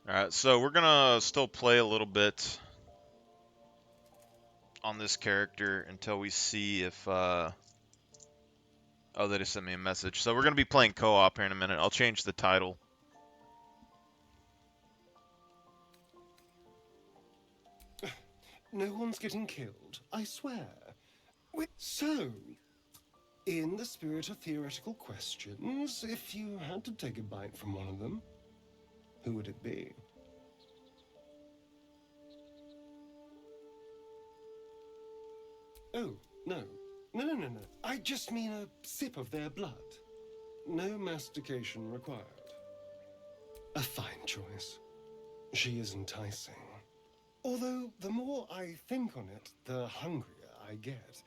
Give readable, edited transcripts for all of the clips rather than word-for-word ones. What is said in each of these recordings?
Alright, so we're gonna still play a little bit on this character until we see if, oh, they just sent me a message. So we're gonna be playing co-op here in a minute. I'll change the title. No one's getting killed, I swear. So, in the spirit of theoretical questions, if you had to take a bite from one of them, who would it be? Oh, no. No. I just mean a sip of their blood. No mastication required. A fine choice. She is enticing. Although, the more I think on it, the hungrier I get.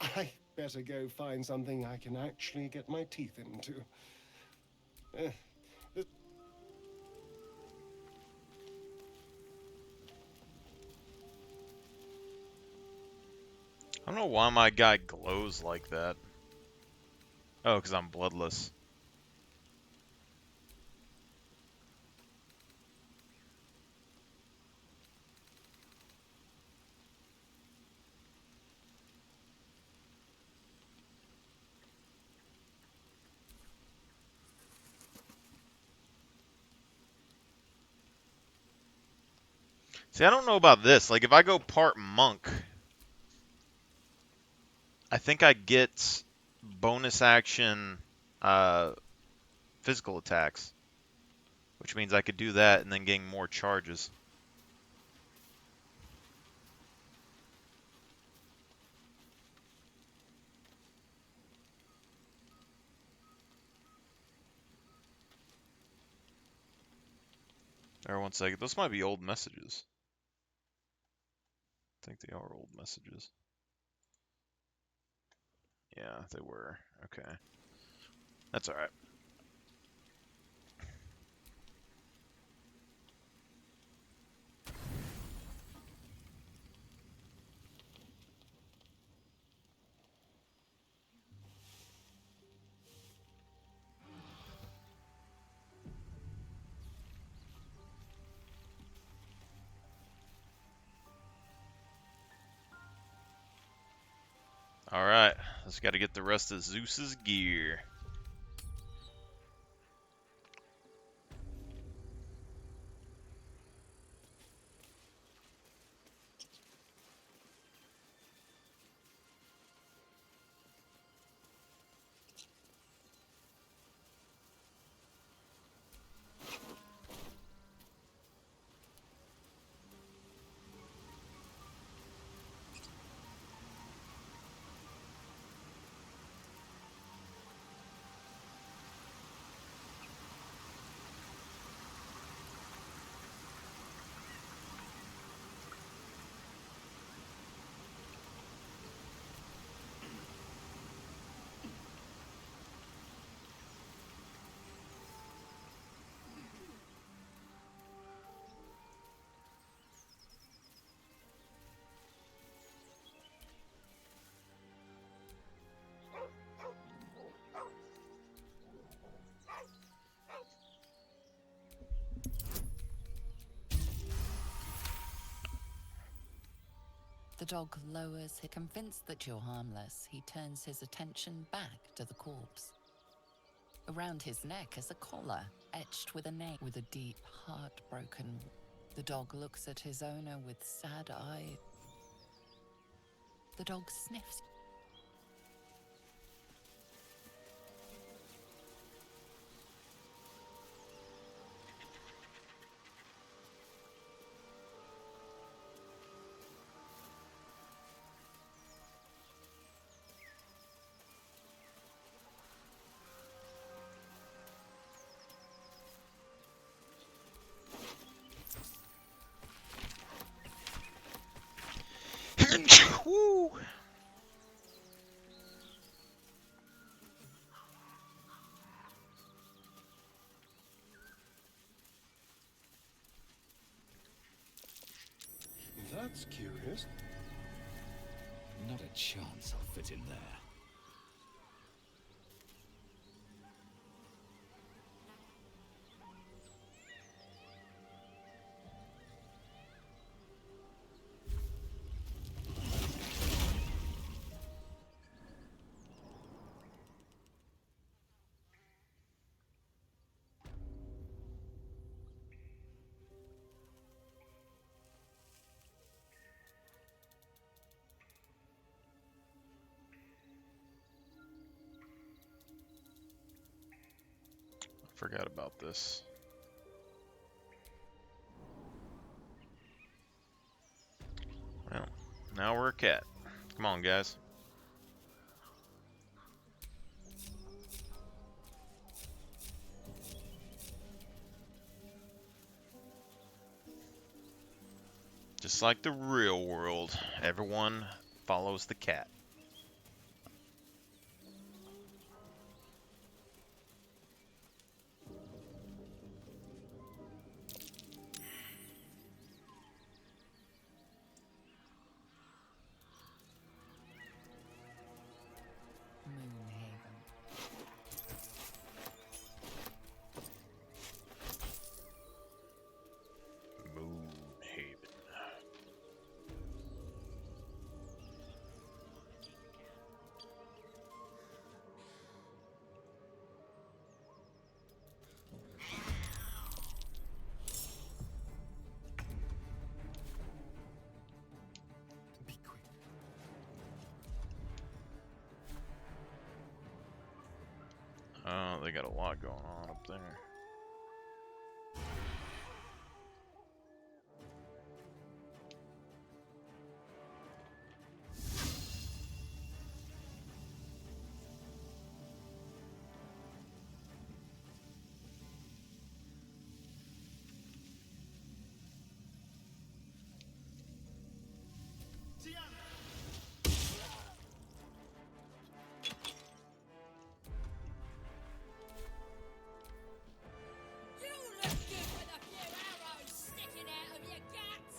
I better go find something I can actually get my teeth into. I don't know why my guy glows like that. Oh, because I'm bloodless. See, I don't know about this. Like, if I go part monk, I think I get bonus action physical attacks, which means I could do that and then gain more charges. Or 1 second. Those might be old messages. I think they are old messages. Yeah, they were. Okay. That's alright. Alright. Just gotta get the rest of Zeus's gear. The dog lowers, convinced that you're harmless. He turns his attention back to the corpse. Around his neck is a collar, etched with a name, with a deep, heartbroken. The dog looks at his owner with sad eyes. The dog sniffs. Woo! That's curious. Not a chance I'll fit in there. Forgot about this. Well, now we're a cat. Come on, guys. Just like the real world, everyone follows the cat. Moonhaven. Moonhaven. Be quick. Oh, they got a lot going on up there. You look good with a few arrows sticking out of your guts!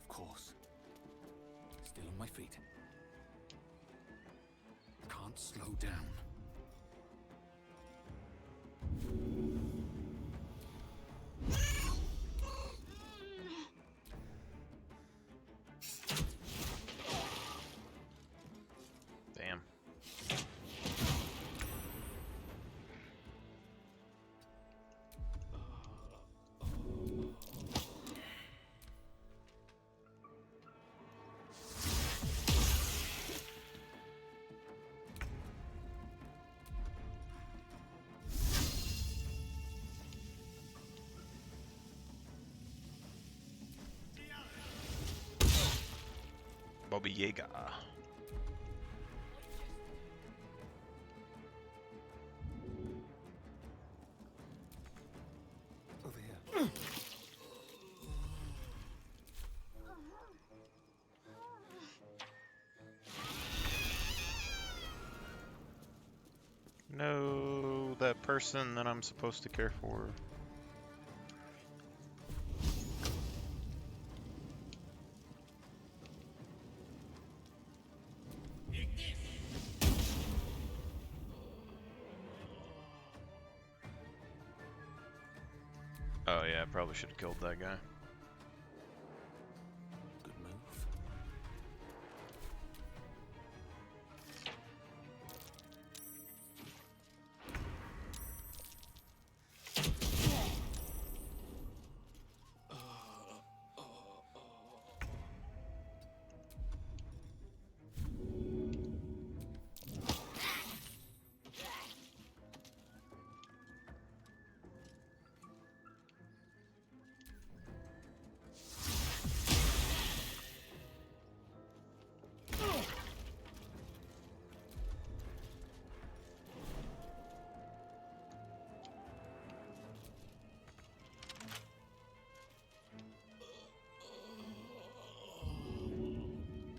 Of course. Still on my feet. Can't slow down. Damn. Bobby Yaga. Over here. No, that person that I'm supposed to care for. Oh yeah, I probably should have killed that guy. Good move.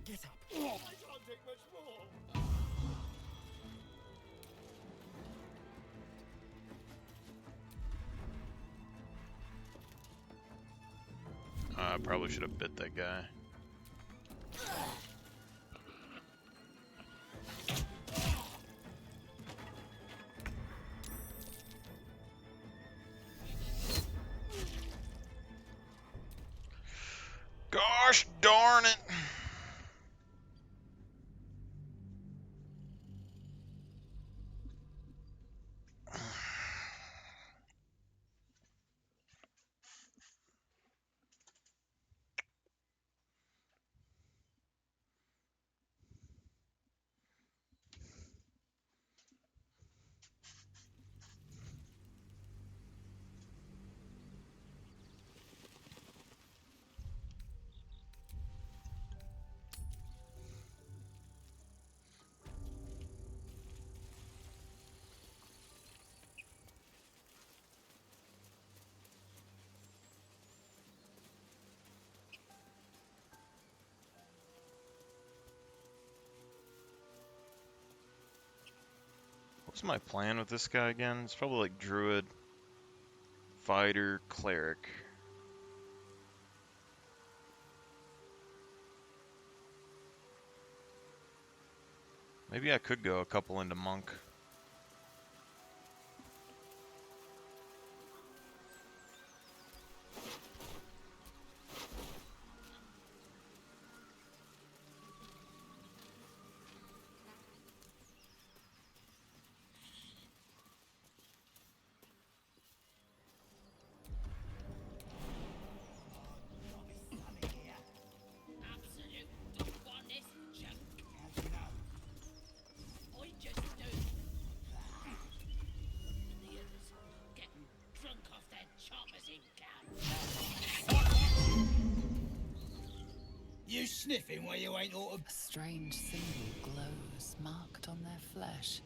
Get up. I can't take much more. I probably should have bit that guy. Gosh darn it! What's my plan with this guy again? It's probably like druid, fighter, cleric. Maybe I could go a couple into monk. Absolute don't want this junk. I just do. And the others getting drunk off their choppers in camp. You sniffing where you ain't ought to... A strange symbol glows, marked on their flesh,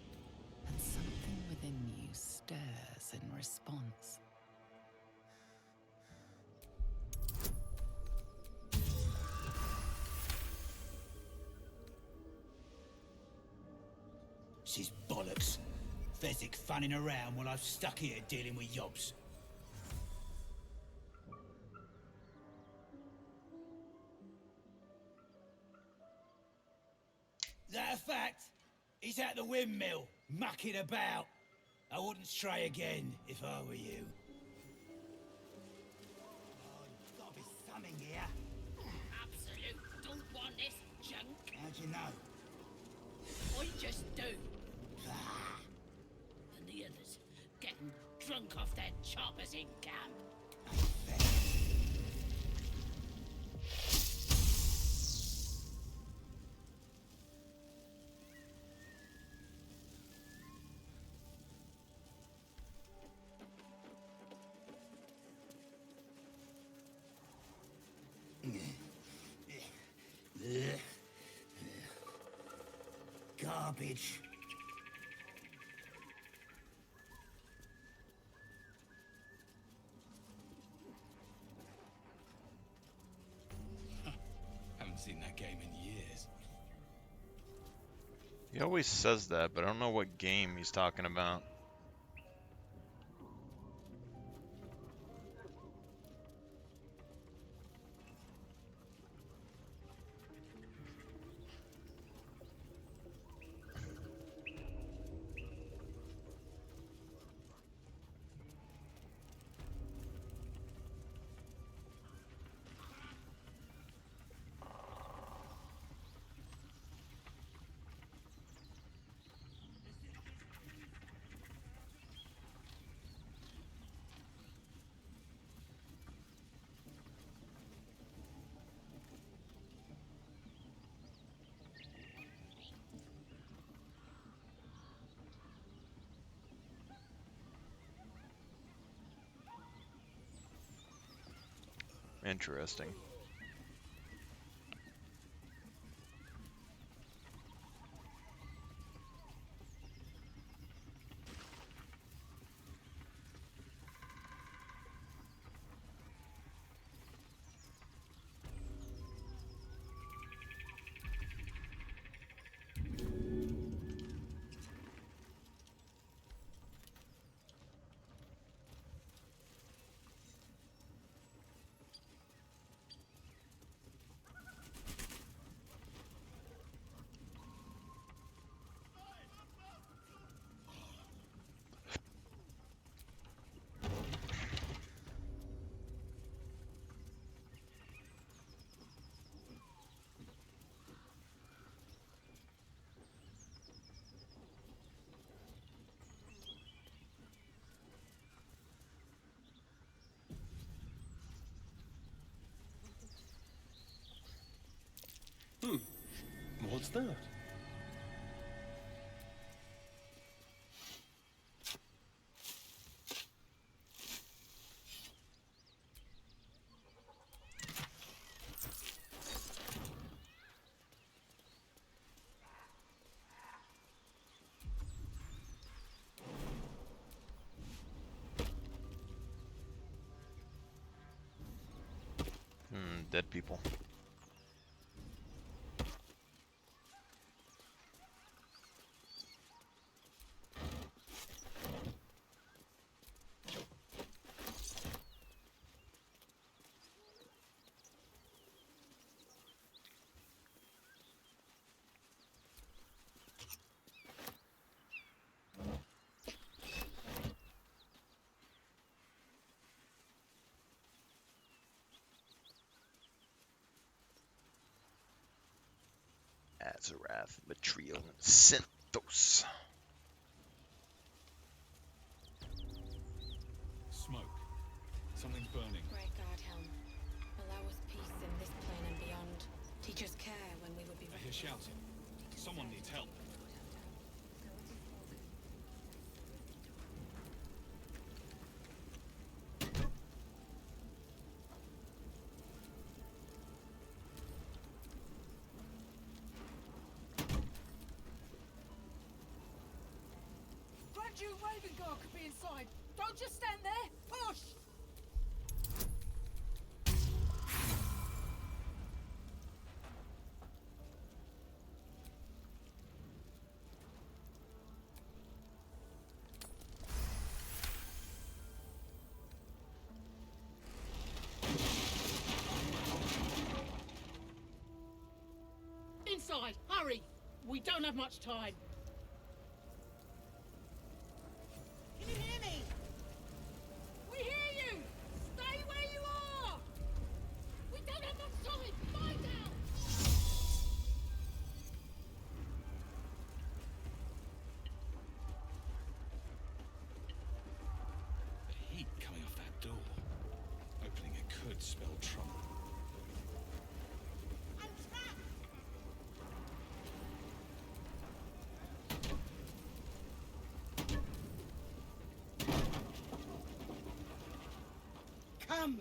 and something within you stirs in response. This is bollocks. Fezzik fanning around while I've stuck here dealing with yobs. That a fact? He's at the windmill, mucking about. I wouldn't stray again if I were you. Oh, gotta be something here. Absolute don't want this junk. How'd you know? I just do. And the others getting drunk off their choppers in camp. Garbage. Haven't seen that game in years. He always says that, but I don't know what game he's talking about. Interesting. What's that? Dead people. Azarath, Latriel, and Synthos. Smoke. Something's burning. Great God, Helm. Allow us peace in this plane and beyond. Teach us care when we would be I ready. hear shouting. Someone needs help. Grand Duke Raven Guard could be inside. Don't just stand there. Push! Inside, hurry! We don't have much time. Can you hear me? We hear you! Stay where you are! We don't have much time! Find out! The heat coming off that door. Opening it could spell trouble. Come!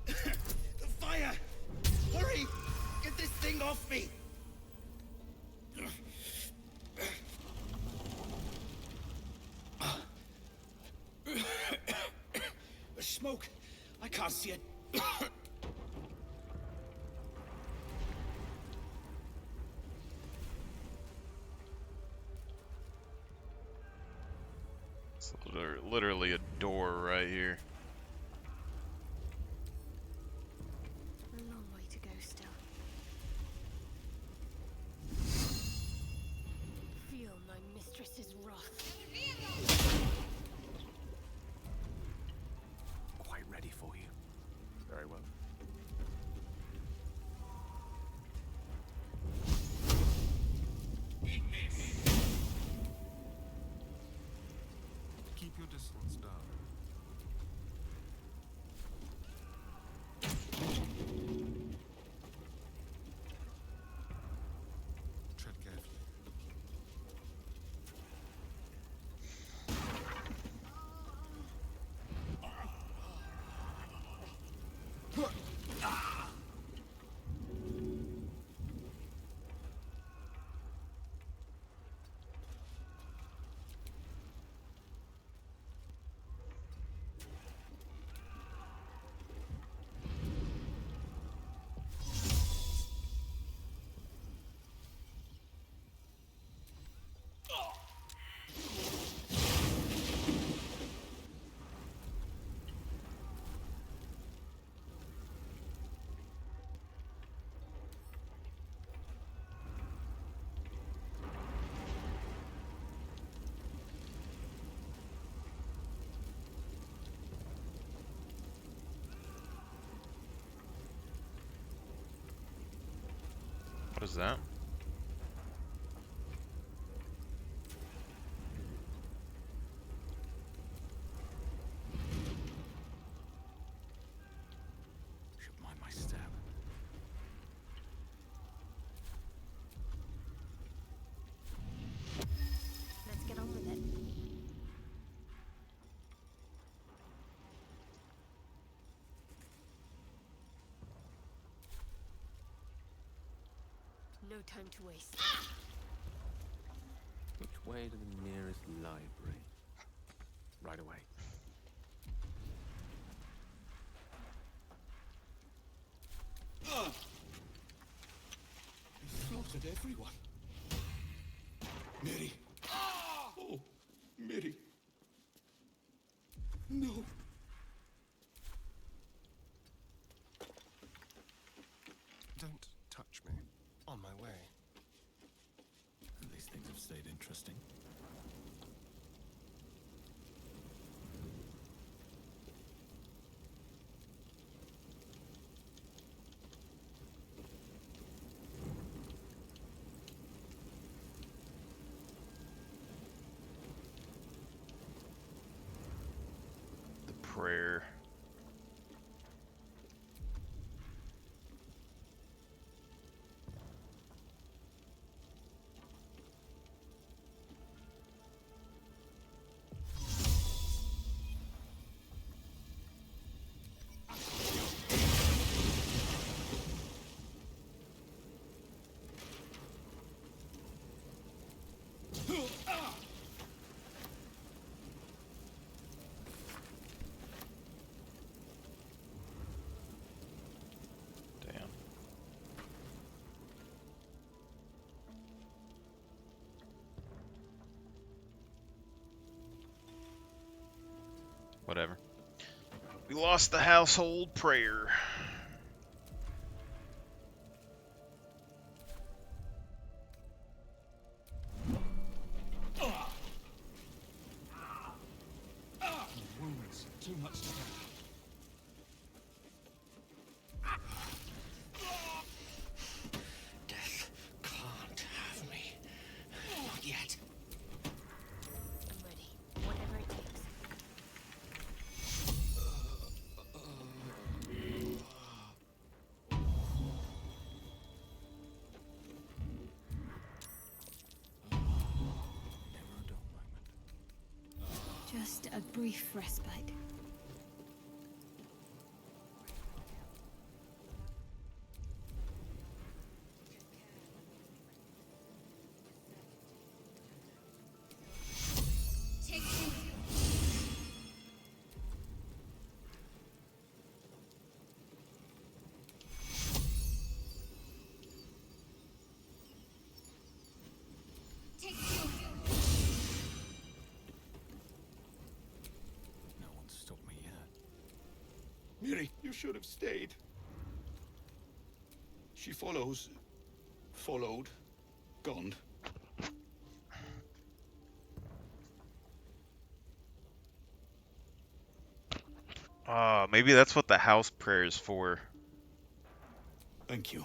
The fire! Hurry! Get this thing off me! The smoke! I can't see it. It's literally a door right here. A long way to go still. Feel my mistress's wrath. Quite ready for you. Very well. Keep your distance down. Tread carefully. What is that? Should mind my step. Let's get on with it. No time to waste. Which way to the nearest library? Right away. You slaughtered everyone. Mary. Oh, Mary. No. Don't touch me. On my way. At least things have stayed interesting. The prayer. Damn. Whatever. We lost the household prayer. Wounds. Too much to bear. Death can't have me. Not yet. I'm ready. Whatever it takes. Never a dull moment. Just a brief respite. No one's stopped me yet. Mary, you should have stayed. She follows. Followed. Gone. Maybe that's what the house prayer is for. Thank you.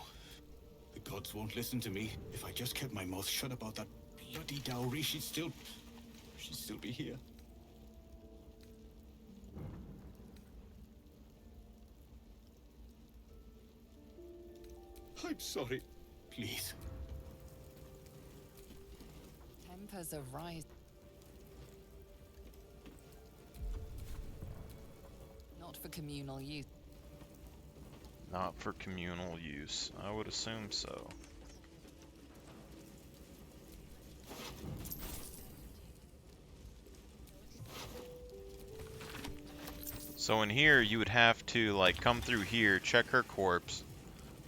The gods won't listen to me. If I just kept my mouth shut about that bloody dowry, she'd still be here. I'm sorry. Please. Tempers are rising. Not for communal use. Not for communal use. I would assume so. So in here, you would have to like come through here, check her corpse,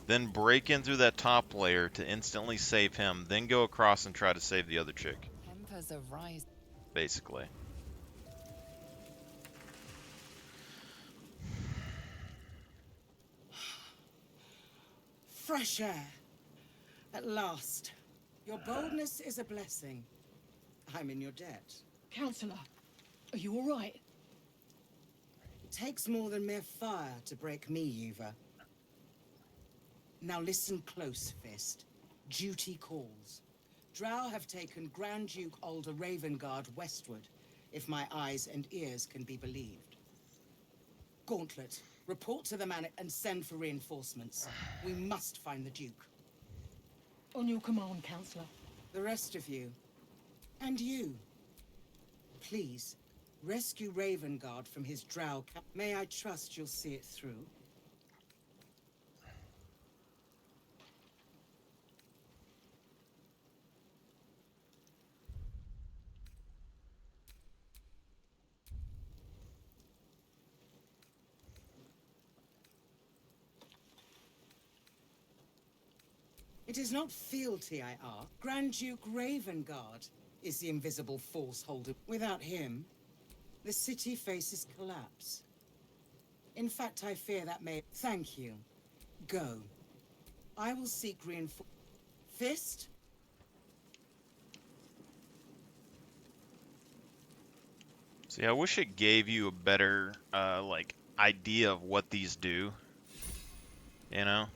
then break in through that top layer to instantly save him, then go across and try to save the other chick, Tempers are rising. basically. Fresh air. At last. Your boldness is a blessing. I'm in your debt. Counselor, are you all right? It takes more than mere fire to break me, Yuva. Now listen close, Fist. Duty calls. Drow have taken Grand Duke Alder Ravengard westward, if my eyes and ears can be believed. Gauntlet, report to the manor and send for reinforcements. We must find the Duke. On your command, Counselor. The rest of you, and you, please, rescue Ravengard from his drow camp. May I trust you'll see it through? It is not fealty I ask. Grand Duke Ravengard is the invisible force holder. Without him, the city faces collapse. In fact, I fear that may... Thank you. Go. I will seek reinforcement. Fist? See, I wish it gave you a better, like, idea of what these do. You know?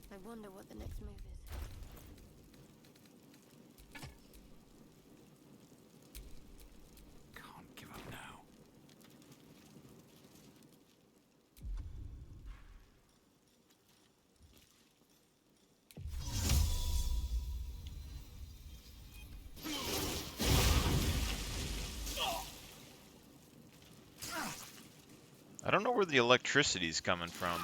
I wonder what the next move is. Can't give up now. I don't know where the electricity's coming from.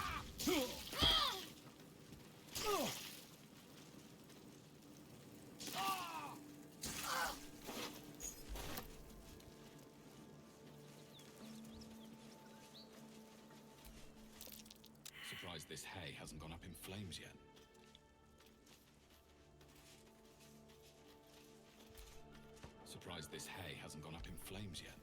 Surprised this hay hasn't gone up in flames yet. Surprised this hay hasn't gone up in flames yet.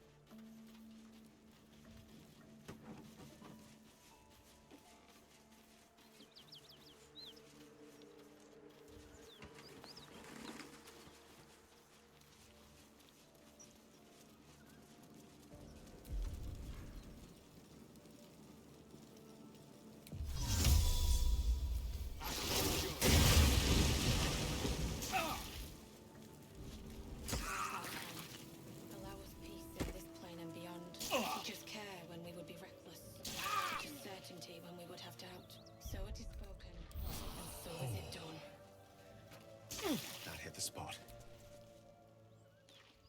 Allow us peace in this plane and beyond. Teach us care when we would be reckless. Teach us certainty when we would have doubt. So it is spoken, and so is it done. That hit the spot.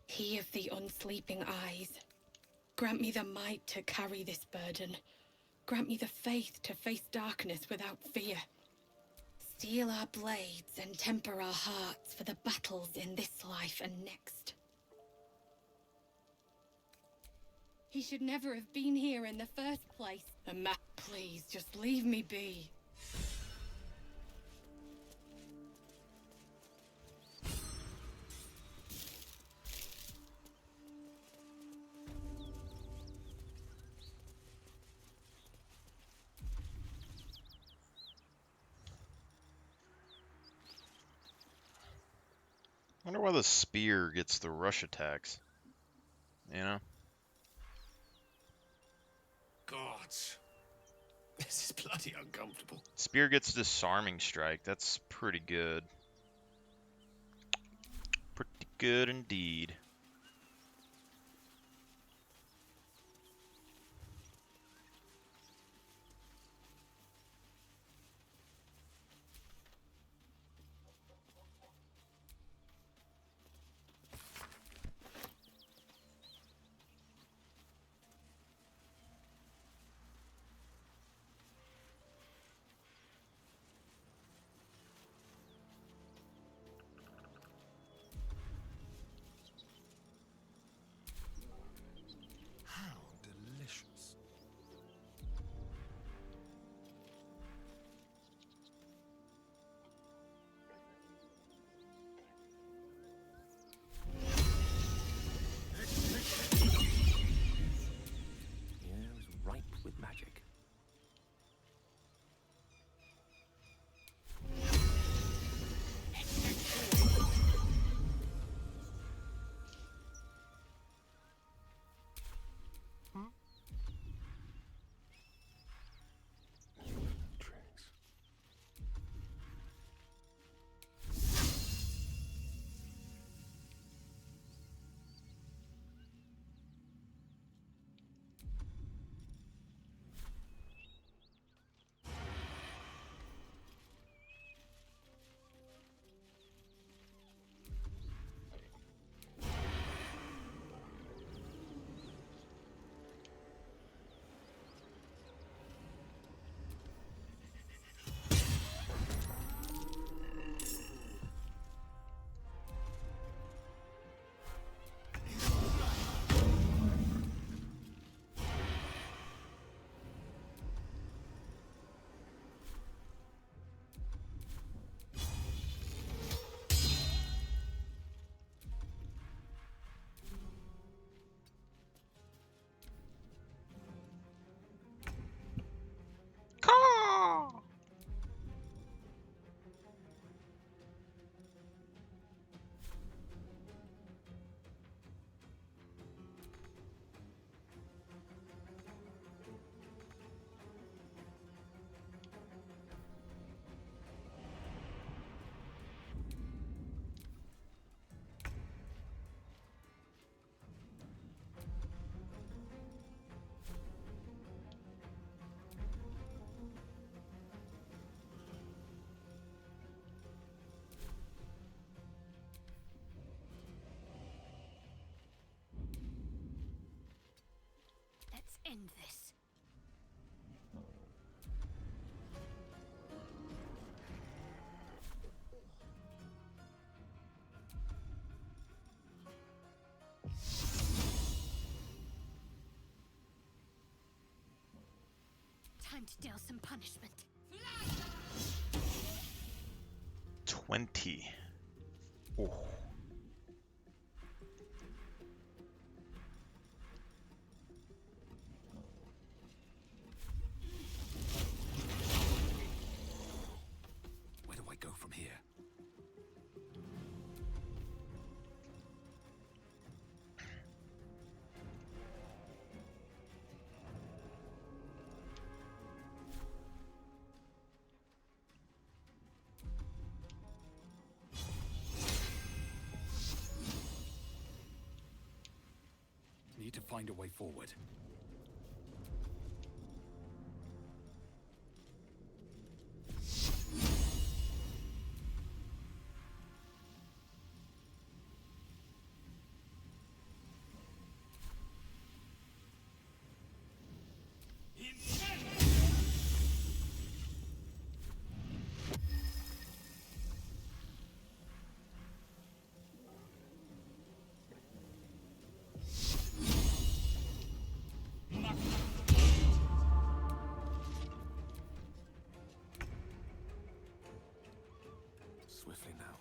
He of the unsleeping eyes, grant me the might to carry this burden. Grant me the faith to face darkness without fear. Steel our blades and temper our hearts for the battles in this life and next. He should never have been here in the first place. And Matt, please, just leave me be. I wonder why the spear gets the rush attacks. You know? Gods. This is bloody uncomfortable. Spear gets disarming strike. That's pretty good. Pretty good indeed. end this. Time to deal some punishment. 20. Oh. Where do I go from here? Need to find a way forward. Swiftly now.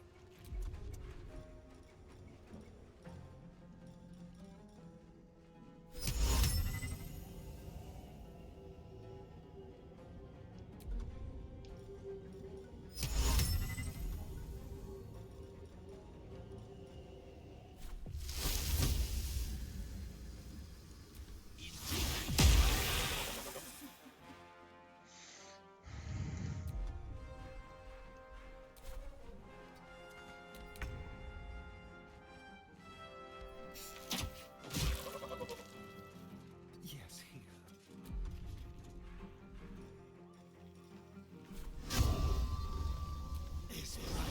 Yes, here. Is it right?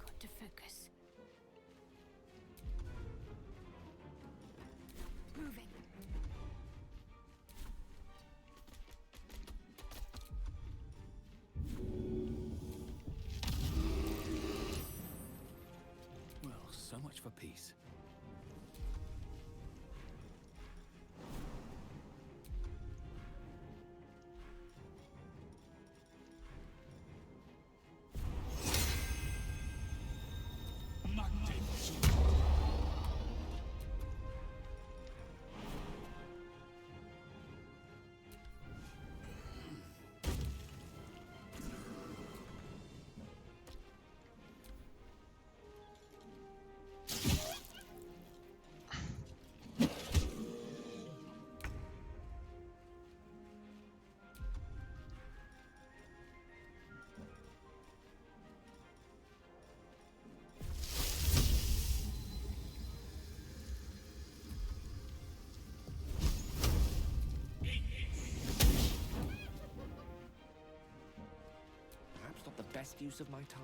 Got to focus. Moving. Well, so much for peace. Perhaps not the best use of my time.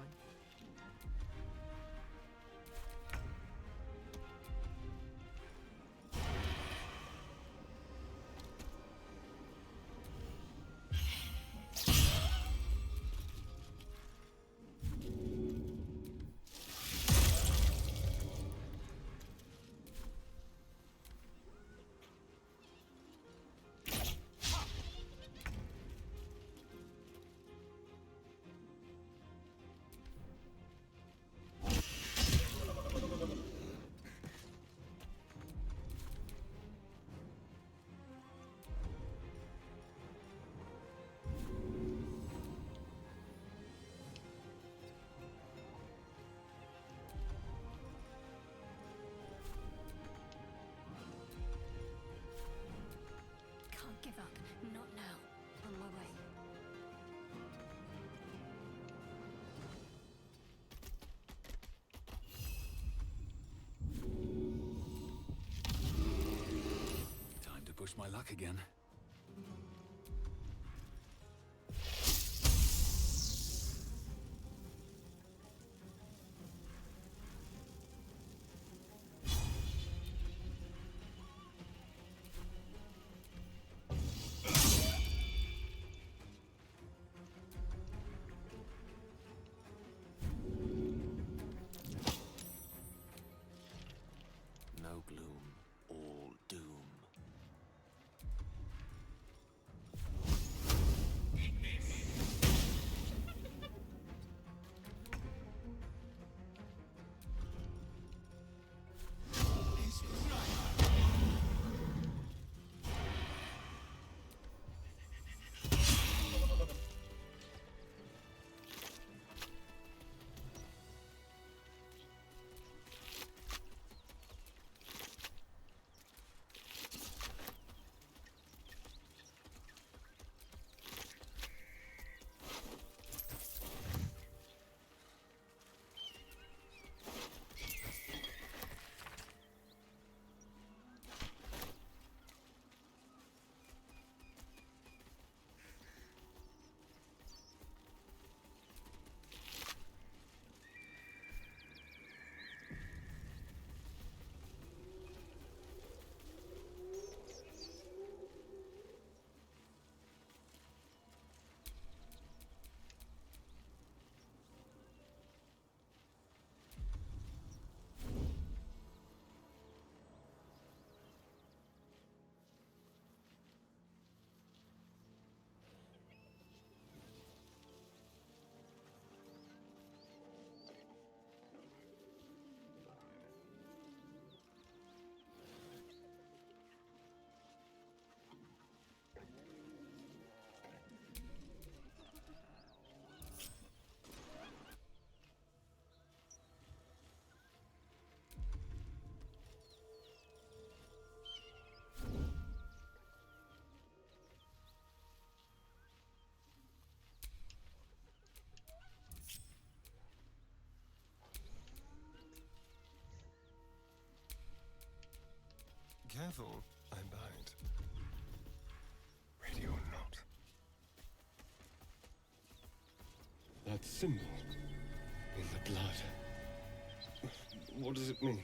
wish my luck again. No gloom, all doom. Careful, I bite. Ready or not. That symbol in the blood. What does it mean?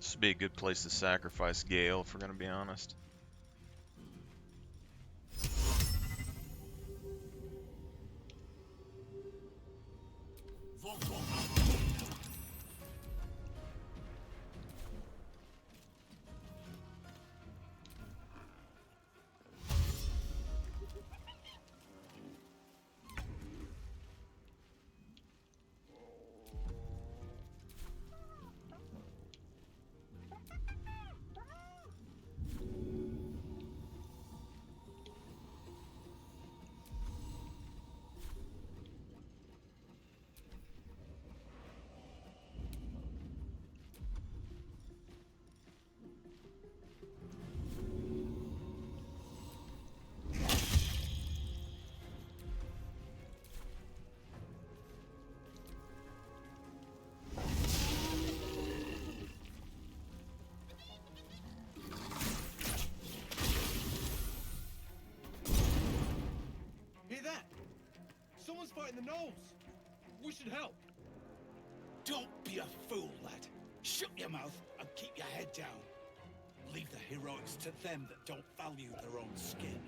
This would be a good place to sacrifice Gale, if we're gonna be honest. one's fighting the gnolls. We should help. Don't be a fool, lad. Shut your mouth and keep your head down. Leave the heroics to them that don't value their own skin.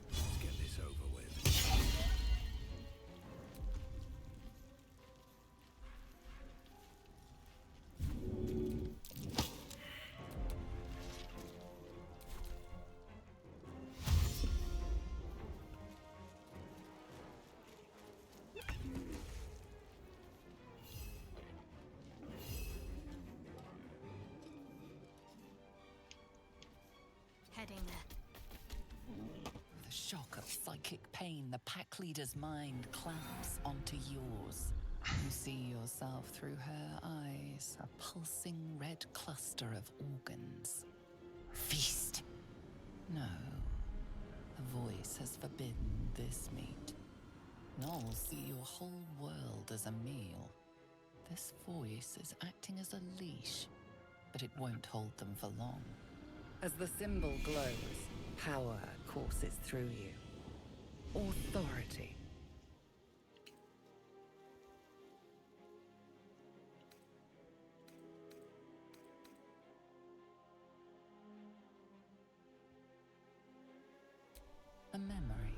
Let's get this over with. Heading there. With a shock of psychic pain, the pack leader's mind clamps onto yours. You see yourself through her eyes, a pulsing red cluster of organs. Feast! No. The voice has forbidden this meat. Gnolls see your whole world as a meal. This voice is acting as a leash, but it won't hold them for long. As the symbol glows, power courses through you. Authority. A memory.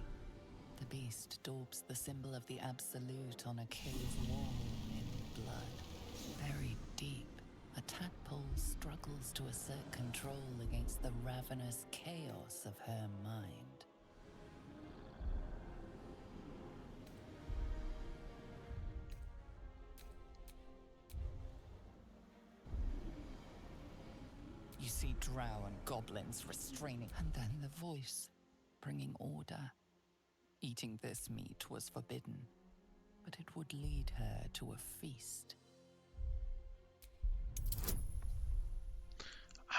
The beast daubs the symbol of the Absolute on a cave wall in blood. Buried deep, a tadpole struggles to assert control against the ravenous chaos of her mind. You see drow and goblins restraining, and then the voice, bringing order. Eating this meat was forbidden, but it would lead her to a feast.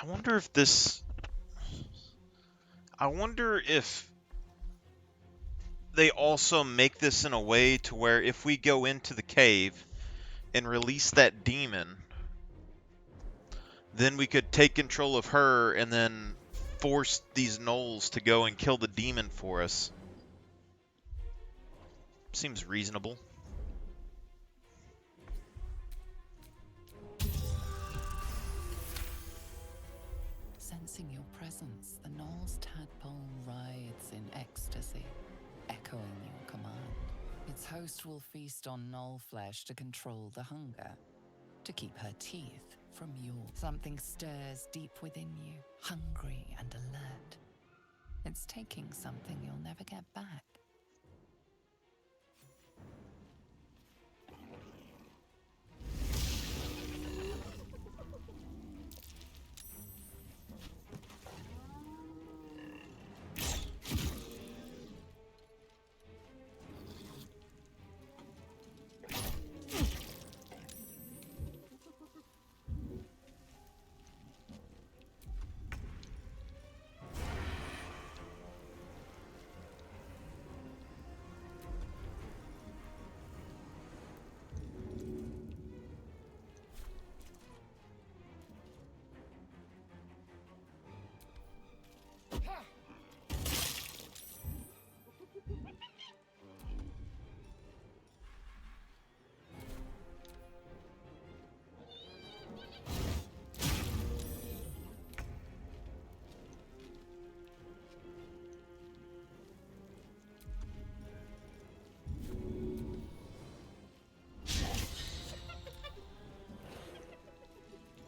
I wonder if this... I wonder if they also make this in a way to where if we go into the cave and release that demon, then we could take control of her and then force these gnolls to go and kill the demon for us. Seems reasonable. Sensing your presence, the Gnoll's tadpole writhes in ecstasy, echoing your command. Its host will feast on gnoll flesh to control the hunger, to keep her teeth from yours. Something stirs deep within you, hungry and alert. It's taking something you'll never get back.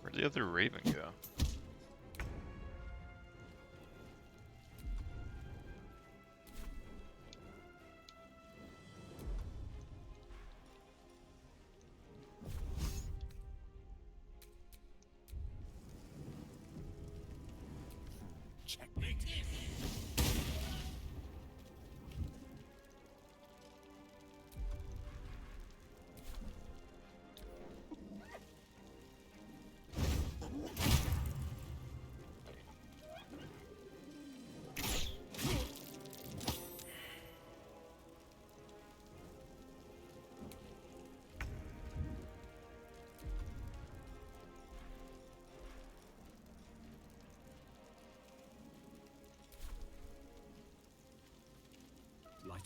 Where'd the other raven go? Checkmate.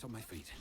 right on my feet.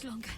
Longer.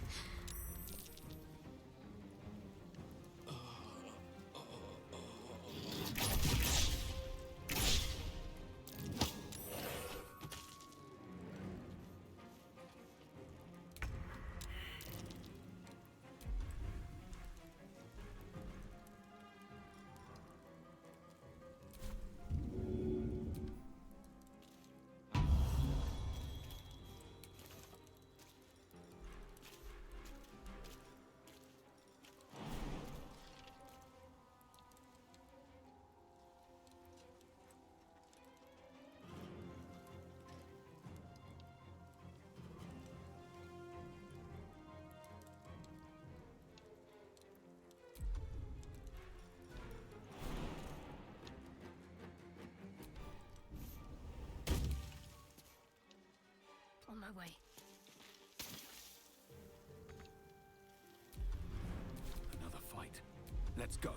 On my way. Another fight. Let's go.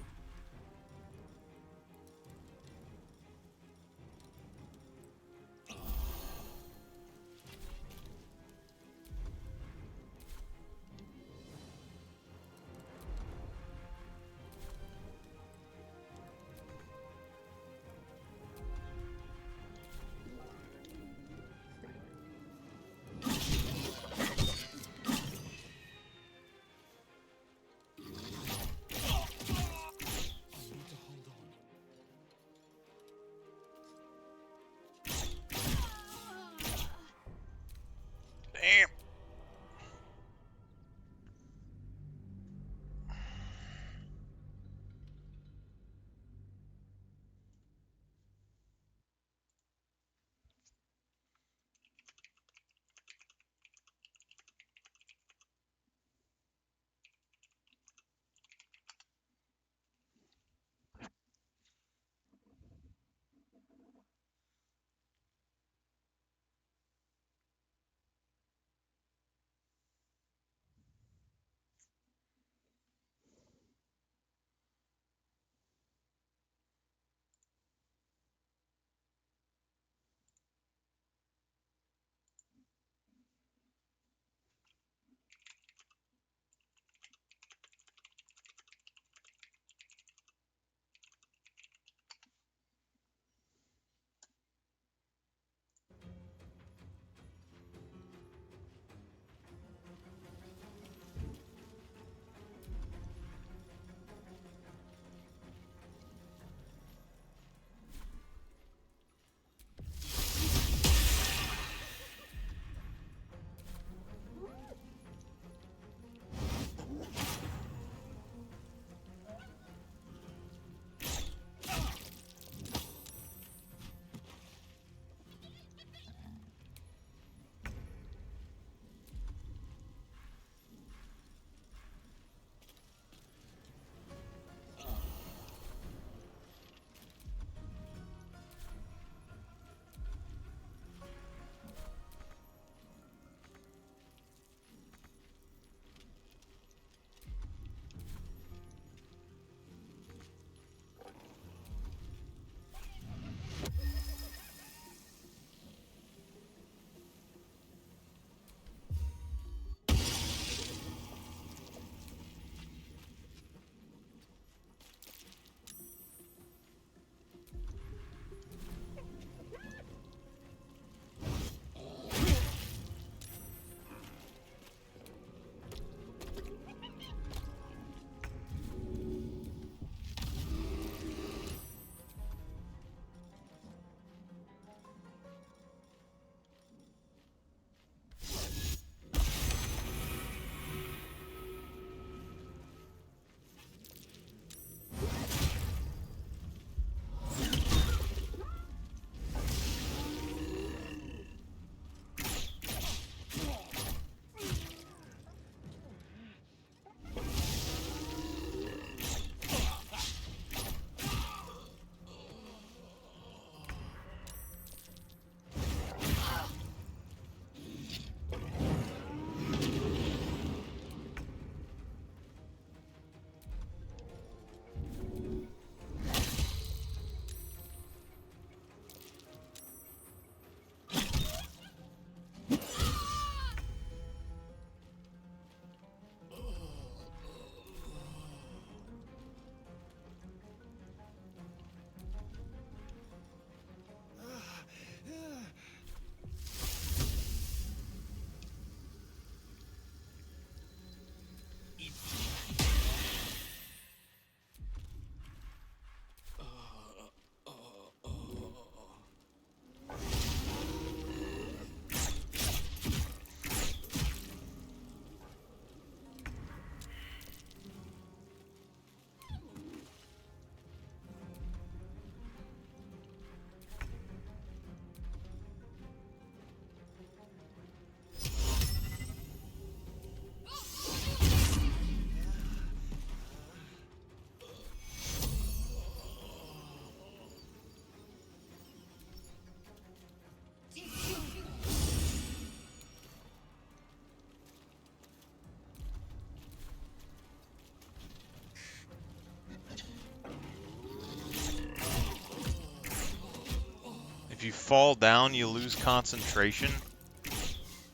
If you fall down, you lose concentration?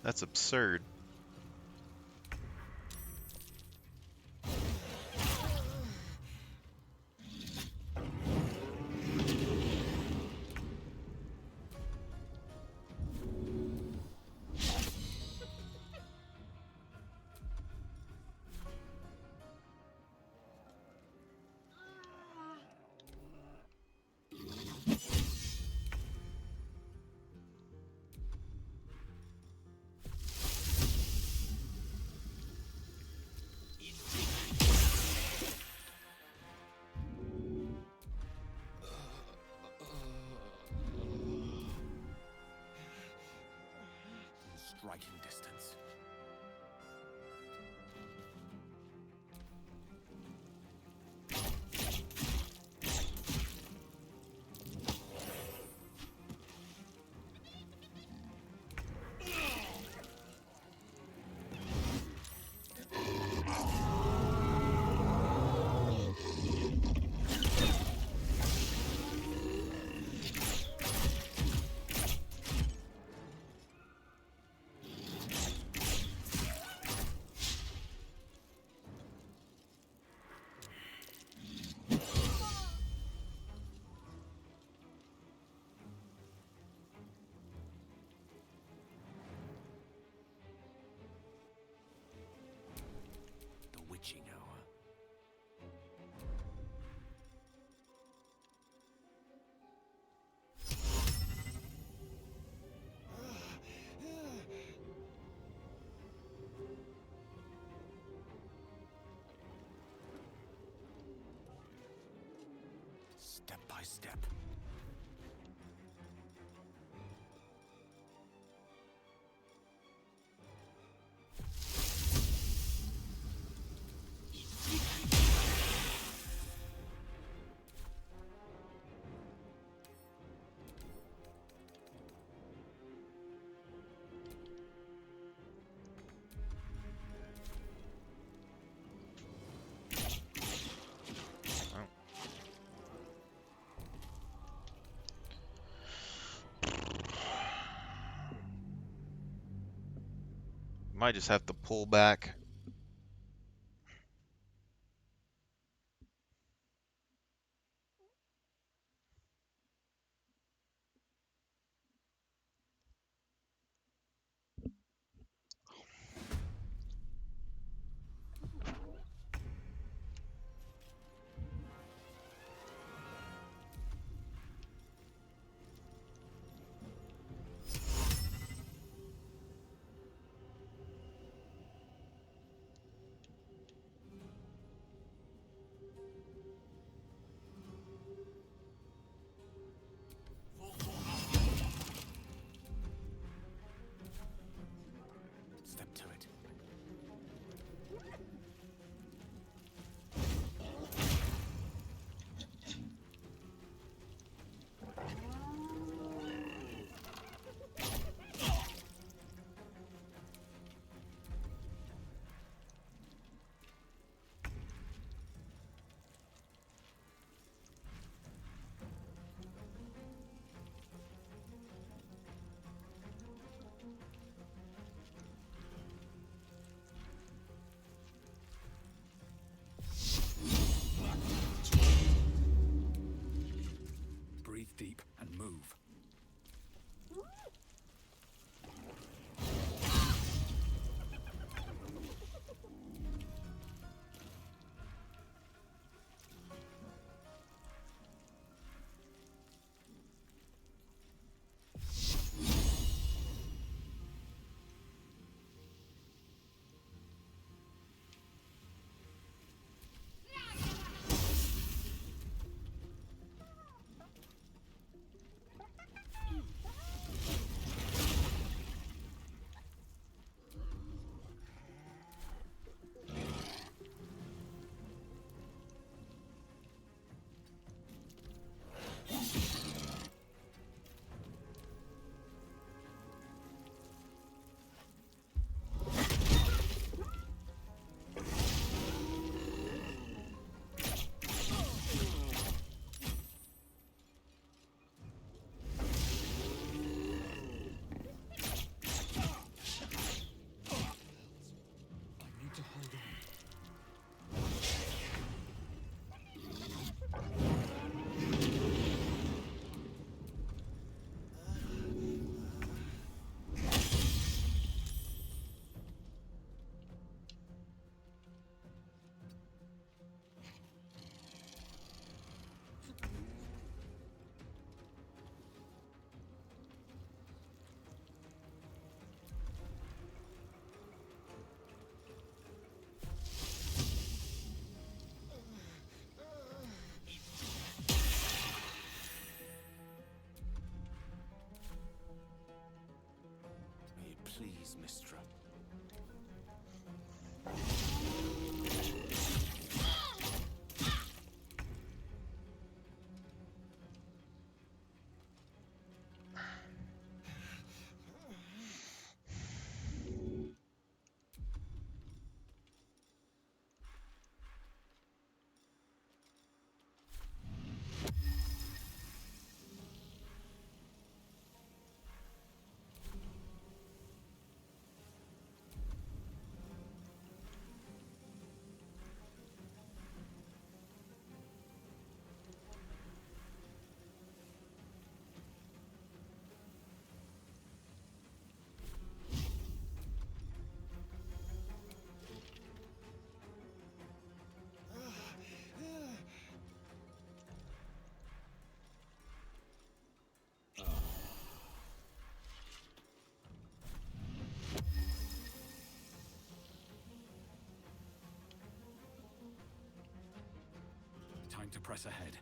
That's absurd. Striking distance. The witching hour. Step by step. Might just have to pull back. Time to press ahead.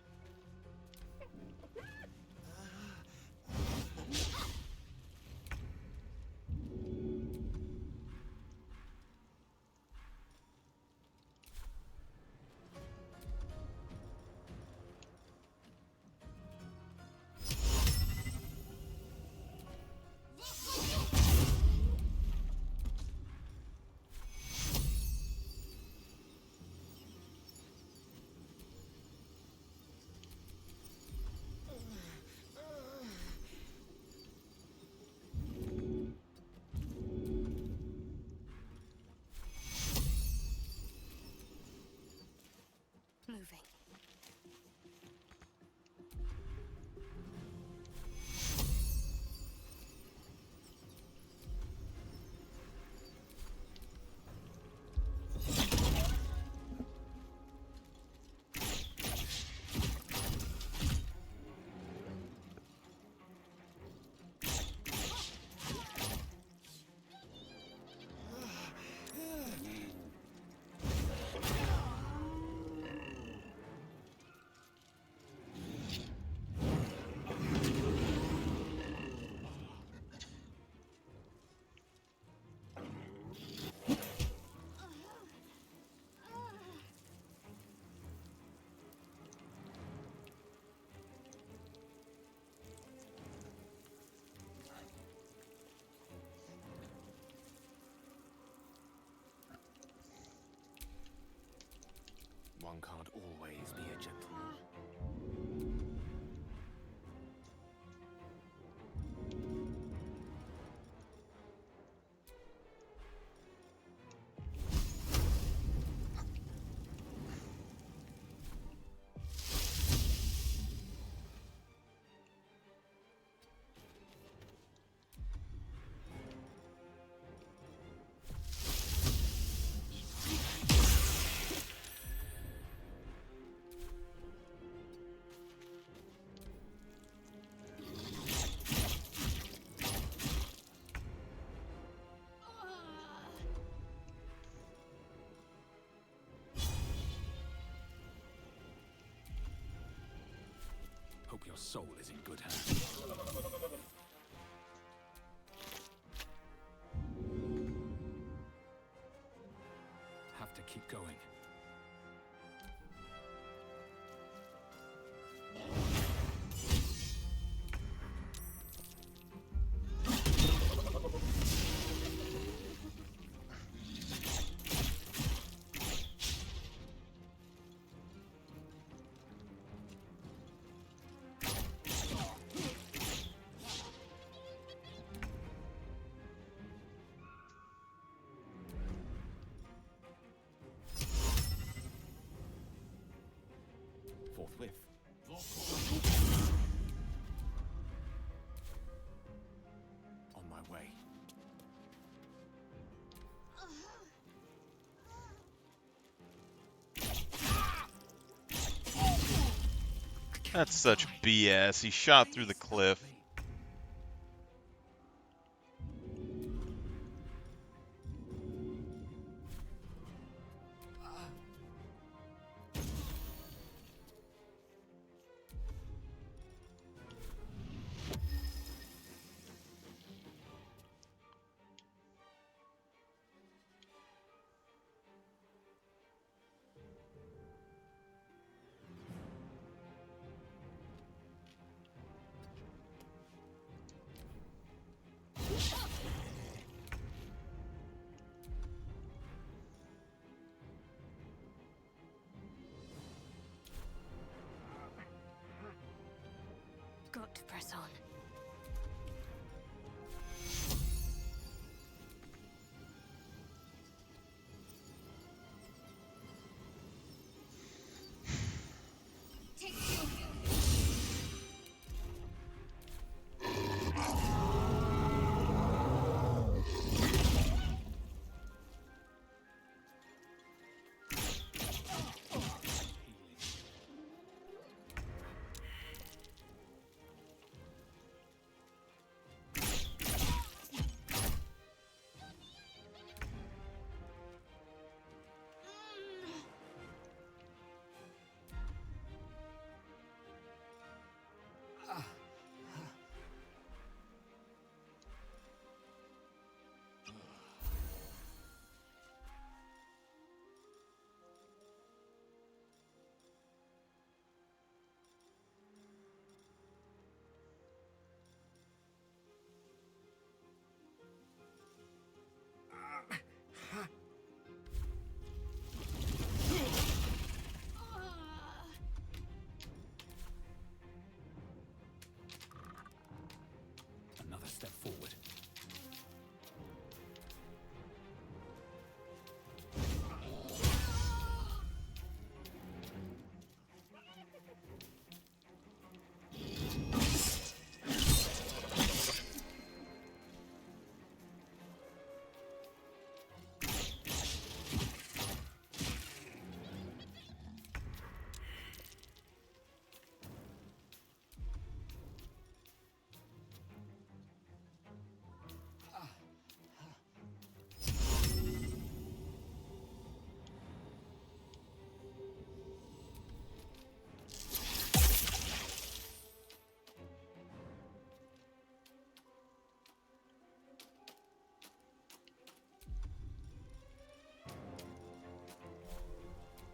Moving. One can't always be a gentleman. Hope your soul is in good hands. Have to keep going. Forthwith. On my way. That's such BS. He shot through the cliff. Got to press on.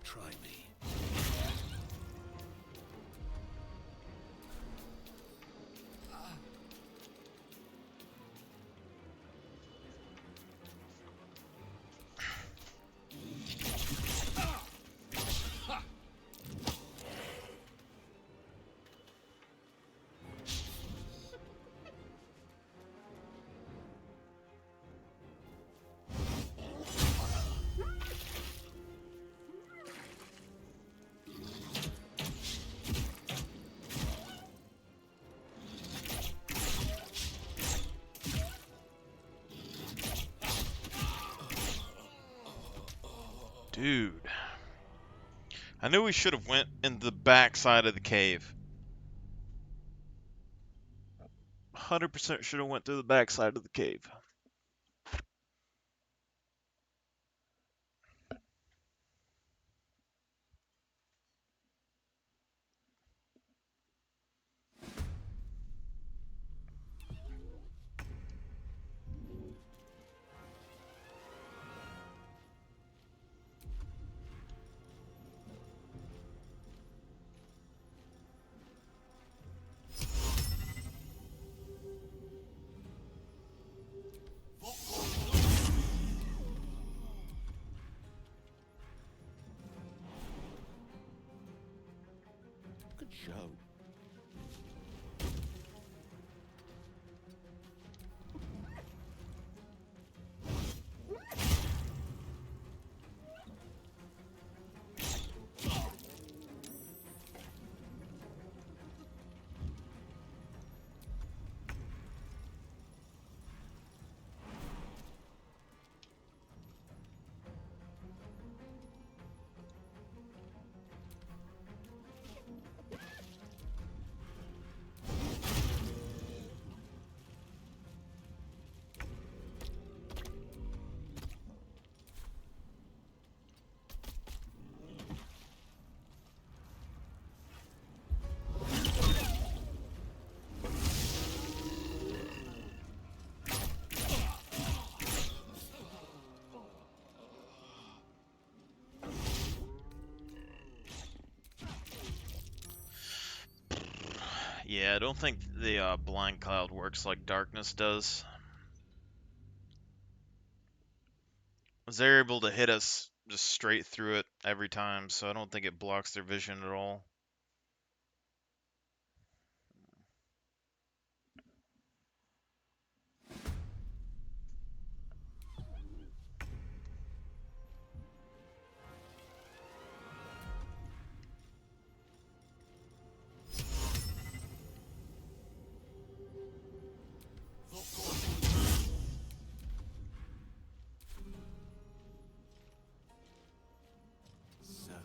Try me. Dude. I knew we should have went in the back side of the cave. 100% should have went through the back side of the cave. Good show. Yeah, I don't think the blind cloud works like darkness does. They're able to hit us just straight through it every time, so I don't think it blocks their vision at all. Certainly.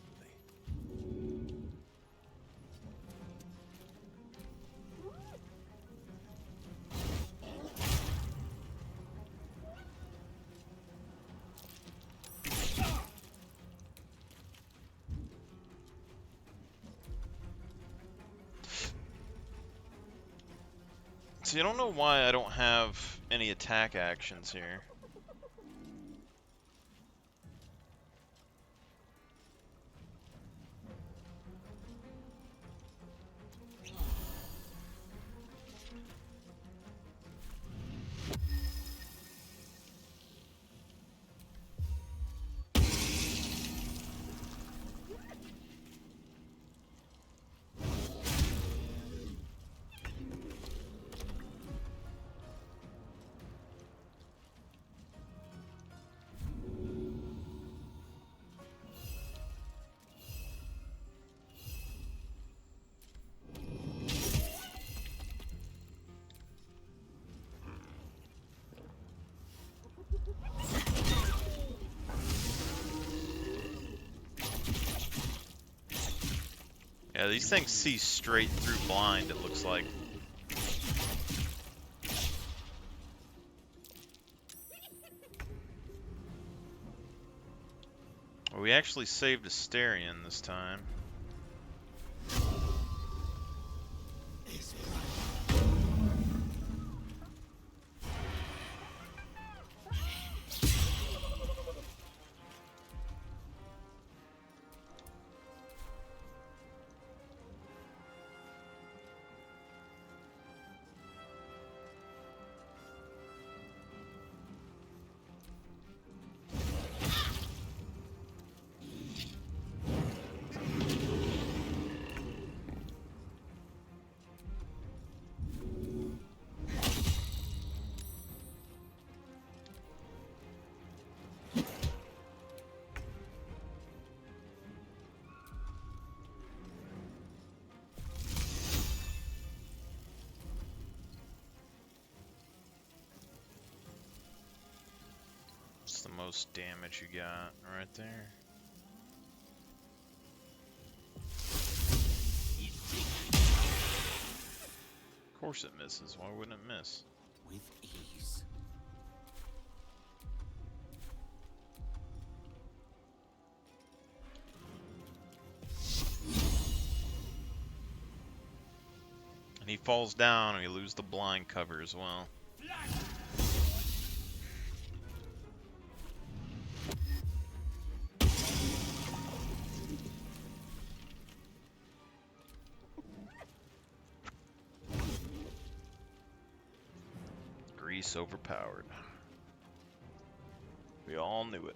See, I don't know why I don't have any attack actions here. Yeah, these things see straight through blind, it looks like. Well, we actually saved Asterion this time. most damage you got right there. Of course it misses. Why wouldn't it miss? With ease. And he falls down and we lose the blind cover as well. Grease overpowered. We all knew it.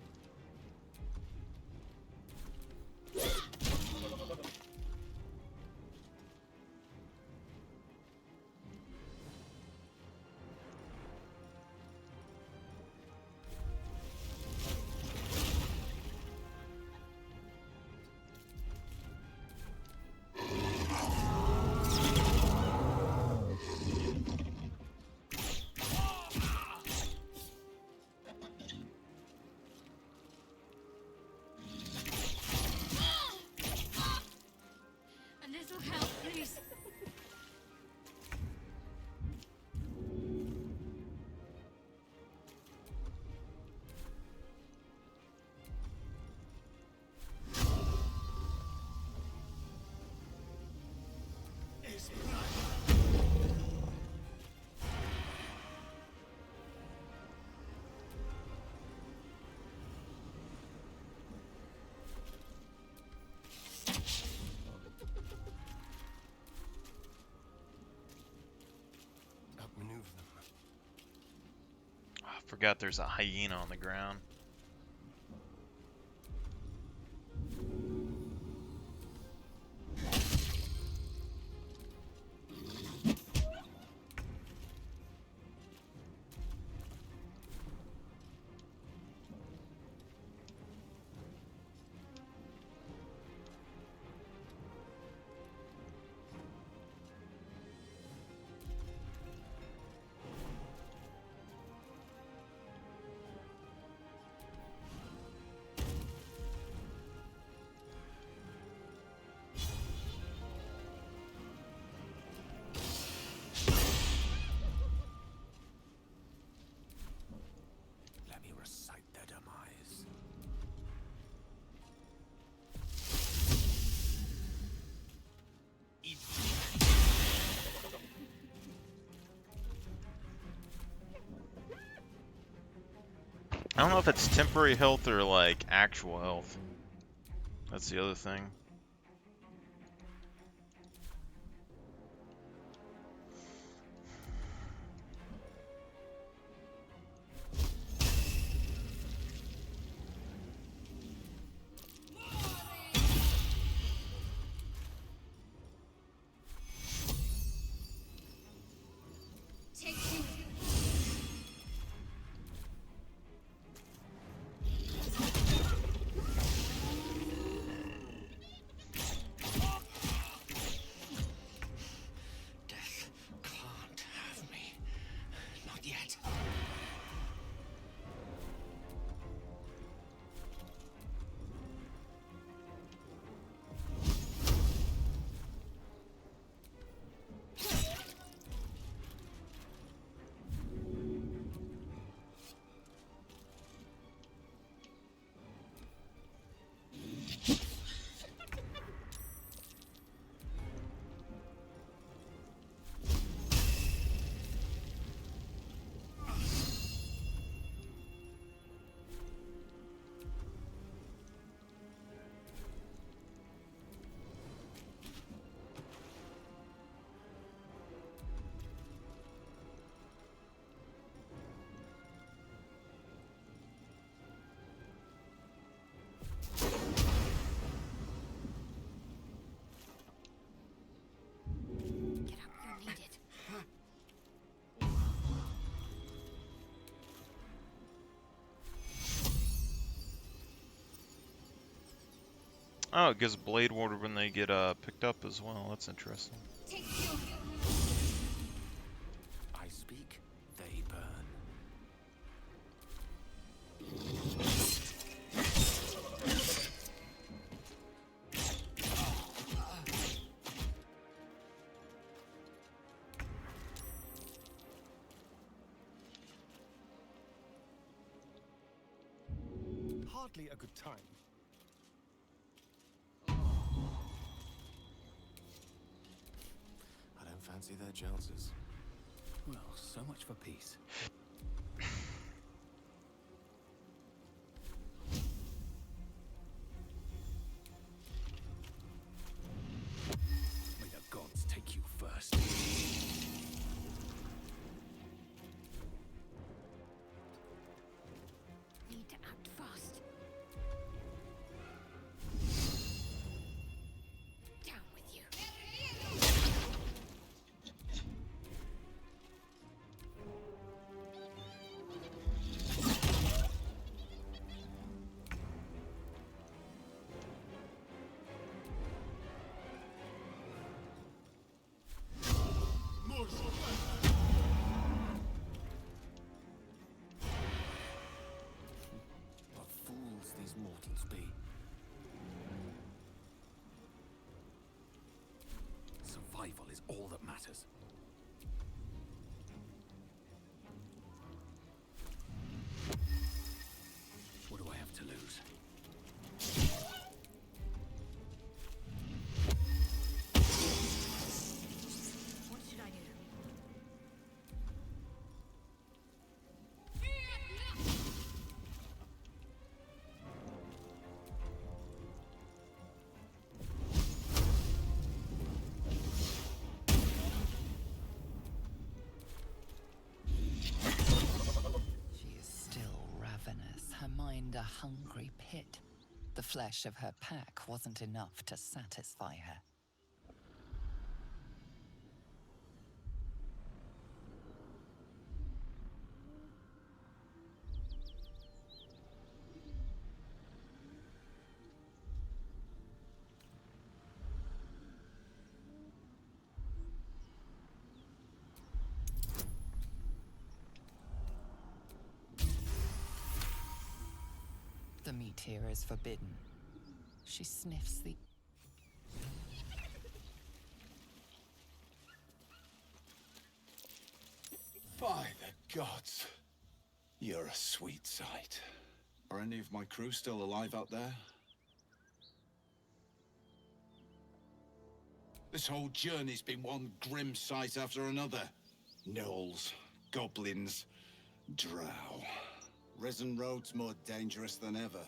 A little help, please. Outmaneuver them. I forgot there's a hyena on the ground. Let me recite their demise. I don't know if it's temporary health or like actual health. That's the other thing. Take you. Death can't have me. Not yet. Get up, you need it. Oh, it gives Blade Water when they get picked up as well. That's interesting. Take you. I speak, they burn. hardly a good time. I don't fancy their chances. Well, so much for peace. May the gods take you first. Need to act fast. Down with you. What fools these mortals be. Survival is all that matters. What do I have to lose? What should I do? She is still ravenous, her mind a hungry pit. The flesh of her pack wasn't enough to satisfy her. The meat here is forbidden. She sniffs the... By the gods, you're a sweet sight. Are any of my crew still alive out there? This whole journey's been one grim sight after another. Gnolls, goblins, drow. Risen Road's more dangerous than ever.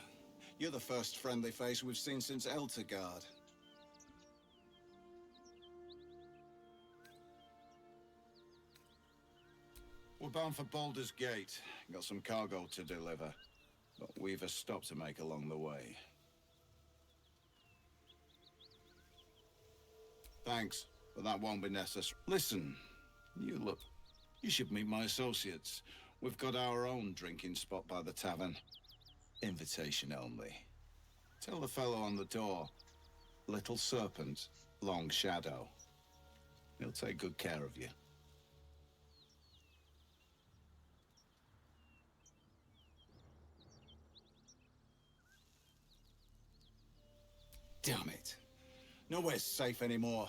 You're the first friendly face we've seen since Eltergard. We're bound for Baldur's Gate. Got some cargo to deliver. But we've a stop to make along the way. Thanks, but that won't be necessary. Listen, you should meet my associates. We've got our own drinking spot by the tavern. Invitation only. Tell the fellow on the door. Little Serpent, Long Shadow. He'll take good care of you. Damn it. Nowhere's safe anymore.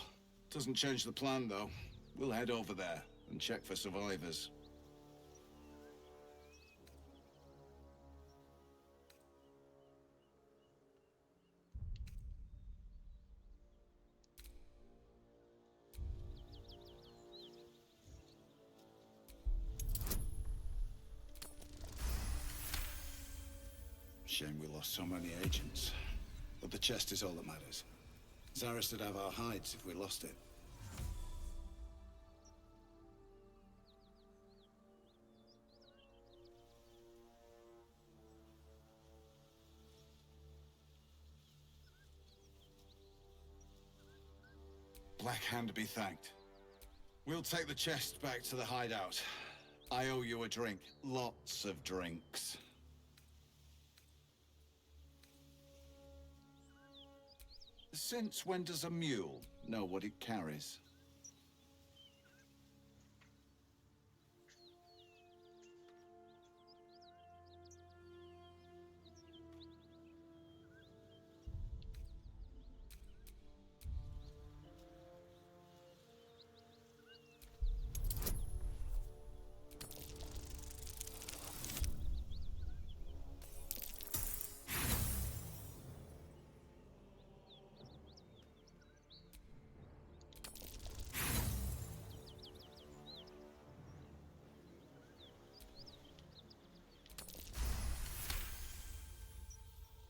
Doesn't change the plan, though. We'll head over there and check for survivors. Shame we lost so many agents. But the chest is all that matters. Zaris would have our hides if we lost it. Black Hand be thanked. We'll take the chest back to the hideout. I owe you a drink. Lots of drinks. Since when does a mule know what it carries?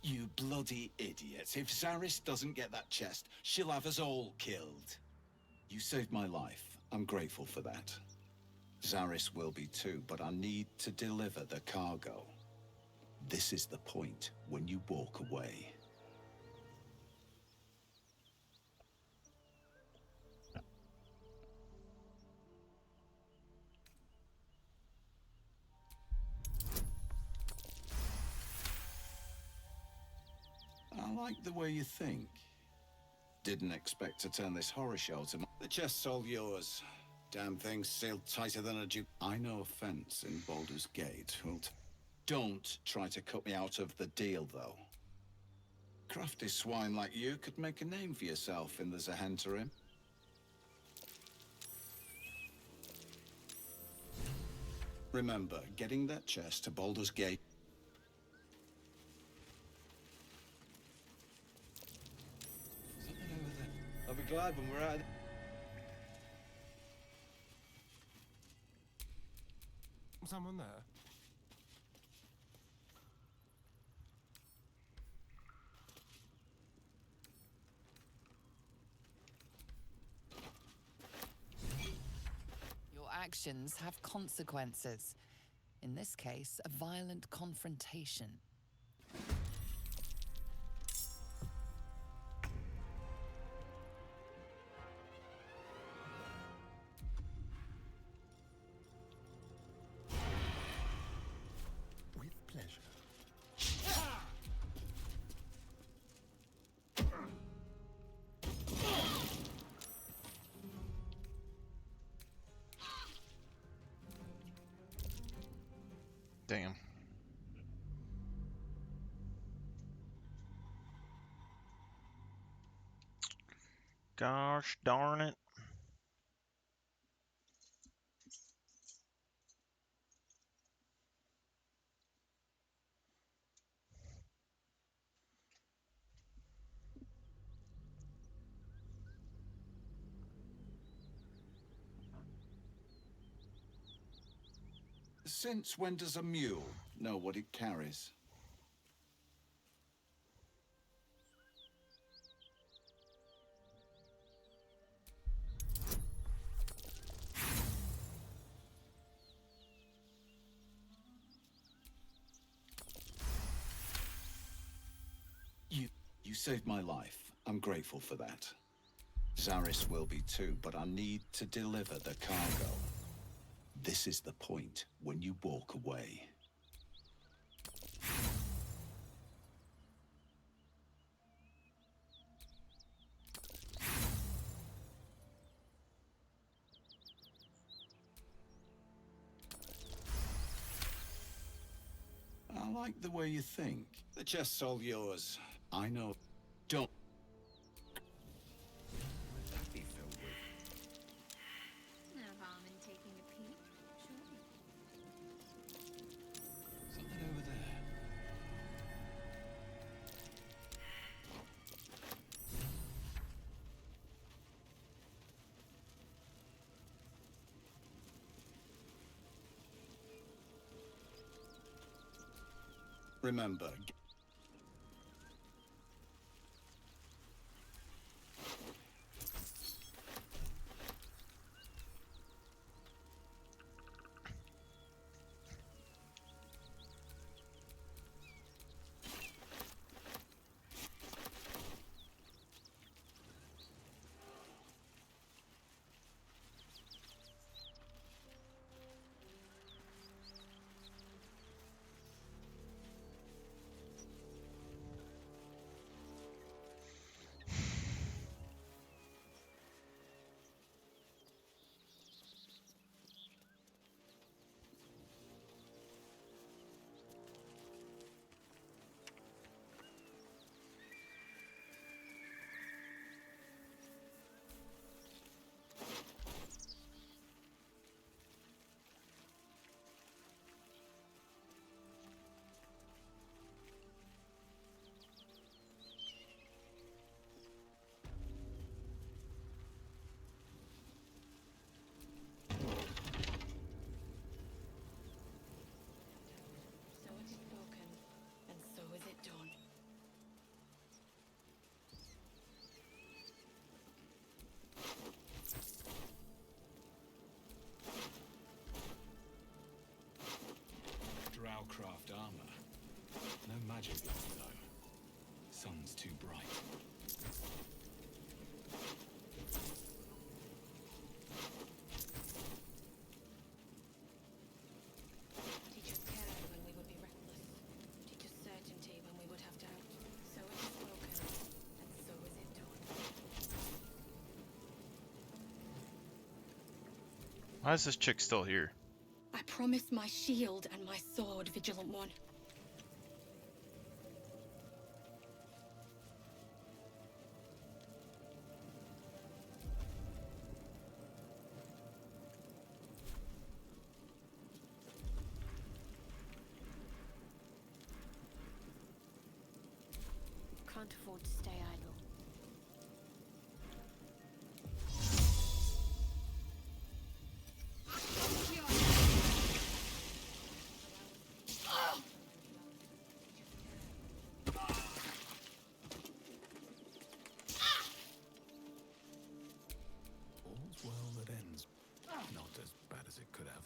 You bloody idiots. If Zaris doesn't get that chest, she'll have us all killed. You saved my life. I'm grateful for that. Zaris will be too, but I need to deliver the cargo. This is the point when you walk away. I like the way you think. Didn't expect to turn this horror show to... The chest's all yours. Damn thing's sealed tighter than a duke. I know a fence in Baldur's Gate. Don't try to cut me out of the deal, though. Crafty swine like you could make a name for yourself in the Zahenterim. Remember, getting that chest to Baldur's Gate. Something over there. I'll be glad when we're out of... Someone there? Your actions have consequences. In this case, a violent confrontation. With pleasure. Damn. Gosh darn it. Since when does a mule know what it carries? You saved my life. I'm grateful for that. Zaris will be too, but I need to deliver the cargo. This is the point when you walk away. I like the way you think. The chest's all yours. I know. Don't. What would that be filled with? No harm in taking a peek, surely. Something over there. Remember. Why is this chick still here? I promised my shield and my sword, Vigilant One. Can't afford to stay idle. All's well that ends. Not as bad as it could have.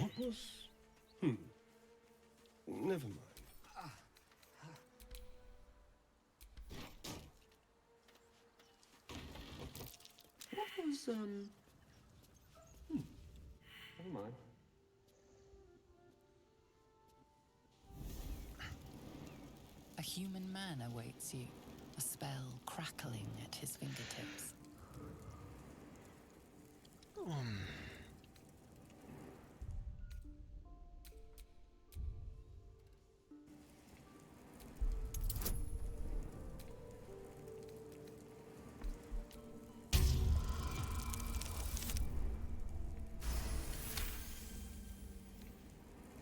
What was? Never mind. What was, Never mind. A human man awaits you, a spell crackling at his fingertips.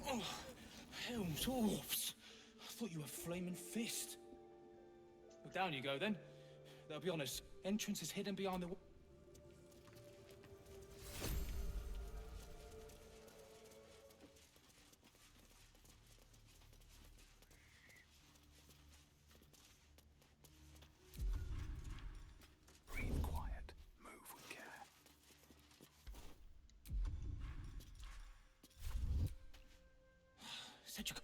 Oh, Helm's Orps. I thought you were Flaming Fist. Well, down you go then. They'll be honest. Entrance is hidden behind the wall. Breathe quiet. Move with care. Said you.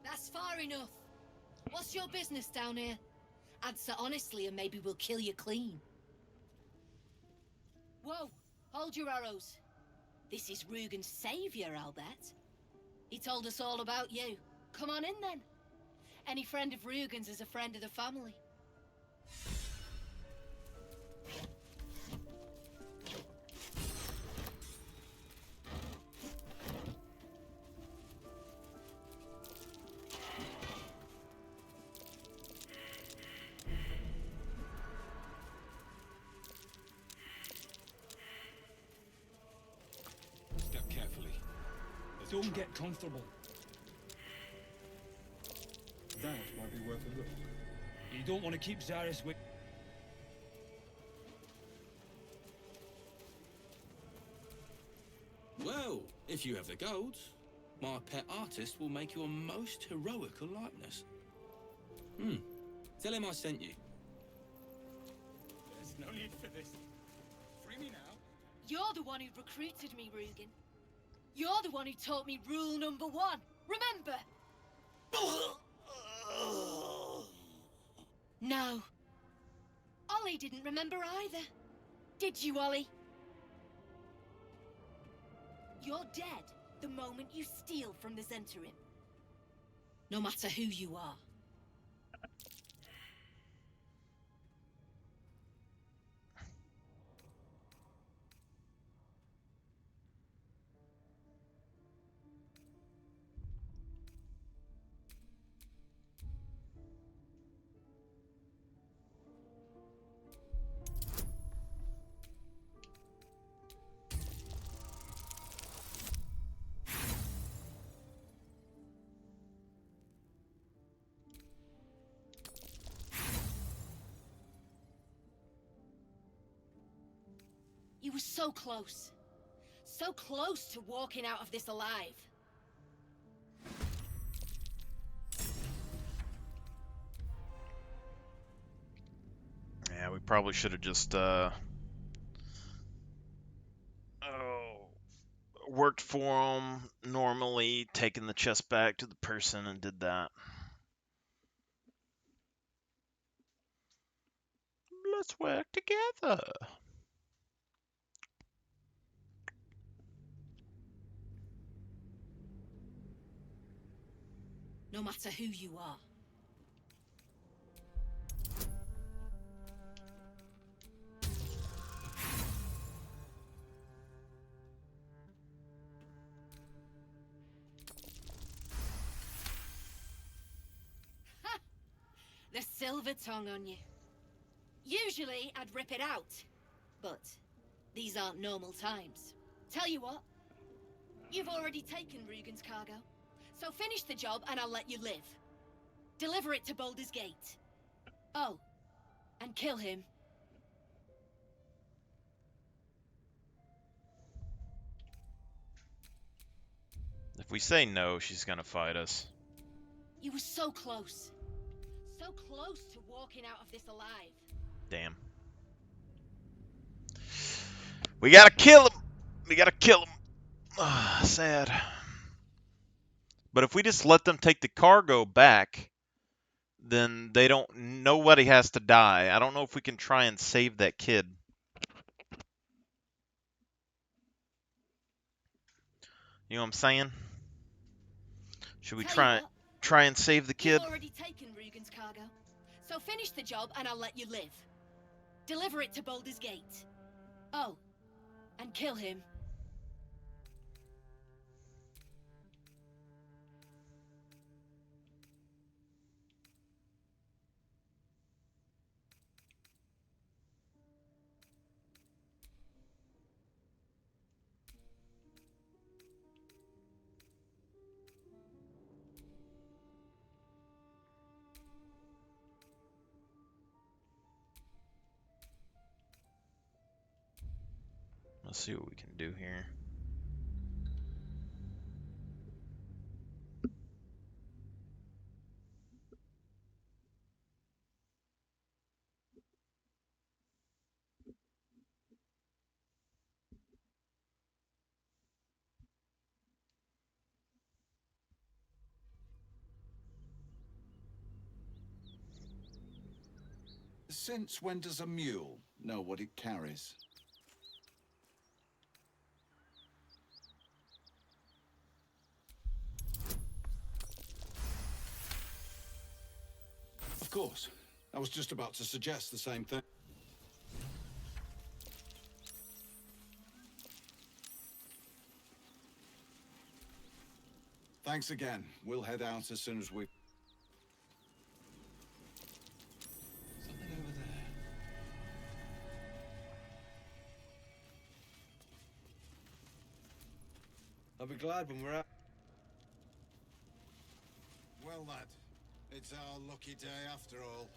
That's far enough. What's your business down here? Answer honestly and maybe we'll kill you clean. Whoa, hold your arrows. This is Rugen's savior, I'll bet. He told us all about you. Come on in then. Any friend of Rugen's is a friend of the family. Step carefully. Don't get comfortable. That might be worth a look. You don't want to keep Zaris with. Well, if you have the gold, my pet artist will make you a most heroical likeness. Tell him I sent you. There's no need for this. Free me now. You're the one who recruited me, Rugen. You're the one who taught me rule number 1. Remember? No. Ollie didn't remember either. Did you, Ollie? You're dead the moment you steal from the Zentarim. No matter who you are. You were so close. So close to walking out of this alive. Yeah, we probably should have just worked for him normally, taken the chest back to the person and did that. Let's work together. No matter who you are. Ha! The silver tongue on you. Usually, I'd rip it out. But these aren't normal times. Tell you what. You've already taken Rugen's cargo. So finish the job and I'll let you live. Deliver it to Baldur's Gate. Oh, and kill him. If we say no, she's gonna fight us. You were so close. So close to walking out of this alive. Damn. We gotta kill him! We gotta kill him! Sad. But if we just let them take the cargo back, then they don't. Nobody has to die. I don't know if we can try and save that kid. You know what I'm saying? Should we try and save the kid? You've already taken Rugen's cargo. So finish the job and I'll let you live. Deliver it to Baldur's Gate. Oh, and kill him. Let's see what we can do here. Since when does a mule know what it carries? Of course. I was just about to suggest the same thing. Thanks again. We'll head out as soon as we... Something over there. I'll be glad when we're out. Well, lad, it's our lucky day after all.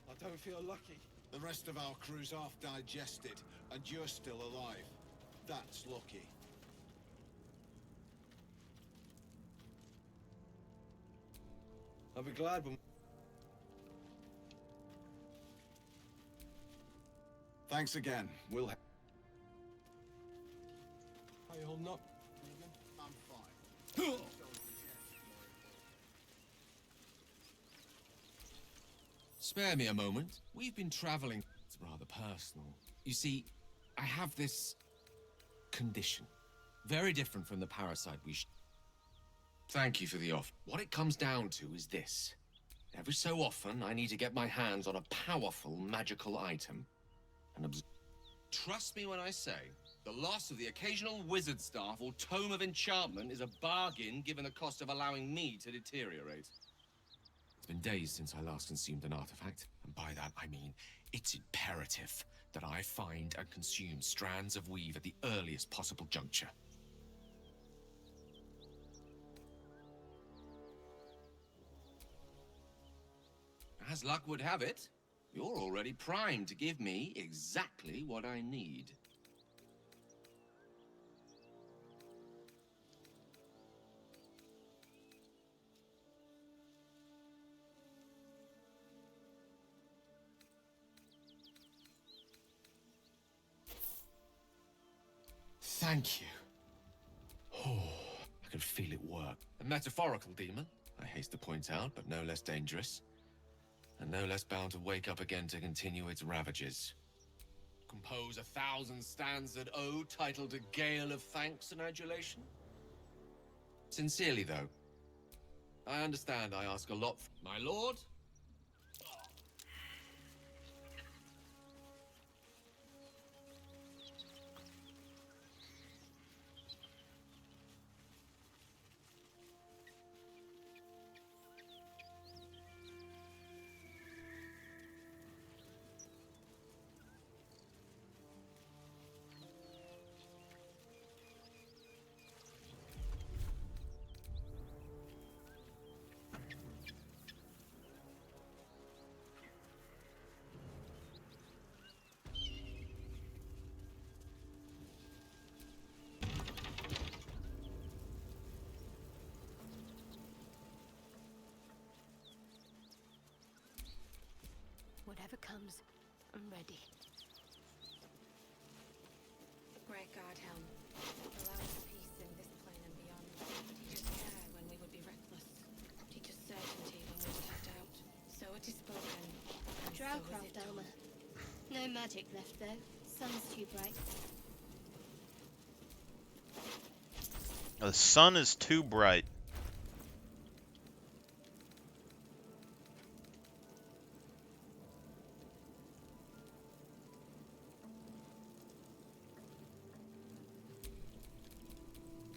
I don't feel lucky. The rest of our crew's half digested, and you're still alive. That's lucky. I'll be glad when... Thanks again. We'll... Are you all not? I'm fine. Spare me a moment. We've been traveling. rather personal. You see, I have this condition. Very different from the parasite we Thank you for the offer. What it comes down to is this. Every so often, I need to get my hands on a powerful magical item. And trust me when I say, the loss of the occasional wizard staff or tome of enchantment is a bargain given the cost of allowing me to deteriorate. It's been days since I last consumed an artifact, and by that I mean it's imperative that I find and consume strands of weave at the earliest possible juncture. As luck would have it, you're already primed to give me exactly what I need. Thank you. Oh, I can feel it work. A metaphorical demon, I haste to point out, but no less dangerous. And no less bound to wake up again to continue its ravages. Compose 1,000 stanzas ode titled A Gale of Thanks and Adulation? Sincerely, though, I understand I ask a lot. My lord? Whatever comes, I'm ready. Great God, Helm. Allow us peace in this plane and beyond. Teach us care when we would be reckless. Teach us certainty when we would have doubt. So it is spoken, and so is Drowcraft it done. armor. No magic left though. Sun's too bright. The sun is too bright.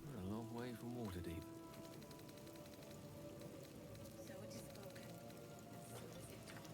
We're a long way from Waterdeep. So it is spoken, and so is it done.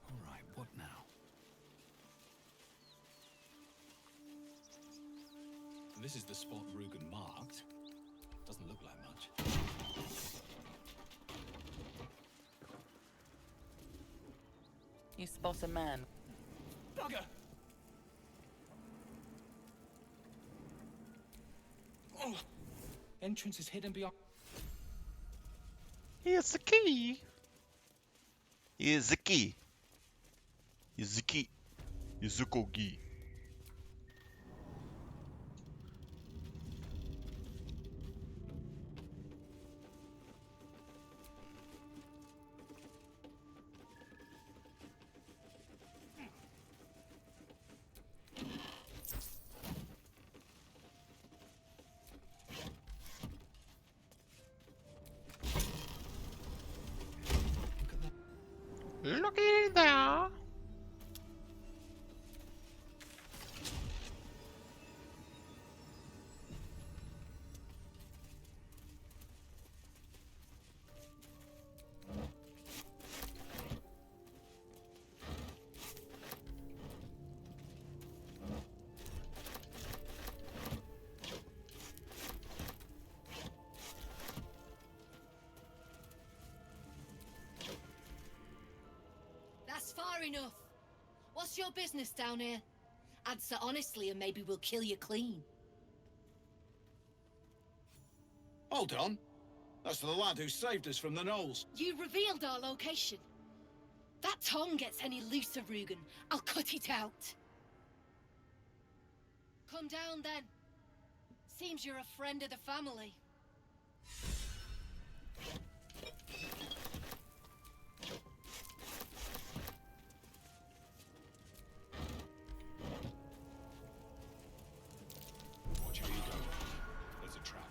All right, what now? This is the spot Rugen marked. Doesn't look like much. You spot a man. Bugger! Oh. Entrance is hidden beyond. Here's the key. Here's the key. Here's the key. Here's the key. Looky there. enough. What's your business down here? Answer honestly and maybe we'll kill you clean. Hold on. That's the lad who saved us from the gnolls. You revealed our location. That tongue gets any looser, Rugen, I'll cut it out. Come down then. Seems you're a friend of the family. Watch your ego. There's a trap.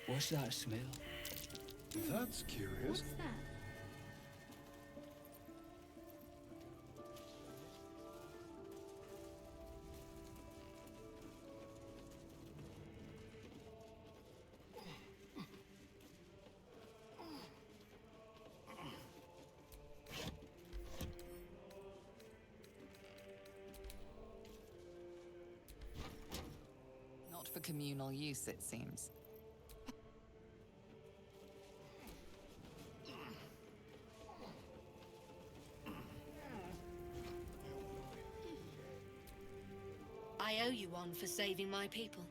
What's that smell? That's curious. What's that? Not for communal use, it seems. I owe you one for saving my people.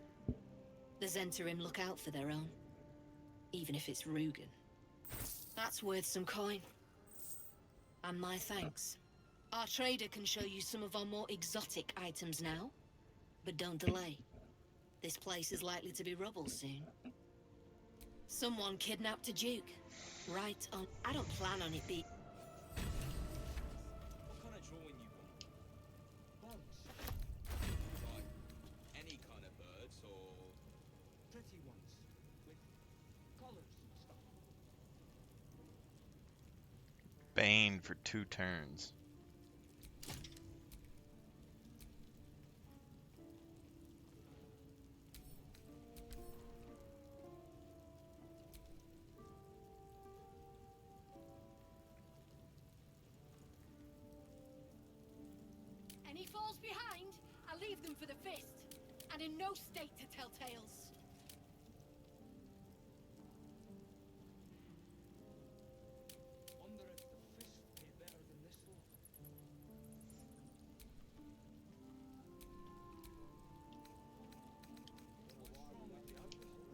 The Zentarim look out for their own. Even if it's Rugen. That's worth some coin. And my thanks. Our trader can show you some of our more exotic items now. But don't delay. This place is likely to be rubble soon. Someone kidnapped a duke. Right on. I don't plan on it being... What kind of drawing you want? Like, any kind of birds, or... Pretty ones. With collars and stuff. Bane for 2 turns. Any falls behind, I'll leave them for the fist. And in no state to tell tales. Wonder if the fist would be better than this one. What's wrong with the alcohol?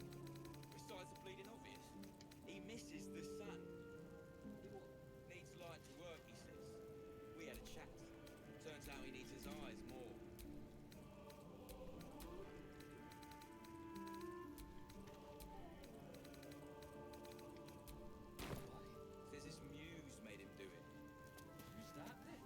Besides the bleeding obvious, he misses the sun. Needs light to work, he says. We had a chat. Turns out he needs his eyes more. Says his muse made him do it. Who's that then?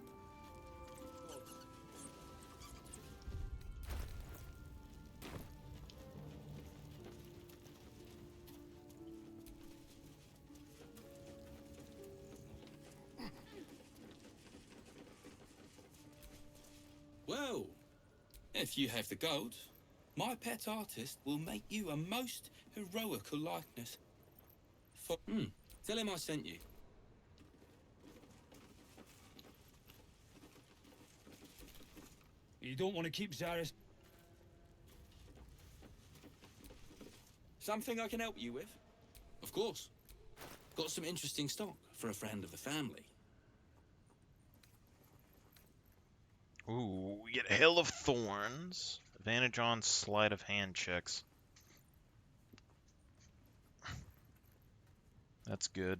Well, if you have the gold, my pet artist will make you a most heroical likeness. Tell him I sent you. You don't want to keep Zaris. Something I can help you with? Of course. Got some interesting stock for a friend of the family. Ooh, we get Hill of Thorns. Advantage on sleight of hand checks. That's good.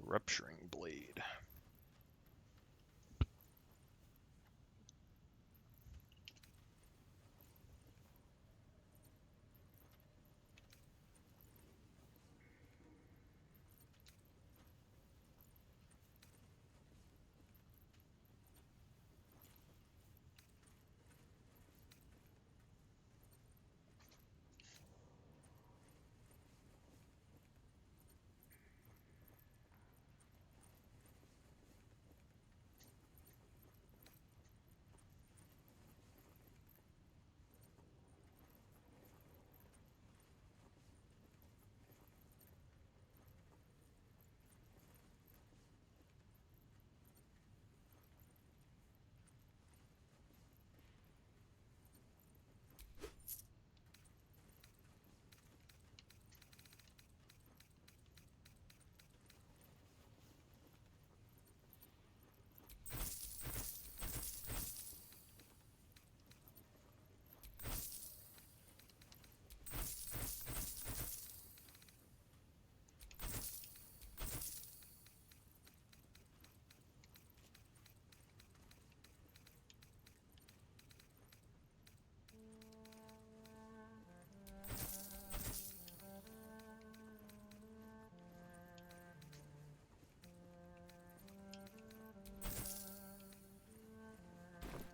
Rupturing Blade.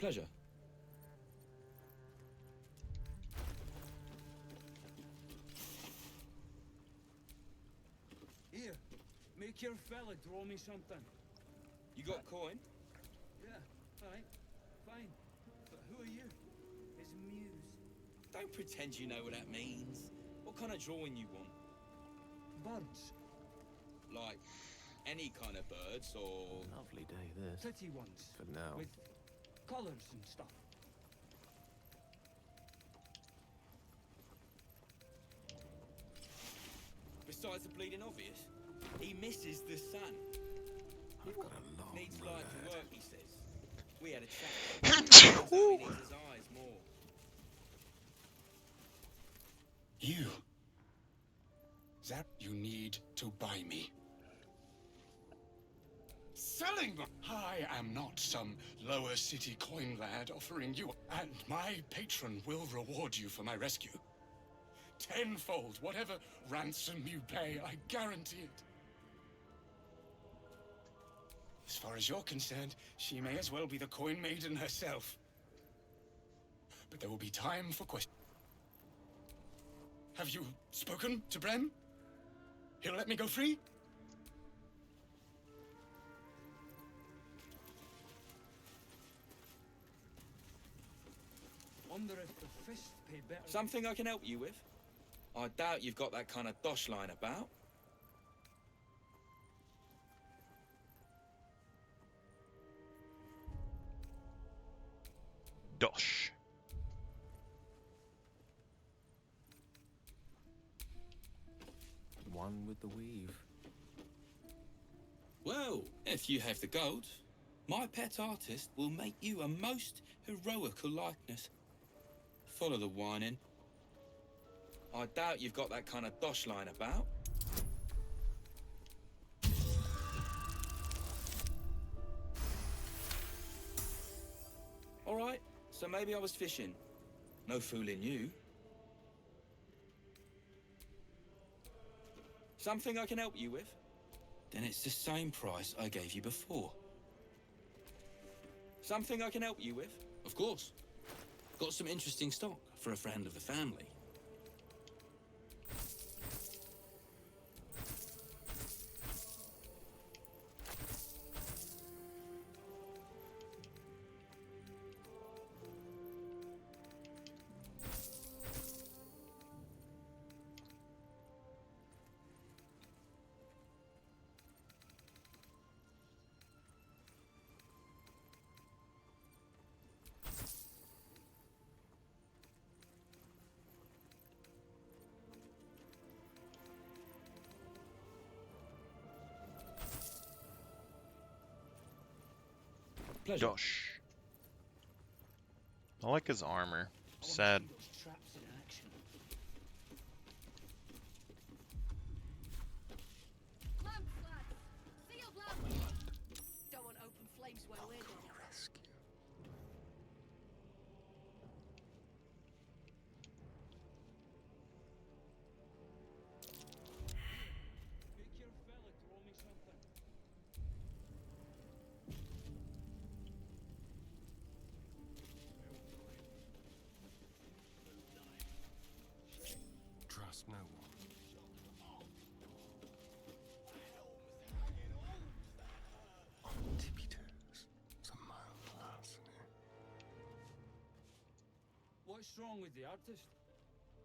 Pleasure. Here, make your fella draw me something. You got coin? Yeah, alright, fine. But who are you? His muse. Don't pretend you know what that means. What kind of drawing you want? Birds. Like, any kind of birds, or... Lovely day, this. Pretty ones. For now. With colours and stuff. Besides the bleeding obvious, he misses the sun. I've got a long Needs road light to ahead. work, he says. We had a chat. Turns out he needs his eyes more. You. That you need to buy me. Selling them! I am not some lower city coin lad offering you, and my patron will reward you for my rescue. Tenfold, whatever ransom you pay, I guarantee it. As far as you're concerned, she may as well be the coin maiden herself. But there will be time for questions. Have you spoken to Brem? He'll let me go free? Wonder if the fist pay better. Something I can help you with? I doubt you've got that kind of dosh line about. Dosh. One with the weave. Well, if you have the gold, my pet artist will make you a most heroical likeness. Follow the whining. I doubt you've got that kind of dosh line about. Alright, so maybe I was fishing. No fooling you. Something I can help you with? Then it's the same price I gave you before. Something I can help you with? Of course. Got some interesting stock for a friend of the family. Pleasure. Dosh. I like his armor. Sad. Traps in action. Lamps, lads! Sealed lamps! Don't want open flames where we're going. Make your fella draw me something. Trust no one. On tippy toes, some mild larceny. What's wrong with the artist?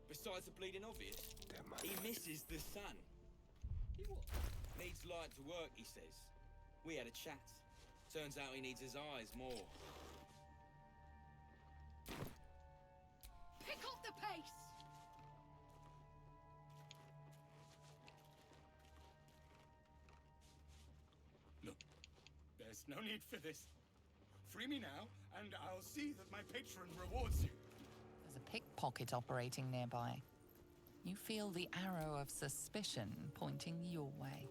Besides the bleeding obvious, Don't mind he that. misses the sun. He what? Needs light to work, he says. We had a chat. Turns out he needs his eyes more. Pick up the pace! Look, there's no need for this. Free me now, and I'll see that my patron rewards you. There's a pickpocket operating nearby. You feel the arrow of suspicion pointing your way.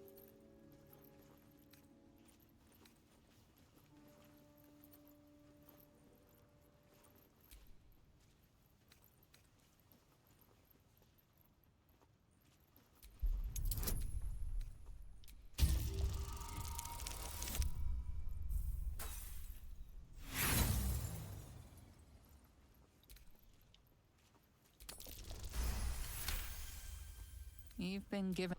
you've been given.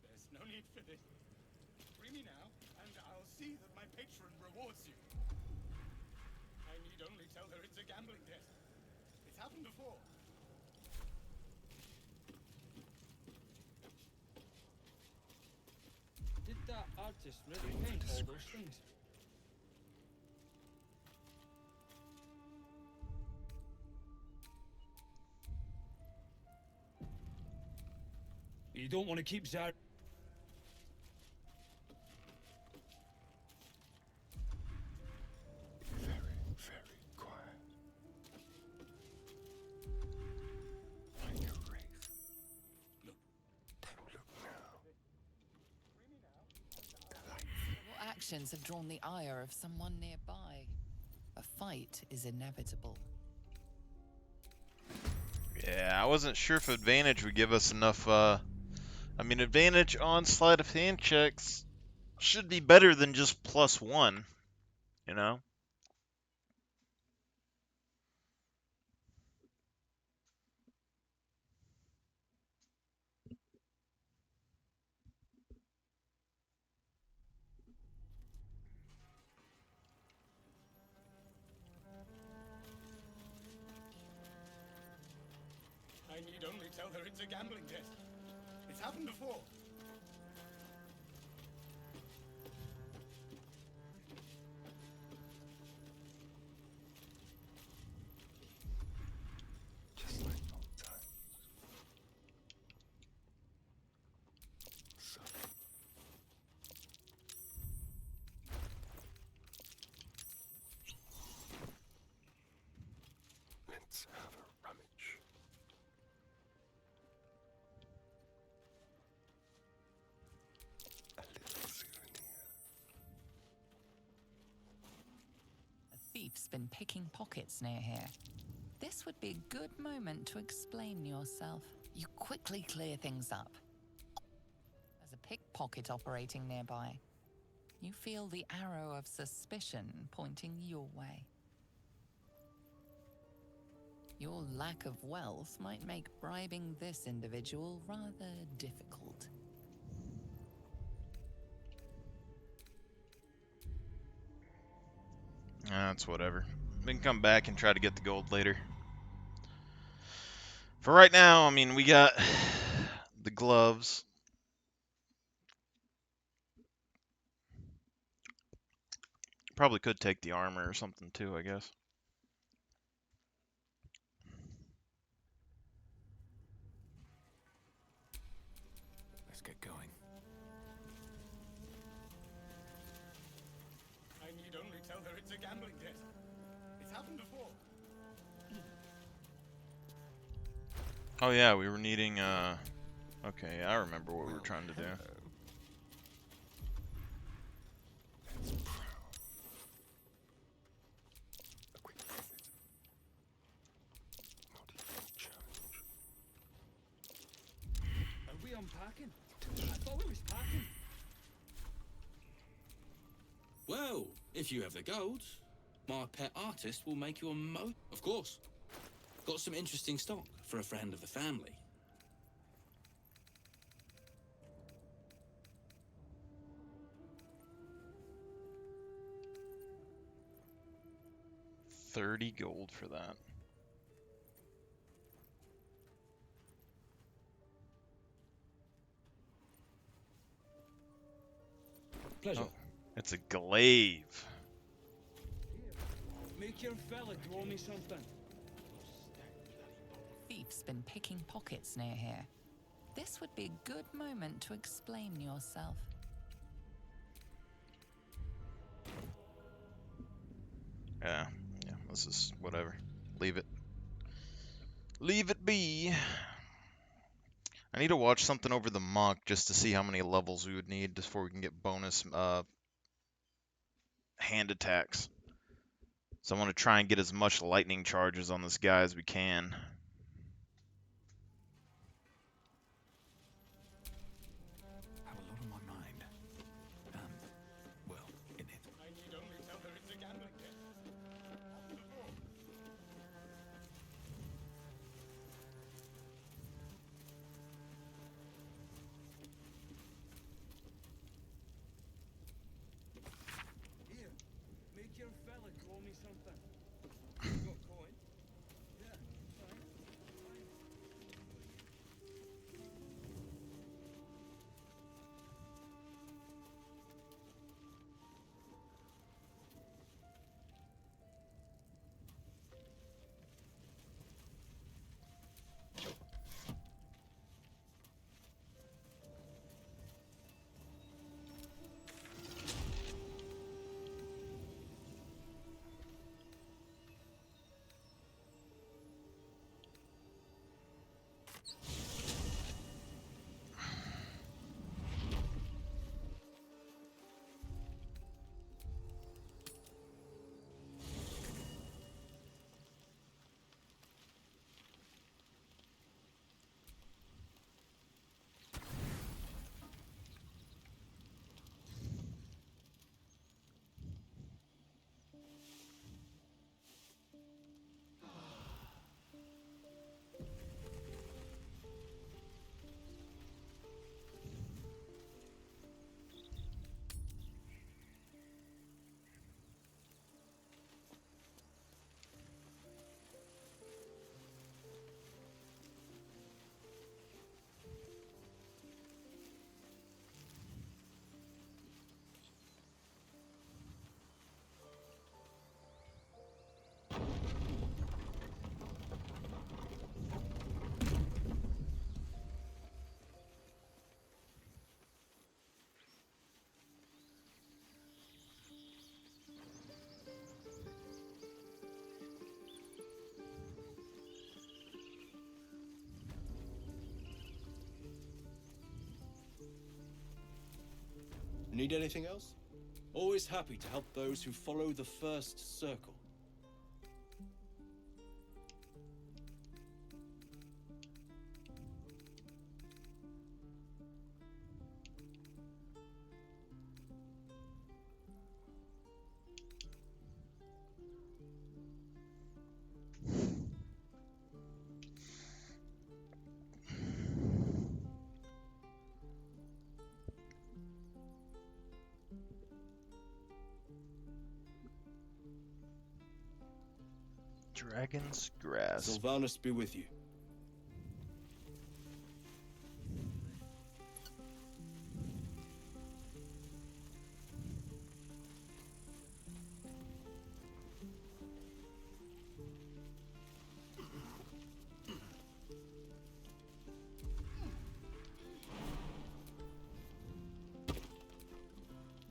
There's no need for this. Free me now, and I'll see that my patron rewards you. I need only tell her it's a gambling debt. It's happened before. Did that artist really paint all those things? You don't want to keep Zar. Very, very quiet. Like a wraith. Look. Don't look now. What actions have drawn the ire of someone nearby? A fight is inevitable. Yeah, I wasn't sure if advantage would give us enough, I mean, advantage on sleight of hand checks should be better than just +1, you know? I need only tell her it's a gambling debt. It's happened before. Just like old times. So. Let's have a rummage. A little souvenir. A thief's been picking pockets near here. This would be a good moment to explain yourself. You quickly clear things up. There's a pickpocket operating nearby. You feel the arrow of suspicion pointing your way. Your lack of wealth might make bribing this individual rather difficult. That's whatever. We can come back and try to get the gold later. For right now, I mean, we got the gloves. Probably could take the armor or something too, I guess. Let's get going. I need only tell her it's a gambling debt. It's happened before. Oh yeah, we were needing, okay, I remember what we were trying to do. That's proud. A quick visit. Not even a challenge. Are we unpacking? I thought we was packing. Well, if you have the gold, my pet artist will make you a Of course. Got some interesting stock for a friend of the family. $30 gold for that. Pleasure. Oh, it's a glaive. Make your fella draw me something. Thief's been picking pockets near here. This would be a good moment to explain yourself. Yeah, this is whatever. Leave it. Leave it be. I need to watch something over the monk just to see how many levels we would need before we can get bonus hand attacks. So I want to try and get as much lightning charges on this guy as we can. Have a lot on my mind. Well, in it. I need only your fella to owe me something. You got coin? Yeah, fine. Need anything else? Always happy to help those who follow the first circle. Dragon's Grasp. Sylvanus be with you.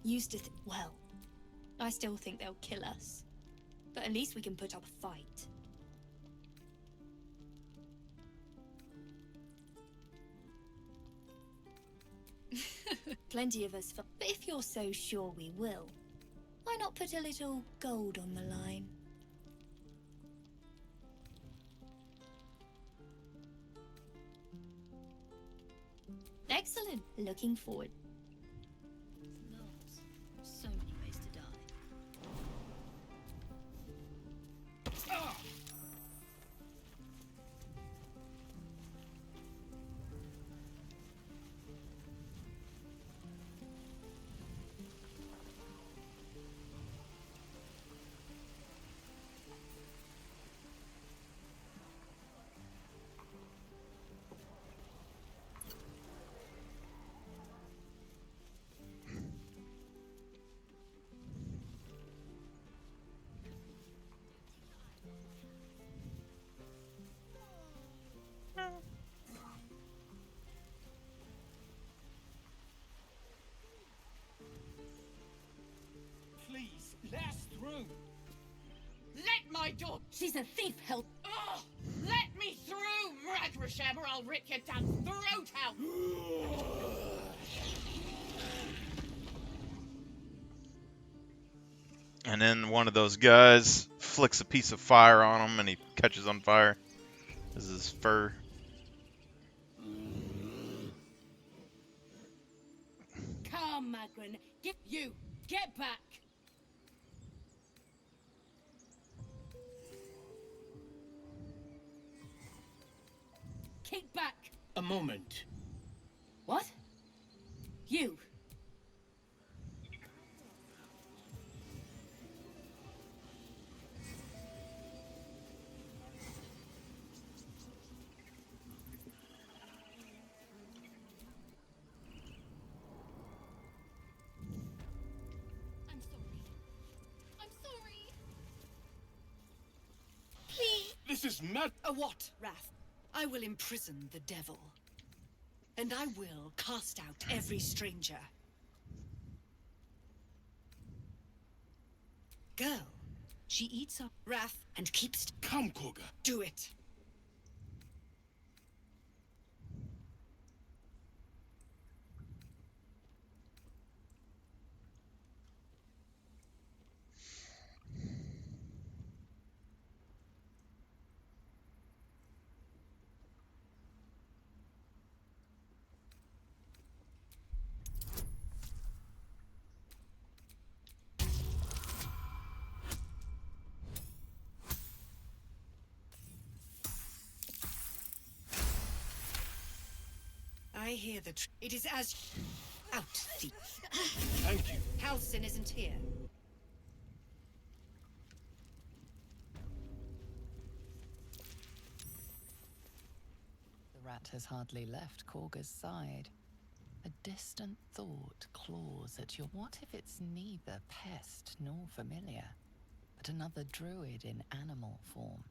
Used to well, I still think they'll kill us. But at least we can put up a fight. Plenty of us, but if you're so sure we will, why not put a little gold on the line? Excellent. Looking forward. So many ways to die. Please, let us through. Let my daughter. She's a thief, help. Oh, let me through, Ragrasham, or I'll rip your damn throat out. And then one of those guys flicks a piece of fire on him and he catches on fire. This is his fur. Come, Magrin. Get back. Kick back. A moment. What? You. This is mad. A what, Wrath? I will imprison the devil. And I will cast out every stranger. Girl, she eats up Wrath and keeps... Come, Koga. Do it. I hear the it is as... Out, thief. Thank you. Halsin isn't here. The rat has hardly left Korga's side. A distant thought claws at your... What if it's neither pest nor familiar, but another druid in animal form?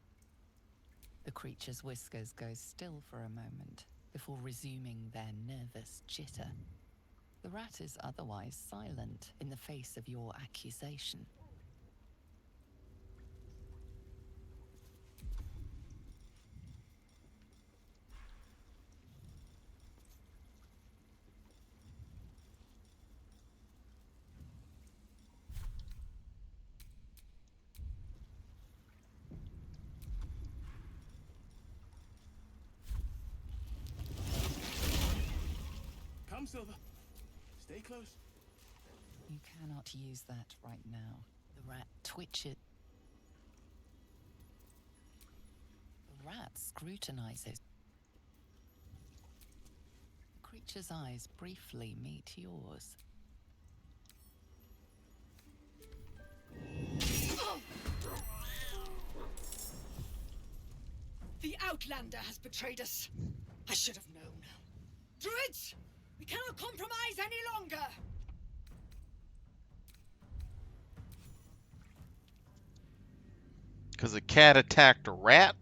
The creature's whiskers go still for a moment before resuming their nervous chitter. The rat is otherwise silent in the face of your accusation. Come, Silver. Stay close. You cannot use that right now. The rat twitches. The rat scrutinizes. The creature's eyes briefly meet yours. The Outlander has betrayed us. I should have known. Druids! We cannot compromise any longer! Because a cat attacked a rat?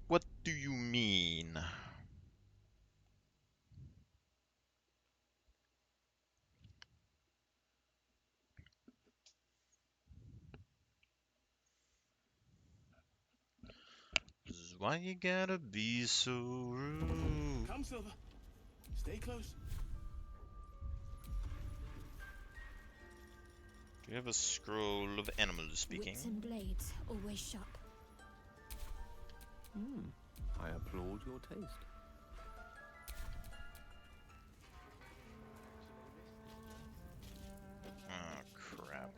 What do you mean? Why you gotta be so rude? Come, Silver. Stay close. Do you have a scroll of animals speaking? Wits and blades, always sharp. I applaud your taste. Oh, crap.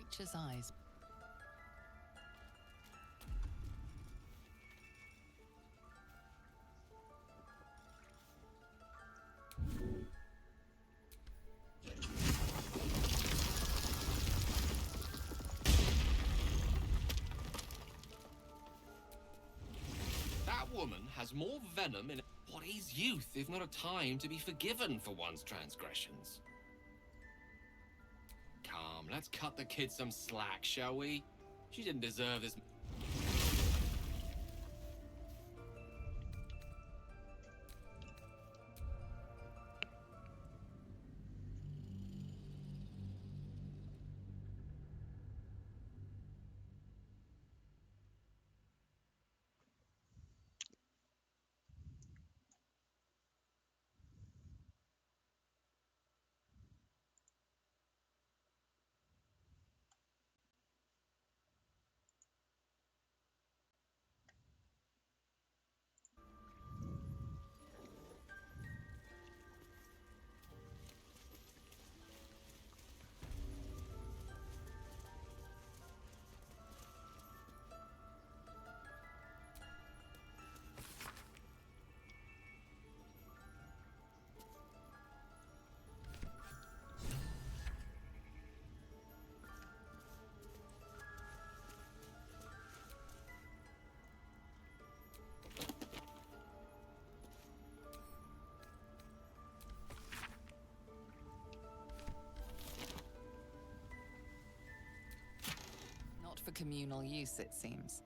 Creature's eyes. That woman has more venom in... What is youth if not a time to be forgiven for one's transgressions? Come, let's cut the kid some slack, shall we? She didn't deserve this... communal use, it seems.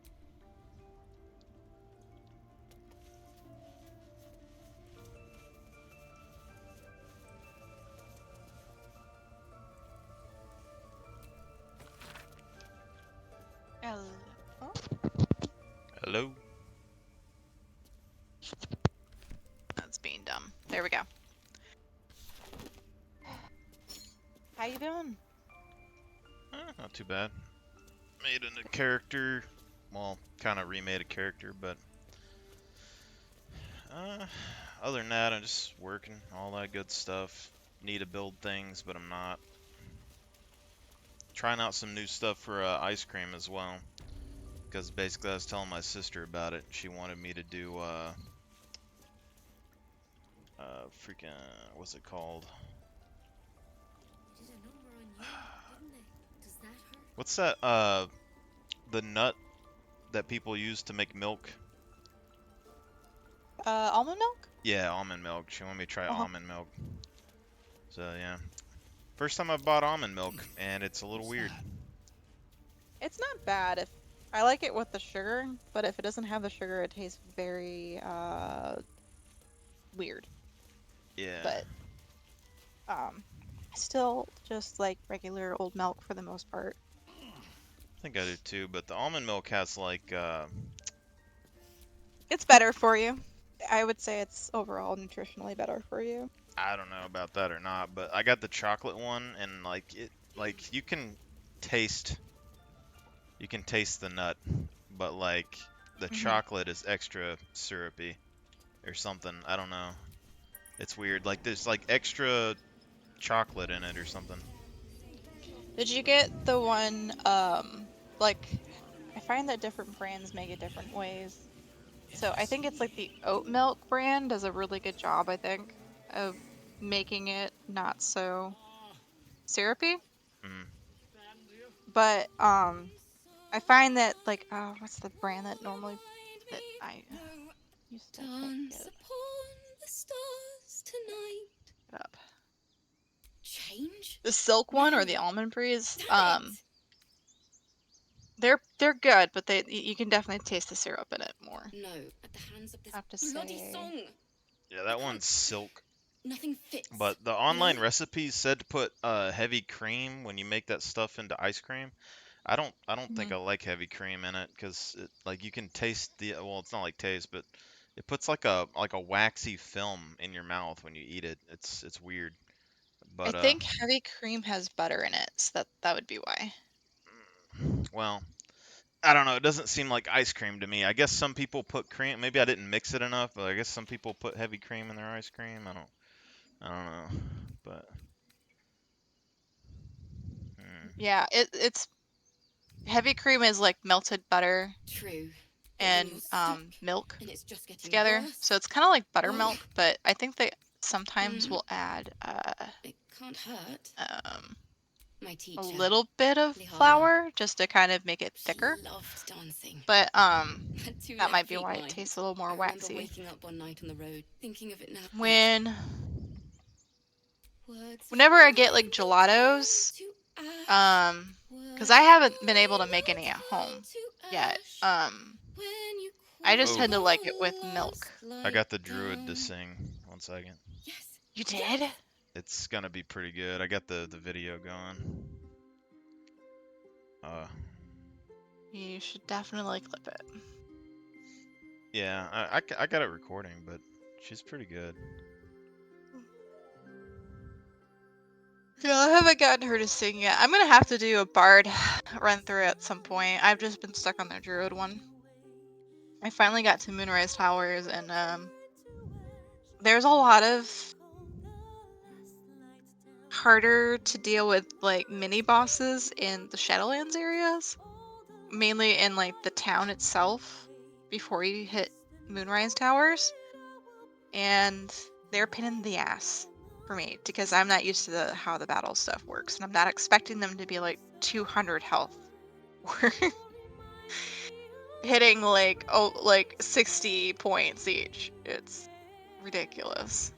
Hello. Hello. That's being dumb. There we go. How you doing? Not too bad. Made a new character. Well, kind of remade a character, but other than that, I'm just working, all that good stuff. Need to build things, but I'm not. Trying out some new stuff for ice cream as well. Because basically I was telling my sister about it. She wanted me to do, freaking, what's it called? What's that, the nut that people use to make milk? Almond milk? Yeah, almond milk. She wanted me to try Uh-huh. almond milk. So, yeah. First time I bought almond milk, and it's a little weird. It's not bad if I like it with the sugar, but if it doesn't have the sugar, it tastes very weird. Yeah. But I still just like regular old milk for the most part. I think I do too, but the almond milk has like, It's better for you. I would say it's overall nutritionally better for you. I don't know about that or not, but I got the chocolate one, and like you can taste the nut, but like the chocolate is extra syrupy or something. I don't know. It's weird. Like there's like extra chocolate in it or something. Did you get the one like I find that different brands make it different ways. So I think it's like the oat milk brand does a really good job, I think, of making it not so syrupy. Mm. But I find that like what's the brand that normally that I used to Dance get upon the stars tonight. it up. Change? The silk one or No. the almond breeze, Damn it! they're good, but you can definitely taste the syrup in it more. No, at the hands of this I have to bloody say. song. Yeah, that one's silk. Nothing fits. But the you online know? recipes said to put heavy cream when you make that stuff into ice cream. I don't think I like heavy cream in it because like you can taste the well, it's not like taste, but it puts like a waxy film in your mouth when you eat it. It's weird. I But think heavy cream has butter in it, so that would be why. well, I don't know. It doesn't seem like ice cream to me. I guess some people put cream. Maybe I didn't mix it enough, but I guess some people put heavy cream in their ice cream. I don't know. But Yeah, it's heavy cream is like melted butter True. and milk And it's just getting together. worse. So it's kind of like Oh. buttermilk, but I think they sometimes will add It can't hurt. My a teacher, little bit of Lihala, flour just to kind of make it thicker. loved dancing. But Had two that left might be feet, why it mind. tastes a little more I remember waxy. waking up one night on the road, thinking of it now. Whenever I get like gelatos, because I haven't been able to make any at home yet. I just tend to like it with milk. I got the druid to sing. 1 second. You did? It's gonna be pretty good. I got the video going. You should definitely clip it. Yeah, I got it recording, but she's pretty good. Yeah, I haven't gotten her to sing yet. I'm gonna have to do a bard run through at some point. I've just been stuck on the druid one. I finally got to Moonrise Towers, and there's a lot of harder to deal with like mini bosses in the Shadowlands areas, mainly in like the town itself before you hit Moonrise Towers, and they're a pain in the ass for me because I'm not used to how the battle stuff works, and I'm not expecting them to be like 200 health. We're hitting like 60 points each. It's ridiculous.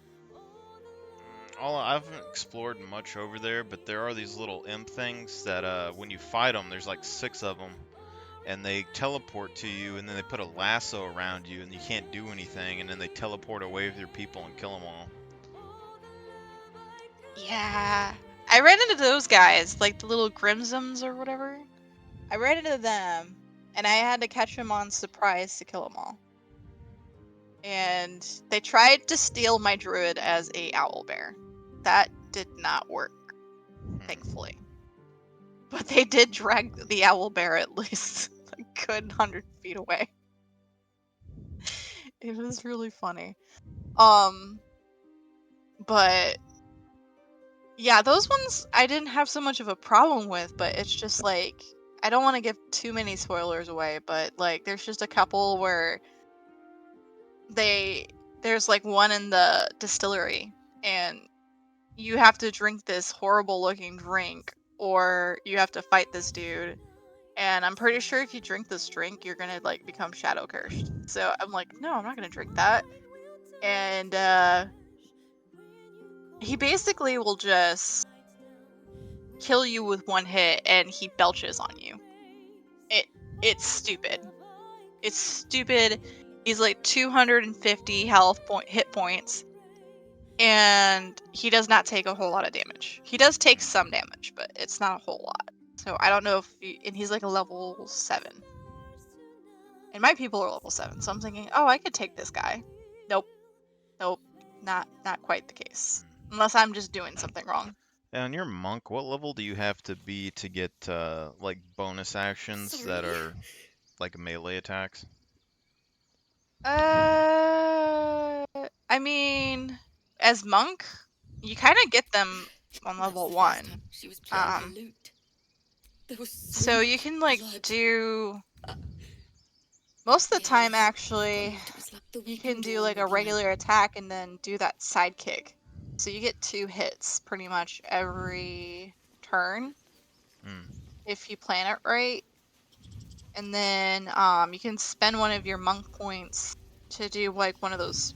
I haven't explored much over there, but there are these little imp things that when you fight them, there's like 6 of them, and they teleport to you, and then they put a lasso around you, and you can't do anything, and then they teleport away with your people and kill them all. Yeah. I ran into those guys, like the little Grimsums or whatever. I ran into them, and I had to catch them on surprise to kill them all. And they tried to steal my druid as a owlbear. That did not work, thankfully. But they did drag the owlbear at least a good 100 feet away. It was really funny. But yeah, those ones I didn't have so much of a problem with, but it's just like I don't want to give too many spoilers away, but like there's just a couple where there's like one in the distillery and you have to drink this horrible looking drink or you have to fight this dude. And I'm pretty sure if you drink this drink, you're gonna like become shadow cursed. So I'm like, no, I'm not gonna drink that. And he basically will just kill you with one hit and he belches on you. It's stupid. It's stupid. He's like 250 hit points and he does not take a whole lot of damage. He does take some damage, but it's not a whole lot. So I don't know if and he's like a level 7. And my people are level 7, so I'm thinking, oh, I could take this guy. Nope. Nope. Not quite the case. Unless I'm just doing something wrong. And your monk, what level do you have to be to get like bonus actions that are like melee attacks? I mean, as monk, you kind of get them on level 1. She was playing the lute. There was So you much can like blood. do most of the time Yes, actually it was like the you can weekend do dawn like a would like regular attack and then do that side kick. So you get 2 hits pretty much every turn if you plan it right. And then you can spend one of your monk points to do like one of those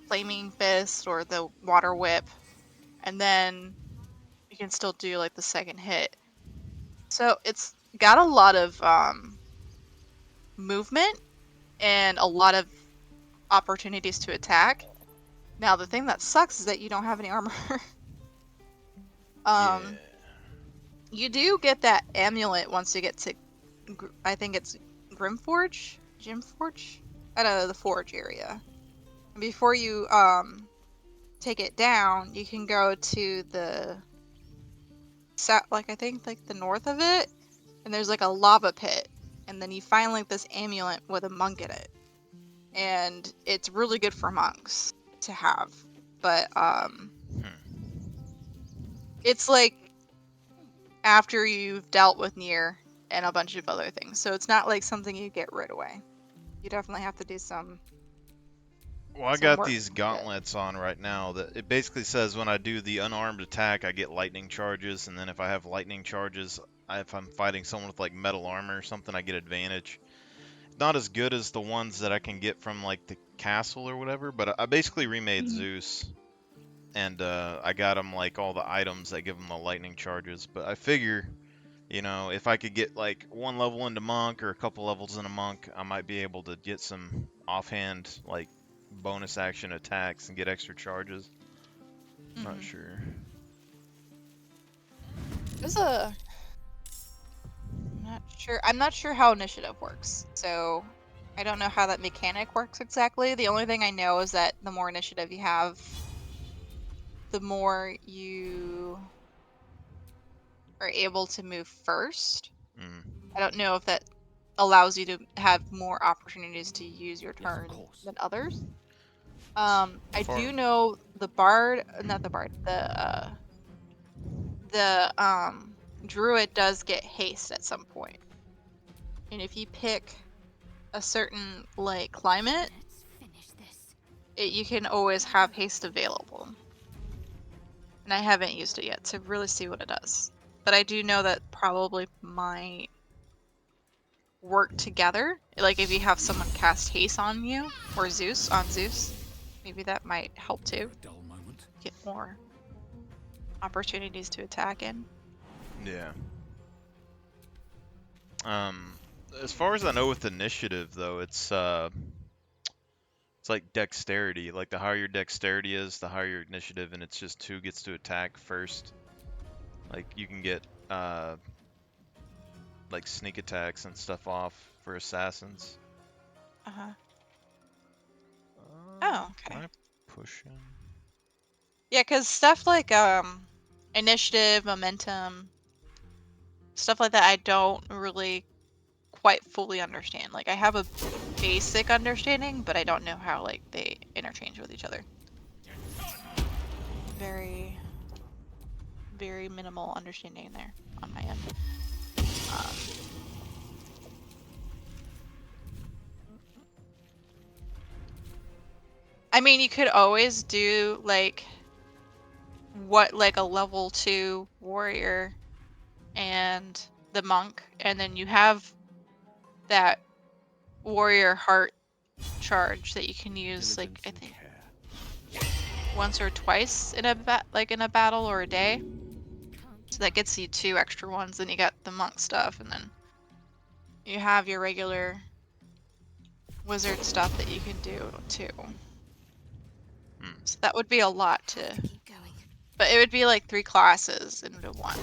flaming fists or the water whip, and then you can still do like the second hit. So it's got a lot of movement and a lot of opportunities to attack. Now the thing that sucks is that you don't have any armor. You do get that amulet once you get to I think it's Grimforge? Gymforge? I don't know, the forge area. Before you take it down, you can go to the like I think like the north of it, and there's like a lava pit, and then you find like this amulet with a monk in it, and it's really good for monks to have. But it's like after you've dealt with Nier and a bunch of other things, so it's not like something you get right away. You definitely have to do some. Well, I Some got work these to it. gauntlets on right now that it basically says when I do the unarmed attack, I get lightning charges, and then if I have lightning charges, if I'm fighting someone with like metal armor or something, I get advantage. Not as good as the ones that I can get from like the castle or whatever, but I basically remade Zeus, and I got him like all the items that give him the lightning charges. But I figure, you know, if I could get like one level into monk or a couple levels into monk, I might be able to get some offhand like bonus action attacks and get extra charges. Not sure. There's a I'm not sure how initiative works, so I don't know how that mechanic works exactly. The only thing I know is that the more initiative you have, the more you are able to move first. I don't know if that allows you to have more opportunities to use your turn than others. I do know the bard, not the bard, the druid does get haste at some point. And if you pick a certain like climate, you can always have haste available. And I haven't used it yet to really see what it does. But I do know that probably might work together. Like if you have someone cast haste on you or Zeus on Zeus, maybe that might help too. Get more opportunities to attack in. Yeah. As far as I know with initiative though, it's like dexterity. Like the higher your dexterity is, the higher your initiative, and it's just who gets to attack first. Like you can get like sneak attacks and stuff off for assassins. Uh-huh. Oh, Can okay. I push him? Yeah, because stuff like initiative, momentum, stuff like that, I don't really quite fully understand. Like I have a basic understanding, but I don't know how like they interchange with each other. Very, very minimal understanding there on my end. I mean, you could always do like a level 2 warrior and the monk, and then you have that warrior heart charge that you can use like I think once or twice in a in a battle or a day. So that gets you 2 extra ones. Then you got the monk stuff, and then you have your regular wizard stuff that you can do too. So that would be a lot to. But it would be like 3 classes into one.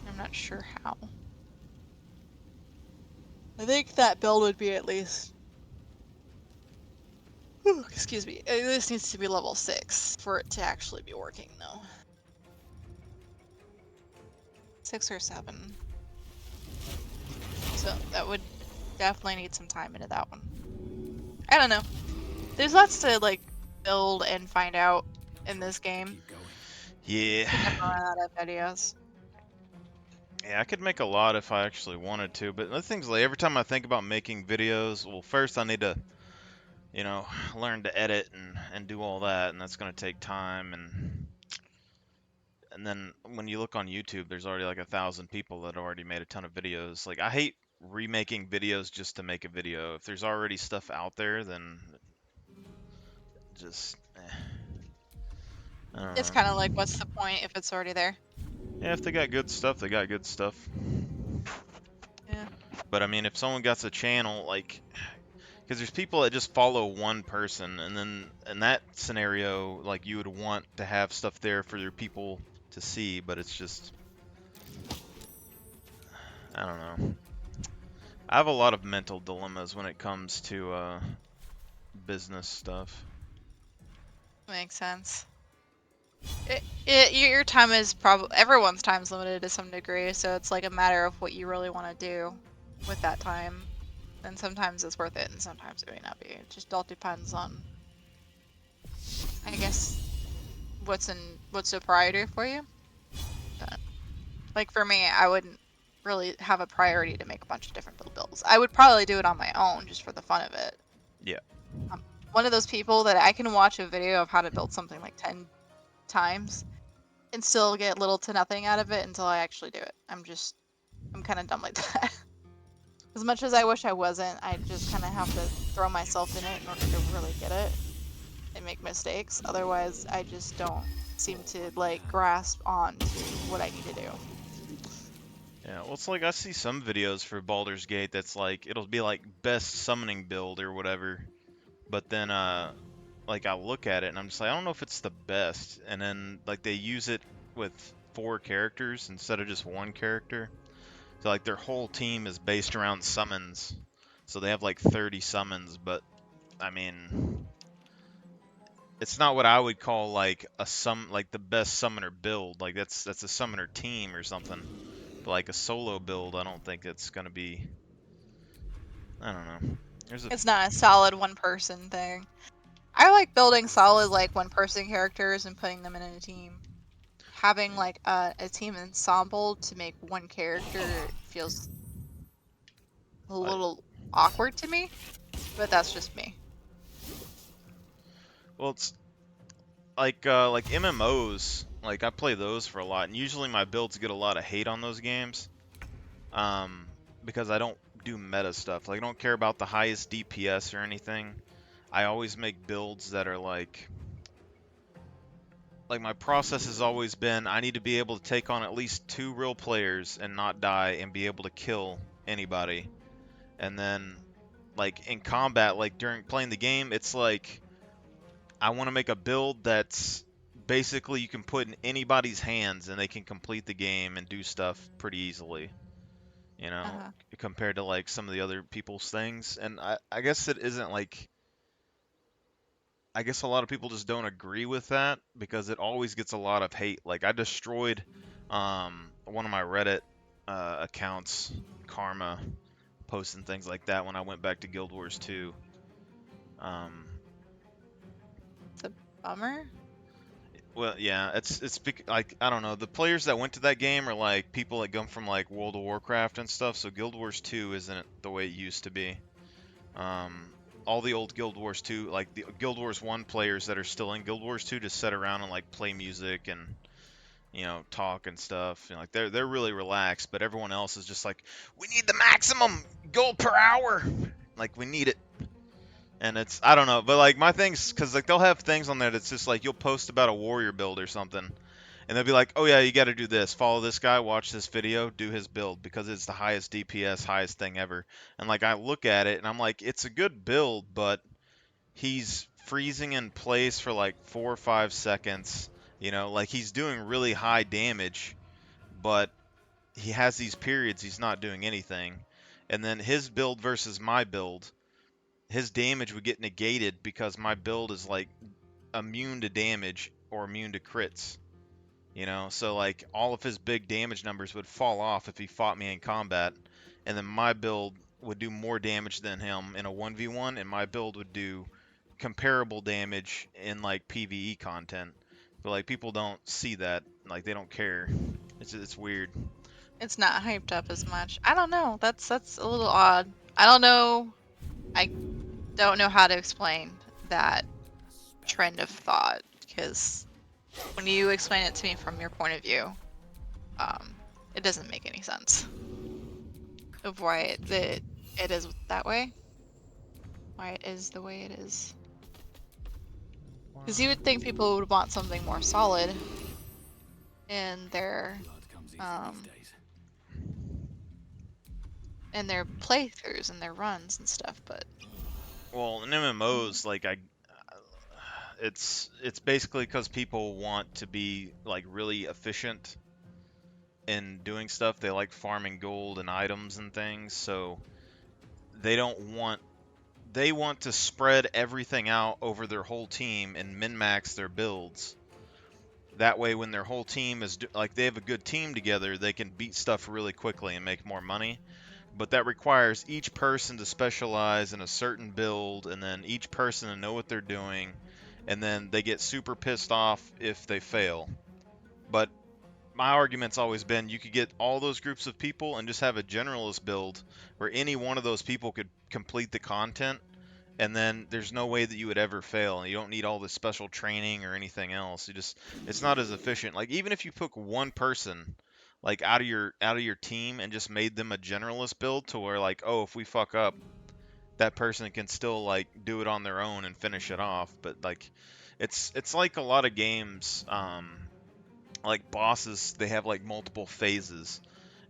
I'm not sure how. I think that build would be at least. Whew, excuse me. At least needs to be level 6 for it to actually be working, though. 6 or 7. So that would definitely need some time into that one. I don't know. There's lots to like build and find out in this game. Yeah. You never run out of videos. Yeah, I could make a lot if I actually wanted to, but the thing's like every time I think about making videos, well, first I need to, you know, learn to edit and do all that, and that's gonna take time, and then when you look on YouTube, there's already like 1,000 people that already made a ton of videos. Like I hate remaking videos just to make a video. If there's already stuff out there, then just, I don't It's know. kind of like, what's the point if it's already there? Yeah, if they got good stuff, they got good stuff. Yeah. But I mean, if someone got a channel, like, because there's people that just follow one person, and then in that scenario, like, you would want to have stuff there for your people to see, but it's just, I don't know. I have a lot of mental dilemmas when it comes to business stuff. Makes sense. Your time is probably everyone's time's limited to some degree, so it's like a matter of what you really want to do with that time. And sometimes it's worth it, and sometimes it may not be. It just all depends on, I guess, what's a priority for you. But, like for me, I wouldn't really have a priority to make a bunch of different builds. I would probably do it on my own just for the fun of it. Yeah. I'm one of those people that I can watch a video of how to build something like 10 times and still get little to nothing out of it until I actually do it. I'm kind of dumb like that. As much as I wish I wasn't, I just kind of have to throw myself in it in order to really get it and make mistakes. Otherwise, I just don't seem to like grasp on to what I need to do. Yeah, well, it's like I see some videos for Baldur's Gate that's like, it'll be like best summoning build or whatever, but then, like I look at it and I'm just like, I don't know if it's the best, and then like they use it with 4 characters instead of just 1 character. So like their whole team is based around summons. So they have like 30 summons, but I mean, it's not what I would call like like the best summoner build. Like that's a summoner team or something. But like a solo build, I don't think it's gonna be. I don't know. It's not a solid one person thing. I like building solid like one person characters and putting them in a team. Having like a team ensemble to make one character feels a little awkward to me, but that's just me. Well, it's like MMOs. Like I play those for a lot, and usually my builds get a lot of hate on those games. Because I don't do meta stuff. Like I don't care about the highest DPS or anything. I always make builds that are like my process has always been I need to be able to take on at least 2 real players and not die and be able to kill anybody. And then like in combat, like during playing the game, it's like I want to make a build that's basically you can put in anybody's hands and they can complete the game and do stuff pretty easily, you know, Uh-huh. compared to like some of the other people's things. And I guess it isn't like I guess a lot of people just don't agree with that because it always gets a lot of hate. Like I destroyed one of my Reddit accounts, Karma, posting things like that when I went back to Guild Wars 2. Um, It's a bummer. well, yeah, like I don't know. The players that went to that game are like people that come from like World of Warcraft and stuff. So Guild Wars 2 isn't the way it used to be. All the old Guild Wars 2, like the Guild Wars 1 players that are still in Guild Wars 2, just sit around and like play music and talk and stuff. Like they're really relaxed, but everyone else is just like, we need the maximum gold per hour. Like we need it. And it's I don't know, but like my things, cause like they'll have things on there that's just like you'll post about a warrior build or something, and they'll be like, oh yeah, you got to do this, follow this guy, watch this video, do his build because it's the highest DPS, highest thing ever. And like I look at it and I'm like, it's a good build, but he's freezing in place for like 4 or 5 seconds. Like he's doing really high damage, but he has these periods he's not doing anything. And then his build versus my build, his damage would get negated because my build is like immune to damage or immune to crits. So like all of his big damage numbers would fall off if he fought me in combat, and then my build would do more damage than him in a 1v1, and my build would do comparable damage in like PvE content. But like people don't see that, like they don't care. It's weird. It's not hyped up as much. I don't know. That's a little odd. I don't know. I don't know how to explain that trend of thought because when you explain it to me from your point of view, it doesn't make any sense of why it is that way. Why it is the way it is. Because you would think people would want something more solid in their um in their playthroughs and their runs and stuff, but Well, in MMOs, like it's basically because people want to be like really efficient in doing stuff. They like farming gold and items and things, so they don't want they want to spread everything out over their whole team and min-max their builds. That way, when their whole team is like they have a good team together, they can beat stuff really quickly and make more money. But that requires each person to specialize in a certain build, and then each person to know what they're doing, and then they get super pissed off if they fail. But my argument's always been you could get all those groups of people and just have a generalist build where any one of those people could complete the content, and then there's no way that you would ever fail, and you don't need all this special training or anything else. It's not as efficient. Like even if you took one person like out of your team and just made them a generalist build to where like, oh, if we fuck up, that person can still like do it on their own and finish it off. But like it's like a lot of games, like bosses, they have like multiple phases,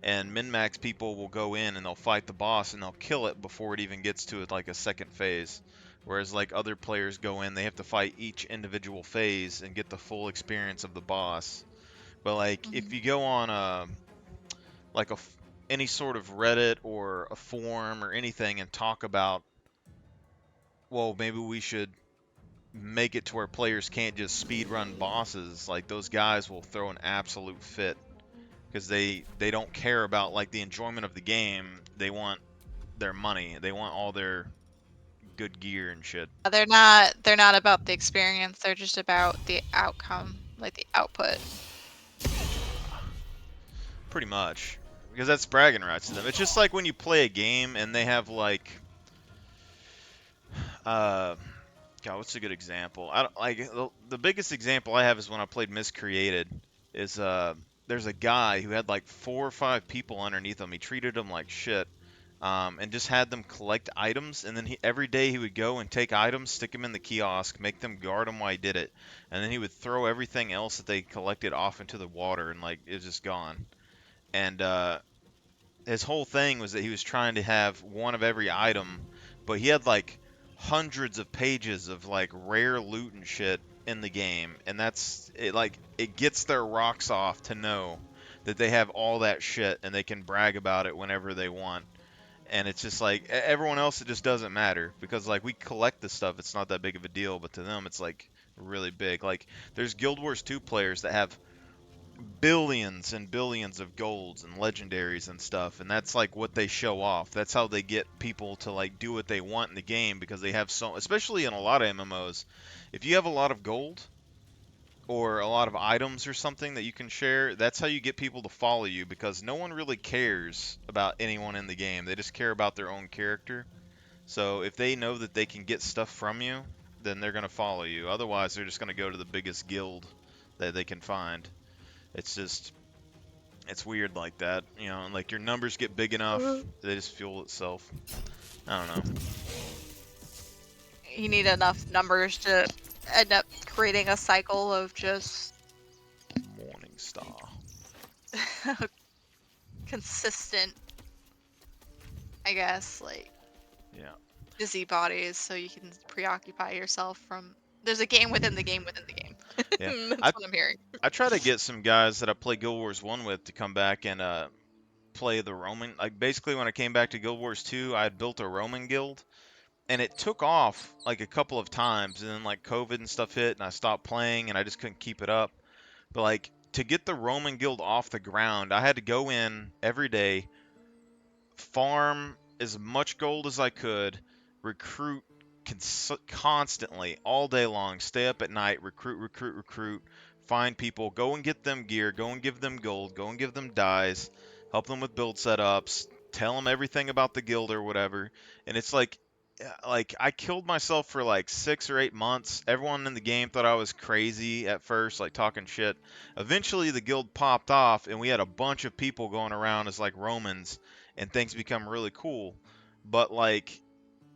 and min-max people will go in and they'll fight the boss and they'll kill it before it even gets to like a second phase. Whereas like other players go in, they have to fight each individual phase and get the full experience of the boss. But like if you go on like any sort of Reddit or a forum or anything and talk about, well, maybe we should make it to where players can't just speed run bosses, like those guys will throw an absolute fit because they don't care about like the enjoyment of the game. They want their money. They want all their good gear and shit. they're not about the experience. They're just about the outcome, like the output. Pretty much. Because that's bragging rights to them. It's just like when you play a game and they have like uh God, what's a good example? I don't like the biggest example I have is when I played Miscreated. Is there's a guy who had like 4 or 5 people underneath him. He treated them like shit, and just had them collect items. And then every day he would go and take items, stick them in the kiosk, make them guard them while he did it, and then he would throw everything else that they collected off into the water, and like it's just gone. And his whole thing was that he was trying to have one of every item, but he had like hundreds of pages of like rare loot and shit in the game, and that's it. Like it gets their rocks off to know that they have all that shit and they can brag about it whenever they want. And it's just like everyone else, it just doesn't matter because like we collect the stuff, it's not that big of a deal, but to them, it's like really big. Like there's Guild Wars 2 players that have billions and billions of golds and legendaries and stuff, and that's like what they show off. That's how they get people to like do what they want in the game because they have so, especially in a lot of MMOs, if you have a lot of gold or a lot of items or something that you can share, that's how you get people to follow you because no one really cares about anyone in the game. They just care about their own character. So if they know that they can get stuff from you, then they're going to follow you. Otherwise, they're just going to go to the biggest guild that they can find. It's just it's weird like that, you know, and like your numbers get big enough, they just fuel itself. I don't know. You need enough numbers to end up creating a cycle of just Morning Star. consistent, I guess, like Yeah. busybodies, so you can preoccupy yourself from. There's a game within the game within the game. Yeah. That's what I'm hearing. I try to get some guys that I play Guild Wars 1 with to come back and play the Roman. Like basically when I came back to Guild Wars 2, I had built a Roman guild and it took off like a couple of times and then like COVID and stuff hit and I stopped playing and I just couldn't keep it up. But like to get the Roman guild off the ground, I had to go in every day, farm as much gold as I could, recruit constantly all day long, stay up at night, recruit, find people, go and get them gear, go and give them gold, go and give them dyes, help them with build setups, tell them everything about the guild or whatever. And it's like I killed myself for like 6 or 8 months. Everyone in the game thought I was crazy at first, like talking shit. Eventually, the guild popped off, and we had a bunch of people going around as like Romans, and things become really cool. But like,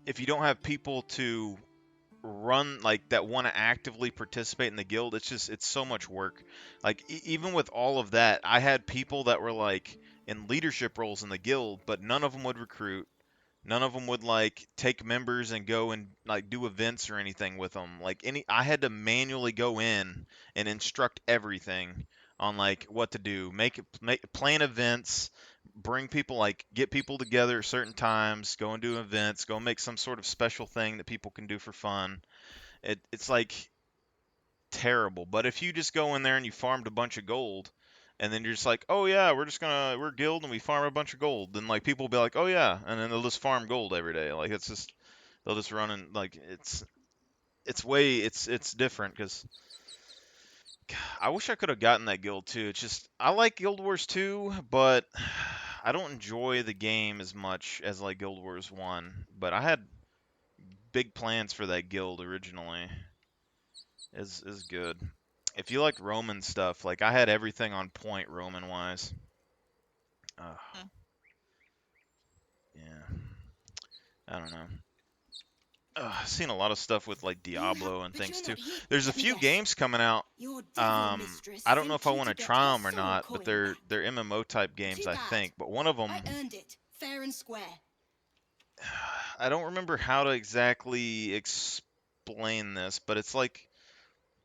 if you don't have people to run like that want to actively participate in the guild, it's so much work. Like even with all of that, I had people that were like in leadership roles in the guild, but none of them would recruit. None of them would like take members and go and like do events or anything with them. Like I had to manually go in and instruct everything on like what to do, plan events, bring people like get people together at certain times, go and do events, go make some sort of special thing that people can do for fun. It's like terrible. But if you just go in there and you farmed a bunch of gold, and then you're just like, oh yeah, we're guild and we farm a bunch of gold, then like people will be like, oh yeah, and then they'll just farm gold every day. Like it's just they'll just run and like it's different because I wish I could have gotten that guild too. It's just I like Guild Wars 2, but I don't enjoy the game as much as like Guild Wars 1. But I had big plans for that guild originally. Is good. If you like Roman stuff, like I had everything on point Roman wise. Yeah, I don't know. I've seen a lot of stuff with like Diablo and things too. There's a few games coming out. I don't know if I want to try them or not, but they're MMO type games, I think. But one of them, I earned it, fair and square. I don't remember how to exactly explain this, but it's like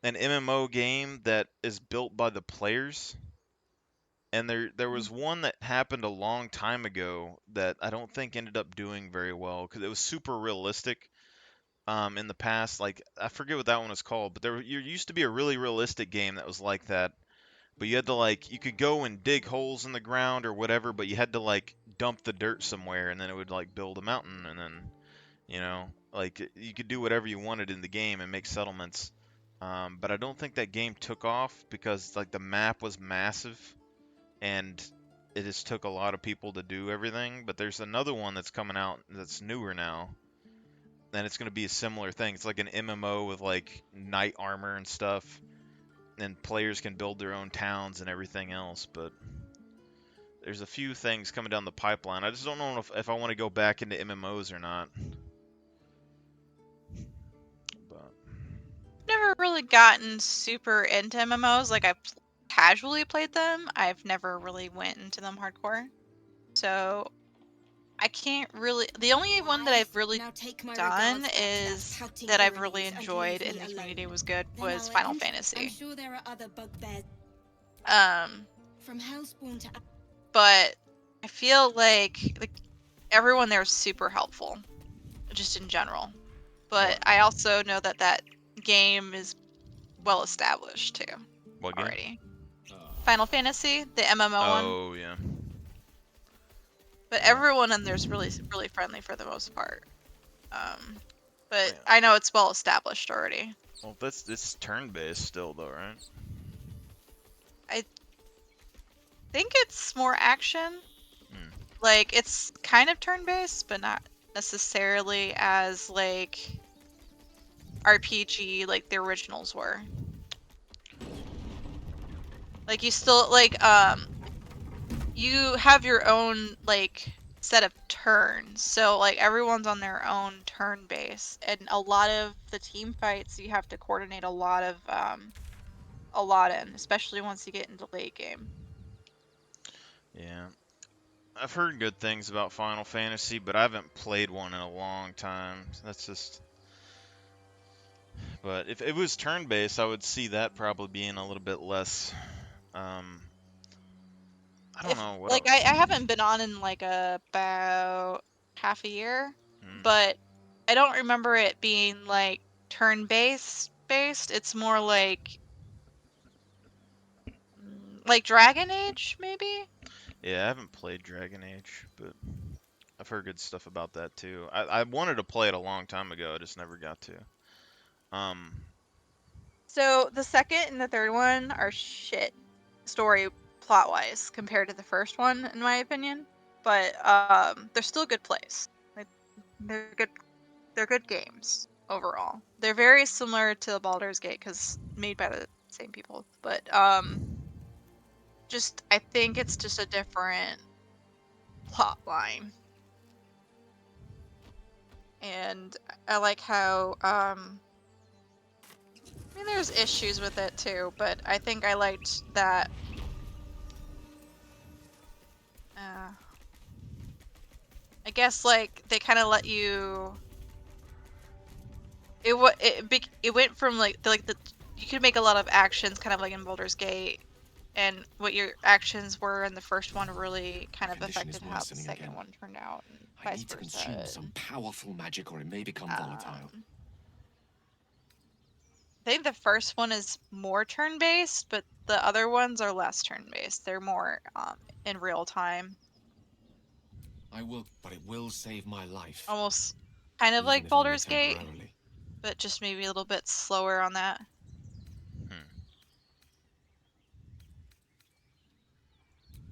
an MMO game that is built by the players. And there was one that happened a long time ago that I don't think ended up doing very well because it was super realistic. In the past, like I forget what that one was called, but there used to be a really realistic game that was like that. But you had to like you could go and dig holes in the ground or whatever, but you had to like dump the dirt somewhere, and then it would like build a mountain, and then like you could do whatever you wanted in the game and make settlements. But I don't think that game took off because like the map was massive and it just took a lot of people to do everything. But there's another one that's coming out that's newer now, and it's going to be a similar thing. It's like an MMO with like knight armor and stuff, and players can build their own towns and everything else. But there's a few things coming down the pipeline. I just don't know if I want to go back into MMOs or not. But Never really gotten super into MMOs. Like I've casually played them. I've never really went into them hardcore. So I can't really. The only one that I've really Now take my done regards back to that is pouting that I've really Pyrenees and enjoyed leave and me the community alone. was good Then was I'll Final end. I'm Fantasy. sure there are other bugbears. Um, From Hellspawn to but I feel like everyone there is super helpful, just in general. But What? I also know that that game is well established too What game? already. Final Fantasy, the MMO one. Oh yeah. But Yeah. everyone in there's really friendly for the most part. But Man. I know it's well established already. Well, it's turn-based still though, right? I think it's more action. Hmm. Like it's kind of turn-based, but not necessarily as like RPG like the originals were. Like you still you have your own like set of turns. So like everyone's on their own turn base, and a lot of the team fights you have to coordinate a lot in, especially once you get into late game. Yeah. I've heard good things about Final Fantasy, but I haven't played one in a long time. That's just. But if it was turn-based, I would see that probably being a little bit less. I don't If know what like else. I haven't been on in like about half a year, Hmm. but I don't remember it being like turn based. It's more like Dragon Age maybe. Yeah, I haven't played Dragon Age, but I've heard good stuff about that too. I wanted to play it a long time ago, I just never got to. Um, So the second and the third one are shit story plot wise compared to the first one in my opinion, but they're still good plays. Like they're good games overall. They're very similar to Baldur's Gate cuz made by the same people, but just I think it's just a different plot line. And I like how I mean there's issues with it too, but I think I liked that I guess like they kind of let you. It went from like the you could make a lot of actions kind of like in Baldur's Gate, and what your actions were in the first one really kind of Condition is affected how the worsening second again. one turned out, and I vice need to consume versa. some powerful magic or it may become volatile. I think the first one is more turn-based, but the other ones are less turn-based. They're more in real time, I will, but it will save my life. almost kind of Even like if only Baldur's Gate, temporarily. but just maybe a little bit slower on that.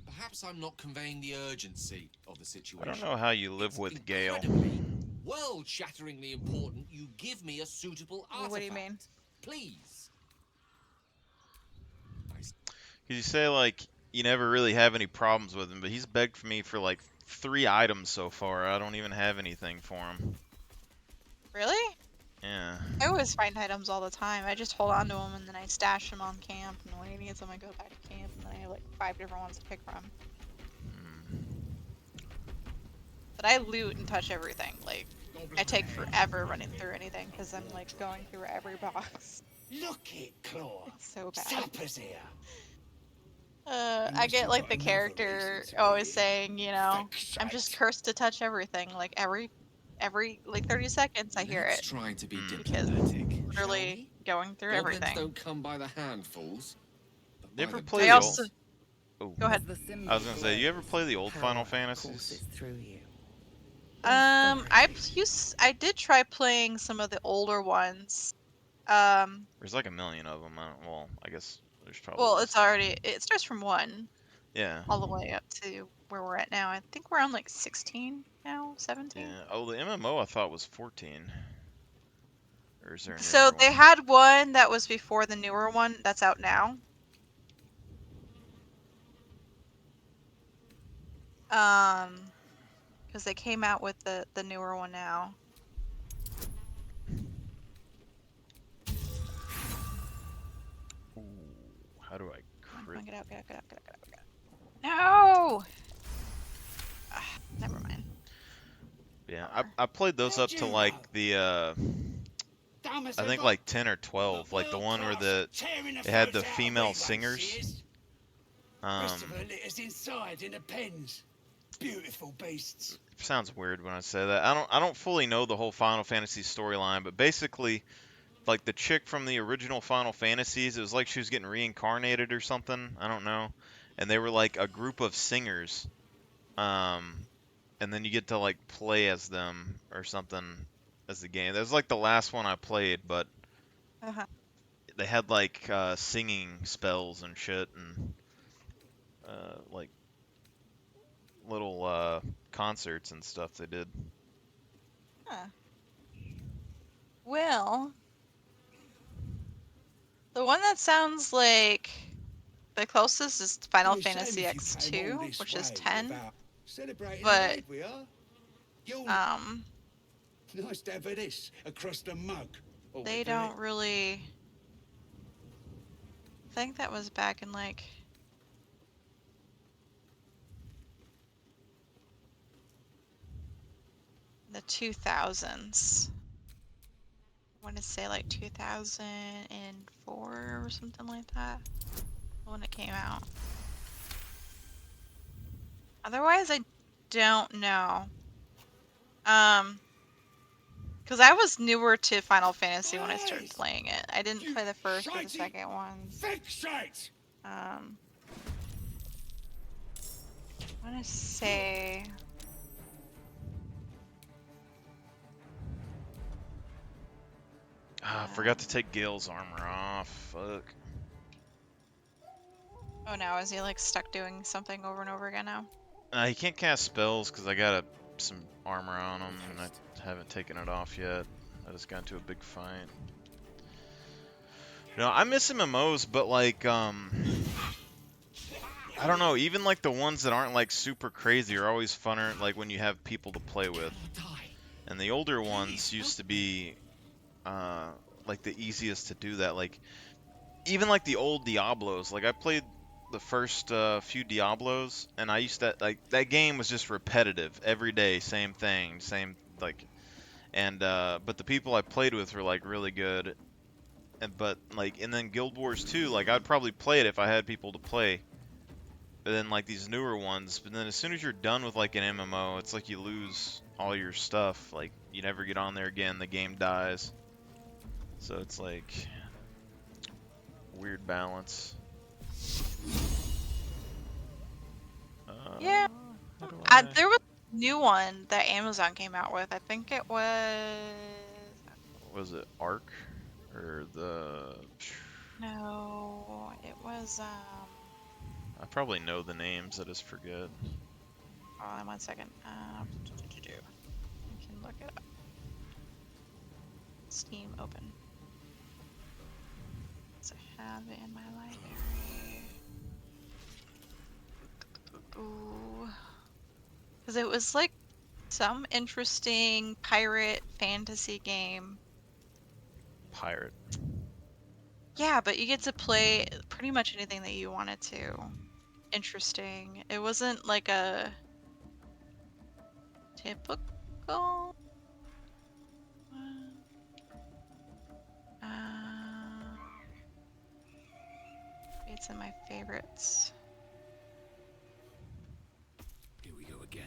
Perhaps I'm not conveying the urgency of the I situation. don't know how you live It's with Gale. incredibly, world-shatteringly important you give me a suitable artifact. What do you mean? Please. Cause you say like you never really have any problems with him, but he's begged for me for like 3 items so far. I don't even have anything for him. Really? Yeah. I always find items all the time. I just hold on to them and then I stash them on camp, and when I need them, I go back to camp, and then I have like 5 different ones to pick from. But I loot and touch everything. Like, I take forever running through anything because I'm like going through every box. Look it, Claw. It's so bad. Supper's here. I Unless get you've like got the another character reason to always be saying, you know, I'm just cursed to touch everything. Like every like 30 seconds I hear Let's it. try to be Because diplomatic, literally going through Goblins everything. don't come by the handfuls. But You by ever the play I the old? also Oh. go ahead. I was gonna say, you ever play the old Final Fantasies? I did try playing some of the older ones. There's like a million of them. Well, I guess there's probably Well, less. it starts from 1 Yeah. all the way up to where we're at now. I think we're on like 16 now, 17. Yeah. Oh, the MMO I thought was 14. Or is there a So newer they one? had one that was before the newer one that's out now. Because they came out with the newer one now. Ooh, how do I Come crit? on, get out, get out, get out, get out, get out, get out. No! Yeah, I played those up to like the I think like 10 or 12, like the one where they had the female singers. Rest of her litters inside in the pens. Beautiful beasts. Sounds weird when I say that. I don't fully know the whole Final Fantasy storyline, but basically, like the chick from the original Final Fantasies, it was like she was getting reincarnated or something. I don't know. And they were like a group of singers. Um, and then you get to like play as them or something as the game. That was like the last one I played, but Uh-huh. they had like singing spells and shit and like little concerts and stuff they did. Huh. Well, the one that sounds like the closest is Final Be a shame Fantasy if you came all X2, this which is way 10, without celebrating but life, we are. You'll um, nice to have this across the mug. Or they we do it. don't really. I think that was back in like the 2000s. I want to say like 2004 or something like that when it came out. Otherwise, I don't know. Because I was newer to Final Fantasy when I started playing it. I didn't play the first or the second ones. Fixate! I want to say. Ah, I forgot to take Gale's armor off. Fuck. Oh no, is he like stuck doing something over and over again now? He can't cast spells because I got some armor on him and I haven't taken it off yet. I just got into a big fight. No, I miss MMOs, but like, I don't know, even like the ones that aren't like super crazy are always funner, like when you have people to play with. And the older ones used to be, like the easiest to do that. Like, even like the old Diablos, like I played the first few Diablos, and I used to, like, that game was just repetitive every day, same thing, same, like, and, but the people I played with were like really good. But like, and then Guild Wars 2, like I'd probably play it if I had people to play. But then like these newer ones, but then as soon as you're done with like an MMO, it's like you lose all your stuff. Like you never get on there again, the game dies. So it's like weird balance. Yeah. There was a new one that Amazon came out with. I think it was it Ark or the? No, it was I probably know the names. I just forget. Hold on 1 second. I can look it up. Steam open. So I have it in my library. Ooh. Because it was like some interesting pirate fantasy game. Pirate. Yeah, but you get to play pretty much anything that you wanted to. Interesting. It wasn't like a typical. It's in my favorites. Here we go again.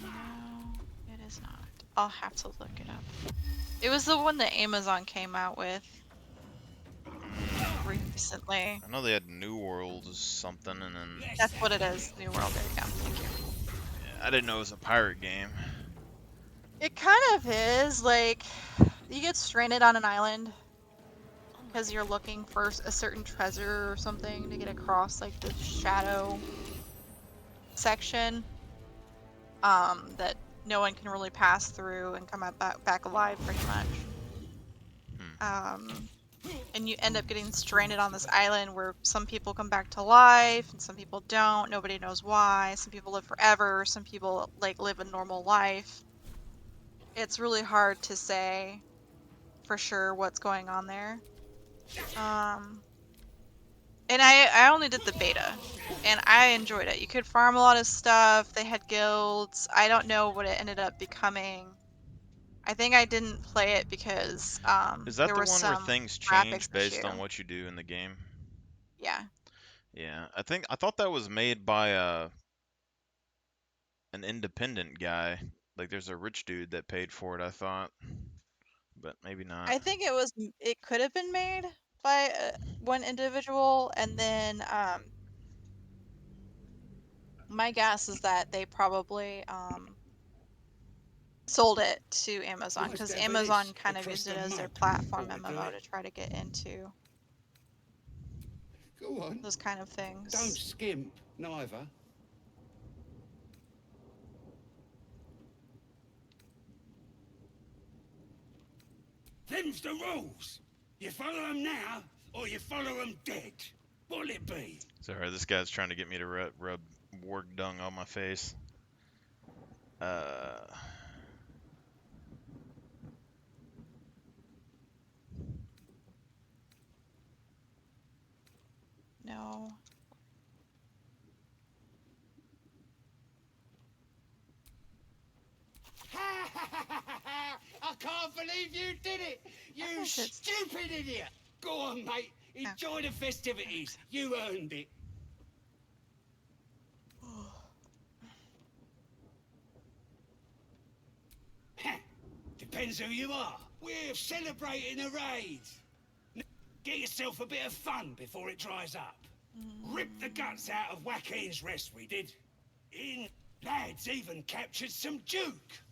No, it is not. I'll have to look it up. It was the one that Amazon came out with recently. I know they had New World or something, and then. That's what it is. New World. There you go. Thank you. Yeah, I didn't know it was a pirate game. It kind of is. Like, you get stranded on an island because you're looking for a certain treasure or something to get across, like, the shadow section. That no one can really pass through and come back alive, pretty much. And you end up getting stranded on this island where some people come back to life and some people don't. Nobody knows why. Some people live forever. Some people like live a normal life. It's really hard to say for sure what's going on there. And I only did the beta, and I enjoyed it. You could farm a lot of stuff. They had guilds. I don't know what it ended up becoming. I think I didn't play it because Is that there the was one where some things graphics change based issue. on what you do in the game? Yeah. Yeah, I thought that was made by an independent guy. Like there's a rich dude that paid for it, I thought, but maybe not. I think it could have been made by one individual, and then my guess is that they probably sold it to Amazon Nice because day for Amazon this, kind of across used the it as their mud. platform Thought we'd do MMO it. to try to get into Go on. those kind of Don't things. skimp, neither. Them's the rules. You follow them now, or you follow them dead. What'll it be? Sorry, this guy's trying to get me to rub work dung on my face. Uh, No. I can't believe you did it! You stupid idiot! Go on, mate. Enjoy the festivities. You earned it. Depends who you are. We're celebrating a raid. Get yourself a bit of fun before it dries up. Rip the guts out of Joaquin's rest, we did. Lads even captured some Duke.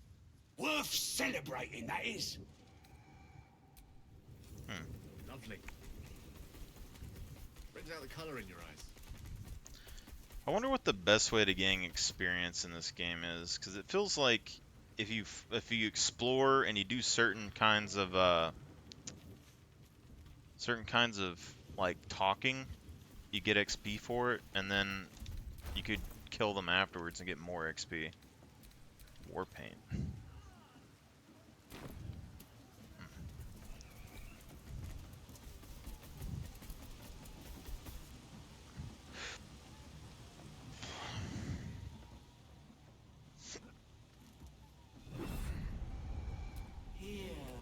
Worth celebrating, that is. Lovely. Brings out the colour in your eyes. I wonder what the best way to gain experience in this game is, because it feels like if you explore and you do certain kinds of like talking, you get XP for it, and then you could kill them afterwards and get more XP. War paint.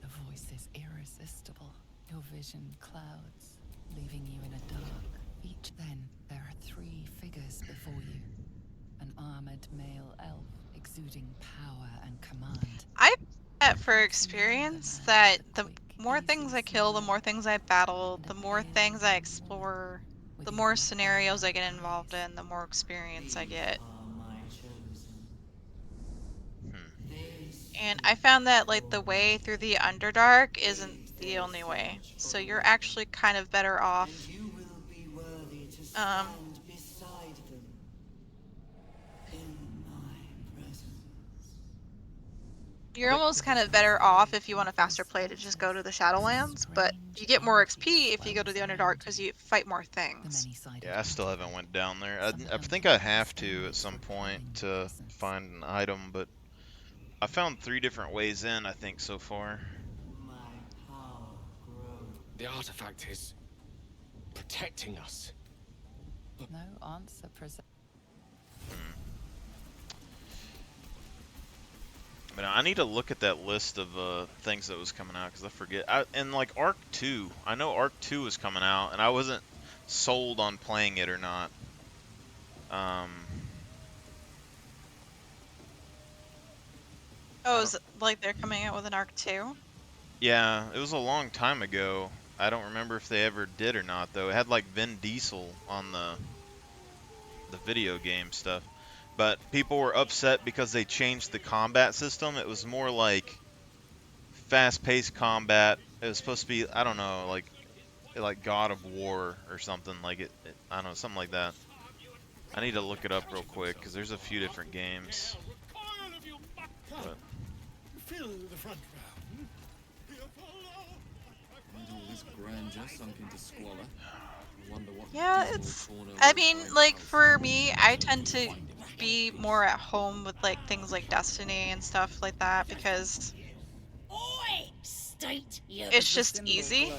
The voice is irresistible. Your vision clouds, leaving you in a dark. Then there are three figures before you. An armored male elf exuding power and command. I bet for experience that the more things I kill, the more things I battle, the more things I explore, the more scenarios I get involved in, the more experience I get. And I found that like the way through the Underdark isn't the only way. So you're actually kind of better off Beside them. In my presence. you're almost kind of better off if you want a faster play to just go to the Shadowlands, but you get more XP if you go to the Underdark because you fight more things. Yeah, I still haven't went down there. I think I have to at some point to find an item, but I found 3 different ways in, I think, so far. The artifact is protecting us. No answer present. But I need to look at that list of things that was coming out because I forget. And like Arc 2, I know Arc 2 is coming out, and I wasn't sold on playing it or not. Oh, is it like they're coming out with an Arc 2? Yeah, it was a long time ago. I don't remember if they ever did or not, though. It had like Vin Diesel on the video game stuff. But people were upset because they changed the combat system. It was more like fast-paced combat. It was supposed to be, I don't know, like God of War or something like I don't know, something like that. I need to look it up real quick because there's a few different games. But Fill the front With all this grandeur sunk into squalor, I wonder what Yeah, dismal it's. corner I we'll mean, find like ourselves for in. me, I tend to be more at home with like things like Destiny and stuff like that because Oi! State your it's just easy.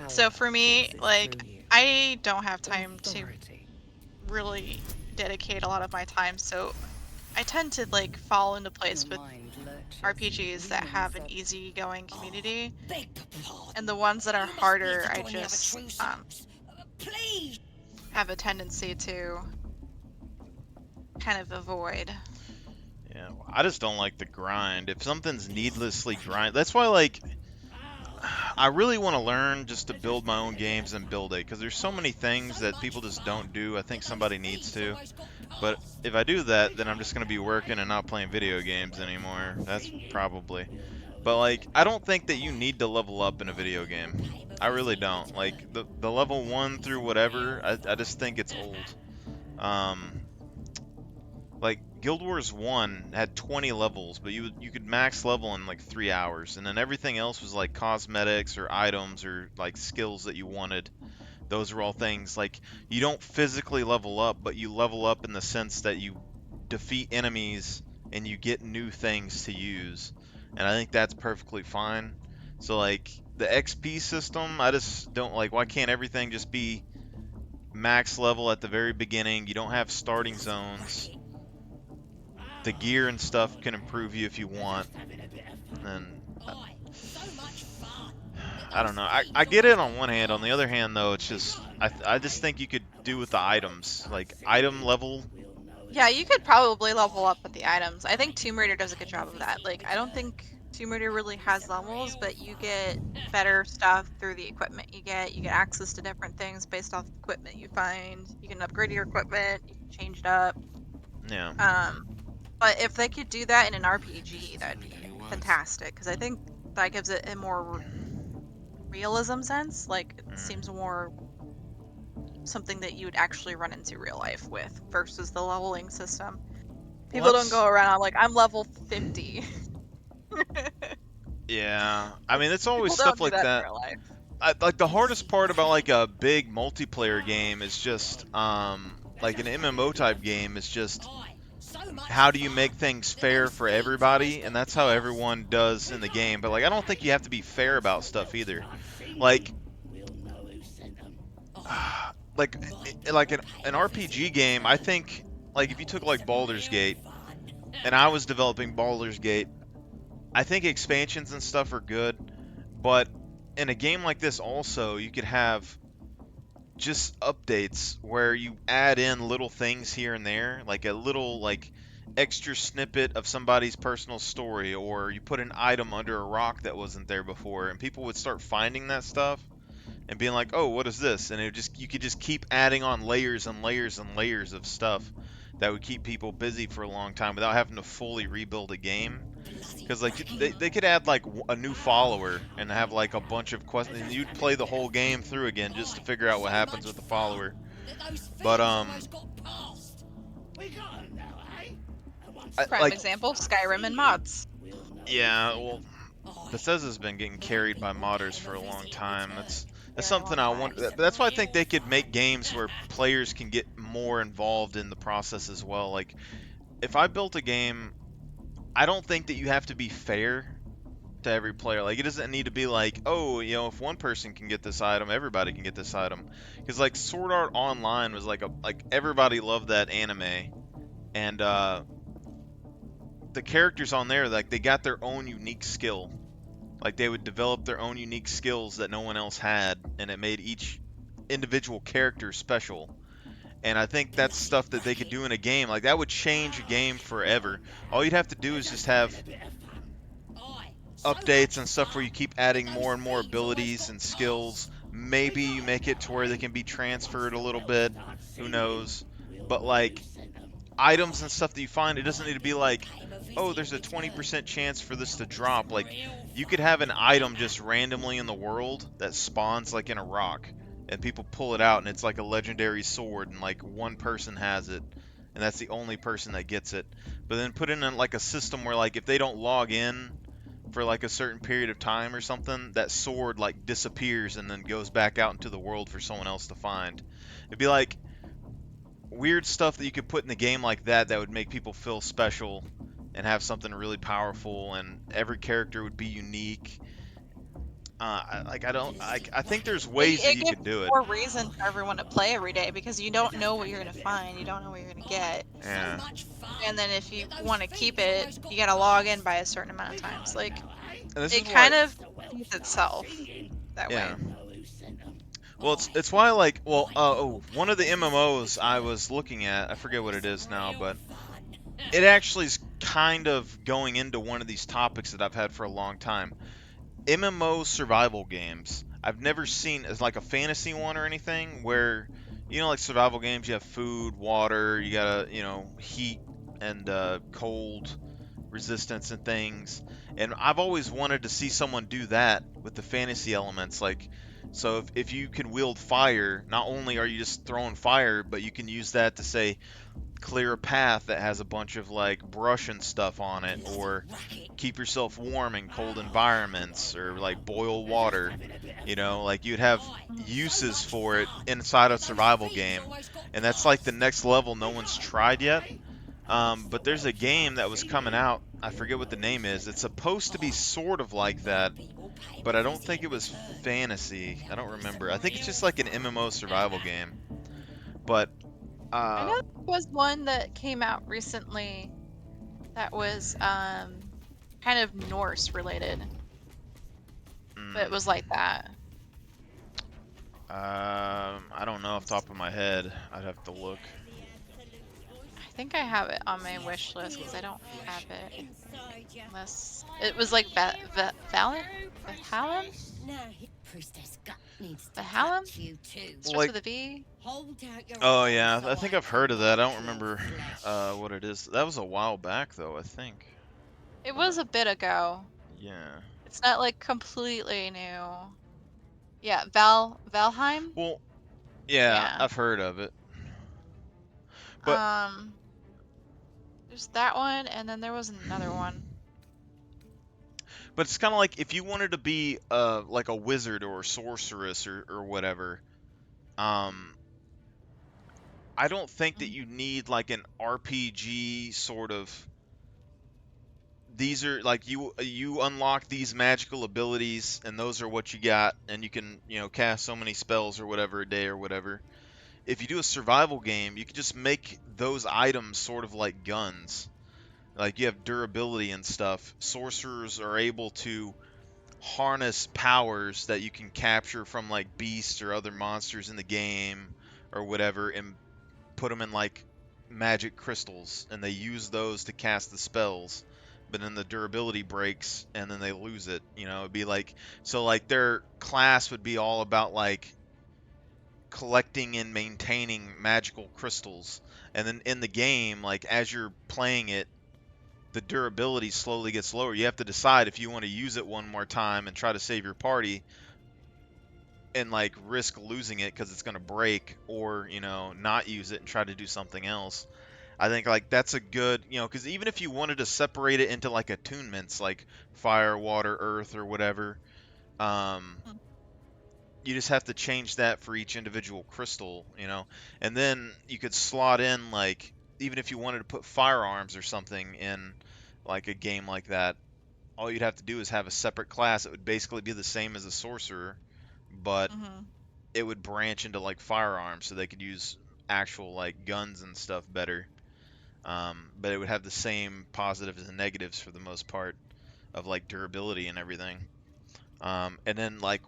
So for me, like I don't have time to really dedicate a lot of my time, so I tend to like fall into place with RPGs that have an easygoing community, and the ones that are harder, I just have a tendency to kind of avoid. Yeah, I just don't like the grind. If something's needlessly grind, that's why like I really want to learn just to build my own games and build it because there's so many things that people just don't do. I think somebody needs to. But if I do that, then I'm just going to be working and not playing video games anymore. That's probably. But like I don't think that you need to level up in a video game. I really don't. Like the level 1 through whatever, I just think it's old. Um like Guild Wars 1 had 20 levels, but you could max level in like 3 hours, and then everything else was like cosmetics or items or like skills that you wanted. Those are all things like you don't physically level up, but you level up in the sense that you defeat enemies and you get new things to use. And I think that's perfectly fine. So like the XP system, I just don't like why can't everything just be max level at the very beginning? You don't have starting zones. The gear and stuff can improve you if you want. And I don't know. I get it on one hand. On the other hand, though, it's just I just think you could do with the items, like item level. Yeah, you could probably level up with the items. I think Tomb Raider does a good job of that. Like, I don't think Tomb Raider really has levels, but you get better stuff through the equipment you get. You get access to different things based off the equipment you find. You can upgrade your equipment, you can change it up. Yeah. Um, but if they could do that in an RPG, that'd be fantastic because I think that gives it a more realism sense. Like, it seems more something that you would actually run into real life with versus the leveling system. Well, People don't that's go around like I'm level 50. yeah. I mean, it's always People stuff don't do like that in that. real life. Like the hardest part about like a big multiplayer game is just like an MMO type game is just how do you make things fair for everybody, and that's how everyone does in the game. But like I don't think you have to be fair about stuff either. Like like like an RPG game, I think like if you took like Baldur's Gate and I was developing Baldur's Gate, I think expansions and stuff are good, but in a game like this also you could have just updates where you add in little things here and there, like a little like extra snippet of somebody's personal story, or you put an item under a rock that wasn't there before, and people would start finding that stuff and being like, "Oh, what is this?" And it just you could just keep adding on layers and layers and layers of stuff that would keep people busy for a long time without having to fully rebuild a game. Because like they could add like a new follower and have like a bunch of questions, and you'd play the whole game through again just to figure out what happens with the follower. But Prime like example, Skyrim and mods. yeah, well, Bethesda's been getting carried by modders for a long time. That's Very something long I time. want. That's why I think they could make games where players can get more involved in the process as well. Like if I built a game, I don't think that you have to be fair to every player. Like it doesn't need to be like, oh, if one person can get this item, everybody can get this item. Because like Sword Art Online was like everybody loved that anime, and the characters on there like they got their own unique skill. Like they would develop their own unique skills that no one else had, and it made each individual character special. And I think that's stuff that they could do in a game. Like that would change a game forever. All you'd have to do is just have updates and stuff where you keep adding more and more abilities and skills. Maybe you make it to where they can be transferred a little bit. Who knows? But like items and stuff that you find, it doesn't need to be like, oh, there's a 20% chance for this to drop. Like you could have an item just randomly in the world that spawns like in a rock, and people pull it out and it's like a legendary sword, and like one person has it, and that's the only person that gets it. But then put in like a system where like if they don't log in for like a certain period of time or something, that sword like disappears and then goes back out into the world for someone else to find. It'd be like weird stuff that you could put in the game like that would make people feel special and have something really powerful, and every character would be unique. Like I think there's It, ways that it you gives could do it. more reason for everyone to play every day because you don't know what you're gonna find. You don't know what you're gonna get. Yeah. And then if you want to keep it, you gotta log in by a certain amount of times. Like, And this is it why. kind of feeds itself that Yeah. way. Well, it's why like one of the MMOs I was looking at, I forget what it is now, but it actually is kind of going into one of these topics that I've had for a long time. MMO survival games. I've never seen as like a fantasy one or anything where like survival games you have food, water, you gotta heat and cold resistance and things. And I've always wanted to see someone do that with the fantasy elements. Like, so if you can wield fire, not only are you just throwing fire, but you can use that to say clear a path that has a bunch of like brush and stuff on it, or keep yourself warm in cold environments, or like boil water. Like you'd have uses for it inside a survival game, and that's like the next level no one's tried yet. But there's a game that was coming out. I forget what the name is. It's supposed to be sort of like that, but I don't think it was fantasy. I don't remember. I think it's just like an MMO survival game. But I know uh, there was one that came out recently that was kind of Norse related, but it was like that. I don't know off the top of my head. I'd have to look. I think I have it on my wish list because I don't have it. Unless it was like Valen? Valhalla? Valhalla? Starts Like, with a V? oh yeah, I think I've heard of that. I don't remember what it is. That was a while back though, I think. It was a bit ago. Yeah. It's not like completely new. Yeah, Valheim? Well, yeah, Yeah. I've heard of it. But Um, there's that one, and then there was another one. But it's kind of like if you wanted to be like a wizard or a sorceress or whatever. Um, I don't think that Mhm. you need like an RPG sort of. These are like you unlock these magical abilities, and those are what you got, and you can cast so many spells or whatever a day or whatever. If you do a survival game, you can just make those items sort of like guns. Like you have durability and stuff. Sorcerers are able to harness powers that you can capture from like beasts or other monsters in the game or whatever, and put them in like magic crystals, and they use those to cast the spells. But then the durability breaks and then they lose it. It'd be like, so like their class would be all about like collecting and maintaining magical crystals. And then in the game, like as you're playing it, the durability slowly gets lower. You have to decide if you want to use it one more time and try to save your party and like risk losing it because it's going to break, or not use it and try to do something else. I think like that's a good, because even if you wanted to separate it into like attunements like fire, water, earth, or whatever, um, you just have to change that for each individual crystal, and then you could slot in like, even if you wanted to put firearms or something in like a game like that, all you'd have to do is have a separate class. It would basically be the same as a sorcerer, but Mhm. it would branch into like firearms, so they could use actual like guns and stuff better. But it would have the same positives and negatives for the most part of like durability and everything. And then like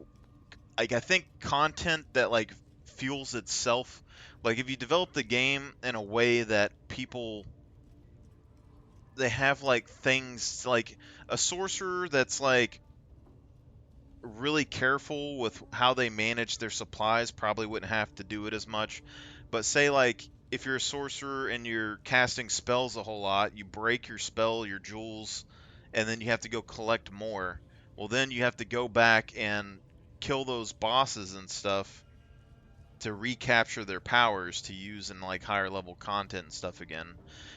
I think content that like fuels itself. Like if you develop the game in a way that people, they have like things like a sorcerer that's like really careful with how they manage their supplies probably wouldn't have to do it as much. But say like if you're a sorcerer and you're casting spells a whole lot, you break your spell, your jewels, and then you have to go collect more. Well, then you have to go back and kill those bosses and stuff to recapture their powers to use in like higher level content and stuff again.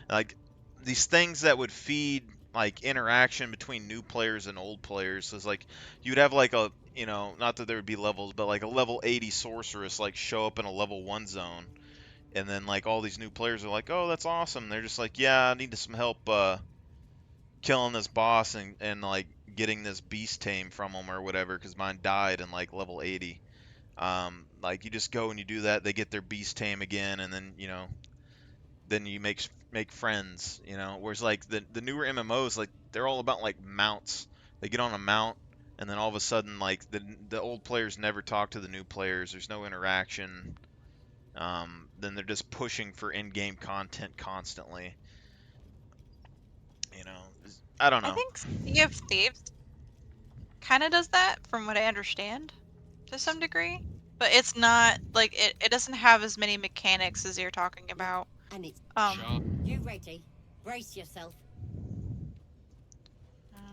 Like these things that would feed like interaction between new players and old players. So it's like you'd have like a, not that there would be levels, but like a level 80 sorceress like show up in a level 1 zone, and then like all these new players are like, "Oh, that's awesome." They're just like, "Yeah, I need some help killing this boss and like getting this beast tame from him or whatever, because mine died in like level 80. Like you just go and you do that, they get their beast tame again, and then then you make friends, Whereas like the newer MMOs, like they're all about like mounts. They get on a mount, and then all of a sudden, like the old players never talk to the new players. There's no interaction. Then they're just pushing for in-game content constantly. You know, I don't I know. think Sea of Thieves kind of does that, from what I understand, to some degree. But it's not like it doesn't have as many mechanics as you're talking about. And it's Um, you ready? Brace yourself.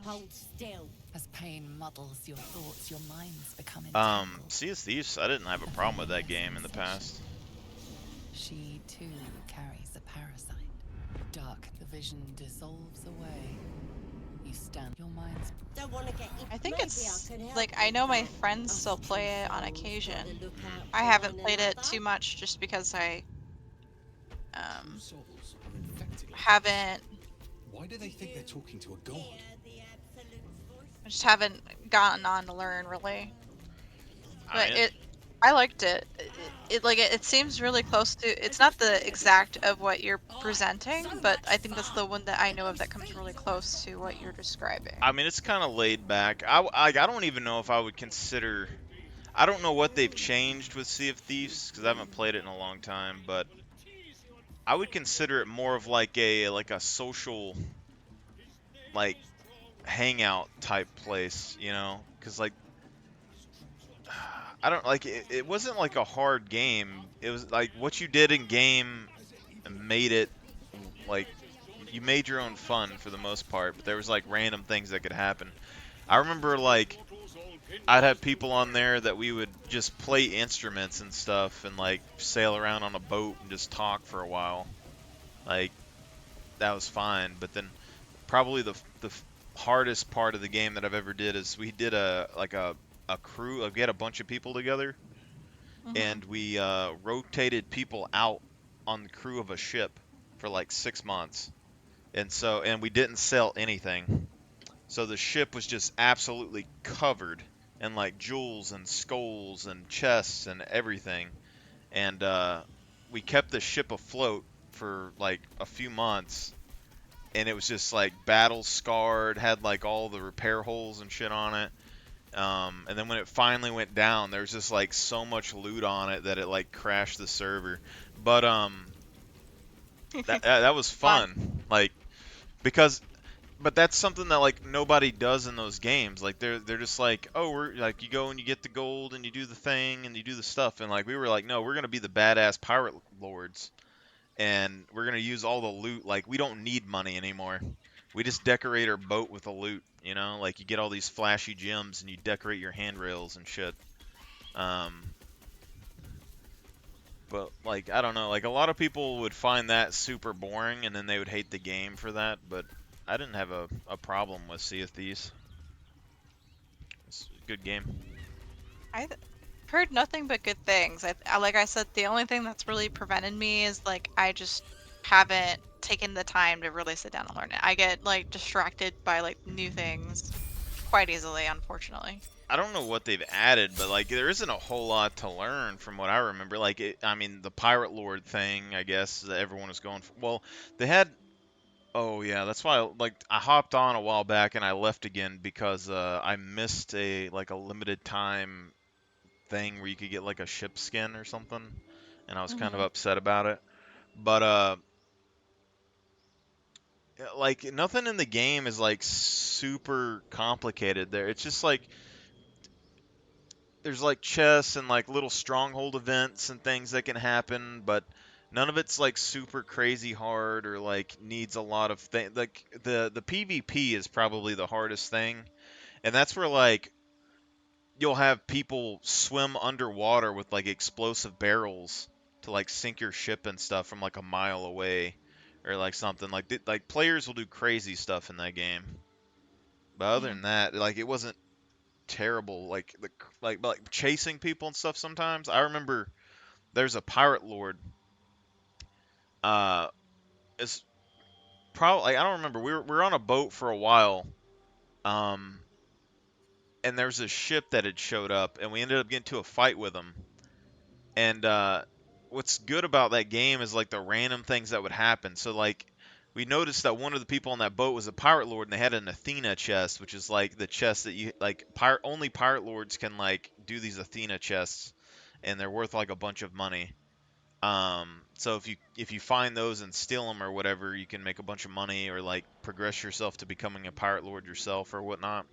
Hold still. As pain muddles your thoughts, your minds become entangled. Sea of Thieves, I didn't have a problem with that game in the past. She too carries a parasite. Dark, the vision dissolves away. You stand. Your mind's. Don't want to get you. I think Maybe it's I can help like I know my you, friends though. still Us two play it on souls occasion. gotta look out I for haven't one played it another. too much just because I um Souls are infected like haven't Why do they think they're talking to a god? I just haven't gotten on to learn really. I But mean, I liked it. It seems really close to. It's not the exact of what you're presenting, but I think that's the one that I know of that comes really close to what you're describing. it's kind of laid back. I don't even know if I would consider. I don't know what they've changed with Sea of Thieves because I haven't played it in a long time, but I would consider it more of like a social like hangout type place, Because like I don't like it wasn't like a hard game. It was like what you did in game made it like you made your own fun for the most part, but there was like random things that could happen. I remember like I'd have people on there that we would just play instruments and stuff and like sail around on a boat and just talk for a while. Like that was fine, but then probably the hardest part of the game that I've ever did is we did a crew. Like we had a bunch of people together, Mm-hmm. and we rotated people out on the crew of a ship for like 6 months, and we didn't sell anything. So the ship was just absolutely covered in like jewels and skulls and chests and everything, and we kept the ship afloat for like a few months, and it was just like battle scarred, had like all the repair holes and shit on it. And then when it finally went down, there was just like so much loot on it that it like crashed the server. But that was Fun. fun, like because but that's something that like nobody does in those games. Like they're just like, oh, we're like you go and you get the gold and you do the thing and you do the stuff, and like we were like, no, we're gonna be the badass pirate lords, and we're gonna use all the loot. Like we don't need money anymore. We just decorate our boat with the loot. Like you get all these flashy gems and you decorate your handrails and shit. Um, but like I don't know, like a lot of people would find that super boring and then they would hate the game for that. But I didn't have a problem with Sea of Thieves. It's a good game. I've heard nothing but good things. Like I said, the only thing that's really prevented me is like I just haven't taken the time to really sit down and learn it. I get like distracted by like new things quite easily, unfortunately. I don't know what they've added, but like there isn't a whole lot to learn from what I remember. Like the pirate lord thing, I guess that everyone was going for. Well, they had. Oh yeah, that's why I hopped on a while back and I left again because I missed a limited time thing where you could get like a ship skin or something, and I was kind of Mm-hmm. upset about it. But like nothing in the game is like super complicated there. It's just like there's like chests and like little stronghold events and things that can happen, but none of it's like super crazy hard or like needs a lot of things. Like the PvP is probably the hardest thing, and that's where like you'll have people swim underwater with like explosive barrels to like sink your ship and stuff from like a mile away or like something like players will do crazy stuff in that game. But other Mm. than that, like it wasn't terrible. Like chasing people and stuff. Sometimes I remember there's a pirate lord. Uh, it's probably I don't remember. We were on a boat for a while, um, and there was a ship that had showed up, and we ended up getting to a fight with them. And what's good about that game is like the random things that would happen. So like we noticed that one of the people on that boat was a pirate lord, and they had an Athena chest, which is like the chest that you like pirate only pirate lords can like do these Athena chests, and they're worth like a bunch of money. So if you find those and steal them or whatever, you can make a bunch of money or like progress yourself to becoming a pirate lord yourself or whatnot.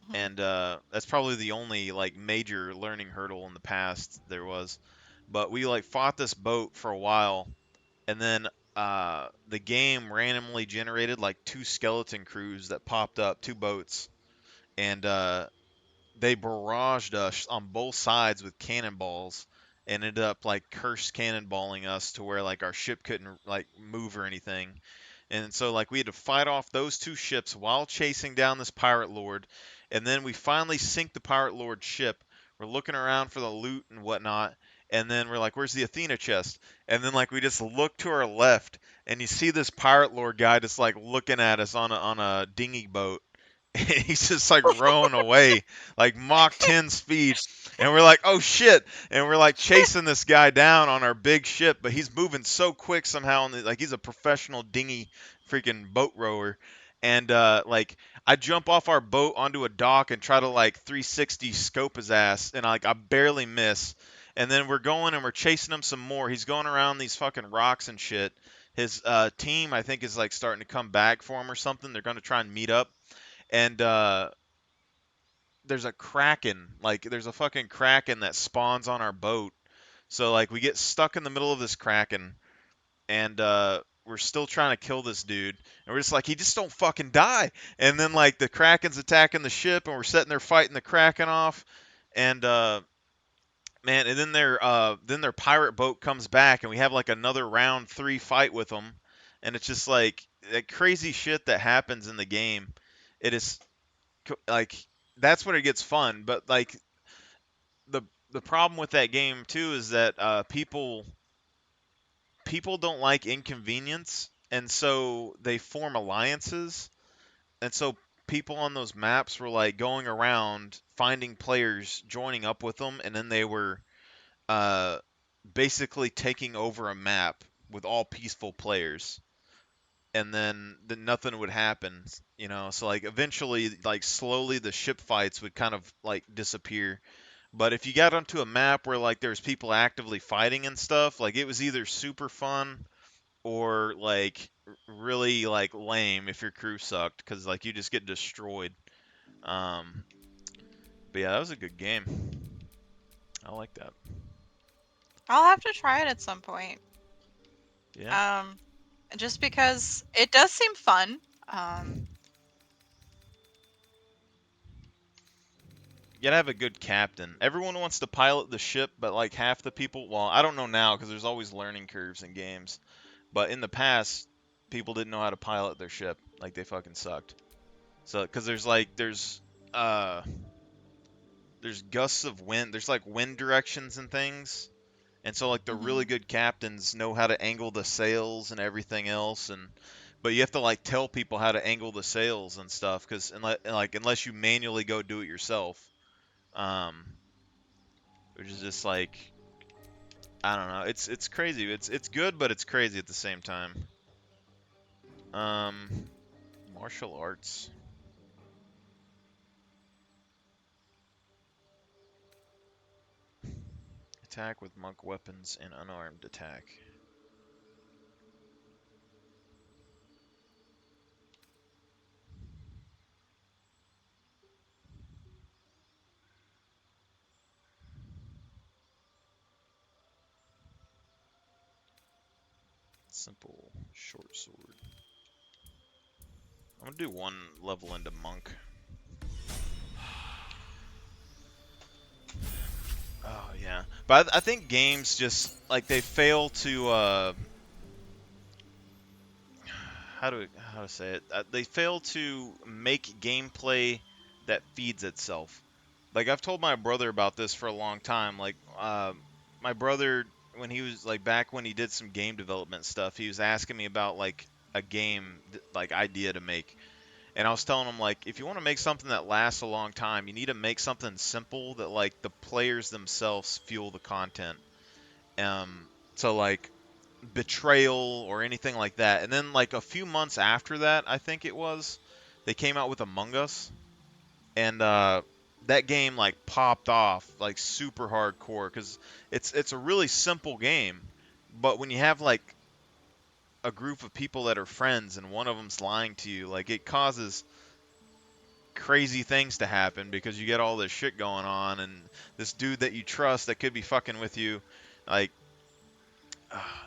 Mhm. And that's probably the only like major learning hurdle in the past there was. But we like fought this boat for a while, and then the game randomly generated like two skeleton crews that popped up, two boats, and they barraged us on both sides with cannonballs and ended up like curse cannonballing us to where like our ship couldn't like move or anything. And so like we had to fight off those two ships while chasing down this pirate lord, and then we finally sink the pirate lord ship. We're looking around for the loot and whatnot, and then we're like, "Where's the Athena chest?" And then like we just look to our left, and you see this pirate lord guy just like looking at us on a dinghy boat, and he's just like rowing away like Mach 10 speed, and we're like, "Oh shit!" And we're like chasing this guy down on our big ship, but he's moving so quick somehow, and like he's a professional dinghy freaking boat rower. And like I jump off our boat onto a dock and try to like 360 scope his ass, and like I barely miss. And then we're going and we're chasing him some more. He's going around these fucking rocks and shit. His team, I think, is like starting to come back for him or something. They're going to try and meet up. And there's a kraken, like there's a fucking kraken that spawns on our boat. So like we get stuck in the middle of this kraken, and we're still trying to kill this dude, and we're just like, he just don't fucking die. And then like the kraken's attacking the ship, and we're sitting there fighting the kraken off, and man, and then their pirate boat comes back, and we have like another round three fight with them, and it's just like that crazy shit that happens in the game. It is like that's when it gets fun, but like the the problem with that game too is that people don't like inconvenience, and so they form alliances. And so people on those maps were like going around finding players, joining up with them, and then they were uh, basically taking over a map with all peaceful players. And then nothing would happen, you know. So like eventually, like slowly, the ship fights would kind of like disappear. But if you got onto a map where like there's people actively fighting and stuff, like it was either super fun or like really like lame if your crew sucked, because like you just get destroyed. Um, but yeah, that was a good game. I like that. I'll have to try it at some point. Yeah. Just because it does seem fun. Um, You gotta have a good captain. Everyone wants to pilot the ship, but like half the people, well, I don't know now because there's always learning curves in games. But in the past, people didn't know how to pilot their ship. Like they fucking sucked. So, because uh, there's gusts of wind. There's like wind directions and things. And so like the really mhm. good captains know how to angle the sails and everything else, and but you have to like tell people how to angle the sails and stuff, because unless you manually go do it yourself, um, which is just like, I don't know. It's crazy. It's good, but it's crazy at the same time. Um, Martial arts. Attack with monk weapons and unarmed attack. Simple short sword. I'm gonna do one level into monk. Oh yeah, but I think games just like they fail to how to say it? They fail to make gameplay that feeds itself. Like I've told my brother about this for a long time. Like my brother, when he was like back when he did some game development stuff, he was asking me about like a game like idea to make. And I was telling them like, if you want to make something that lasts a long time, you need to make something simple that like the players themselves fuel the content. So like betrayal or anything like that. And then like a few months after that, I think it was, they came out with Among Us, and that game like popped off like super hardcore because it's a really simple game, but when you have like a group of people that are friends and one of them's lying to you, like it causes crazy things to happen because you get all this shit going on and this dude that you trust that could be fucking with you, like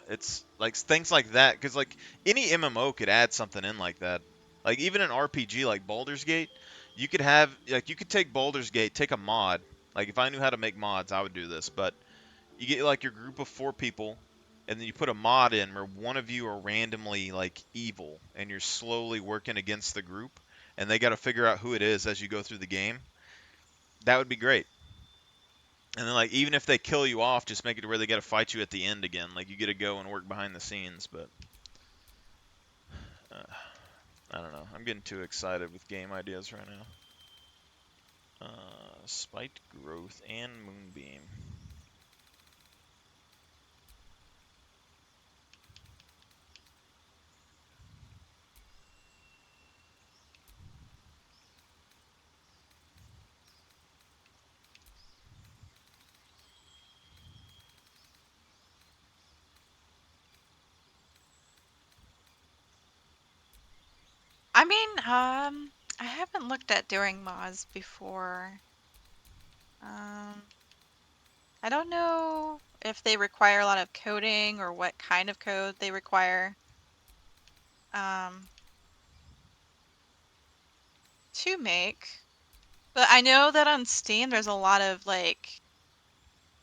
it's like things like that because like any MMO could add something in like that. Like even an RPG like Baldur's Gate, you could have like you could take Baldur's Gate, take a mod. Like if I knew how to make mods, I would do this. But you get like your group of 4 people, and then you put a mod in where one of you are randomly like evil, and you're slowly working against the group, and they got to figure out who it is as you go through the game. That would be great. And then like even if they kill you off, just make it to where they got to fight you at the end again. Like you get to go and work behind the scenes. But uh, I don't know. I'm getting too excited with game ideas right now. Spiked growth and moonbeam. I mean, I haven't looked at doing mods before. I don't know if they require a lot of coding or what kind of code they require um, to make. But I know that on Steam there's a lot of like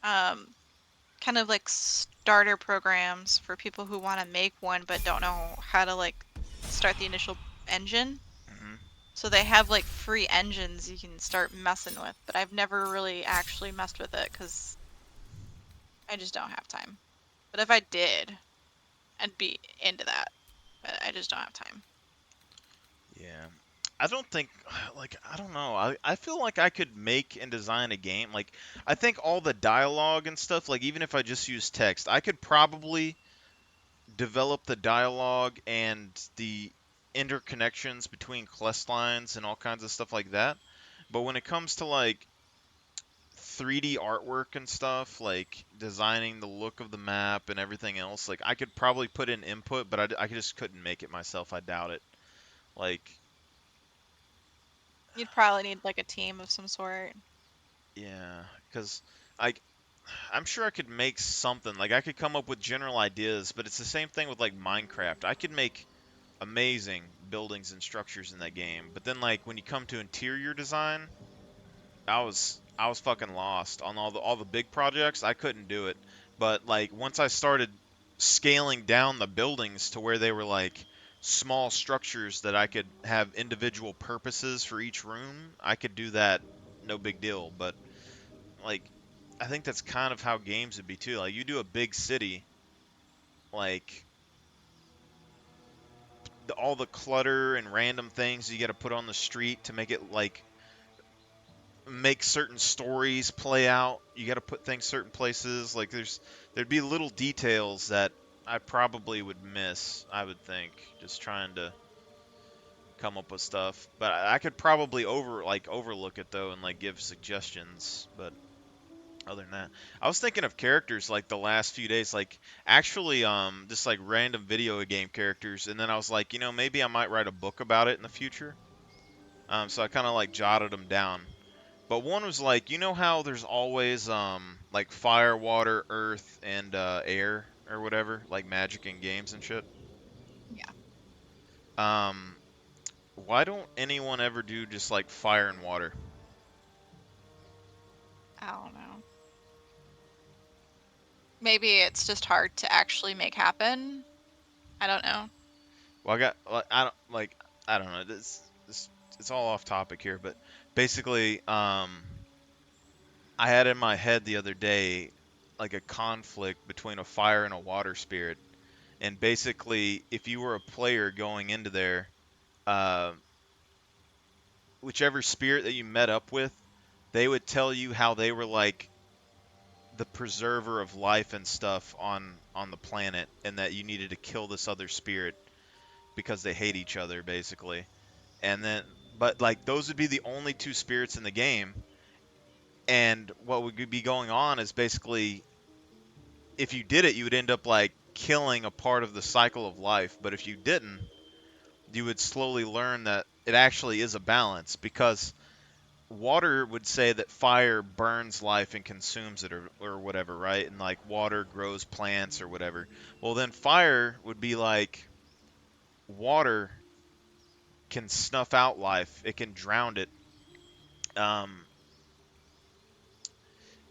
um, kind of like starter programs for people who want to make one but don't know how to like start the initial engine. Hmm. So they have like free engines you can start messing with, but I've never really actually messed with it because I just don't have time. But if I did, I'd be into that. But I just don't have time. Yeah. I don't think, like, I don't know. I feel like I could make and design a game. Like, I think all the dialogue and stuff, like, even if I just use text, I could probably develop the dialogue and the interconnections between quest lines and all kinds of stuff like that. But when it comes to, like, 3D artwork and stuff, like designing the look of the map and everything else, like I could probably put in input, but I just couldn't make it myself. I doubt it. Like, You'd probably need like a team of some sort. yeah, because I, I'm sure I could make something. Like I could come up with general ideas, but it's the same thing with like Minecraft. I could make amazing buildings and structures in that game, but then like when you come to interior design, I was fucking lost on all the big projects. I couldn't do it. But like once I started scaling down the buildings to where they were like small structures that I could have individual purposes for each room, I could do that no big deal. But like I think that's kind of how games would be too. Like you do a big city, like all the clutter and random things you got to put on the street to make it like make certain stories play out. You got to put things certain places. Like there'd be little details that I probably would miss. I would think just trying to come up with stuff. But I could probably overlook it though and like give suggestions. But other than that, I was thinking of characters like the last few days, like actually just like random video game characters, and then I was like, maybe I might write a book about it in the future. So I kind of like jotted them down. But one was like, how there's always like fire, water, earth, and air or whatever, like magic in games and shit. Yeah. Um, why don't anyone ever do just like fire and water? I don't know. Maybe it's just hard to actually make happen. I don't know. Well, I don't know. This it's all off topic here, but basically, I had in my head the other day like a conflict between a fire and a water spirit, And basically, if you were a player going into there, uh, whichever spirit that you met up with, they would tell you how they were like the preserver of life and stuff on the planet, and that you needed to kill this other spirit because they hate each other, basically. And then, but like those would be the only two spirits in the game. And what would be going on is basically, if you did it, you would end up like killing a part of the cycle of life. But if you didn't, you would slowly learn that it actually is a balance, because water would say that fire burns life and consumes it, or whatever, right? And like water grows plants or whatever. Well, then fire would be like water can snuff out life, it can drown it. Um,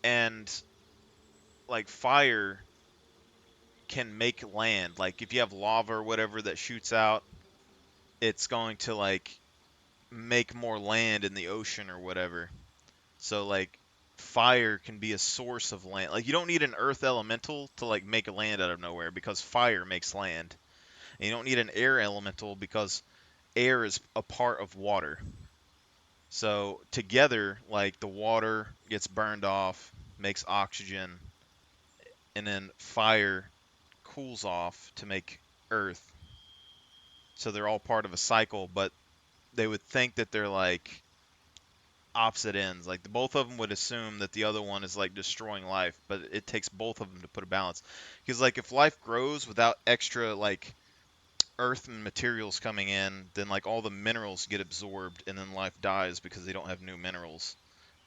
and like fire can make land. Like if you have lava or whatever that shoots out, it's going to like make more land in the ocean or whatever. So like fire can be a source of land. Like you don't need an earth elemental to like make a land out of nowhere, because fire makes land. And you don't need an air elemental because air is a part of water. So together, like the water gets burned off, makes oxygen, and then fire cools off to make earth. So they're all part of a cycle, but they would think that they're like opposite ends. Like both of them would assume that the other one is like destroying life, but it takes both of them to put a balance. Because like if life grows without extra like earth and materials coming in, then like all the minerals get absorbed, and then life dies because they don't have new minerals.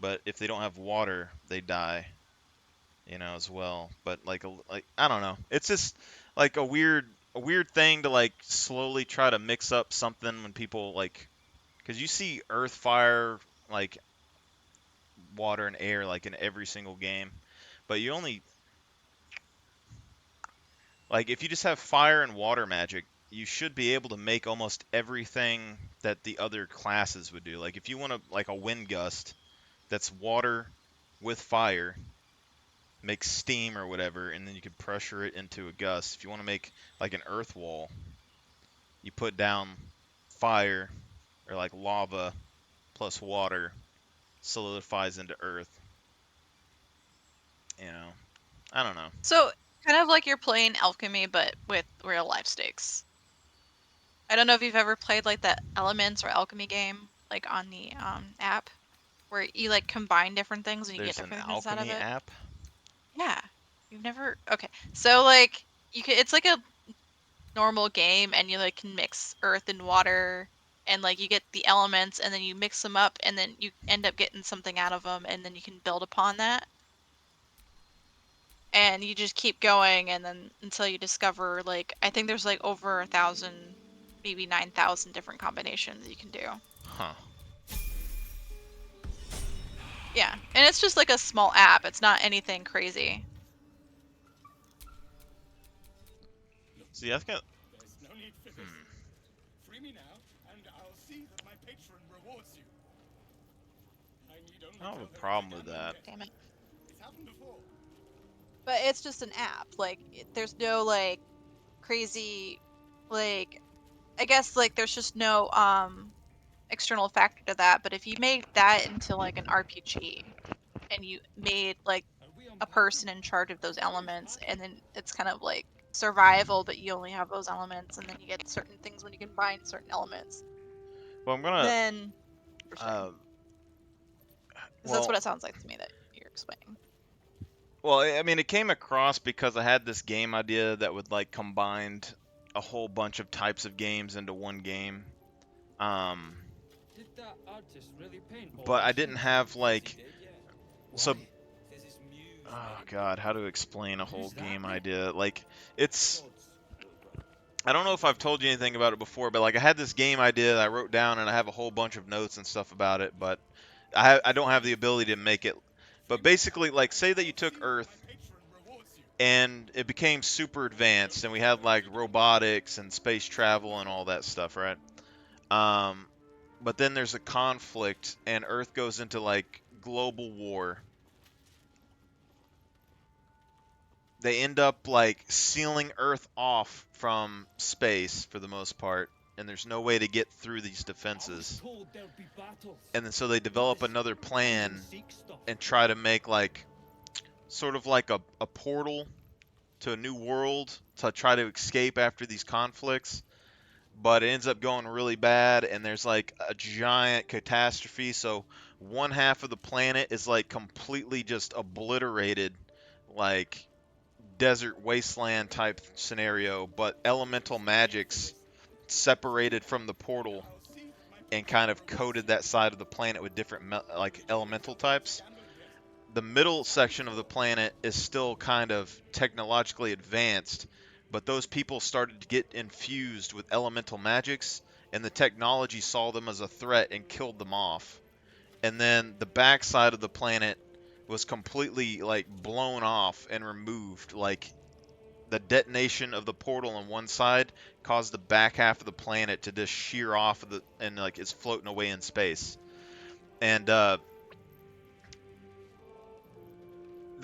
But if they don't have water, they die, as well. But like I don't know. It's just like a weird thing to like slowly try to mix up something when people like, because you see earth, fire, like water and air like in every single game, but you only like if you just have fire and water magic, you should be able to make almost everything that the other classes would do. Like if you want to like a wind gust that's water with fire, make steam or whatever, and then you can pressure it into a gust. If you want to make like an earth wall, you put down fire or like lava plus water, solidifies into earth. You know, I don't know. So, kind of like you're playing alchemy, but with real life stakes. I don't know if you've ever played like that Elements or Alchemy game, like on the app, where you like combine different things and you get There's an different things out of alchemy it. app. Yeah, you've never. Okay, so like you can. It's like a normal game, and you like can mix earth and water, and like you get the elements, and then you mix them up, and then you end up getting something out of them, and then you can build upon that. And you just keep going, and then until you discover like I think there's like over 1,000, maybe 9,000 different combinations you can do. Huh. Yeah, and it's just like a small app. It's not anything crazy. See, I've got. There's no need for this. Free me now, and I'll see that my patron rewards you. I need only I don't have tell a her problem it's with again that. yet. Damn it. It's happened before. But it's just an app. Like there's no like crazy like I guess like there's just no external factor to that, but if you made that into like an RPG and you made like a person in charge of those elements, and then it's kind of like survival, but you only have those elements, and then you get certain things when you combine certain elements, Well, I'm gonna. then interesting. Um. Because that's Well. what it sounds like to me that you're explaining. Well, I mean, it came across because I had this game idea that would like combined a whole bunch of types of games into one game. Um. Did that artist really paint all But I those didn't things? have Yes, he like. did, yeah. So. Why? Says his muse Oh made him God, paint how them. to explain a whole Who's that, game then? idea? Like, it's. God's little brother. I don't know if I've told you anything about it before, but like I had this game idea that I wrote down, and I have a whole bunch of notes and stuff about it, but I don't have the ability to make it. But basically, like, say that you took Earth and it became super advanced, and we had like robotics and space travel and all that stuff, right? Um, but then there's a conflict, and Earth goes into like global war. they end up like sealing Earth off from space for the most part, and there's no way to get through these defenses. And then so they develop another plan and try to make like sort of like a portal to a new world to try to escape after these conflicts. But it ends up going really bad, and there's like a giant catastrophe. So one half of the planet is like completely just obliterated, like desert wasteland type scenario, but elemental magics separated from the portal and kind of coated that side of the planet with different like elemental types. The middle section of the planet is still kind of technologically advanced, but those people started to get infused with elemental magics, and the technology saw them as a threat and killed them off. And then the back side of the planet was completely like blown off and removed. Like the detonation of the portal on one side caused the back half of the planet to just shear off of the and like it's floating away in space. And the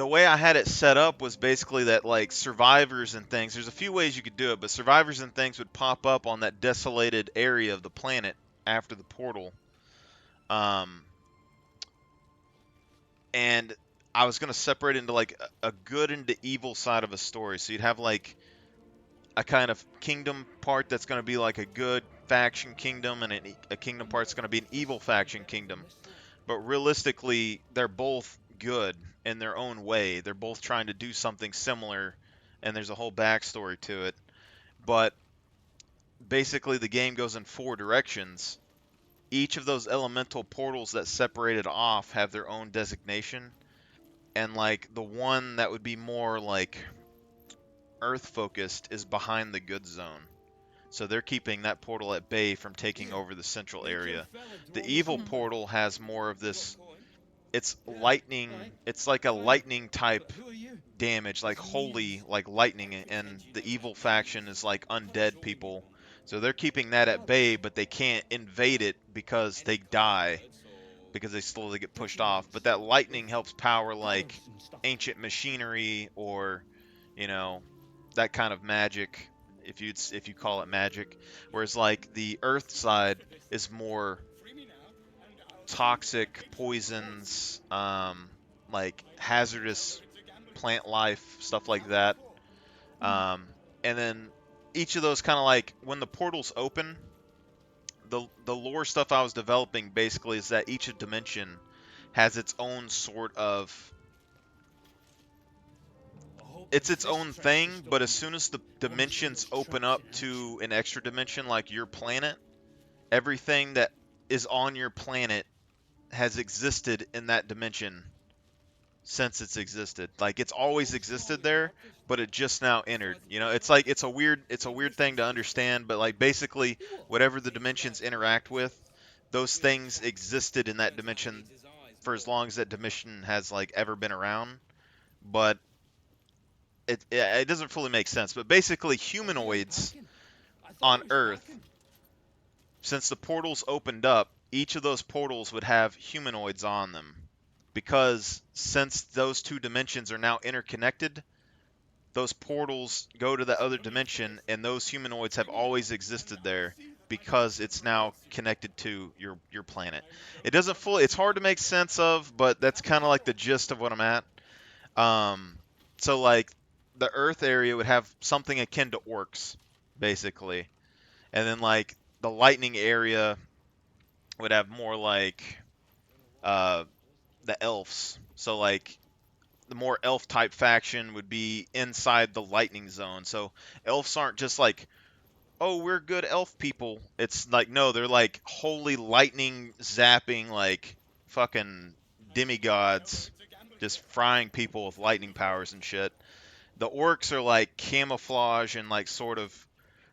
way I had it set up was basically that like survivors and things, there's a few ways you could do it, but survivors and things would pop up on that desolated area of the planet after the portal. Um, and I was going to separate into like a good and the evil side of a story. So you'd have like a kind of kingdom part that's going to be like a good faction kingdom, and a kingdom part that's going to be an evil faction kingdom. But realistically, they're both good in their own way. They're both trying to do something similar, and there's a whole backstory to it. But basically, the game goes in four directions. Each of those elemental portals that separated off have their own designation, and like the one that would be more like Earth focused is behind the good zone. So they're keeping that portal at bay from taking over the central area. The evil portal has more of this, it's lightning, it's like a lightning type damage, like holy, like lightning, and the evil faction is like undead people. So they're keeping that at bay, but they can't invade it because they die, because they slowly get pushed off. But that lightning helps power like ancient machinery, or you know, that kind of magic, if you call it magic. Whereas like the earth side is more toxic poisons, like hazardous plant life, stuff like that. Um, and then each of those kind of like when the portals open, the lore stuff I was developing basically is that each dimension has its own sort of, it's its own thing, but as soon as the dimensions open up to an extra dimension like your planet, everything that is on your planet has existed in that dimension since it's existed. Like it's always existed there, but it just now entered. You know, it's like it's a weird thing to understand, but like basically whatever the dimensions interact with, those things existed in that dimension for as long as that dimension has like ever been around. But it doesn't fully make sense. But basically humanoids on Earth, since the portals opened up, each of those portals would have humanoids on them. Because since those two dimensions are now interconnected, those portals go to the other dimension, and those humanoids have always existed there because it's now connected to your planet. It doesn't fully, it's hard to make sense of, but that's kind of like the gist of what I'm at. So like the Earth area would have something akin to orcs, basically, and then like the lightning area would have more like uh, the elves. So like the more elf type faction would be inside the lightning zone. So elves aren't just like, oh, we're good elf people. It's like, no, they're like holy lightning zapping, like fucking demigods, just frying people with lightning powers and shit. The orcs are like camouflage and like sort of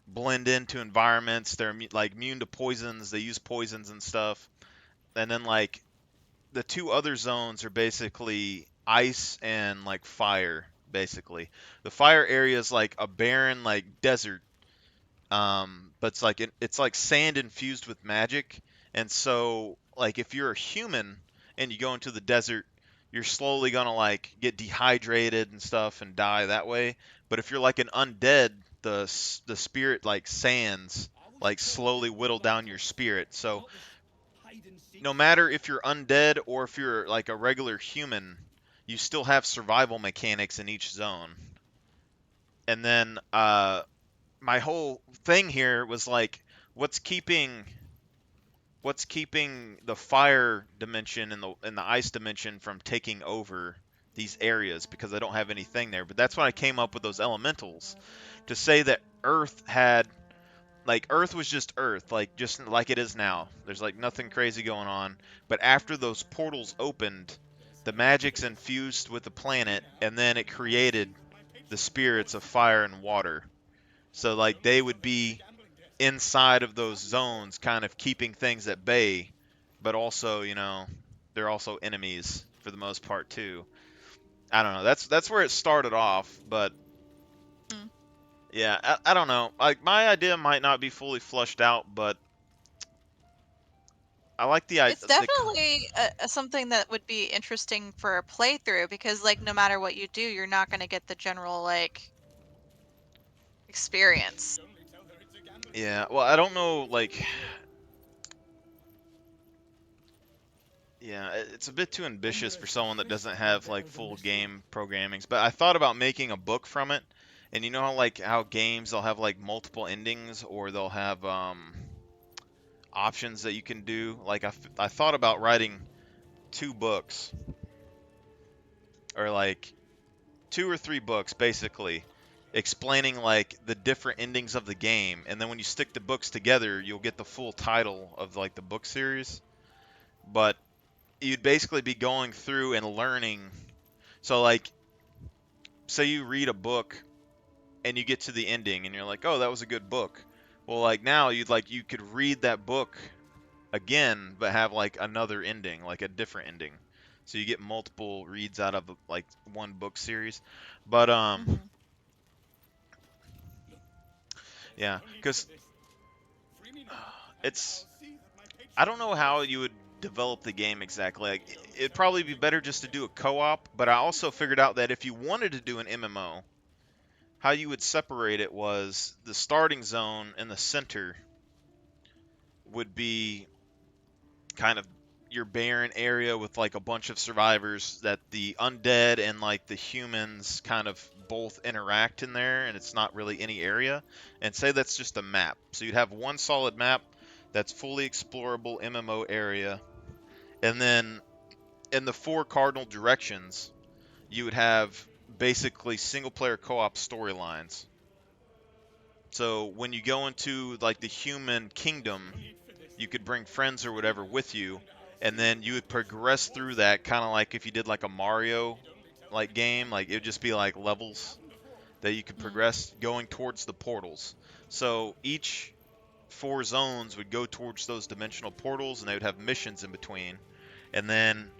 blend into environments. They're like immune to poisons. They use poisons and stuff. And then like the two other zones are basically ice and like fire. Basically, the fire area is like a barren like desert, but it's like sand infused with magic. And so like if you're a human and you go into the desert, you're slowly gonna like get dehydrated and stuff and die that way. But if you're like an undead, the spirit like sands like slowly whittle down your spirit. So no matter if you're undead or if you're like a regular human, you still have survival mechanics in each zone. And then my whole thing here was like, what's keeping what's keeping the fire dimension and the ice dimension from taking over these areas, because I don't have anything there. But that's when I came up with those elementals to say that Earth had like Earth was just Earth, like just like it is now. There's like nothing crazy going on. But after those portals opened, the magic's infused with the planet, and then it created the spirits of fire and water. So like they would be inside of those zones, kind of keeping things at bay, but also, they're also enemies for the most part too. I don't know. That's where it started off, but Hmm. yeah, I don't know. Like my idea might not be fully flushed out, but I like the It's definitely something that would be interesting for a playthrough because, like, no matter what you do, you're not going to get the general, like, experience. Yeah, well, I don't know, like, yeah, it's a bit too ambitious for someone that doesn't have like full game programmings. But I thought about making a book from it, and you know how like how games they'll have like multiple endings or they'll have options that you can do. Like I thought about writing 2 books or like 2 or 3 books basically explaining like the different endings of the game, and then when you stick the books together, you'll get the full title of like the book series. But you'd basically be going through and learning. So like say you read a book and you get to the ending and you're like, "Oh, that was a good book." Well, like now you could read that book again but have like another ending, like a different ending. So you get multiple reads out of like one book series. But yeah, cuz it's I don't know how you would develop the game exactly. Like it'd probably be better just to do a co-op, but I also figured out that if you wanted to do an MMO, how you would separate it was the starting zone in the center would be kind of your barren area with like a bunch of survivors that the undead and like the humans kind of both interact in there, and it's not really any area. And say that's just a map. So you'd have one solid map that's fully explorable MMO area, and then in the 4 cardinal directions, you would have basically single player co-op storylines. So when you go into like the human kingdom, you could bring friends or whatever with you, and then you would progress through that kind of like if you did like a Mario like game, like it would just be like levels that you could progress going towards the portals. So each 4 zones would go towards those dimensional portals, and they would have missions in between. And then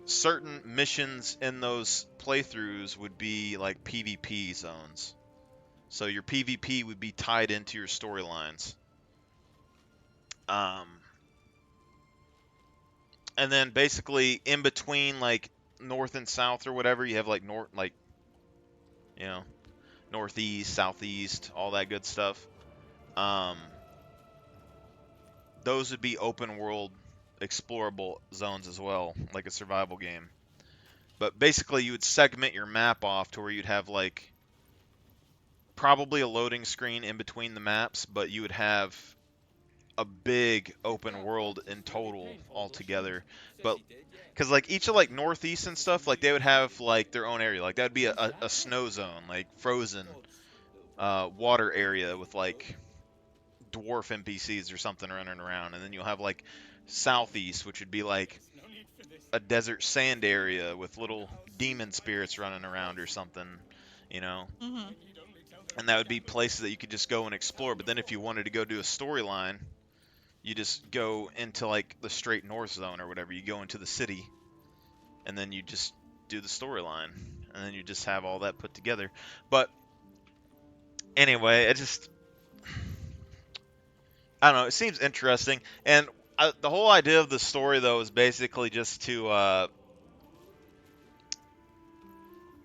certain missions in those playthroughs would be like PvP zones. So your PvP would be tied into your storylines. Um, and then basically in between like north and south or whatever, you have like you know, northeast, southeast, all that good stuff. Um, those would be open world explorable zones as well, like a survival game. But basically you would segment your map off to where you'd have like probably a loading screen in between the maps, but you would have a big open world in total altogether. But because like each of like northeast and stuff, like they would have like their own area. Like that would be a snow zone, like frozen water area with like dwarf NPCs or something running around, and then you'll have like southeast, which would be like a desert sand area with little demon spirits running around or something, you know. Mm-hmm. And that would be places that you could just go and explore. But then if you wanted to go do a storyline, you just go into like the straight north zone or whatever. You go into the city, and then you just do the storyline, and then you just have all that put together. But anyway, I don't know. It seems interesting, and the whole idea of the story though is basically just to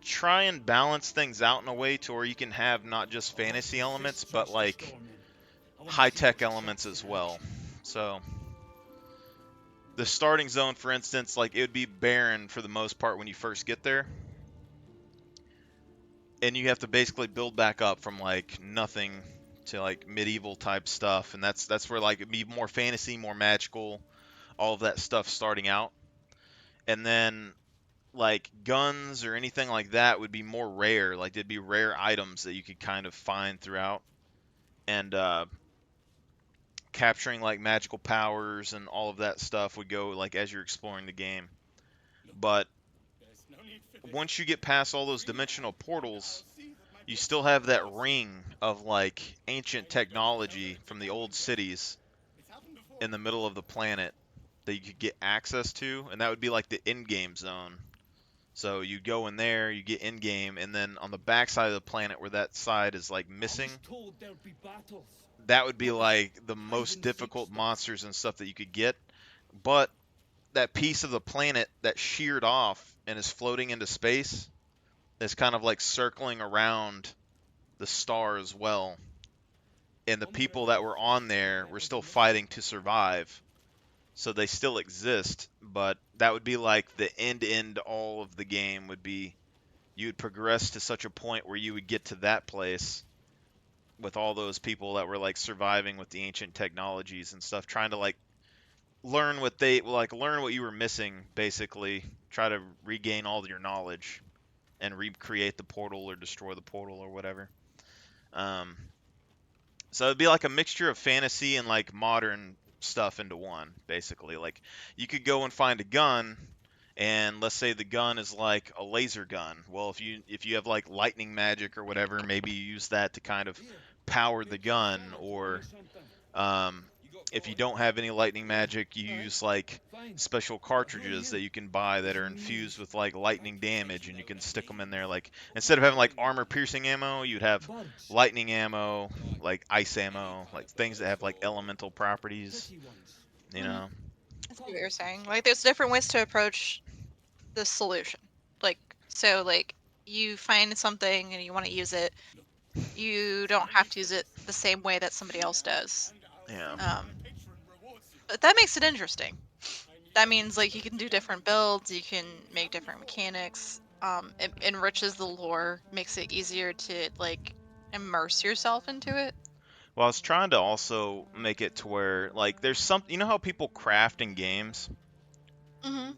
try and balance things out in a way to where you can have not just fantasy elements, but like high-tech elements as well. So the starting zone, for instance, like it would be barren for the most part when you first get there, and you have to basically build back up from like nothing to like medieval type stuff, and that's where like it'd be more fantasy, more magical, all of that stuff starting out. And then like guns or anything like that would be more rare. Like there'd be rare items that you could kind of find throughout, and capturing like magical powers and all of that stuff would go like as you're exploring the game. But once you get past all those dimensional portals, you still have that ring of like ancient technology from the old cities in the middle of the planet that you could get access to, and that would be like the in-game zone. So you go in there, you get in-game, and then on the back side of the planet where that side is like missing, that would be like the most difficult monsters and stuff that you could get. But that piece of the planet that sheared off and is floating into space is kind of like circling around the star as well. And the people that were on there were still fighting to survive. So they still exist, but that would be like the end all of the game would be you would progress to such a point where you would get to that place with all those people that were like surviving with the ancient technologies and stuff, trying to like learn what you were missing, basically try to regain all your knowledge and recreate the portal or destroy the portal or whatever. um, so it'd be like a mixture of fantasy and like modern stuff into one, basically. Like you could go and find a gun, and let's say the gun is like a laser gun. Well, if you have like lightning magic or whatever, maybe you use that to kind of power the gun. Or um, if you don't have any lightning magic, you use like special cartridges that you can buy that are infused with like lightning damage, and you can stick them in there. Like instead of having like armor piercing ammo, you'd have lightning ammo, like ice ammo, like things that have like elemental properties. You Mhm. know? I see what you're saying. Like, there's different ways to approach the solution. Like, so, like, you find something and you want to use it, you don't have to use it the same way that somebody else does. Yeah. But that makes it interesting. That means like you can do different builds, you can make different mechanics. It enriches the lore, makes it easier to like immerse yourself into it. Well, I was trying to also make it to where like there's some, you know how people craft in games? Mm-hmm.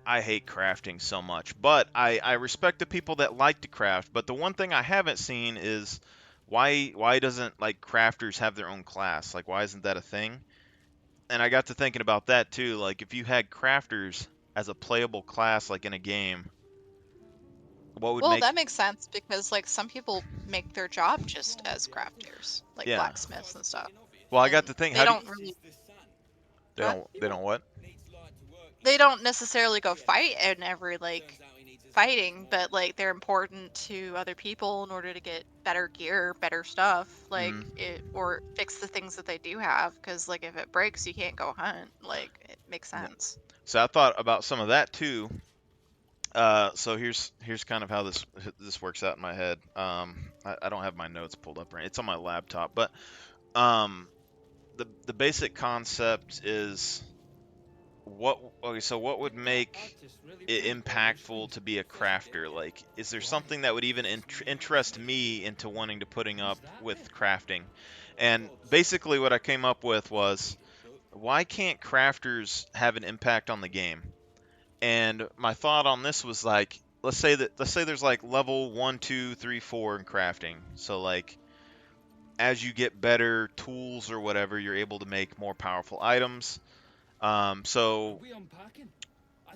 I hate crafting so much, but I respect the people that like to craft. But the one thing I haven't seen is why doesn't like crafters have their own class? Like why isn't that a thing? And I got to thinking about that too. Like if you had crafters as a playable class like in a game, what would Well, make that makes sense because like some people make their job just as crafters, like yeah. blacksmiths and stuff, Well, I got and to think they how do you, don't really. they Huh? don't what? They don't necessarily go fight in every like fighting, but like they're important to other people in order to get better gear, better stuff, like Mm, it or fix the things that they do have. Because like if it breaks, you can't go hunt. Like it makes yeah. sense. So I thought about some of that too. So here's kind of how this works out in my head. I don't have my notes pulled up right. It's on my laptop, but um, the basic concept is what would make it impactful to be a crafter? Like, is there something that would even interest me into wanting to putting up with crafting? And basically, what I came up with was why can't crafters have an impact on the game? And my thought on this was like, let's say there's like level 1, 2, 3, 4 in crafting. So like as you get better tools or whatever, you're able to make more powerful items. So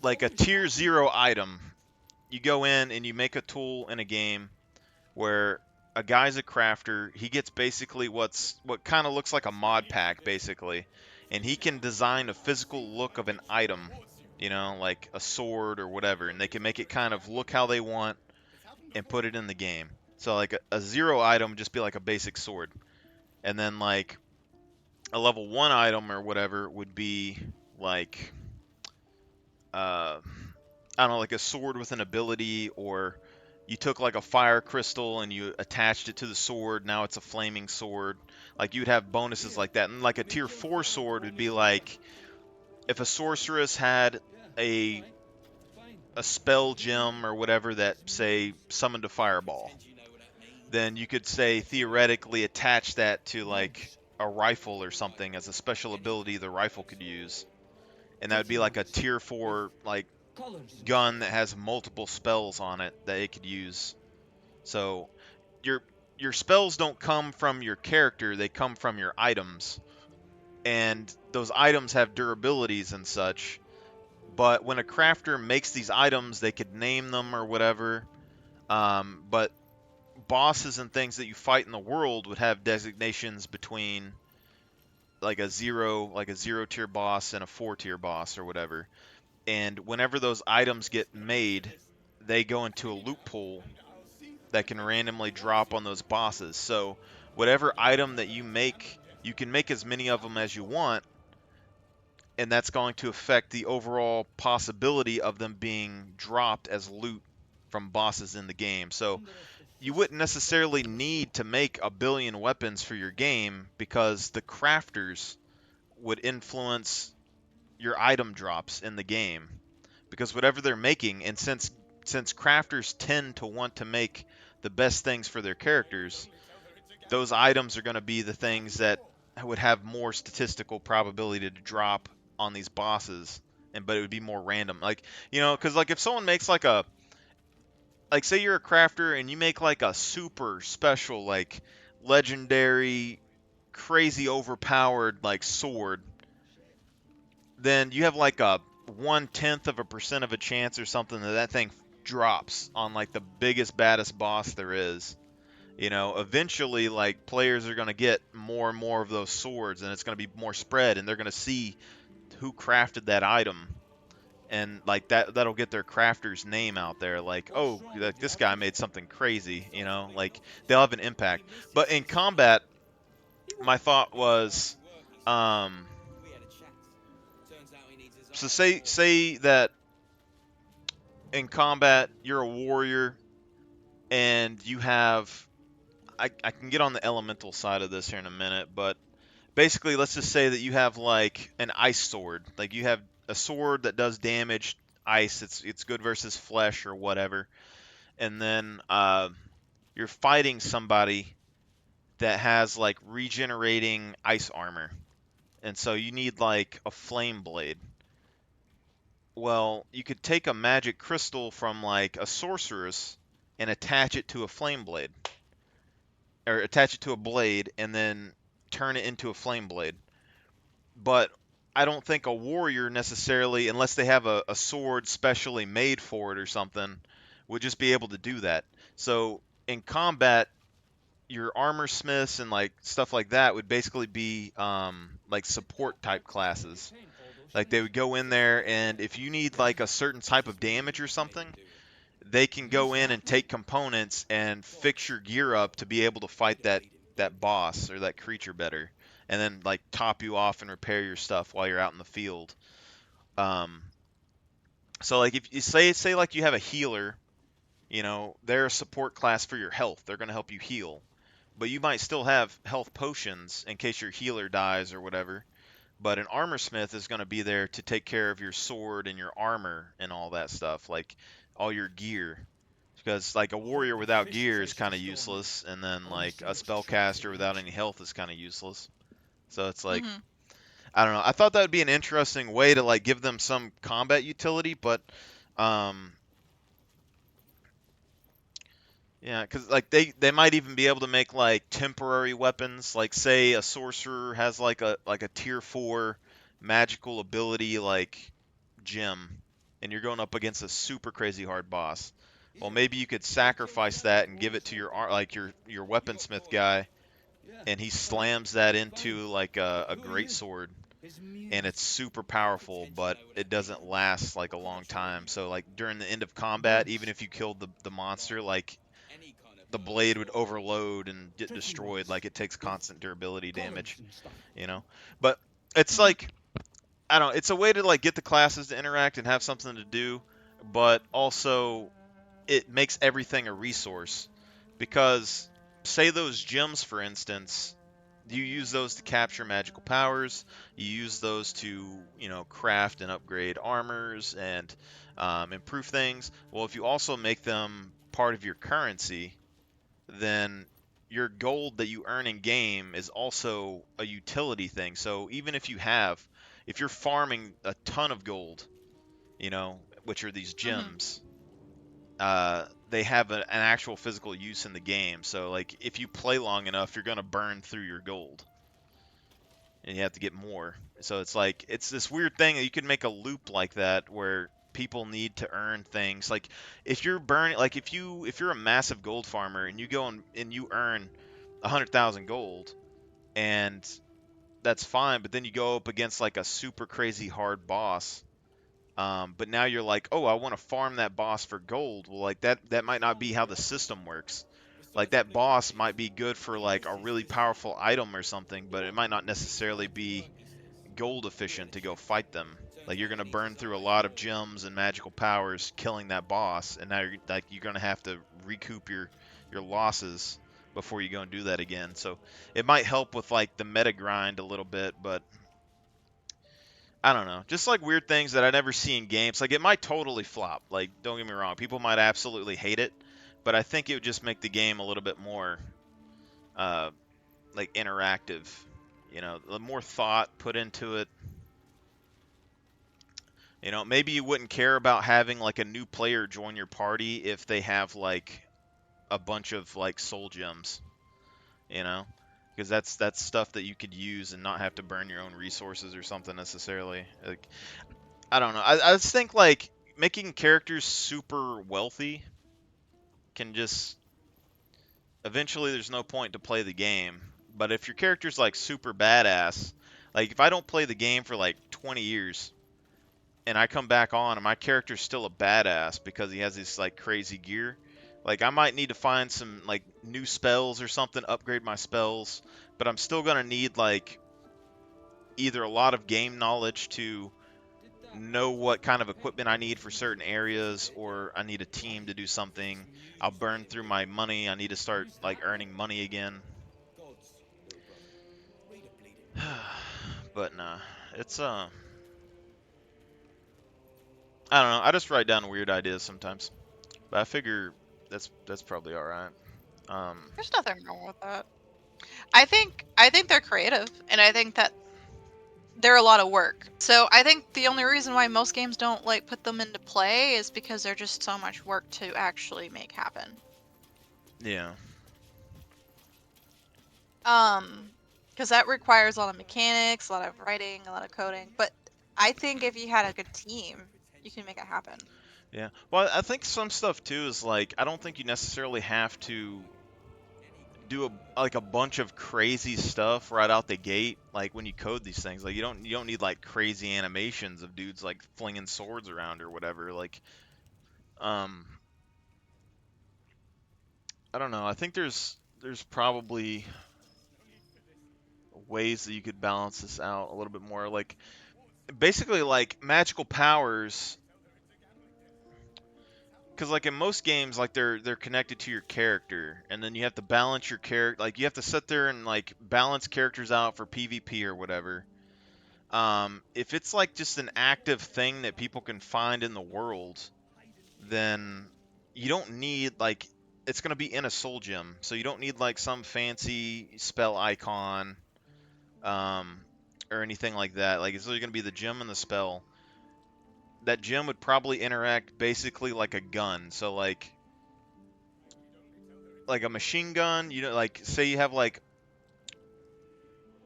like a tier 0 item, you go in and you make a tool in a game where a guy's a crafter. He gets basically what kind of looks like a mod pack basically, and he can design a physical look of an item, like a sword or whatever, and they can make it kind of look how they want and put it in the game. So like a 0 item would just be like a basic sword, and then like a level 1 item or whatever would be like I don't know, like a sword with an ability, or you took like a fire crystal and you attached it to the sword. Now it's a flaming sword. Like you'd have bonuses like that. And like a tier 4 sword would be like if a sorceress had a a spell gem or whatever that say summoned a fireball, then you could say theoretically attach that to like a rifle or something as a special ability the rifle could use. And that would be like a tier 4 like gun that has multiple spells on it that it could use. So your your spells don't come from your character, they come from your items. And those items have durabilities and such. But when a crafter makes these items, they could name them or whatever. But bosses and things that you fight in the world would have designations between like a 0 tier boss and a 4 tier boss or whatever. And whenever those items get made, they go into a loot pool that can randomly drop on those bosses. So whatever item that you make, you can make as many of them as you want, and that's going to affect the overall possibility of them being dropped as loot from bosses in the game. So you wouldn't necessarily need to make a billion weapons for your game because the crafters would influence your item drops in the game, because whatever they're making, and since crafters tend to want to make the best things for their characters, those items are going to be the things that would have more statistical probability to drop on these bosses, and but it would be more random. Like, because like if someone makes like say you're a crafter and you make like a super special, like legendary, crazy overpowered like sword, then you have like a 1/10% of a chance or something that thing drops on like the biggest baddest boss there is. Eventually like players are going to get more and more of those swords, and it's going to be more spread, and they're going to see who crafted that item, and like that'll get their crafter's name out there, like, oh, like this guy made something crazy, like they'll have an impact. But in combat, my thought was, so say that in combat you're a warrior and you have, I can get on the elemental side of this here in a minute, but basically let's just say that you have like an ice sword, like you have a sword that does damage ice, it's good versus flesh or whatever, and then you're fighting somebody that has like regenerating ice armor, and so you need like a flame blade. Well, you could take a magic crystal from like a sorceress and attach it to a flame blade, or attach it to a blade and then turn it into a flame blade. But I don't think a warrior necessarily, unless they have a sword specially made for it or something, would just be able to do that. So in combat, your armor smiths and like stuff like that would basically be like support type classes. Like they would go in there, and if you need like a certain type of damage or something, they can go in and take components and fix your gear up to be able to fight that boss or that creature better, and then like top you off and repair your stuff while you're out in the field. Um, so like if you say like you have a healer, they're a support class for your health. They're going to help you heal, but you might still have health potions in case your healer dies or whatever. But an armor smith is going to be there to take care of your sword and your armor and all that stuff, like all your gear. Because like a warrior without gear is kind of useless, and then like a spellcaster without any health is kind of useless. So it's like, Mm-hmm. I don't know. I thought that would be an interesting way to like give them some combat utility, but um, yeah, because like they might even be able to make like temporary weapons. Like say a sorcerer has like a tier 4 magical ability like gem, and you're going up against a super crazy hard boss. Well, maybe you could sacrifice that and give it to like your weaponsmith guy, and he slams that into like a great sword, and it's super powerful, but it doesn't last like a long time. So like during the end of combat, even if you killed the monster, like the blade would overload and get destroyed. Like it takes constant durability damage, you know. But it's like, I don't know, it's a way to like get the classes to interact and have something to do, but also it makes everything a resource. Because say those gems, for instance, you use those to capture magical powers. You use those to, craft and upgrade armors and improve things. Well, if you also make them part of your currency, then your gold that you earn in game is also a utility thing. So even if you're farming a ton of gold, which are these gems, they have an actual physical use in the game. So like if you play long enough, you're gonna burn through your gold, and you have to get more. So it's like it's this weird thing that you could make a loop like that where people need to earn things. Like if you're burning, like if you're a massive gold farmer and you go and you earn 100,000 gold, and that's fine, but then you go up against like a super crazy hard boss. But now you're like, oh, I want to farm that boss for gold. Well, like that might not be how the system works. Like that boss might be good for like a really powerful item or something, but it might not necessarily be gold efficient to go fight them. Like you're gonna burn through a lot of gems and magical powers killing that boss, and now you're gonna have to recoup your losses before you go and do that again. So it might help with like the meta grind a little bit, but I don't know. Just like weird things that I never see in games. Like it might totally flop. Like don't get me wrong, people might absolutely hate it, but I think it would just make the game a little bit more uh, like interactive. The more thought put into it. Maybe you wouldn't care about having like a new player join your party if they have like a bunch of like soul gems, you know? Because that's stuff that you could use and not have to burn your own resources or something necessarily. Like I don't know. I just think like making characters super wealthy can just eventually there's no point to play the game. But if your character's like super badass, like if I don't play the game for like 20 years and I come back on and my character's still a badass because he has this like crazy gear, like I might need to find some like new spells or something, upgrade my spells, but I'm still gonna need like either a lot of game knowledge to know what kind of equipment I need for certain areas, or I need a team to do something. I'll burn through my money. I need to start like earning money again. But nah, it's I don't know. I just write down weird ideas sometimes, but I figure that's probably all right. There's nothing wrong with that. I think they're creative, and I think that they're a lot of work. So I think the only reason why most games don't like put them into play is because they're just so much work to actually make happen. Yeah. Because that requires a lot of mechanics, a lot of writing, a lot of coding. But I think if you had a good team, you can make it happen. Yeah. Well, I think some stuff too is like I don't think you necessarily have to do a bunch of crazy stuff right out the gate. Like when you code these things, like you don't need like crazy animations of dudes like flinging swords around or whatever. Like, um, I don't know. I think there's probably ways that you could balance this out a little bit more. Like basically like magical powers, because like in most games, like they're connected to your character, and then you have to balance your character. Like you have to sit there and like balance characters out for PvP or whatever. If it's like just an active thing that people can find in the world, then you don't need like it's gonna be in a soul gem, so you don't need like some fancy spell icon, um, or anything like that. Like it's really gonna be the gem and the spell. That gem would probably interact basically like a gun. So like a machine gun, like say you have like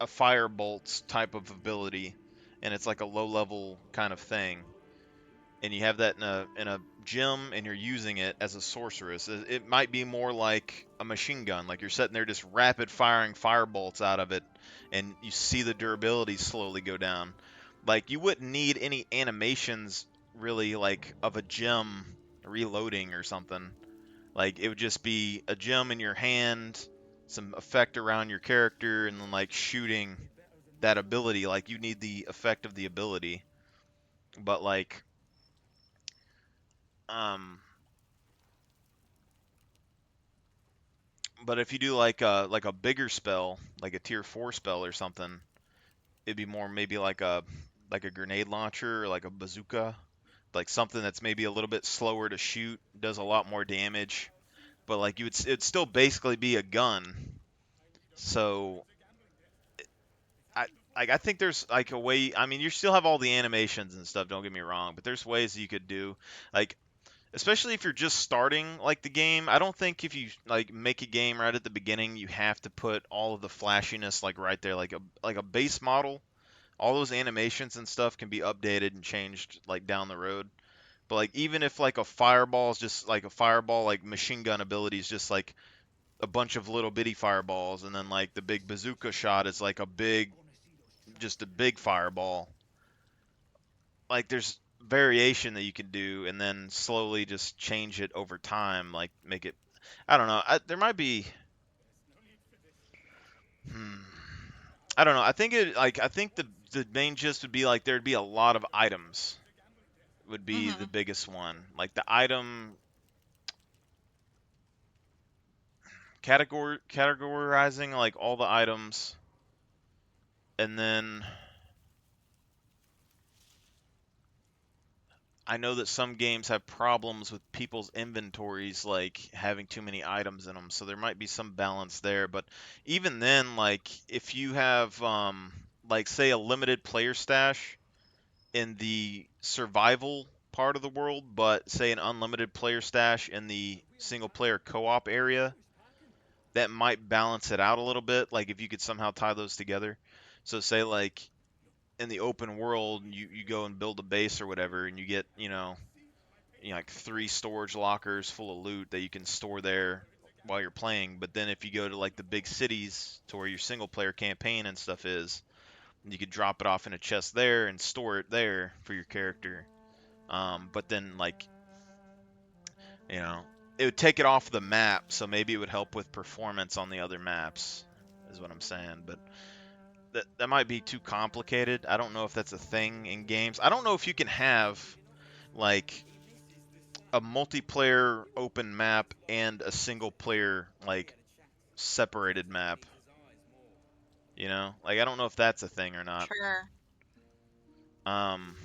a firebolt type of ability, and it's like a low level kind of thing, and you have that in a gym, and you're using it as a sorceress. It might be more like a machine gun, like you're sitting there just rapid firing firebolts out of it, and you see the durability slowly go down. Like you wouldn't need any animations really, like of a gem reloading or something. Like it would just be a gem in your hand, some effect around your character, and then like shooting that ability. Like you need the effect of the ability, but like um But if you do like a bigger spell, like a tier 4 spell or something, it'd be more maybe like a grenade launcher or like a bazooka, like something that's maybe a little bit slower to shoot, does a lot more damage, but like it'd still basically be a gun. So I I think there's like a way. I mean, you still have all the animations and stuff. Don't get me wrong, but there's ways you could do like, especially if you're just starting like the game. I don't think if you like make a game right at the beginning, you have to put all of the flashiness like right there, like a base model. All those animations and stuff can be updated and changed like down the road. But like even if like a fireball is just like a fireball, like machine gun ability is just like a bunch of little bitty fireballs, and then like the big bazooka shot is like just a big fireball. Like there's variation that you can do, and then slowly just change it over time, like make it. I don't know. There might be. Hmm. I don't know. I think the main gist would be like there'd be a lot of items would be the Mm-hmm. biggest one. Like the item categorizing like all the items, and then I know that some games have problems with people's inventories, like having too many items in them, so there might be some balance there. But even then, like if you have like say a limited player stash in the survival part of the world, but say an unlimited player stash in the single player co-op area, that might balance it out a little bit. Like if you could somehow tie those together. So say like in the open world, you go and build a base or whatever, and you get like 3 storage lockers full of loot that you can store there while you're playing. But then if you go to like the big cities to where your single player campaign and stuff is, you could drop it off in a chest there and store it there for your character. But then like you know it would take it off the map, so maybe it would help with performance on the other maps, is what I'm saying. But that might be too complicated. I don't know if that's a thing in games. I don't know if you can have like a multiplayer open map and a single player like separated map. Like I don't know if that's a thing or not. Sure. Um,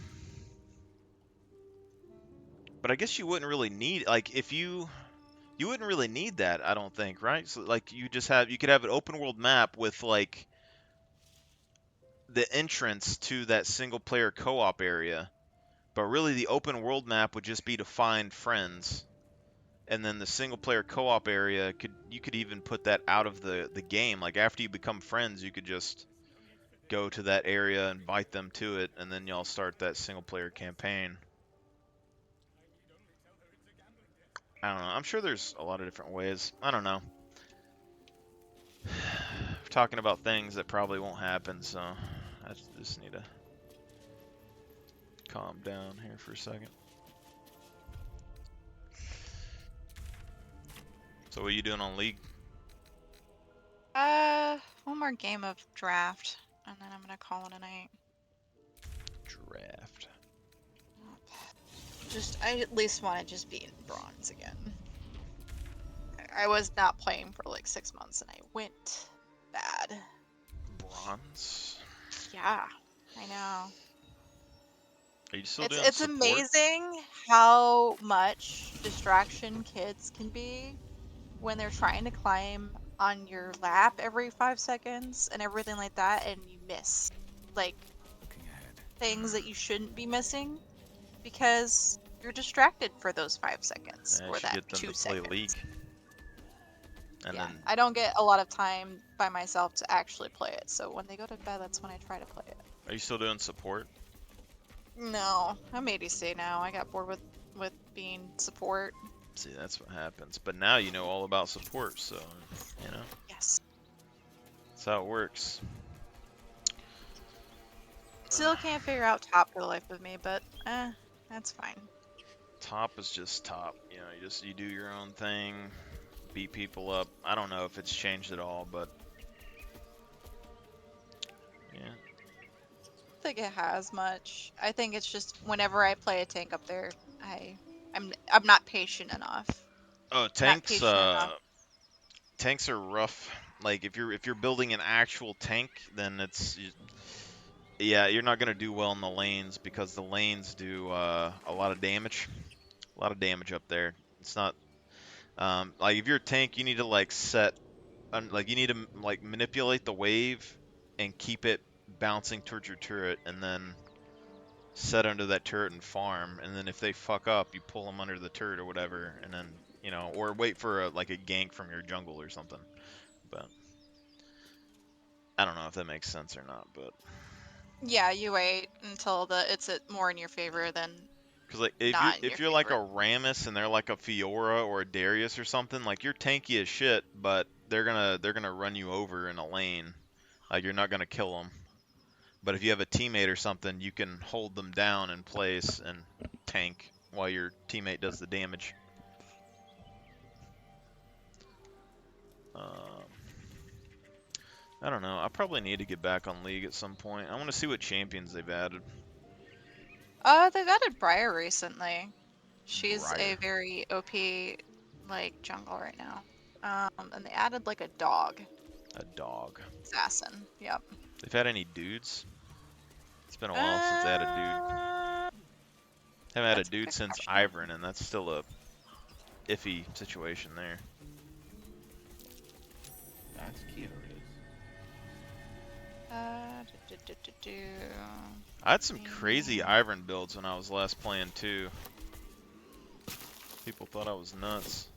but I guess you wouldn't really need like if you wouldn't really need that. I don't think, right? So like you could have an open world map with like the entrance to that single player co-op area, but really the open world map would just be to find friends. And then the single player co-op area you could even put that out of the game. Like after you become friends, you could just go to that area, invite them to it, and then y'all start that single player campaign. I don't know. I'm sure there's a lot of different ways. I don't know. We're talking about things that probably won't happen, so I just need to calm down here for a second. So what are you doing on League? One more game of draft, and then I'm gonna call it a night. Draft. I at least want to just be in bronze again. I was not playing for like 6 months, and I went bad. Bronze? Yeah, I know. Are you still doing It's support? amazing how much distraction kids can be when they're trying to climb on your lap every 5 seconds and everything like that, and you miss like things that you shouldn't be missing because you're distracted for those 5 seconds I or should that get them 2 to play seconds. League. And Yeah, then I don't get a lot of time by myself to actually play it, so when they go to bed, that's when I try to play it. are you still doing support? No, I'm ADC now. I got bored with being support. See, that's what happens. But now you know all about support, so Yes. that's how it works. Still can't figure out top for the life of me, but that's fine. Top is just top. You do your own thing, beat people up. I don't know if it's changed at all, but yeah. I don't think it has much. I think it's just whenever I play a tank up there, I'm not patient enough. Oh, Not patient enough. tanks are rough. Like if you're building an actual tank, then yeah, you're not gonna do well in the lanes because the lanes do a lot of damage. A lot of damage up there. It's not like if you're a tank, you need to like like you need to like manipulate the wave and keep it bouncing towards your turret, and then set under that turret and farm. And then if they fuck up, you pull them under the turret or whatever, and then or wait for like a gank from your jungle or something. But I don't know if that makes sense or not, but. Yeah, you wait until it's more in your favor than Because like not in your if you're like a favor. Rammus and they're like a Fiora or a Darius or something, like you're tanky as shit, but they're gonna run you over in a lane. Like you're not gonna kill them. But if you have a teammate or something, you can hold them down in place and tank while your teammate does the damage. I don't know. I probably need to get back on League at some point. I want to see what champions they've added. They've added Briar recently. She's a Briar. very OP like jungle right now. And they added like a dog. A dog. Assassin. Yep. They've had any dudes? It's been a while since they had a dude. Haven't had a dude since Ivern, and that's still a iffy situation there. That's curious. I had some crazy Ivern builds when I was last playing too. People thought I was nuts.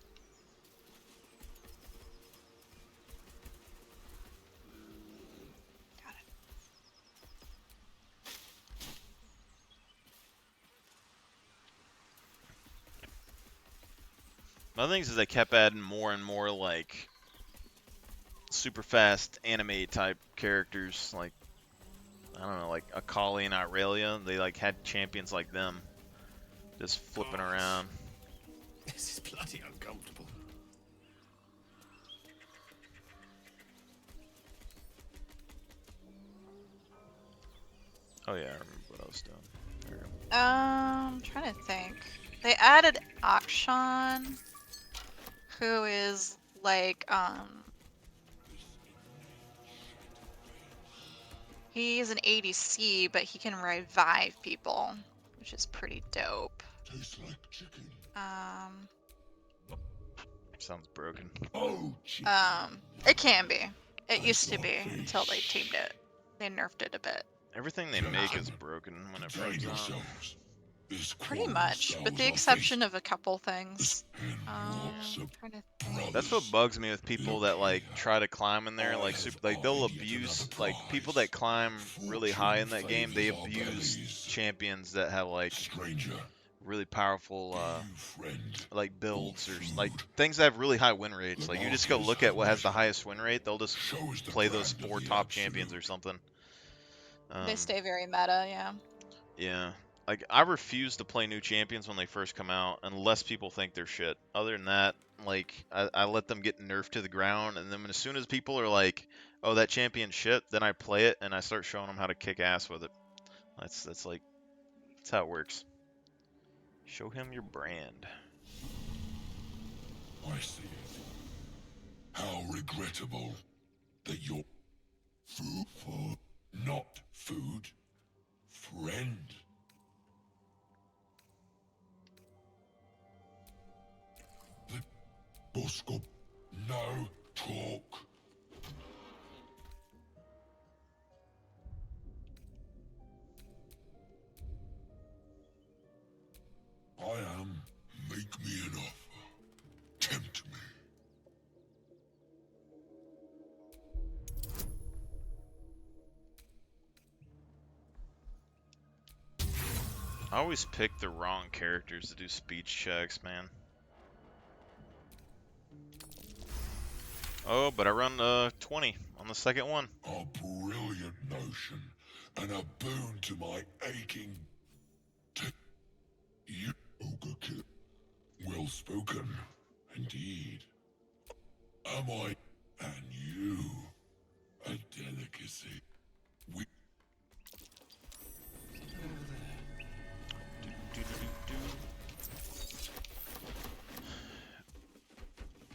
My thing is they kept adding more and more like super fast anime type characters, like I don't know, like Akali and Irelia. They like had champions like them, just flipping around. This is bloody uncomfortable. Oh yeah, I remember what I was doing. There we go. I'm trying to think. They added Akshan, who is like he's an ADC, but he can revive people, which is pretty dope. Tastes like chicken. Sounds broken. It can be. It used to be until they teamed it. They nerfed it a bit. Everything they make is broken when it comes out. Pretty much, with the exception of a couple things. Trying to think. That's what bugs me with people that like try to climb in there, like they'll abuse like people that climb really high in that game. They abuse champions that have like really powerful like builds or like things that have really high win rates. Like you just go look at what has the highest win rate. They'll just play those 4 top champions or something. They stay very meta, yeah. Yeah. Like, I refuse to play new champions when they first come out, unless people think they're shit. Other than that, like, I let them get nerfed to the ground, and then as soon as people are like, oh, that champion's shit, then I play it, and I start showing them how to kick ass with it. That's like, that's how it works. Show him your brand. I see it. How regrettable that you're food for not food, friend. The Bosco, no talk. I am. Make me an offer. Tempt me. I always pick the wrong characters to do speech checks, man. Oh, but I run 20 on the second one. A brilliant notion, and a boon to my aching. You, Ogre Kid. Well spoken, indeed. Am I, and you, a delicacy? We.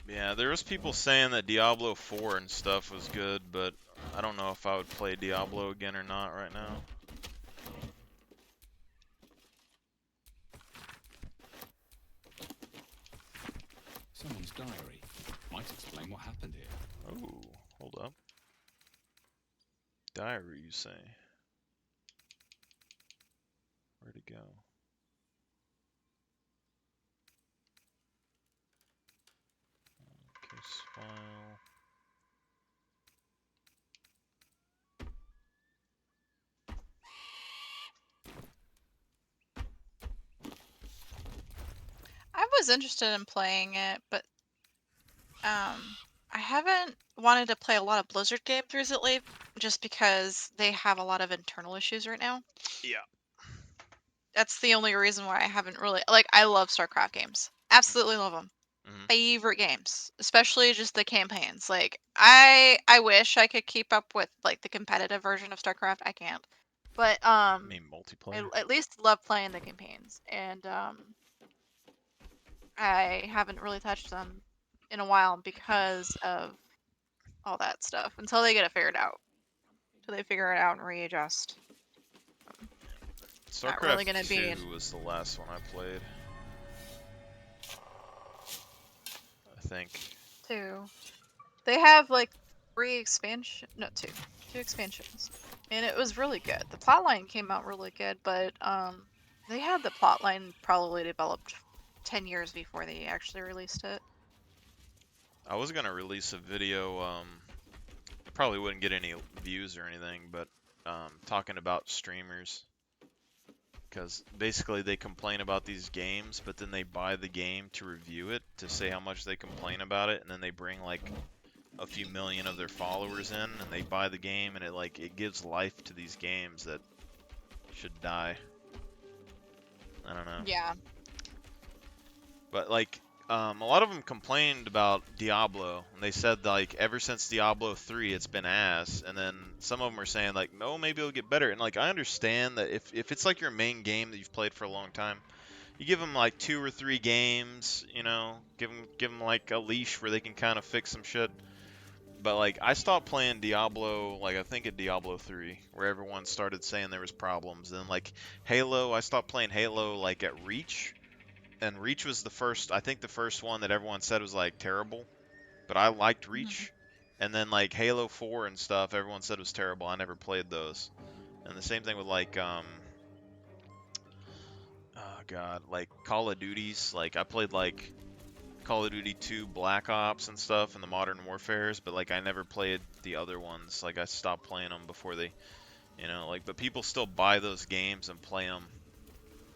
Yeah, Yeah, there was people saying that Diablo 4 and stuff was good, but I don't know if I would play Diablo again or not right now. Someone's diary. Might explain what happened here. Oh, hold up. Diary, you say? Where'd it go? Case file. I was interested in playing it, but I haven't wanted to play a lot of Blizzard games recently just because they have a lot of internal issues right now. Yeah. That's the only reason why I haven't really like I love StarCraft games. Absolutely love them. Favorite games, especially just the campaigns. Like I wish I could keep up with like the competitive version of StarCraft. I can't. But I mean multiplayer. I at least love playing the campaigns, and I haven't really touched them in a while because of all that stuff until they get it figured out. Until they figure it out and readjust. Not really gonna StarCraft be 2 was the last one I played. I think. 2. They have like 3 expansion, no 2 expansions, and it was really good. The plotline came out really good, but they had the plotline probably developed 10 years before they actually released it. I was gonna release a video. I probably wouldn't get any views or anything, but talking about streamers. Because basically they complain about these games, but then they buy the game to review it, to say how much they complain about it, and then they bring like a few million of their followers in, and they buy the game, and it gives life to these games that should die. I don't know. Yeah. But like, a lot of them complained about Diablo, and they said like ever since Diablo 3 it's been ass, and then some of them are saying like, no, maybe it'll get better. And like I understand that if it's like your main game that you've played for a long time, you give them like 2 or 3 games, you know, give them like a leash where they can kind of fix some shit. But like I stopped playing Diablo, like I think at Diablo 3, where everyone started saying there was problems. And like Halo, I stopped playing Halo like at Reach, and Reach was I think the first one that everyone said was like terrible, but I liked Reach. And then like Halo 4 and stuff, everyone said was terrible. I never played those. And the same thing with like oh god, like Call of Duties. Like I played like Call of Duty 2 Black Ops and stuff and the Modern Warfares, but like I never played the other ones. Like I stopped playing them before they, like, but people still buy those games and play them,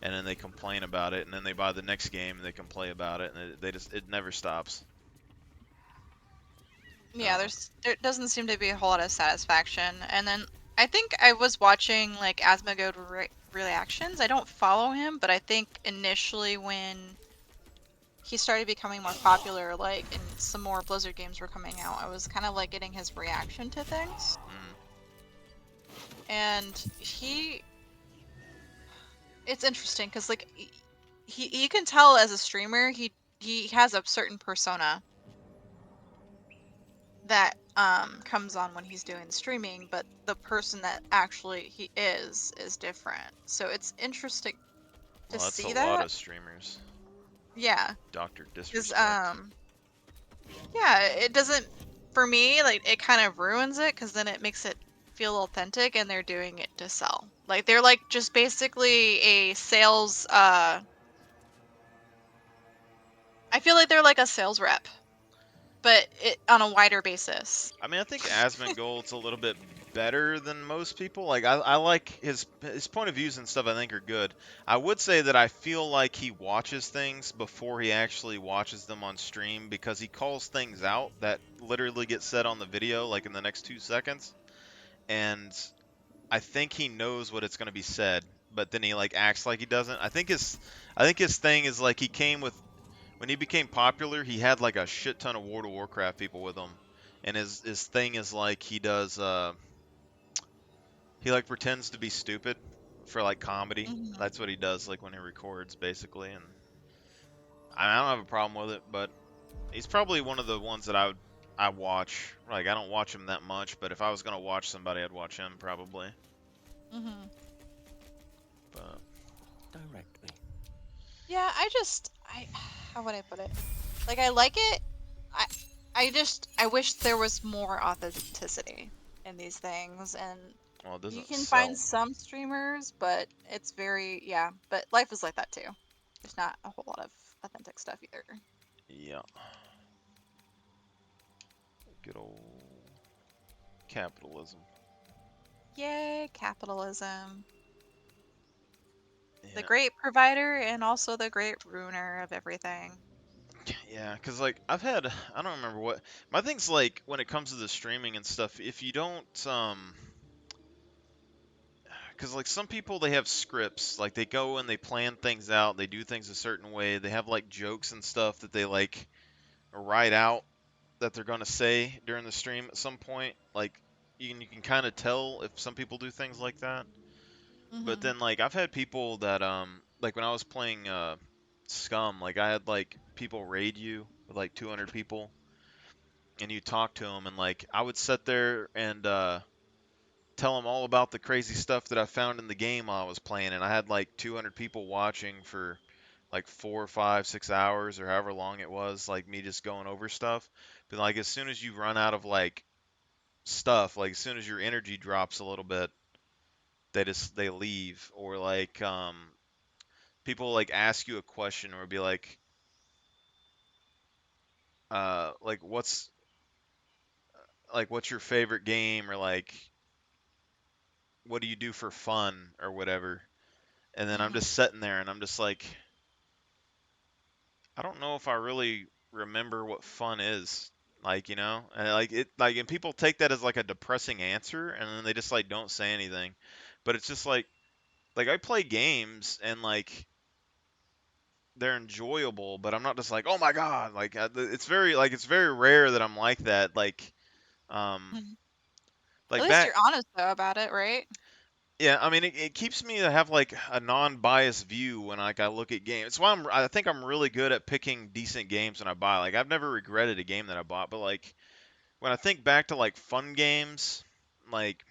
and then they complain about it, and then they buy the next game and they complain about it, and it never stops. Yeah, there doesn't seem to be a whole lot of satisfaction. And then I think I was watching like Asmongold reactions. I don't follow him, but I think initially when he started becoming more popular, like, and some more Blizzard games were coming out, I was kind of like getting his reaction to things. And it's interesting because like you can tell as a streamer he has a certain persona that comes on when he's doing streaming, but the person that actually he is different. So it's interesting to Well, that's a see lot that. of streamers. Yeah. Dr. Because Disrespect. yeah, it doesn't, for me, like it kind of ruins it because then it makes it feel authentic and they're doing it to sell. Like they're like just basically a sales I feel like they're like a sales rep, but on a wider basis. I mean, I think Asmongold's a little bit better than most people. Like, I like his point of views and stuff. I think are good. I would say that I feel like he watches things before he actually watches them on stream, because he calls things out that literally get said on the video like in the next 2 seconds, and I think he knows what it's going to be said, but then he like acts like he doesn't. I think his thing is like he came with when he became popular, he had like a shit ton of World of Warcraft people with him, and his thing is like he like pretends to be stupid for like comedy. That's what he does like when he records basically, and I don't have a problem with it, but He's probably one of the ones that I watch. Like I don't watch him that much, but if I was gonna watch somebody, I'd watch him probably. Mhm. But Directly. Yeah, I how would I put it? Like I like it. I I wish there was more authenticity in these things, and well, it you doesn't can find sell. some streamers, but it's very, yeah, but life is like that too. There's not a whole lot of authentic stuff either. Yeah. Good old capitalism. Yay, capitalism. The Yeah. great provider and also the great ruiner of everything. Yeah, cause like I don't remember what my thing's like when it comes to the streaming and stuff. If you don't cause like some people they have scripts, like they go and they plan things out, they do things a certain way, they have like jokes and stuff that they like write out that they're gonna say during the stream at some point. Like you can kind of tell if some people do things like that. But Mhm. then like I've had people that like when I was playing Scum, like I had like people raid you with like 200 people and you talk to them and like I would sit there and tell them all about the crazy stuff that I found in the game while I was playing and I had like 200 people watching for like 4, 5, 6 hours or however long it was, like me just going over stuff. But like as soon as you run out of like stuff, like as soon as your energy drops a little bit, they leave. Or like people like ask you a question or be like what's your favorite game, or like what do you do for fun or whatever. And then I'm Mhm. just sitting there and I'm just like, I don't know if I really remember what fun is. Like, and like it like and people take that as like a depressing answer and then they just like don't say anything. But it's just like I play games and like they're enjoyable, but I'm not just like, "Oh my God." Like it's very rare that I'm like that. Um Mhm. At like least back you're honest though about it, right? Yeah, I mean, it keeps me to have like a non-biased view when like I look at games. It's why I think I'm really good at picking decent games when I buy. Like I've never regretted a game that I bought, but like when I think back to like fun games, like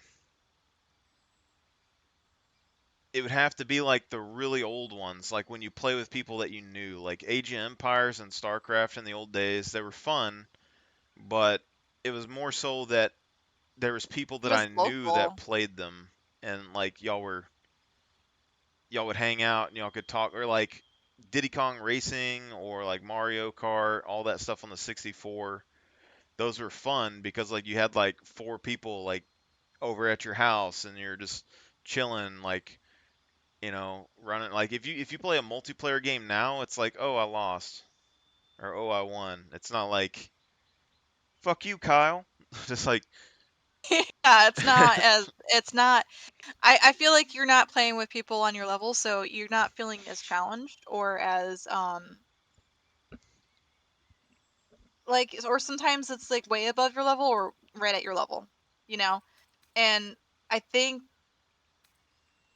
it would have to be like the really old ones, like when you play with people that you knew, like Age of Empires and StarCraft in the old days. They were fun, but it was more so that there was people It that was I knew that local. played them, and like y'all would hang out and y'all could talk, or like Diddy Kong Racing or like Mario Kart, all that stuff on the 64. Those were fun because like you had like four people like over at your house and you're just chilling, like running. Like if you play a multiplayer game now, it's like, oh, I lost, or oh, I won. It's not like fuck you, Kyle. Just like Yeah, it's not I feel like you're not playing with people on your level, so you're not feeling as challenged or as like, or sometimes it's like way above your level or right at your level, you know? And I think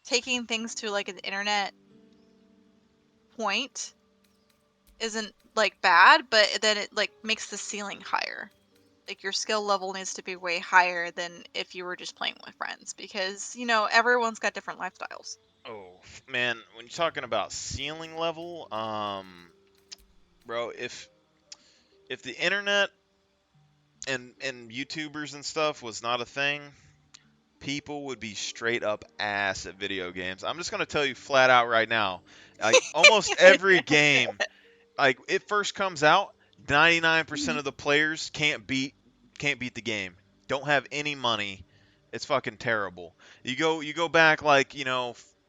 taking things to like an internet point isn't like bad, but then it like makes the ceiling higher. Like your skill level needs to be way higher than if you were just playing with friends because, everyone's got different lifestyles. oh man, when you're talking about ceiling level, bro, if the internet and YouTubers and stuff was not a thing, people would be straight up ass at video games. I'm just gonna tell you flat out right now. Like almost every game, like it first comes out, 99% of the players can't beat the game. Don't have any money. It's fucking terrible. You go back like,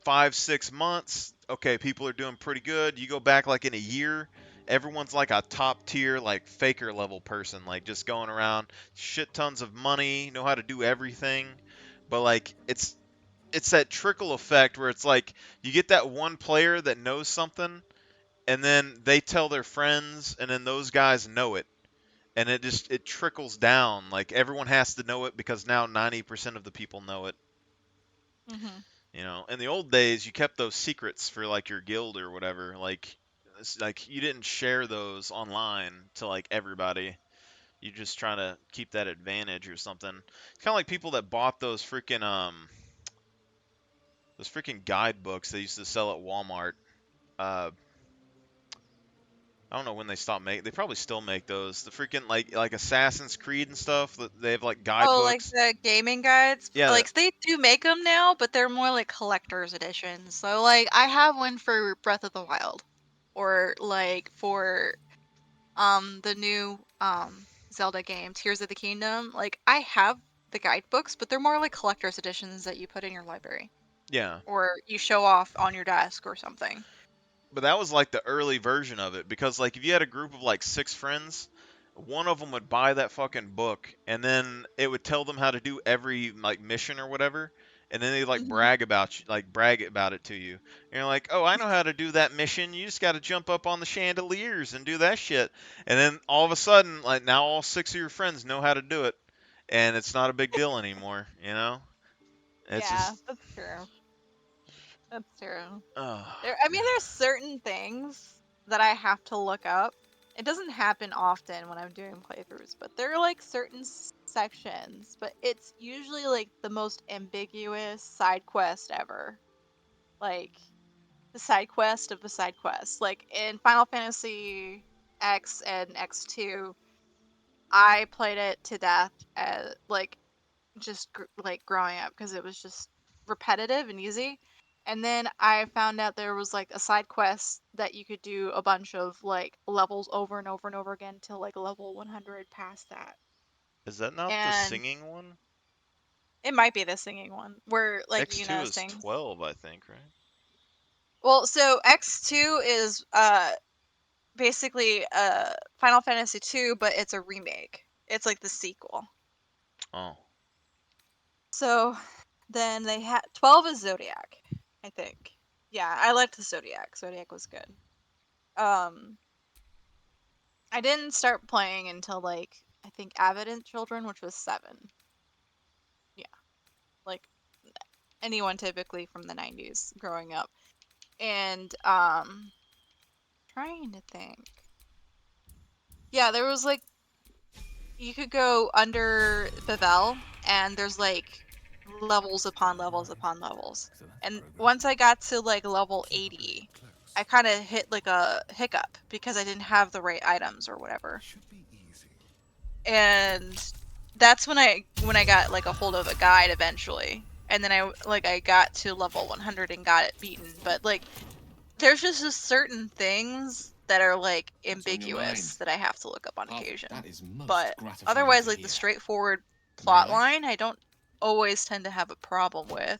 5, 6 months, okay, people are doing pretty good. You go back like in a year, everyone's like a top tier, like faker level person, like just going around, shit tons of money, know how to do everything. But like it's that trickle effect where it's like you get that one player that knows something and then they tell their friends and then those guys know it, and it trickles down, like everyone has to know it because now 90% of the people know it. Mhm. In the old days you kept those secrets for like your guild or whatever, like It's like you didn't share those online to like everybody. You just trying to keep that advantage or something. It's kind of like people that bought those freaking guidebooks they used to sell at Walmart. Uh, I don't know when they stopped making. They probably still make those. The freaking like Assassin's Creed and stuff. They have like Oh, like guidebooks. the gaming guides? Yeah, Like they do make them now, but they're more like collector's editions. So like I have one for Breath of the Wild or like for the new Zelda game, Tears of the Kingdom. Like I have the guidebooks, but they're more like collector's editions that you put in your library yeah. or you show off on your desk or something. But that was like the early version of it because like if you had a group of like 6 friends, one of them would buy that fucking book and then it would tell them how to do every like mission or whatever, and then they like Mhm. brag about it to you. And you're like, "Oh, I know how to do that mission. You just got to jump up on the chandeliers and do that shit." And then all of a sudden, like now all 6 of your friends know how to do it, and it's not a big deal anymore, you know? It's Yeah, just that's true. That's true. oh, I mean, there's certain things that I have to look up. It doesn't happen often when I'm doing playthroughs, but there are like certain sections, but it's usually like the most ambiguous side quest ever. Like the side quest of the side quest. Like in Final Fantasy X and X2, I played it to death as like just like growing up because it was just repetitive and easy. And then I found out there was like a side quest that you could do a bunch of like levels over and over and over again till like level 100 past that. is that not the And singing one? it might be the singing one where like X2 Yuna is sings. 12, I think, right? Well, so X2 is basically Final Fantasy 2, but it's a remake. It's like the sequel. Oh. So then they had 12 is Zodiac, I think. Yeah, I liked the Zodiac. Zodiac was good. Um, I didn't start playing until like I think Avident Children, which was 7. Yeah, like anyone typically from the 90s growing up. And trying to think. Yeah, there was like you could go under Bevel and there's like levels upon levels upon levels. And once I got to like level 80, I kind of hit like a hiccup because I didn't have the right items or whatever. And that's when I got like a hold of a guide eventually. And then I got to level 100 and got it beaten. But like there's just certain things that are like What's on your ambiguous mind? that I have to look up on Half occasion. that is most But gratifying otherwise, to like the hear. straightforward plot Melee? line, I don't always tend to have a problem with.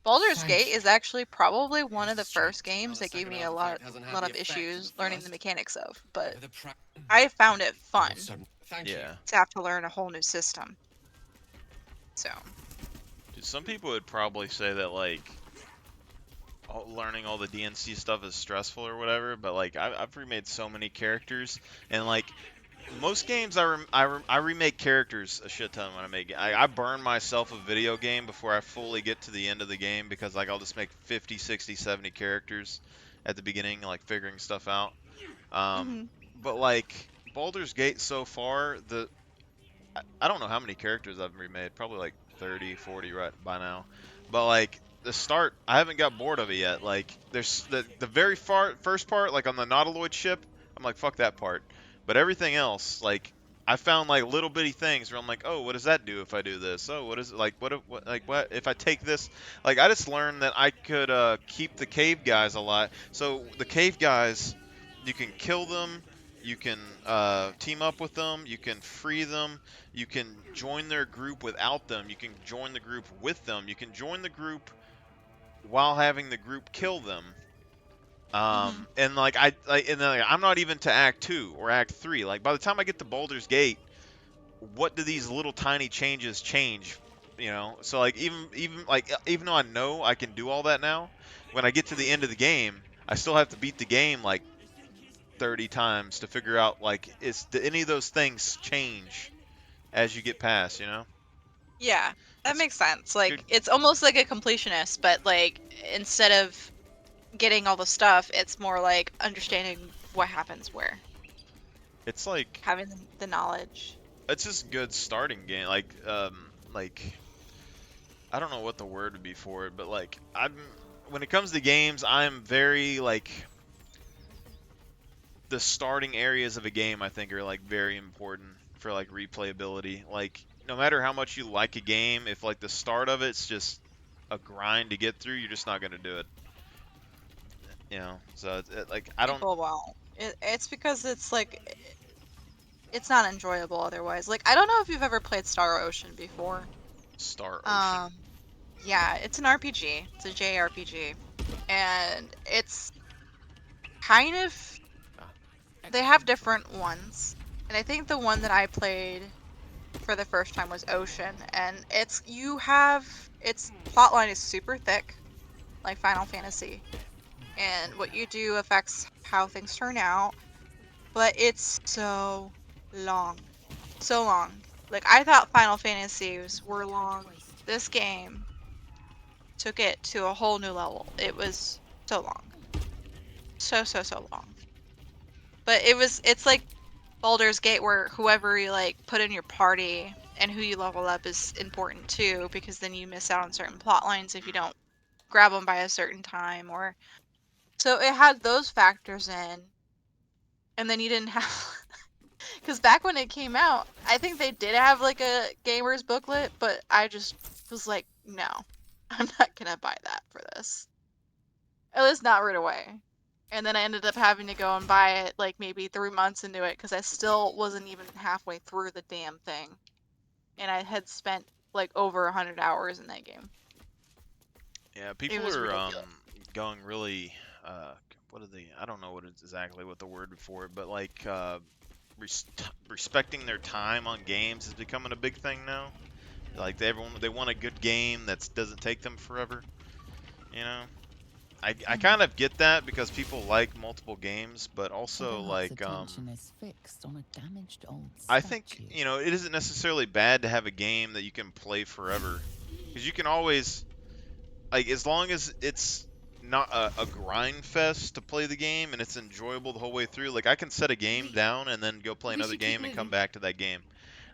Baldur's Thank Gate you. is actually probably one of the first Well, games the that gave second me a artifact hasn't had lot the of effect of the issues learning the first. mechanics of, but With the I found it fun Thank you. Yeah. to have to learn a whole new system. So, Dude, some people would probably say that like learning all the DNC stuff is stressful or whatever, but like I've remade so many characters, and like most games I remake characters a shit ton when I make. I burn myself a video game before I fully get to the end of the game because like I'll just make 50, 60, 70 characters at the beginning, like figuring stuff out. Um, mhm. but like Baldur's Gate so far, I don't know how many characters I've remade, probably like 30, 40 right by now. But like the start, I haven't got bored of it yet. Like there's the very first part, like on the Nautiloid ship, I'm like fuck that part. But everything else, like I found like little bitty things where I'm like, oh, what does that do if I do this? Oh, what is it like? What if I take this? Like I just learned that I could keep the cave guys alive. So the cave guys, you can kill them. You can team up with them. You can free them. You can join their group without them. You can join the group with them. You can join the group while having the group kill them. Mhm. And and then like, I'm not even to Act 2 or Act 3. Like by the time I get to Baldur's Gate, what do these little tiny changes change? You know, so like even though I know I can do all that now, when I get to the end of the game, I still have to beat the game like 30 times to figure out like do any of those things change as you get past, you know? Yeah, that It's makes sense. good. Like it's almost like a completionist, but like instead of getting all the stuff. It's more like understanding what happens where, It's like having the knowledge. it's just good starting game. Like I don't know what the word would be for it, but like I'm when it comes to games, I'm very like the starting areas of a game I think are like very important for like replayability. Like no matter how much you like a game, if like the start of it's just a grind to get through, you're just not gonna do it. You know, so like I don't People won't. It's because it's like it's not enjoyable otherwise. Like I don't know if you've ever played Star Ocean before. Star Ocean. Um, yeah, it's an RPG. It's a JRPG, and it's kind of they have different ones, and I think the one that I played for the first time was Ocean, and its plotline is super thick, like Final Fantasy, and what you do affects how things turn out, but it's so long. So long. Like I thought Final Fantasies were long. This game took it to a whole new level. It was so long. So long. But it's like Baldur's Gate where whoever you like put in your party and who you level up is important too, because then you miss out on certain plot lines if you don't grab them by a certain time or so it had those factors in, and then you didn't have because back when it came out, I think they did have like a gamer's booklet, but I just was like, no, I'm not gonna buy that for this. At least not right away. And then I ended up having to go and buy it like maybe 3 months into it because I still wasn't even halfway through the damn thing. And I had spent like over 100 hours in that game. Yeah, It people was are ridiculous. going really what are they? I don't know what it's exactly what the word for it, but like respecting their time on games is becoming a big thing now. Like they want a good game that doesn't take them forever. You know, I kind of get that because people like multiple games, but also Gerard's like attention is fixed on a damaged old I think statue. you know it isn't necessarily bad to have a game that you can play forever because you can always like as long as it's not a grind fest to play the game and it's enjoyable the whole way through. Like I can set a game down and then go play We another should keep game and come moving. back to that game.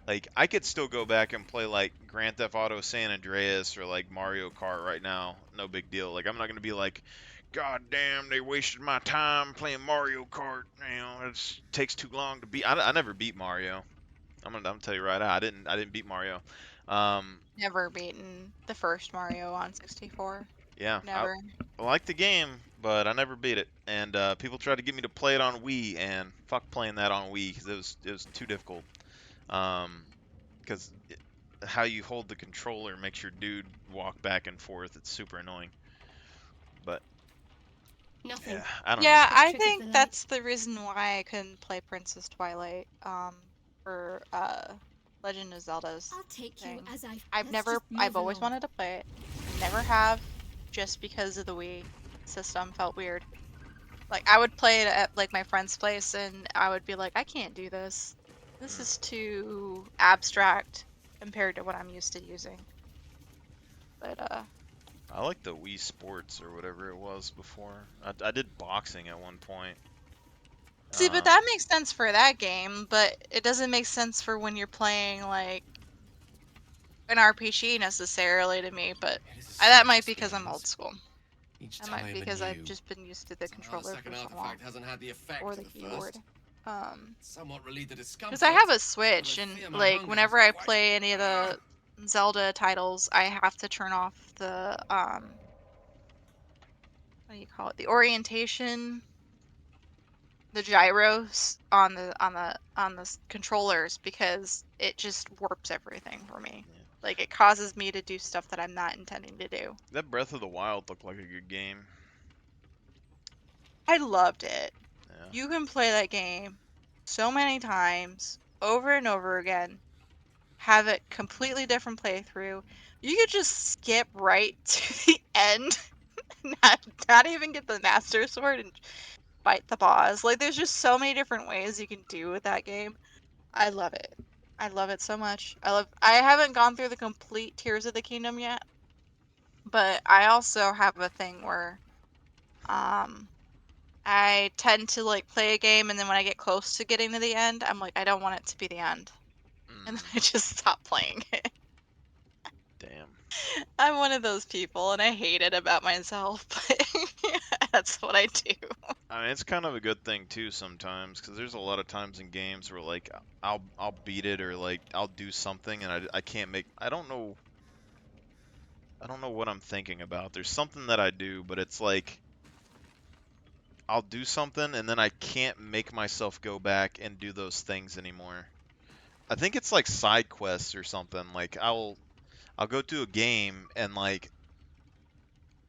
Like I could still go back and play like Grand Theft Auto San Andreas or like Mario Kart right now. No big deal. Like I'm not gonna be like, God damn, they wasted my time playing Mario Kart. You know, it takes too long to beat. I never beat Mario. I'm gonna tell you right now, I didn't beat Mario. Um, Never beaten the first Mario on 64. yeah, Never. I like the game, but I never beat it. And people tried to get me to play it on Wii, and fuck playing that on Wii because it was too difficult. Because how you hold the controller makes your dude walk back and forth. It's super annoying. But Nothing. yeah, I don't know. Yeah, Quick I trick of think the light. that's the reason why I couldn't play Princess Twilight, for Legend of Zelda's I'll take you thing. as Let's just I've move always along. wanted to play it. Never have, just because of the Wii system felt weird. Like I would play it at like my friend's place and I would be like, I can't do this. This Hmm. is too abstract compared to what I'm used to using. But I like the Wii Sports or whatever it was before. I did boxing at one point. see, but that makes sense for that game, but it doesn't make sense for when you're playing like an RPG necessarily to me, but that might be because I'm old school. Each That might be time because I've anew. just been used to the Somehow the controller second for so long. artifact hasn't had the effect Or of the the keyboard. first. Somewhat relieved the discomfort. Because I have a Switch, but I and fear my like hunger has whenever I quite. play any of the Zelda titles, I have to turn off the what do you call it? The orientation, the gyros on the controllers because it just warps everything for me. Yeah. Like it causes me to do stuff that I'm not intending to do. That Breath of the Wild looked like a good game. I loved it. Yeah. You can play that game so many times over and over again, have it completely different playthrough. You could just skip right to the end, not even get the Master Sword and fight the boss. Like, there's just so many different ways you can do with that game. I love it. I love it so much. I haven't gone through the complete Tears of the Kingdom yet, but I also have a thing where Um, I tend to like play a game, and then when I get close to getting to the end, I'm like, I don't want it to be the end, and then I just stop playing it. Damn. I'm one of those people, and I hate it about myself, but that's what I do. I mean, it's kind of a good thing too sometimes, because there's a lot of times in games where like I'll beat it or like I'll do something and I can't make I don't know what I'm thinking about. There's something that I do, but it's like I'll do something and then I can't make myself go back and do those things anymore. I think it's like side quests or something. Like I'll go to a game and like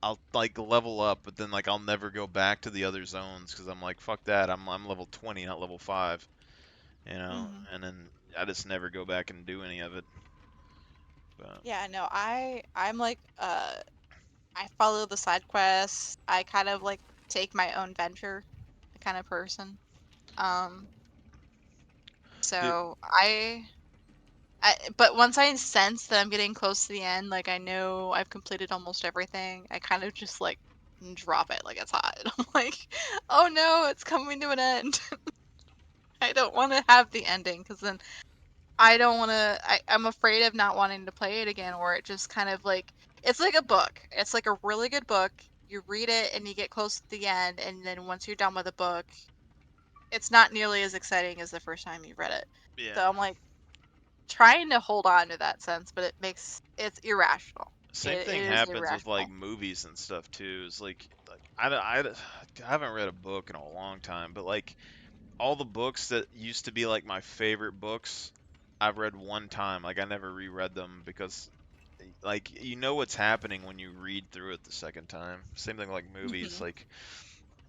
I'll like level up, but then like I'll never go back to the other zones because I'm like fuck that. I'm level 20, not level 5, you know. Mhm. And then I just never go back and do any of it. But Yeah, no, I'm like I follow the side quests. I kind of like take my own venture kind of person. Um, the so but once I sense that I'm getting close to the end, like I know I've completed almost everything, I kind of just like drop it like it's hot. I'm like, oh no, it's coming to an end. I don't want to have the ending because then I don't want to. I'm afraid of not wanting to play it again, or it just kind of like it's like a book. It's like a really good book. You read it and you get close to the end, and then once you're done with the book, it's not nearly as exciting as the first time you read it. So yeah. I'm like trying to hold on to that sense, but it's irrational. Same It thing is happens with like irrational. movies and stuff too. It's like I haven't read a book in a long time, but like all the books that used to be like my favorite books, I've read one time. Like I never reread them because like you know what's happening when you read through it the second time. Same thing like movies. Hmm.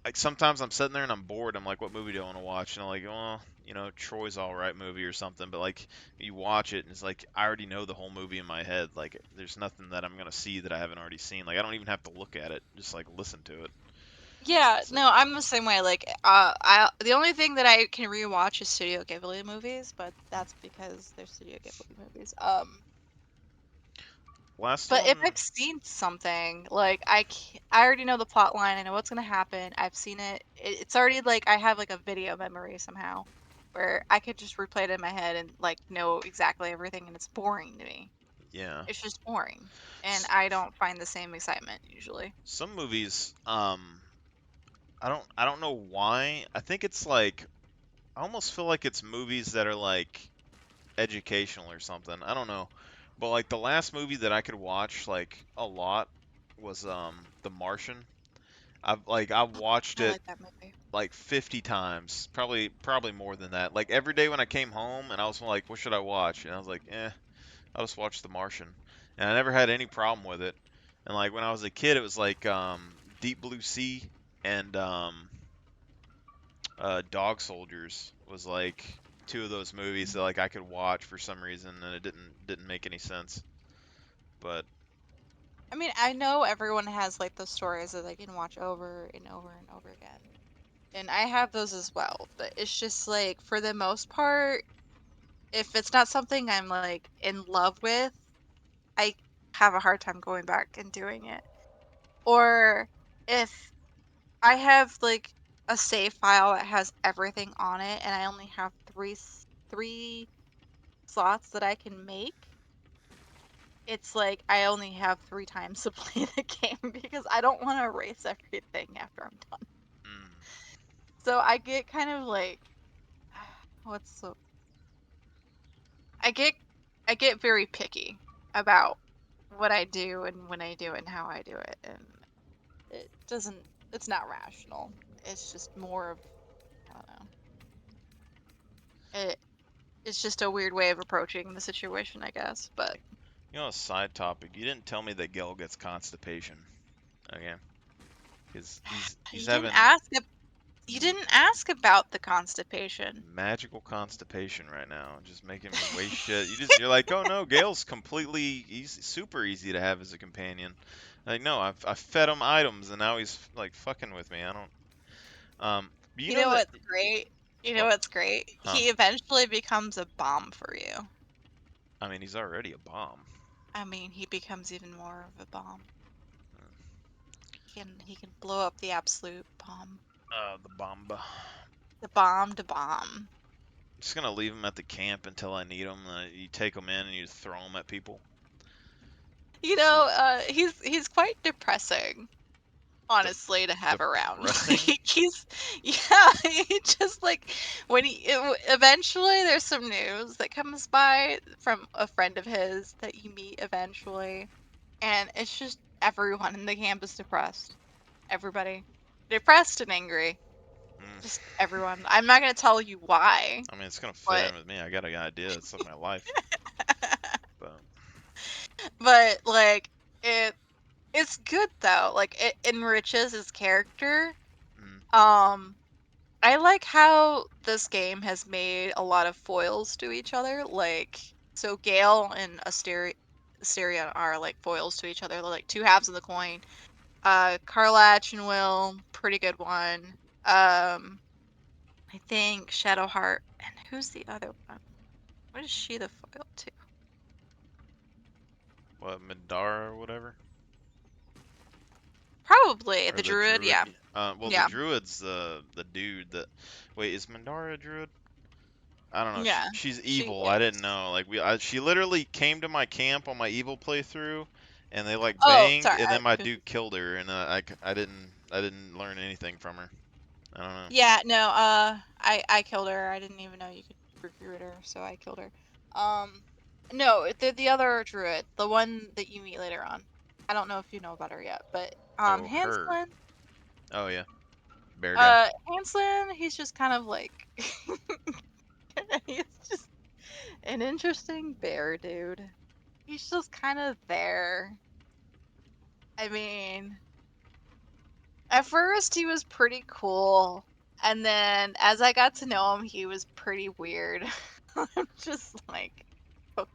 Like sometimes I'm sitting there and I'm bored. I'm like, what movie do I want to watch? And I'm like, well, you know, Troy's all right movie or something. But like you watch it and it's like I already know the whole movie in my head. Like there's nothing that I'm gonna see that I haven't already seen. Like I don't even have to look at it. Just like listen to it. Yeah, It's like, no, I'm the same way. Like, I the only thing that I can rewatch is Studio Ghibli movies, but that's because they're Studio Ghibli movies. last But if one, I've seen something, like I already know the plot line, I know what's gonna happen. I've seen it. It's already like I have like a video memory somehow, where I could just replay it in my head and like know exactly everything, and it's boring to me. yeah. It's just boring, and S- I don't find the same excitement usually. some movies, I don't know why. I think it's like I almost feel like it's movies that are like educational or something. I don't know. But like the last movie that I could watch like a lot was The Martian. I've watched I it like that movie. like 50 times, probably more than that. Like every day when I came home and I was like, what should I watch? And I was like, I'll just watch The Martian. And I never had any problem with it. And like when I was a kid, it was like Deep Blue Sea and Dog Soldiers was like two of those movies that like I could watch for some reason, and it didn't make any sense. But I mean, I know everyone has like those stories that they can watch over and over and over again. And I have those as well, but it's just like for the most part, if it's not something I'm like in love with, I have a hard time going back and doing it. Or if I have like a save file that has everything on it and I only have three slots that I can make, it's like I only have 3 times to play the game because I don't want to erase everything after I'm done. mm, So I get kind of like what's the I get I get very picky about what I do and when I do it and how I do it, and it doesn't it's not rational. It's just more of I don't know. It it's just a weird way of approaching the situation, I guess. But you know, a side topic. You didn't tell me that Gale gets constipation. Okay, because he's you didn't having ask you didn't ask about the constipation. magical constipation right now, just making me waste shit. You're like, oh no, Gale's completely easy, super easy to have as a companion. Like no, I've fed him items and now he's like fucking with me. I don't. But you You know know that what's great? You know what? what's great? Huh? He eventually becomes a bomb for you. I mean, he's already a bomb. I mean, he becomes even more of a bomb. he can blow up the absolute bomb. The bomba. The bomb to bomb. Just gonna leave them at the camp until I need them. You take them in and you throw them at people. He's quite depressing, honestly, to have around. Depressing? Yeah, he just like when eventually there's some news that comes by from a friend of his that you meet eventually, and it's just everyone in the camp is depressed. Everybody, depressed and angry. Just everyone. I'm not gonna tell you why. I mean, it's gonna fit but in with me. I got an idea. It's like my life. But but like it's good though. Like it enriches his character. Um I like how this game has made a lot of foils to each other. Like so Gale and Asteria are like foils to each other. They're like two halves of the coin. Karlach and Will, pretty good one. I think Shadowheart and who's the other one? What is she the foil to? what, Mindara or whatever? Probably Or the the druid, yeah. druid? Well, the Yeah. druid's the dude that. Wait, is Mindara a druid? I don't know. Yeah. She's She evil. I didn't is. know. Like she literally came to my camp on my evil playthrough, and they like Oh, banged, sorry. and then my dude killed her, and I didn't learn anything from her. I don't know. Yeah, no, I killed her. I didn't even know you could recruit her, so I killed her. No, the other druid, the one that you meet later on. I don't know if you know about her yet, but Oh, her. Hanslin, Oh yeah, bear guy. Hanslin, he's just kind of like he's just an interesting bear dude. He's just kind of there. I mean, at first he was pretty cool, and then as I got to know him, he was pretty weird. I'm just like, okay.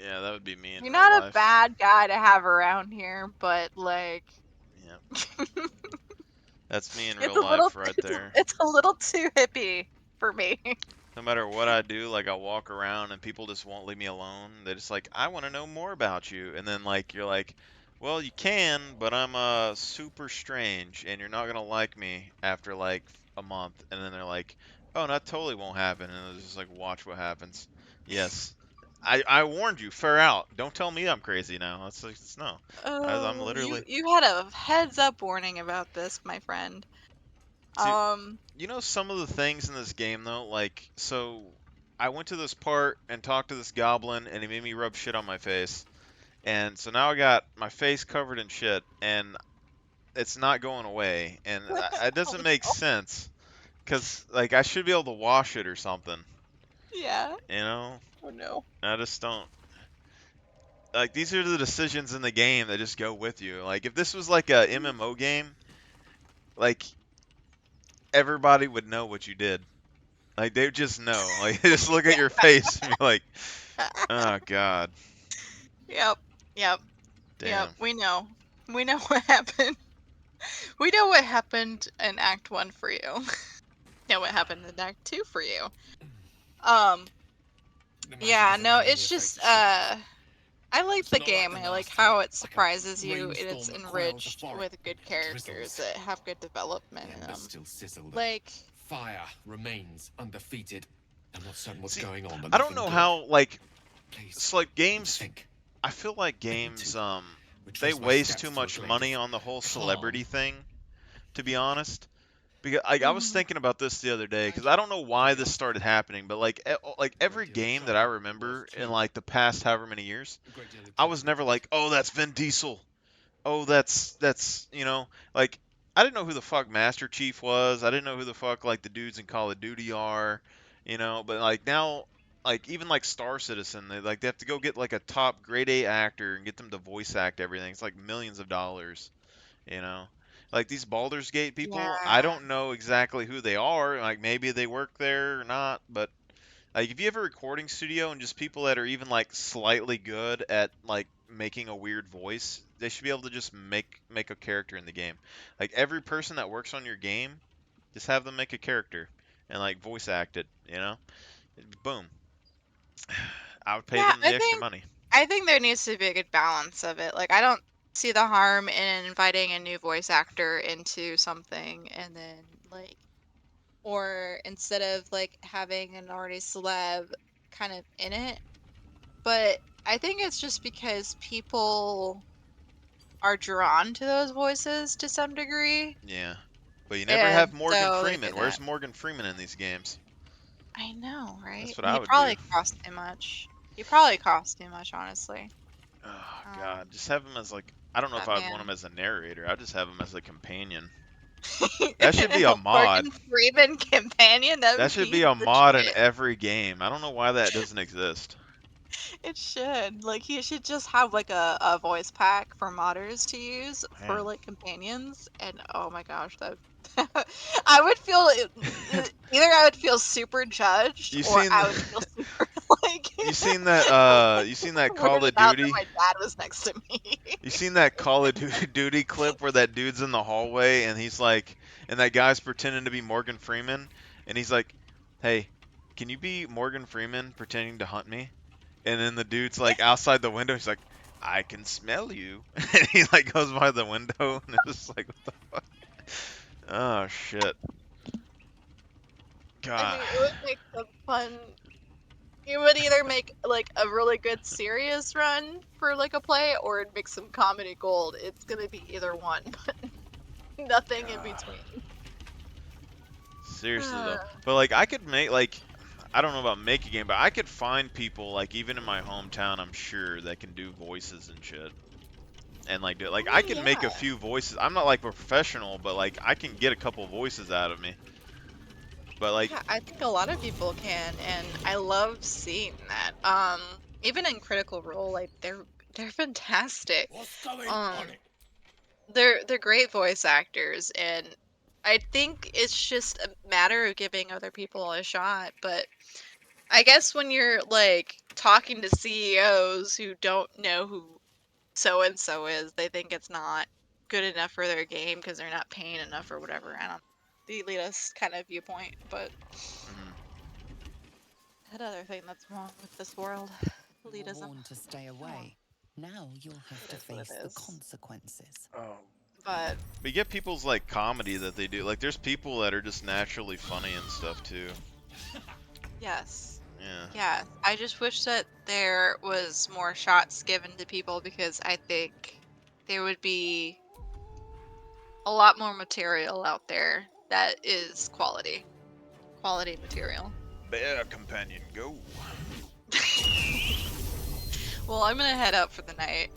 Yeah, that would be me in You're real not a life. bad guy to have around here, but like, Yeah. That's me in it's real a little, life right it's a, there. it's a little too hippie for me. No matter what I do, like I walk around and people just won't leave me alone. They're just like, I want to know more about you. And then like you're like, well, you can, but I'm super strange and you're not gonna like me after like a month. And then they're like, oh, that totally won't happen. And it's just like, watch what happens. Yes. I warned you, fair out. Don't tell me I'm crazy now. It's like, no. I'm Oh, you literally. you had a heads up warning about this, my friend. See, Um, you know some of the things in this game though, like so I went to this part and talked to this goblin and he made me rub shit on my face. And so now I got my face covered in shit and it's not going away and it oh doesn't make no. sense cuz like I should be able to wash it or something, Yeah. you know? Oh no. I just don't like these are the decisions in the game that just go with you. Like if this was like a MMO game, like everybody would know what you did. Like they just know. Like they just look at your face and be like, "Oh God, Yep. Yep. Yep. damn." We know. We know what happened. We know what happened in Act 1 for you. Know what happened in Act 2 for you. Um, yeah, no, it's just I like the game. I like how it surprises you and it's enriched with good characters that have good development in them. Still sizzle. Like Fire remains undefeated. I'm not certain what's See, going on, but I don't nothing know good. how like Please, it's like games. think. I feel like games they Retrace my waste steps too to a much glade money of on the whole calm. celebrity thing. To be honest, because I was Mhm. thinking about this the other day because I don't know why this started happening, but like like every game that I remember in like the past however many years, I was never like, oh, that's Vin Diesel. Oh, that's like I didn't know who the fuck Master Chief was. I didn't know who the fuck like the dudes in Call of Duty are, but like now like even like Star Citizen, they have to go get like a top grade A actor and get them to voice act everything. It's like millions of dollars, you know. Like these Baldur's Gate people, I Yeah. don't know exactly who they are. Like maybe they work there or not, but like, if you have a recording studio and just people that are even like slightly good at like making a weird voice, they should be able to just make a character in the game. Like every person that works on your game, just have them make a character and like voice act it. Boom. I would pay Yeah, them the extra money. I think there needs to be a good balance of it. Like I don't see the harm in inviting a new voice actor into something and then like, or instead of like having an already celeb kind of in it. But I think it's just because people are drawn to those voices to some degree. Yeah. But you never And have Morgan so they do Freeman. that. Where's Morgan Freeman in these games? I know, That's right? what And I he would do. probably costs too much. He probably costs too much, honestly. Oh Um, God, just have him as like I don't know if that I'd want him man. as a narrator. I'd just have him as a companion. That should be a mod. Morgan Freeman companion, that That would should be be a the mod in shit. every game. I don't know why that doesn't exist. It should. Like, he should just have like a voice pack for modders to use for Man. like companions. And oh my gosh, that I would feel either I would feel super judged You or seen I would feel super like you seen that Call weirded of out that Duty? my dad was next to me. You seen that Call of Duty clip where that dude's in the hallway and he's like, and that guy's pretending to be Morgan Freeman, and he's like, "Hey, can you be Morgan Freeman pretending to hunt me?" And then the dude's like outside the window, he's like, "I can smell you," and he like goes by the window, and it's just like, what the fuck? Oh shit, I God. mean, it would make some fun. It would either make like a really good serious run for like a play, or it'd make some comedy gold. It's gonna be either one, but nothing in God. between. Seriously though, but like I could make like I don't know about make a game, but I could find people like even in my hometown, I'm sure that can do voices and shit, and like do like I I mean, can make a yeah. few voices. I'm not like a professional, but like I can get a couple voices out of me. But like, Yeah, I think a lot of people can, and I love seeing that. Even in Critical Role, like they're fantastic. What's going Um, on? they're great voice actors, and I think it's just a matter of giving other people a shot. But I guess when you're like talking to CEOs who don't know who so and so is, they think it's not good enough for their game because they're not paying enough or whatever. I don't the elitist kind of viewpoint, but mhm. that other thing that's wrong with this world, You were elitism. warned to stay away. Now you'll have It to is what it face the is. consequences. oh, But but you get people's like comedy that they do. Like there's people that are just naturally funny and stuff too. yes, Yeah. yeah, I just wish that there was more shots given to people because I think there would be a lot more material out there that is quality material. Bear companion, go. Well, I'm gonna head up for the night,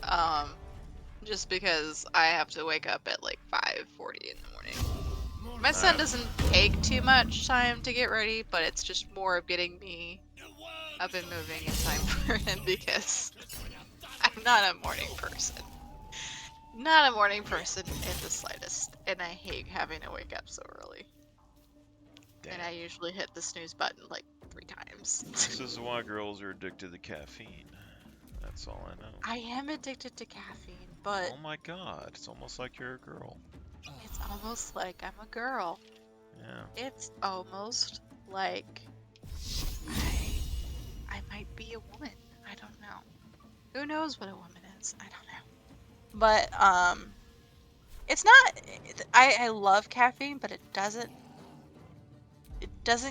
just because I have to wake up at like 5:40 in the morning. My son Alright. doesn't take too much time to get ready, but it's just more of getting me up and moving in time for him because I'm not a morning person. Not a morning person in the slightest, and I hate having to wake up so early. Damn. And I usually hit the snooze button like 3 times. This is why girls are addicted to caffeine. That's all I know. I am addicted to caffeine, but Oh my god, it's almost like you're a girl. it's almost like I'm a girl. Yeah. It's almost like I might be a woman. I don't know. Who knows what a woman is? I don't know. But it's not I love caffeine, but it doesn't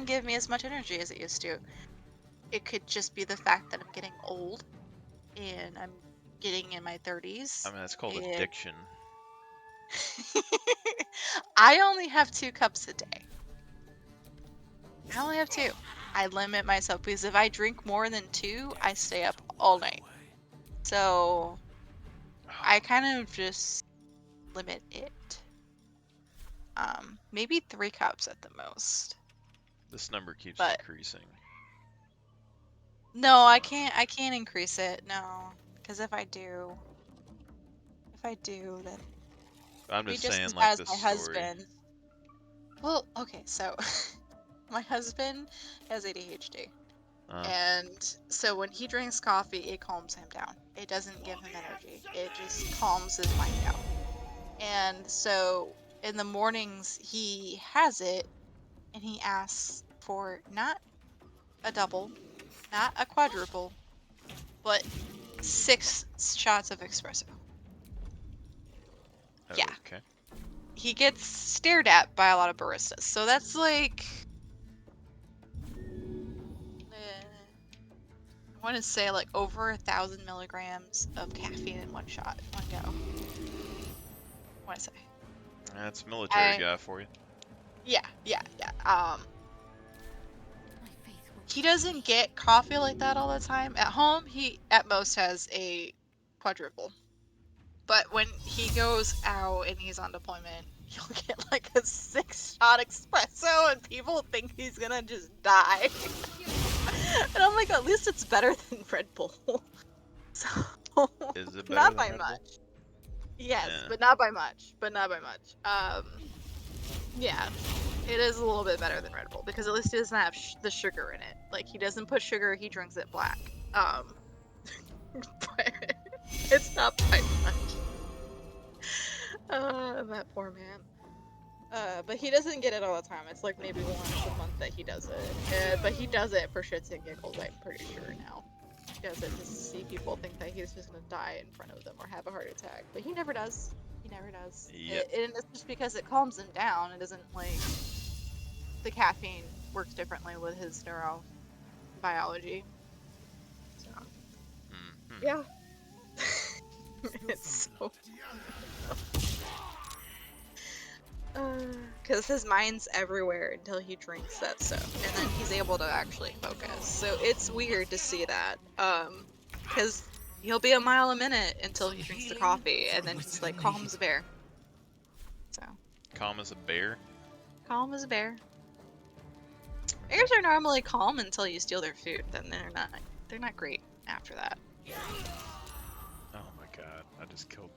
give me as much energy as it used to. It could just be the fact that I'm getting old and I'm getting in my 30s I mean, that's called and addiction. I only have 2 cups a day. I only have 2. I limit myself because if I drink more than 2, I stay up all night. So I kind of just limit it. Maybe 3 cups at the most. This number keeps But increasing. no, I can't increase it. No, because if I do, then I'm be just just saying, as like, bad as this my story. husband. Well, okay, so my husband has ADHD. And so when he drinks coffee, it calms him down. It doesn't give him energy. It just calms his mind down. And so in the mornings he has it and he asks for not a double, not a quadruple, but 6 shots of espresso. Yeah. Okay. He gets stared at by a lot of baristas. So that's like, I want to say like over 1,000 milligrams of caffeine in one shot, one go. I want to say. That's military I guy for you. Yeah. He doesn't get coffee like that all the time. At home, he at most has a quadruple. But when he goes out and he's on deployment, he'll get like a 6-shot espresso and people think he's gonna just die. And I'm like, at least it's better than Red Bull. So, Is it better not than by Red Bull? much. Yes, Yeah. but not by much. But not by much. Yeah, it is a little bit better than Red Bull because at least it doesn't have the sugar in it. Like he doesn't put sugar, he drinks it black. But it's not by much. That poor man. But he doesn't get it all the time. It's like maybe once a month that he does it. But he does it for shits and giggles, I'm pretty sure now. He does it to see people think that he's just gonna die in front of them or have a heart attack. But he never does. He never does. Yep. And it's just because it calms him down. It doesn't like the caffeine works differently with his neurobiology. So yeah. It's so because his mind's everywhere until he drinks that stuff, and then he's able to actually focus. So it's weird to see that, because he'll be a mile a minute until he drinks the coffee, and then he's like calm as a bear. So Calm as a bear. calm as a bear. Bears are normally calm until you steal their food. Then they're not. They're not great after that. Oh my god! I just killed.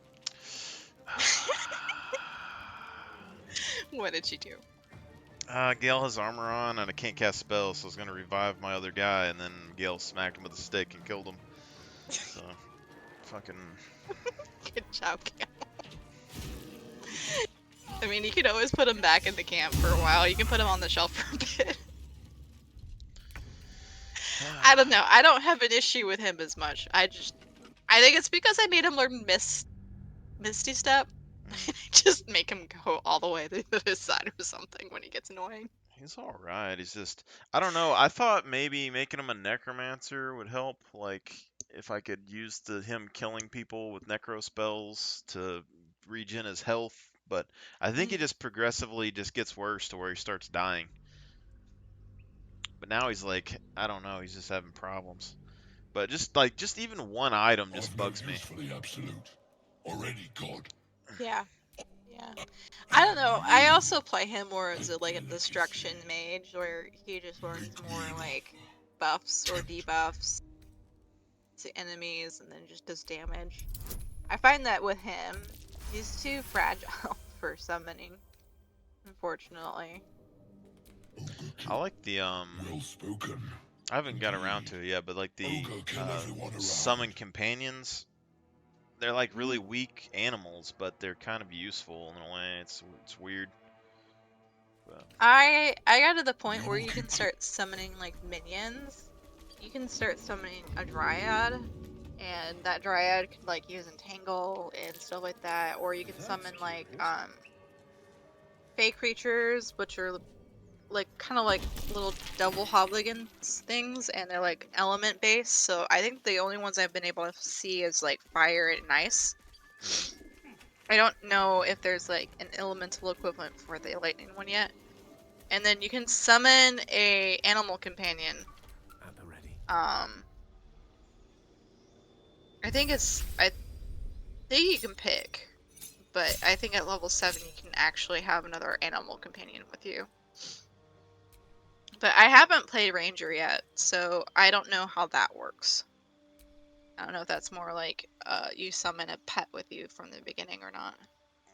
What did you do? Gale has armor on and I can't cast spells, so I was gonna revive my other guy, and then Gale smacked him with a stick and killed him. So, fucking. Good job, Gale. I mean, you could always put him back in the camp for a while. You can put him on the shelf for a bit. I don't know. I don't have an issue with him as much. I think it's because I made him learn Misty Step. Just make him go all the way to his side or something when he gets annoying. He's alright. He's just. I don't know. I thought maybe making him a necromancer would help. Like, if I could use him killing people with necro spells to regen his health. But I think it just progressively just gets worse to where he starts dying. But now he's like, I don't know, he's just having problems. But just even one item just bugs me. For the absolute. Already God. Yeah. Yeah. I don't know. I also play him more as like a destruction mage where he just learns more like buffs or debuffs to enemies and then just does damage. I find that with him, he's too fragile for summoning, unfortunately. I like the Well spoken. I haven't got around to it yet, but like the summon companions, they're like really weak animals, but they're kind of useful in a way. It's weird. But I got to the point where you can start summoning like minions. You can start summoning a dryad, and that dryad could like use entangle and stuff like that, or you can summon like fey creatures, which are like kind of like little double hobligans things, and they're like element based. So I think the only ones I've been able to see is like fire and ice. I don't know if there's like an elemental equivalent for the lightning one yet. And then you can summon a animal companion. At the ready. I think you can pick, but I think at level 7 you can actually have another animal companion with you. But I haven't played Ranger yet, so I don't know how that works. I don't know if that's more like you summon a pet with you from the beginning or not.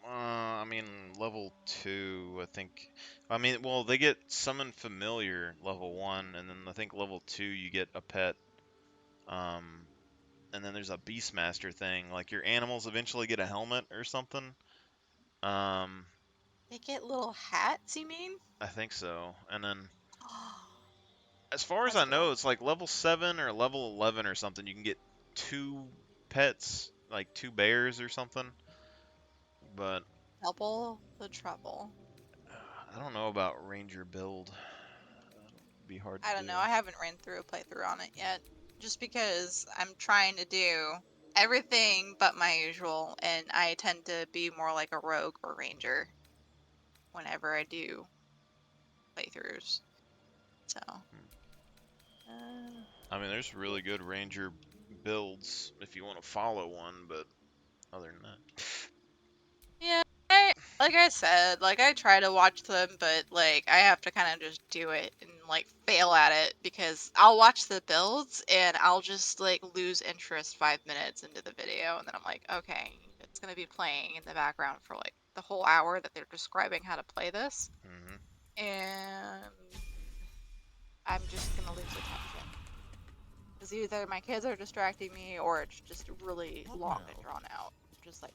I mean, level 2, I think. I mean, well, they get summon familiar level 1, and then I think level 2 you get a pet. And then there's a Beastmaster thing. Like your animals eventually get a helmet or something. They get little hats, you mean? I think so. And then, as far as That's I cool. know, it's like level 7 or level 11 or something. You can get 2 pets, like 2 bears or something. but Double the trouble. I don't know about Ranger build. That'll be hard to I don't do. know. I haven't ran through a playthrough on it yet. Just because I'm trying to do everything but my usual, and I tend to be more like a rogue or ranger whenever I do playthroughs. So. I mean, there's really good Ranger builds if you want to follow one, but other than that. Yeah, like I said, like I try to watch them, but like I have to kind of just do it and like fail at it because I'll watch the builds and I'll just like lose interest 5 minutes into the video, and then I'm like, okay, it's gonna be playing in the background for like the whole hour that they're describing how to play this, and I'm just gonna lose attention because either my kids are distracting me or it's just really long and drawn out. Just like,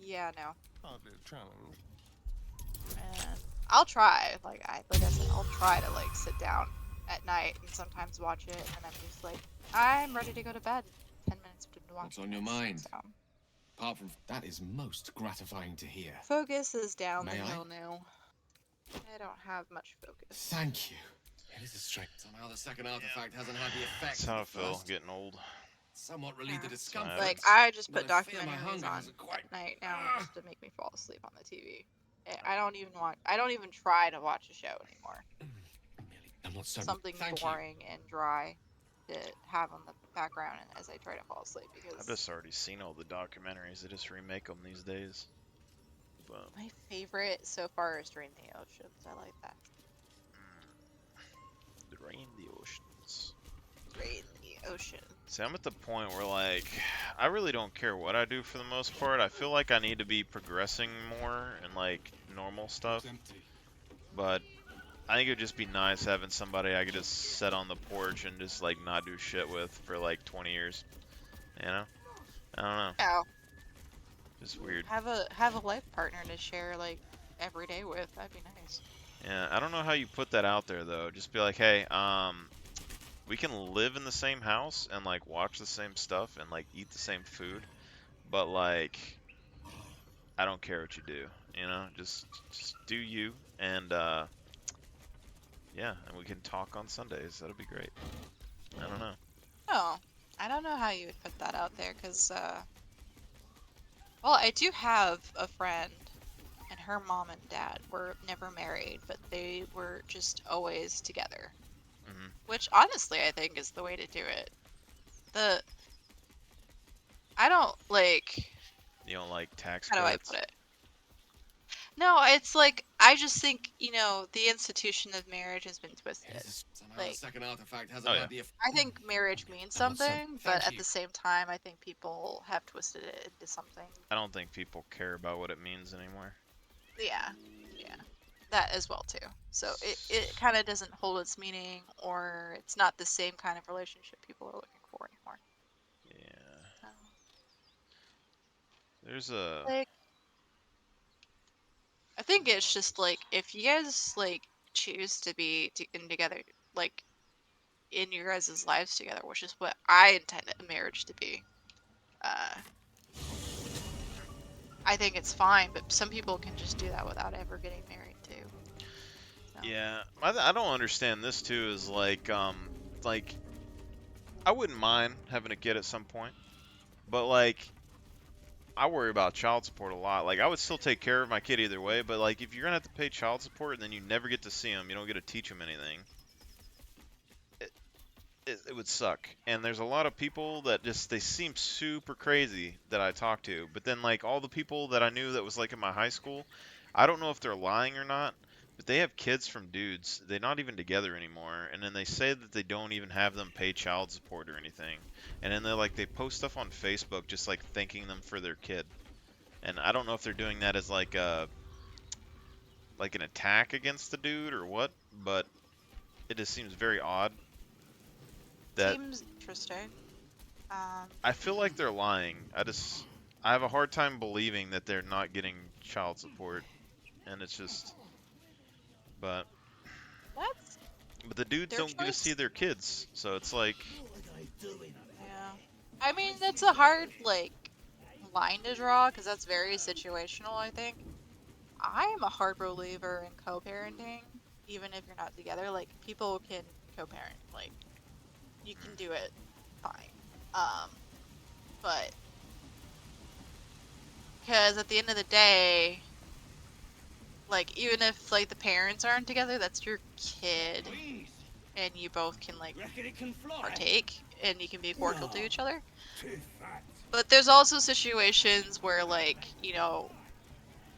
yeah, no. Hardly a challenge. And I'll try, like I said, I'll try to like sit down at night and sometimes watch it, and then I'm just like, I'm ready to go to bed. 10 minutes into watching. What's on your mind? Apart from that is most gratifying to hear. Focus is down the May I? hill now. I don't have much focus. Thank you. It is a strength. Somehow the second artifact hasn't had the effect. That's how I of the feel, first. getting old. Somewhat relieved the discomfort. Like I just put but I fear my documentaries hunger on hasn't quite- at night now just to make me fall asleep on the TV. I don't even try to watch a show anymore. I'm not so Something boring and dry to have on the background as I try to fall asleep because I've just already seen all the documentaries. They just remake them these days. But my favorite so far is Drain the Oceans. I like that. Drain the Oceans. Drain the Ocean. See, I'm at the point where, like, I really don't care what I do for the most part. I feel like I need to be progressing more and, like, normal stuff. But I think it would just be nice having somebody I could just sit on the porch and just, like, not do shit with for, like, 20 years. You know? I don't know. Yeah. Just weird. Have a life partner to share, like, every day with. That'd be nice. Yeah, I don't know how you put that out there, though. Just be like, hey, we can live in the same house and like watch the same stuff and like eat the same food, but like I don't care what you do, you know, just do you, and yeah, and we can talk on Sundays. That'd be great. I don't know. Oh, I don't know how you would put that out there, because well, I do have a friend, and her mom and dad were never married, but they were just always together. Which, honestly, I think is the way to do it. I don't, like... You don't like tax How do I credits? put it? No, it's like, I just think, you know, the institution of marriage has been twisted. Like, second artifact hasn't Oh, yeah. had the effect. I think marriage means something, but at the same time, I think people have twisted it into something. I don't think people care about what it means anymore. Yeah, yeah. That as well, too. So it kind of doesn't hold its meaning, or it's not the same kind of relationship people are looking for anymore. Yeah. There's a... Like, I think it's just, like, if you guys, like, choose to be together, like, in your guys' lives together, which is what I intend a marriage to be, I think it's fine, but some people can just do that without ever getting married, too. So. Yeah, I don't understand this, too, is like, I wouldn't mind having a kid at some point, but, like, I worry about child support a lot. Like, I would still take care of my kid either way, but, like, if you're gonna have to pay child support and then you never get to see him, you don't get to teach him anything, it would suck. And there's a lot of people that just, they seem super crazy that I talk to, but then, like, all the people that I knew that was, like, in my high school, I don't know if they're lying or not, but they have kids from dudes. They're not even together anymore, and then they say that they don't even have them pay child support or anything. And then they post stuff on Facebook just, like, thanking them for their kid. And I don't know if they're doing that as, like, an attack against the dude or what, but it just seems very odd. Seems interesting. I feel like they're lying. I have a hard time believing that they're not getting child support, and it's just, but the dudes don't get to see their kids, so it's like, yeah. I mean, that's a hard, like, line to draw because that's very situational, I think. I am a hard believer in co-parenting, even if you're not together. Like, people can co-parent. Like, you can do it fine. But because at the end of the day, like, even if like the parents aren't together, that's your kid, and you both can like partake, and you can be cordial to each other. But there's also situations where, like, you know,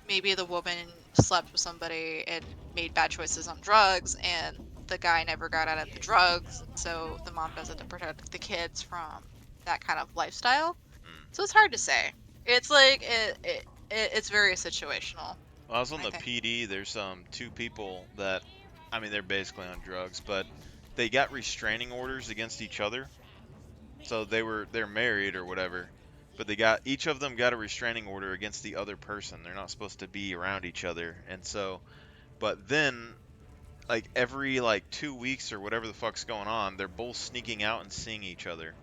maybe the woman slept with somebody and made bad choices on drugs, and the guy never got out of the drugs, so the mom does it to protect the kids from that kind of lifestyle. So it's hard to say. It's like it's very situational, When I was on I the think. PD, there's two people that, I mean, they're basically on drugs, but they got restraining orders against each other. So they're married or whatever, but they got each of them got a restraining order against the other person. They're not supposed to be around each other, and so, but then like every like 2 weeks or whatever the fuck's going on, they're both sneaking out and seeing each other,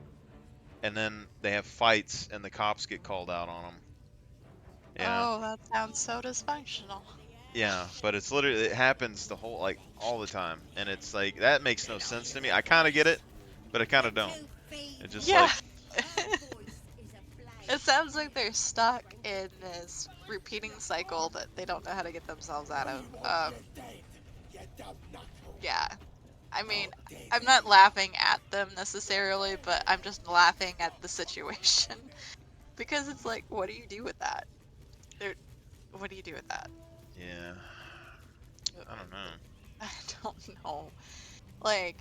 and then they have fights, and the cops get called out on them. Yeah. Oh, that sounds so dysfunctional. Yeah, but it's literally it happens the whole like all the time, and it's like that makes no sense to me. I kind of get it, but I kind of don't. It's just Yeah. like It sounds like they're stuck in this repeating cycle that they don't know how to get themselves out of. Yeah. I mean, I'm not laughing at them necessarily, but I'm just laughing at the situation because it's like, what do you do with that? There, what do you do with that? yeah, I don't know. I don't know. Like,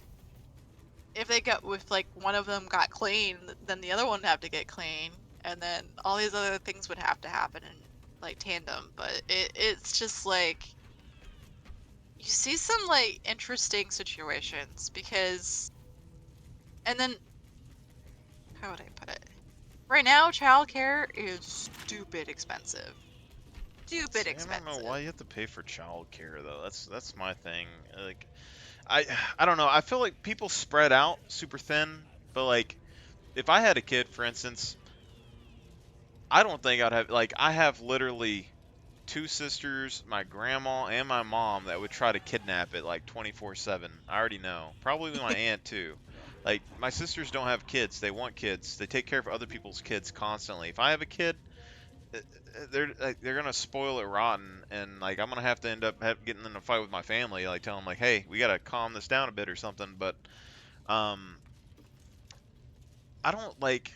if they got if like one of them got clean, then the other one would have to get clean, and then all these other things would have to happen in like tandem. But it's just like you see some like interesting situations because, and then how would I put it? Right now, childcare is stupid expensive. Stupid See, I don't know why expensive. you have to pay for childcare though. That's my thing. Like, I I don't know. I feel like people spread out super thin, but like if I had a kid, for instance, I don't think I'd have like I have literally two sisters, my grandma, and my mom that would try to kidnap it like 24/7. I already know. Probably my aunt too. Like my sisters don't have kids. They want kids. They take care of other people's kids constantly. If I have a kid, they're gonna spoil it rotten, and like I'm gonna have to end up getting in a fight with my family, like telling them like, hey, we gotta calm this down a bit or something. But um, I don't like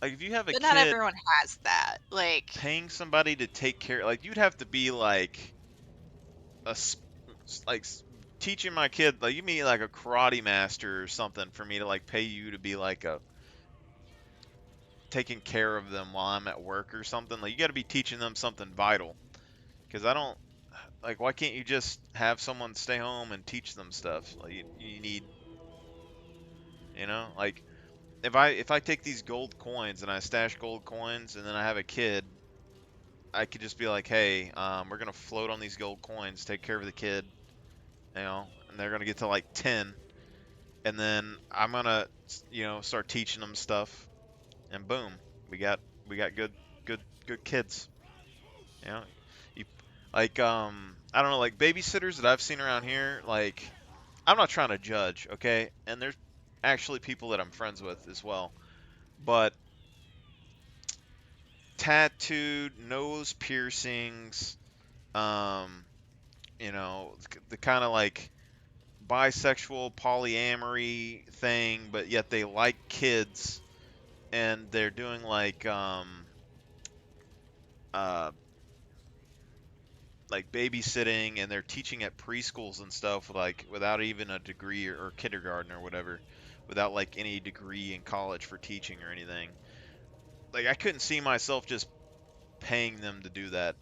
if you have a But not kid, everyone has that. Like, paying somebody to take care, like you'd have to be like like teaching my kid, like you mean like a karate master or something for me to like pay you to be like a taking care of them while I'm at work or something. Like you got to be teaching them something vital, because I don't like, why can't you just have someone stay home and teach them stuff? Like you need, like if I take these gold coins and I stash gold coins and then I have a kid, I could just be like, hey, we're gonna float on these gold coins, take care of the kid, and they're gonna get to like 10, and then I'm gonna, start teaching them stuff, and boom, we got good kids. You know, you like I don't know, like babysitters that I've seen around here. Like I'm not trying to judge, okay? And there's actually people that I'm friends with as well, but tattooed, nose piercings, um, the kind of like bisexual polyamory thing, but yet they like kids, and they're doing uh like babysitting, and they're teaching at preschools and stuff, like without even a degree, or kindergarten or whatever, without like any degree in college for teaching or anything. Like I couldn't see myself just paying them to do that,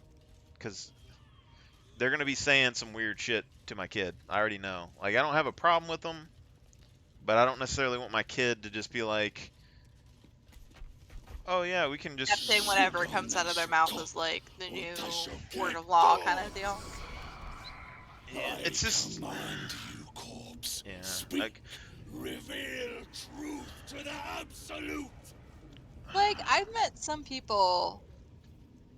because they're gonna be saying some weird shit to my kid. I already know. Like I don't have a problem with them, but I don't necessarily want my kid to just be like, oh yeah, we can just. accepting whatever comes out of their mouth is like the new word of law kind of deal. Yeah, it's just. Command you, corpse. Yeah, Speak. like Reveal truth to the absolute. Like, I've met some people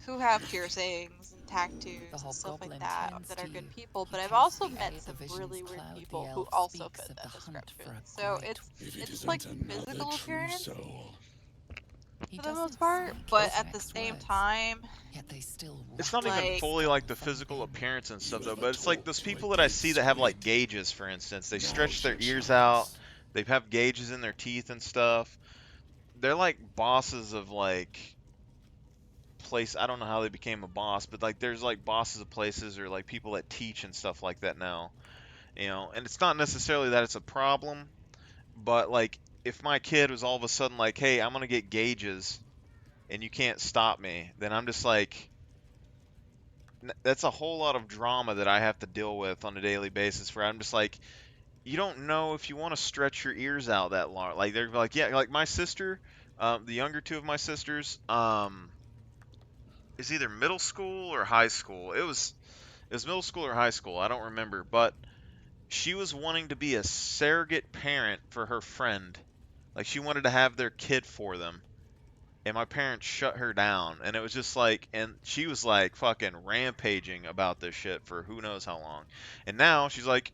who have piercings and tattoos and stuff like Hobgoblin that turns are to good you. people, He but I've casts also the met air. The some visions really weird cloud. The people who elf also fit speaks of that the hunt description. for a So great. If it it's like isn't another physical true appearance soul. He for the most doesn't part, speak but at the exact same words, time, yet they still It's not rattle even in like fully skull like the from physical within. appearance and stuff You though, ever but it's like talk those to a people that I dead see that have like squid? gauges, for instance. They stretch Now's their your ears out. chance. They have gauges in their teeth and stuff. They're like bosses of like place. I don't know how they became a boss, but like there's like bosses of places or like people that teach and stuff like that now. And it's not necessarily that it's a problem, but like if my kid was all of a sudden like, "Hey, I'm gonna get gauges and you can't stop me," then I'm just like, that's a whole lot of drama that I have to deal with on a daily basis. Where I'm just like, you don't know if you want to stretch your ears out that long. Like they're like, yeah, like my sister, the younger two of my sisters, is either middle school or high school. It was middle school or high school. I don't remember, but she was wanting to be a surrogate parent for her friend. Like she wanted to have their kid for them. And my parents shut her down. And it was just like, and she was like fucking rampaging about this shit for who knows how long. And now she's like,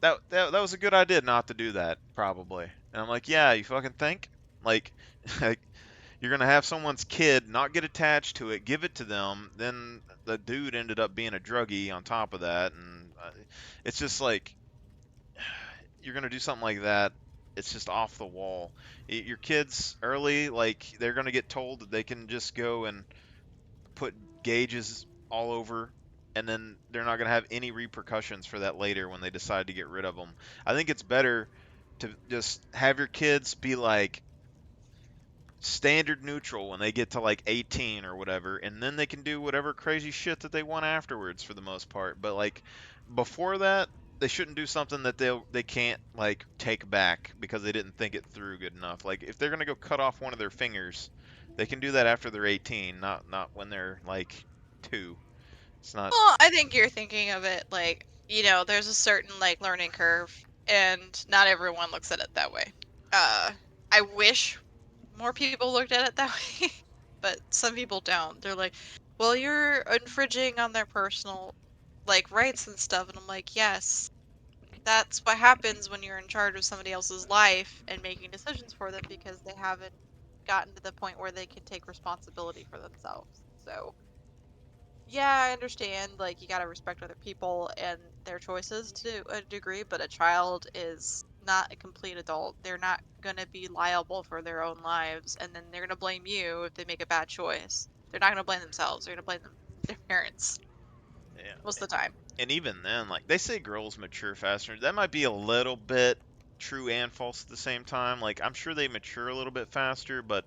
that was a good idea not to do that, probably. And I'm like, yeah, you fucking think? Like, like you're gonna have someone's kid not get attached to it, give it to them, then the dude ended up being a druggie on top of that, and it's just like you're gonna do something like that. It's just off the wall. Your kids early, like they're gonna get told that they can just go and put gauges all over, and then they're not going to have any repercussions for that later when they decide to get rid of them. I think it's better to just have your kids be like standard neutral when they get to like 18 or whatever, and then they can do whatever crazy shit that they want afterwards for the most part. But like before that, they shouldn't do something that they can't like take back because they didn't think it through good enough. Like if they're gonna go cut off one of their fingers, they can do that after they're 18, not when they're like 2. It's not. well, I think you're thinking of it like, there's a certain like learning curve and not everyone looks at it that way. Uh I wish more people looked at it that way, but some people don't. They're like, "Well, you're infringing on their personal like rights and stuff." And I'm like, "Yes, that's what happens when you're in charge of somebody else's life and making decisions for them because they haven't gotten to the point where they can take responsibility for themselves." So, yeah, I understand, like, you gotta respect other people and their choices to a degree, but a child is not a complete adult. They're not gonna be liable for their own lives, and then they're gonna blame you if they make a bad choice. They're not gonna blame themselves, they're gonna blame their parents most Yeah. of the time. And even then, like they say girls mature faster. That might be a little bit true and false at the same time. Like I'm sure they mature a little bit faster, but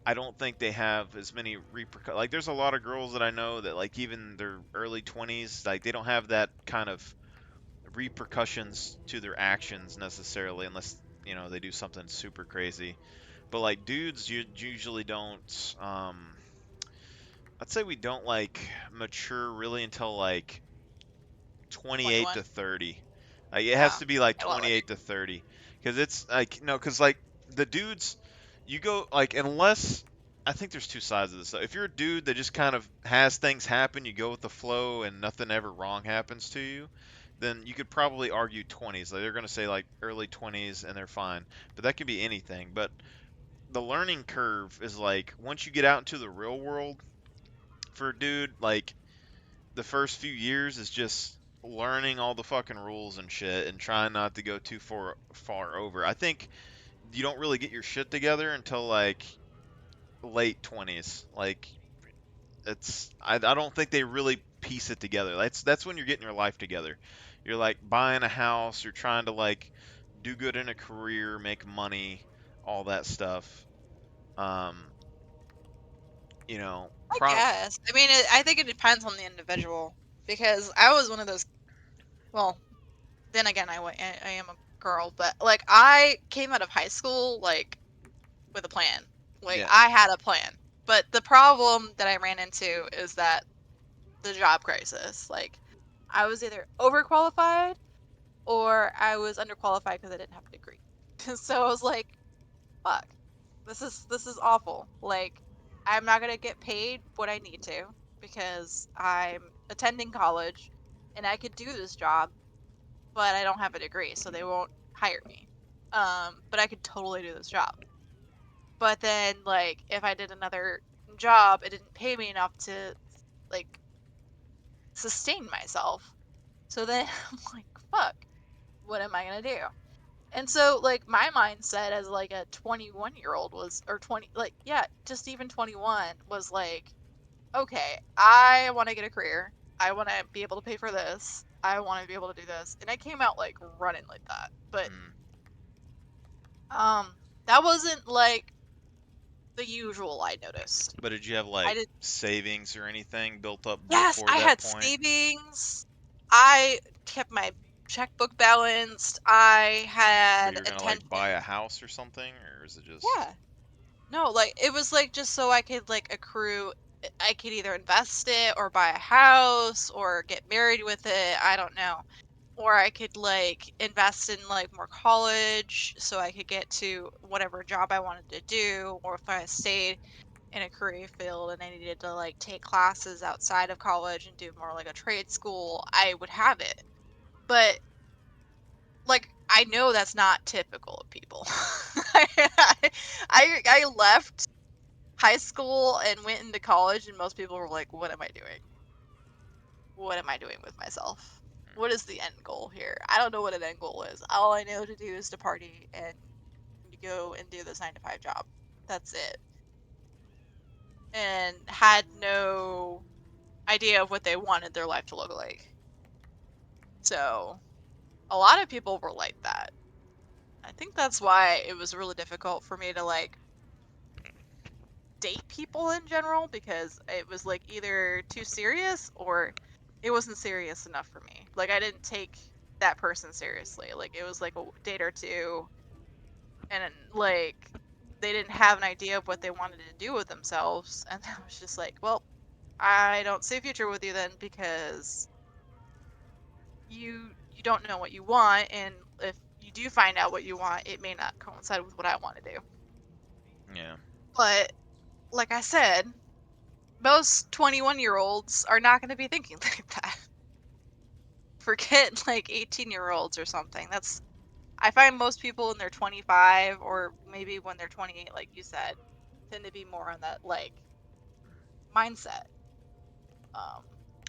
I don't think they have as many repercussions. Like, there's a lot of girls that I know that, like, even their early 20s, like, they don't have that kind of repercussions to their actions necessarily, unless, they do something super crazy. But, like, dudes usually don't, I'd say we don't, like, mature really until, like, 28 21. to 30. Like, it has Oh, to be like a lot later. 28 to 30. Because it's like, no, because like the dudes, you go, like, unless, I think there's two sides of this. If you're a dude that just kind of has things happen, you go with the flow and nothing ever wrong happens to you, then you could probably argue 20s. Like, they're going to say like early 20s and they're fine. But that could be anything. But the learning curve is like, once you get out into the real world for a dude, like, the first few years is just learning all the fucking rules and shit and trying not to go too far over. I think you don't really get your shit together until like late 20s. Like I don't think they really piece it together. That's when you're getting your life together. You're like buying a house, you're trying to like do good in a career, make money, all that stuff. Um, you know, I pro guess. I mean, I think it depends on the individual because I was one of those. Well, then again, I am a girl, but like I came out of high school like with a plan. Like yeah. I had a plan. But the problem that I ran into is that the job crisis. Like I was either overqualified or I was underqualified because I didn't have a degree. So I was like, fuck. This is awful. Like, I'm not gonna get paid what I need to because I'm attending college and I could do this job, but I don't have a degree, so they won't hire me. But I could totally do this job. But then, like, if I did another job, it didn't pay me enough to like sustain myself. So then I'm like, fuck, what am I gonna do? And so, like, my mindset as like a 21-year-old was, or 20, like, yeah, just even 21 was like, okay, I want to get a career. I want to be able to pay for this. I want to be able to do this. And I came out like running like that. But Mm. um that wasn't like the usual I noticed. But did you have I like did. savings or anything built up Yes, before I that had point? savings. I kept my checkbook balanced. I But had you're gonna like buy a attention. house or something, or is it just? Yeah. No, like it was like just so I could like accrue. I could either invest it or buy a house or get married with it. I don't know. Or I could like invest in like more college so I could get to whatever job I wanted to do. Or if I stayed in a career field and I needed to like take classes outside of college and do more like a trade school, I would have it. But like I know that's not typical of people. I left high school and went into college and most people were like, what am I doing? What am I doing with myself? What is the end goal here? I don't know what an end goal is. All I know to do is to party and to go and do this 9 to 5 job. That's it. And had no idea of what they wanted their life to look like. So a lot of people were like that. I think that's why it was really difficult for me to like date people in general because it was like either too serious or it wasn't serious enough for me. Like I didn't take that person seriously. Like it was like a date or two and like they didn't have an idea of what they wanted to do with themselves and I was just like, well, I don't see a future with you then because you don't know what you want and if you do find out what you want, it may not coincide with what I want to do. Yeah. But like I said, most 21-year-olds are not going to be thinking like that. Forget like 18-year-olds or something. That's I find most people in their 25 or maybe when they're 28 like you said tend to be more on that like mindset. Um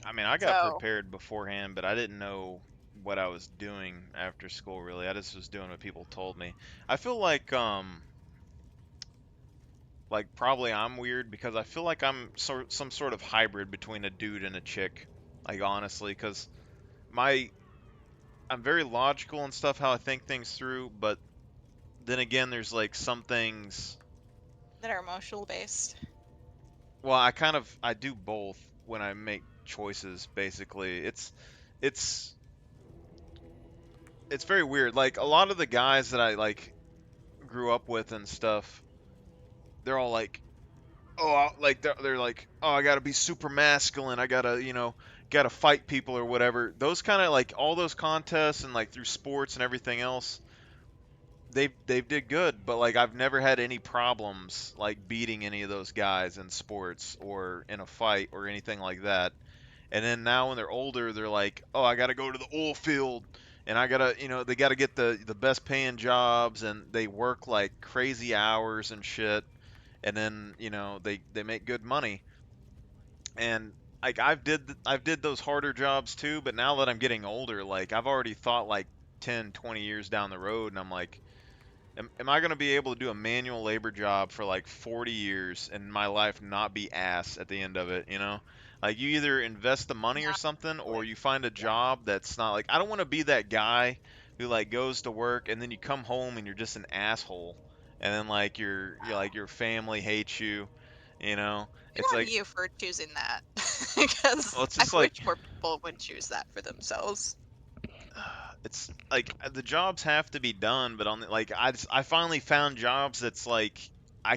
I mean, I got so prepared beforehand, but I didn't know what I was doing after school really. I just was doing what people told me. I feel like probably I'm weird because I feel like I'm some sort of hybrid between a dude and a chick. Like honestly, cuz my I'm very logical and stuff how I think things through, but then again there's like some things. that are emotional based. Well, I do both when I make choices basically. It's it's very weird. Like a lot of the guys that I like grew up with and stuff, they're all like, oh, like they're like, oh, I gotta be super masculine. I gotta, gotta fight people or whatever. Those kind of like all those contests and like through sports and everything else, they've did good. But like I've never had any problems like beating any of those guys in sports or in a fight or anything like that. And then now when they're older, they're like, oh, I gotta go to the oil field. And I gotta, they gotta get the best paying jobs, and they work like crazy hours and shit, and then they make good money. And like I've did those harder jobs too, but now that I'm getting older, like I've already thought like 10, 20 years down the road, and I'm like, am I going to be able to do a manual labor job for like 40 years and my life not be ass at the end of it, you know? Like you either invest the money or Not something, or really. you find a Yeah. job that's not like, I don't want to be that guy who like goes to work and then you come home and you're just an asshole, and then like your family hates you, you know? Good It's on like, you for choosing that. Because well, it's I just wish like more people would choose that for themselves. it's like the jobs have to be done, but like I finally found jobs that's like I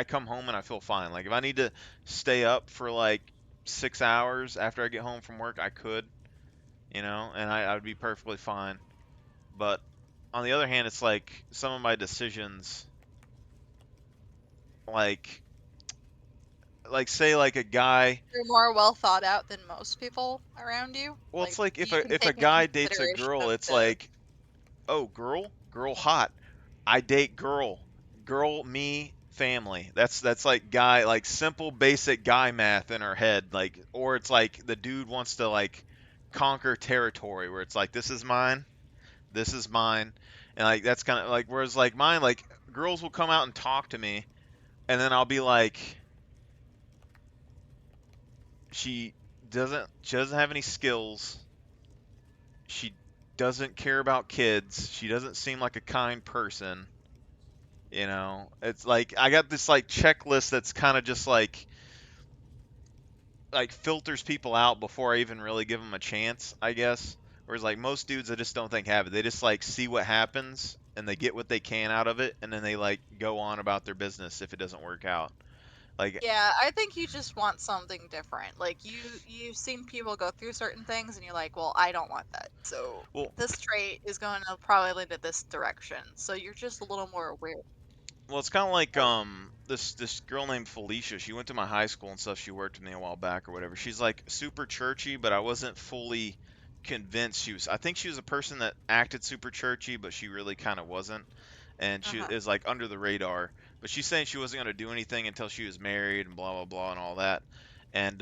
come home and I feel fine. Like if I need to stay up for like 6 hours after I get home from work, I could, and I would be perfectly fine. But on the other hand, it's like some of my decisions. like say like a guy. You're more well thought out than most people around you. Well, Like it's like you can if a take into guy dates a consideration girl, of it's the like, oh, girl hot. I date girl me family. That's like guy like simple basic guy math in her head. Like, or it's like the dude wants to like conquer territory where it's like this is mine, and like that's kind of like whereas like mine like girls will come out and talk to me, and then I'll be like, she she doesn't have any skills. She doesn't care about kids. She doesn't seem like a kind person. It's like I got this like checklist that's kind of just like filters people out before I even really give them a chance, I guess. Whereas like most dudes, I just don't think have it. They just like see what happens and they get what they can out of it, and then they like go on about their business if it doesn't work out. Like, Yeah, I think you just want something different. Like you've seen people go through certain things and you're like, "Well, I don't want that." So well, this trait is going to probably lead to this direction. So you're just a little more aware. Well, it's kind of like Like, this girl named Felicia. She went to my high school and stuff. She worked with me a while back or whatever. She's like super churchy, but I wasn't fully convinced she was. I think she was a person that acted super churchy, but she really kind of wasn't. And she uh-huh. is like under the radar. But she's saying she wasn't going to do anything until she was married and blah blah blah and all that. And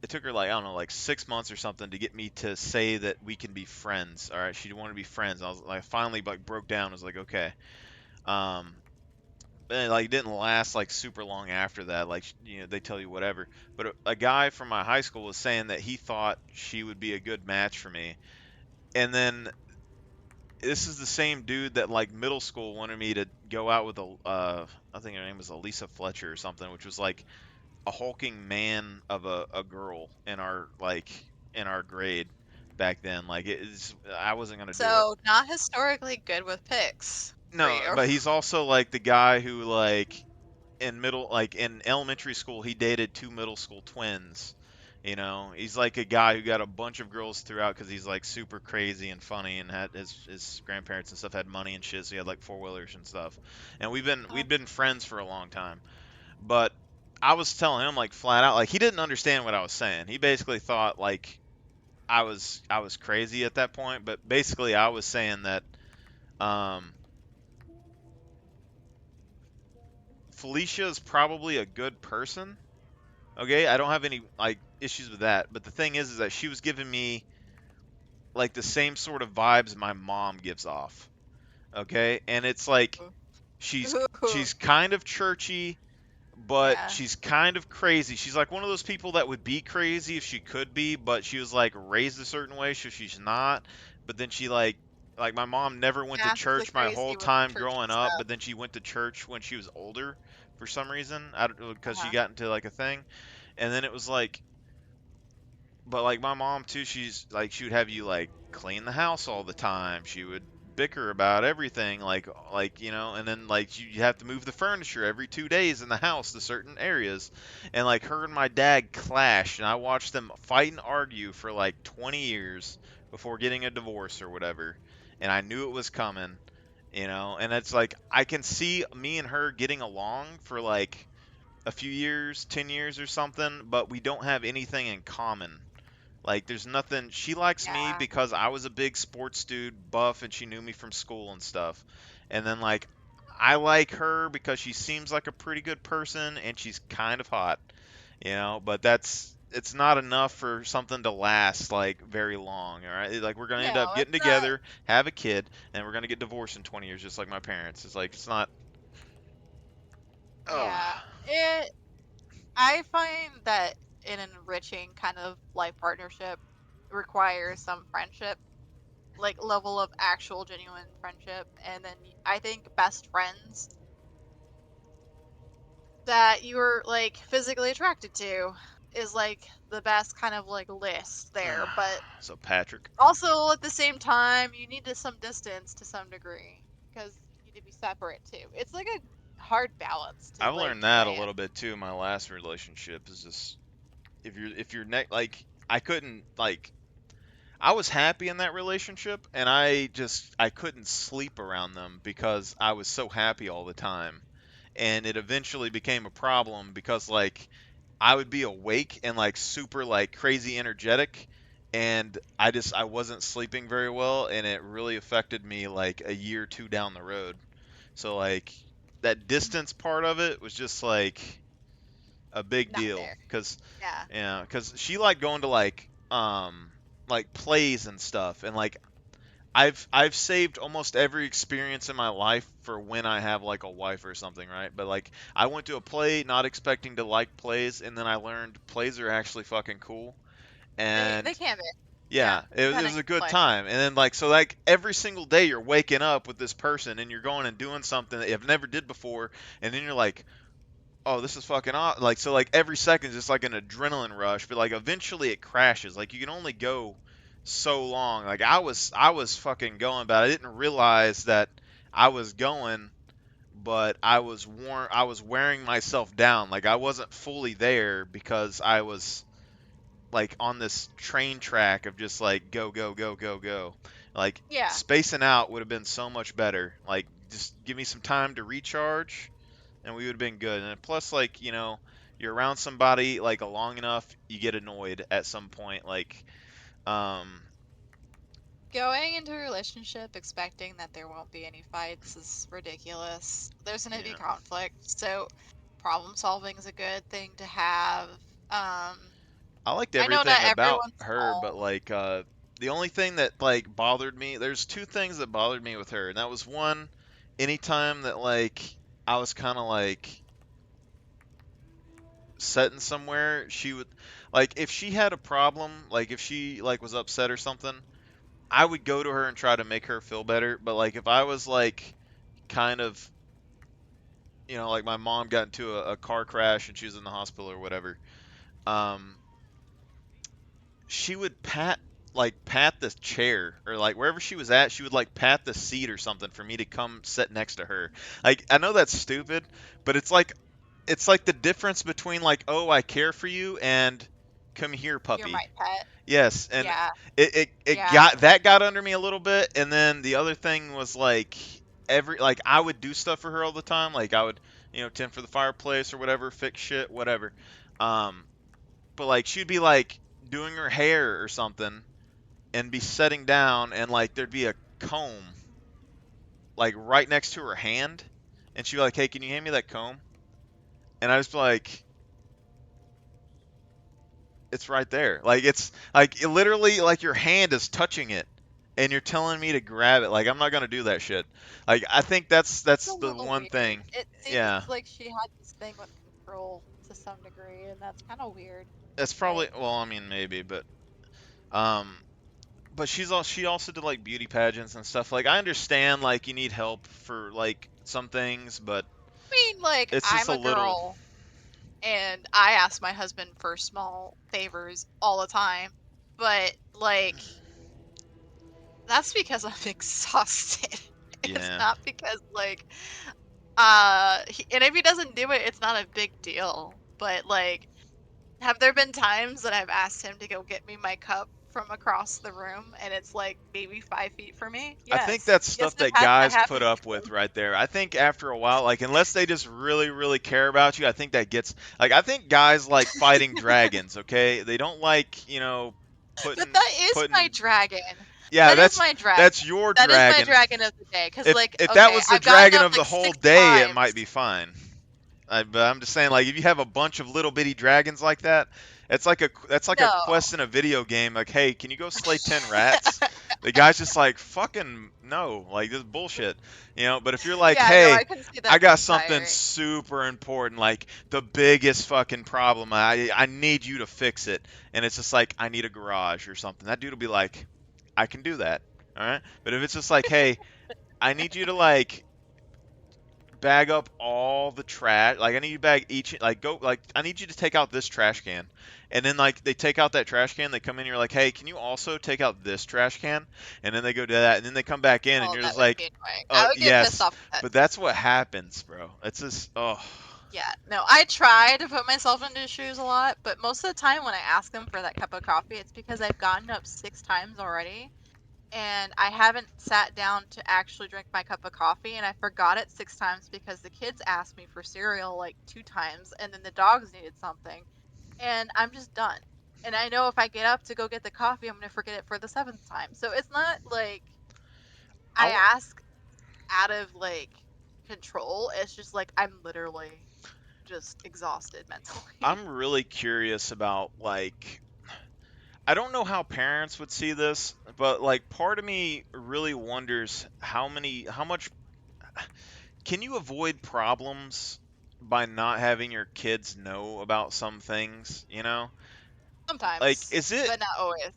it took her like I don't know like 6 months or something to get me to say that we can be friends. All right, she wanted to be friends. I was like finally like broke down. I was like okay. Um, and it, like didn't last like super long after that. Like they tell you whatever. But a guy from my high school was saying that he thought she would be a good match for me. And then this is the same dude that like middle school wanted me to go out with I think her name was Elisa Fletcher or something, which was like a hulking man of a girl in our grade back then. Like I wasn't gonna do it. So not historically good with picks for No, you. but he's also like the guy who like in elementary school he dated two middle school twins. He's like a guy who got a bunch of girls throughout because he's like super crazy and funny and had his grandparents and stuff had money and shit, so he had like four-wheelers and stuff. And we'd been friends for a long time. But I was telling him like flat out like he didn't understand what I was saying. He basically thought like I was crazy at that point, but basically I was saying that um Felicia is probably a good person. Okay, I don't have any like issues with that. But the thing is that she was giving me like the same sort of vibes my mom gives off. Okay, and it's like she's kind of churchy, but Yeah. she's kind of crazy. She's like one of those people that would be crazy if she could be, but she was like raised a certain way, so she's not. But then she like my mom never went to Massively church my crazy whole with time churchy growing up, stuff. but then she went to church when she was older for some reason. I don't because she Uh-huh. got into like a thing, and then it was like but like my mom too, she's like she would have you like clean the house all the time. She would bicker about everything, and then like you have to move the furniture every 2 days in the house to certain areas, and like her and my dad clashed, and I watched them fight and argue for like 20 years before getting a divorce or whatever, and I knew it was coming, and it's like I can see me and her getting along for like a few years, 10 years or something, but we don't have anything in common. Like, there's nothing. She likes me Yeah. because I was a big sports dude, buff, and she knew me from school and stuff. And then, like, I like her because she seems like a pretty good person and she's kind of hot, but it's not enough for something to last, like, very long, all right? Like, we're going to end up No, getting it's not. together, have a kid, and we're going to get divorced in 20 years, just like my parents. It's like, it's not. Ugh. Yeah. I find that an enriching kind of life partnership requires some friendship, like level of actual genuine friendship, and then I think best friends that you're like physically attracted to is like the best kind of like list there, but So, Patrick. also at the same time you need to some distance to some degree because you need to be separate too. It's like a hard balance to I've like learned that a land. little bit too. My last relationship is just if you're like I couldn't like I was happy in that relationship and I couldn't sleep around them because I was so happy all the time. and it eventually became a problem because like I would be awake and like super like crazy energetic, and I wasn't sleeping very well, and it really affected me like a year or two down the road. So like that distance part of it was just like a big Not deal there. because Yeah. yeah, because she liked going to like plays and stuff, and like I've saved almost every experience in my life for when I have like a wife or something, right? But like I went to a play not expecting to like plays, and then I learned plays are actually fucking cool. They And can be. Yeah, yeah, it depending was on a the good play. time. And then like so like every single day you're waking up with this person and you're going and doing something that you've never did before, and then you're like, oh, this is fucking awesome. Like, so, like, every second is just like an adrenaline rush, but like, eventually it crashes. Like, you can only go so long. Like, I was fucking going, but I didn't realize that I was going, but I was wearing myself down. Like, I wasn't fully there because I was like on this train track of just like go, go, go, go, go. Like, Yeah. spacing out would have been so much better. Like, just give me some time to recharge and we would have been good. And plus, like, you're around somebody like long enough, you get annoyed at some point. Like, um, Going into a relationship expecting that there won't be any fights is ridiculous. There's gonna be yeah, conflict, so problem solving is a good thing to have. Um, I liked I know not everything about everyone's her, but all. like, the only thing that like bothered me, there's two things that bothered me with her, and that was one, anytime that like I was kind of like sitting somewhere, she would like if she had a problem, like if she like was upset or something, I would go to her and try to make her feel better. But like if I was like kind of, like my mom got into a car crash and she was in the hospital or whatever, um, she would pat the chair or like wherever she was at, she would like pat the seat or something for me to come sit next to her. Like I know that's stupid, but it's like the difference between like, oh, I care for you and come here, You're my puppy. pet. Yes, and Yeah. it Yeah. got under me a little bit, and then the other thing was like I would do stuff for her all the time, like I would tend for the fireplace or whatever, fix shit, whatever. Um, but like she'd be like doing her hair or something, and be sitting down, and like there'd be a comb like right next to her hand, and she'd be like, "Hey, can you hand me that comb?" And I just be like, it's right there. Like it's like literally like your hand is touching it and you're telling me to grab it. Like I'm not going to do that shit. Like I think that's It's a that's the little one weird. thing. It seems Yeah. like she had this thing with control to some degree, and that's kind of weird. That's probably, But well, I mean maybe, um but she also did like beauty pageants and stuff. Like I understand like you need help for like some things, but I mean, like, it's just I'm a a little, girl, and I ask my husband for small favors all the time, but like, that's because I'm exhausted. It's yeah. not because like, and if he doesn't do it, it's not a big deal. But like, have there been times that I've asked him to go get me my cup from across the room, and it's like maybe 5 feet from me? I think Yes, that's yes, stuff it that has to guys put happen up with before. right there. I think after a while, like unless they just really, really care about you, I think that gets like I think guys like fighting dragons, okay? They don't like, But putting that is my putting dragon. yeah, That is that's my dragon. that's your That is my dragon. dragon of the day. Cause If like, if that okay, was the I've gotten dragon up of the like whole 6 day, it might times. be fine. But I'm just saying, like, if you have a bunch of little bitty dragons like that, that's like a No. quest in a video game. Like, hey, can you go slay 10 rats? The guy's just like, fucking no, like this is bullshit. But if you're like, Yeah, no, hey, I can see I that got being something tiring. super important, like the biggest fucking problem. I need you to fix it, and it's just like I need a garage or something. That dude will be like, I can do that. All right. But if it's just like, hey, I need you to like bag up all the trash. Like I need you to bag each like go like I need you to take out this trash can. And then like they take out that trash can, they come in, you're like, "Hey, can you also take out this trash can?" And then they go do that, and then they come back in and Oh, you're that just would like, be annoying. I would get pissed yes." off with that But too. that's what happens, bro. It's just Yeah, no, I try to put myself into his shoes a lot, but most of the time when I ask him for that cup of coffee, it's because I've gotten up 6 times already, and I haven't sat down to actually drink my cup of coffee, and I forgot it 6 times because the kids asked me for cereal like 2 times, and then the dogs needed something, and I'm just done. And I know if I get up to go get the coffee, I'm gonna forget it for the 7th time. So it's not like I I w- ask out of like control. It's just like I'm literally just exhausted mentally. I'm really curious about like I don't know how parents would see this, but like part of me really wonders how much can you avoid problems by not having your kids know about some things, you know? Like Sometimes, but not always.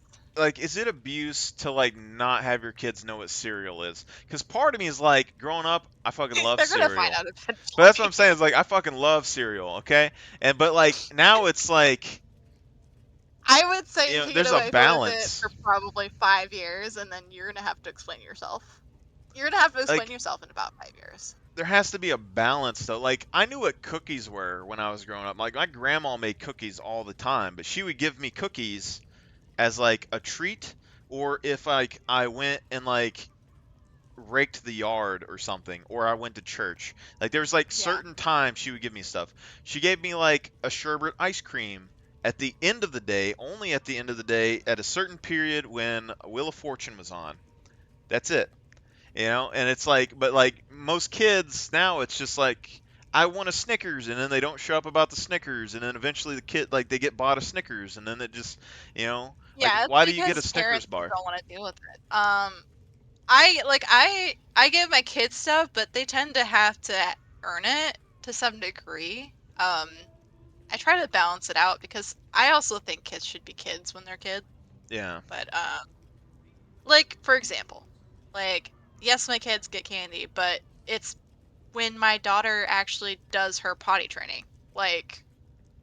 is it abuse to like not have your kids know what cereal is? Because part of me is like, growing up, I fucking love They're gonna find cereal. out But that's what I'm eventually. saying is like I fucking love cereal, okay? And but like now it's like I would say you can get there's a away with it balance. for probably 5 years, and then you're gonna have to explain yourself. You're gonna have to explain Like yourself in about 5 years. there has to be a balance though. Like I knew what cookies were when I was growing up. Like my grandma made cookies all the time, but she would give me cookies as like a treat, or if like I went and like raked the yard or something, or I went to church. Like there's like Yeah. certain times she would give me stuff. She gave me like a sherbet ice cream at the end of the day, only at the end of the day at a certain period when Wheel of Fortune was on. That's it. And it's like, but like most kids now, it's just like, I want a Snickers, and then they don't show up about the Snickers, and then eventually the kid, like, they get bought a Snickers, and then it just, like, Yeah, it's why do you get a because Snickers parents just bar? don't want to deal with it. I give my kids stuff, but they tend to have to earn it to some degree. I try to balance it out because I also think kids should be kids when they're kids. Yeah. But like for example, like yes, my kids get candy, but it's when my daughter actually does her potty training. Like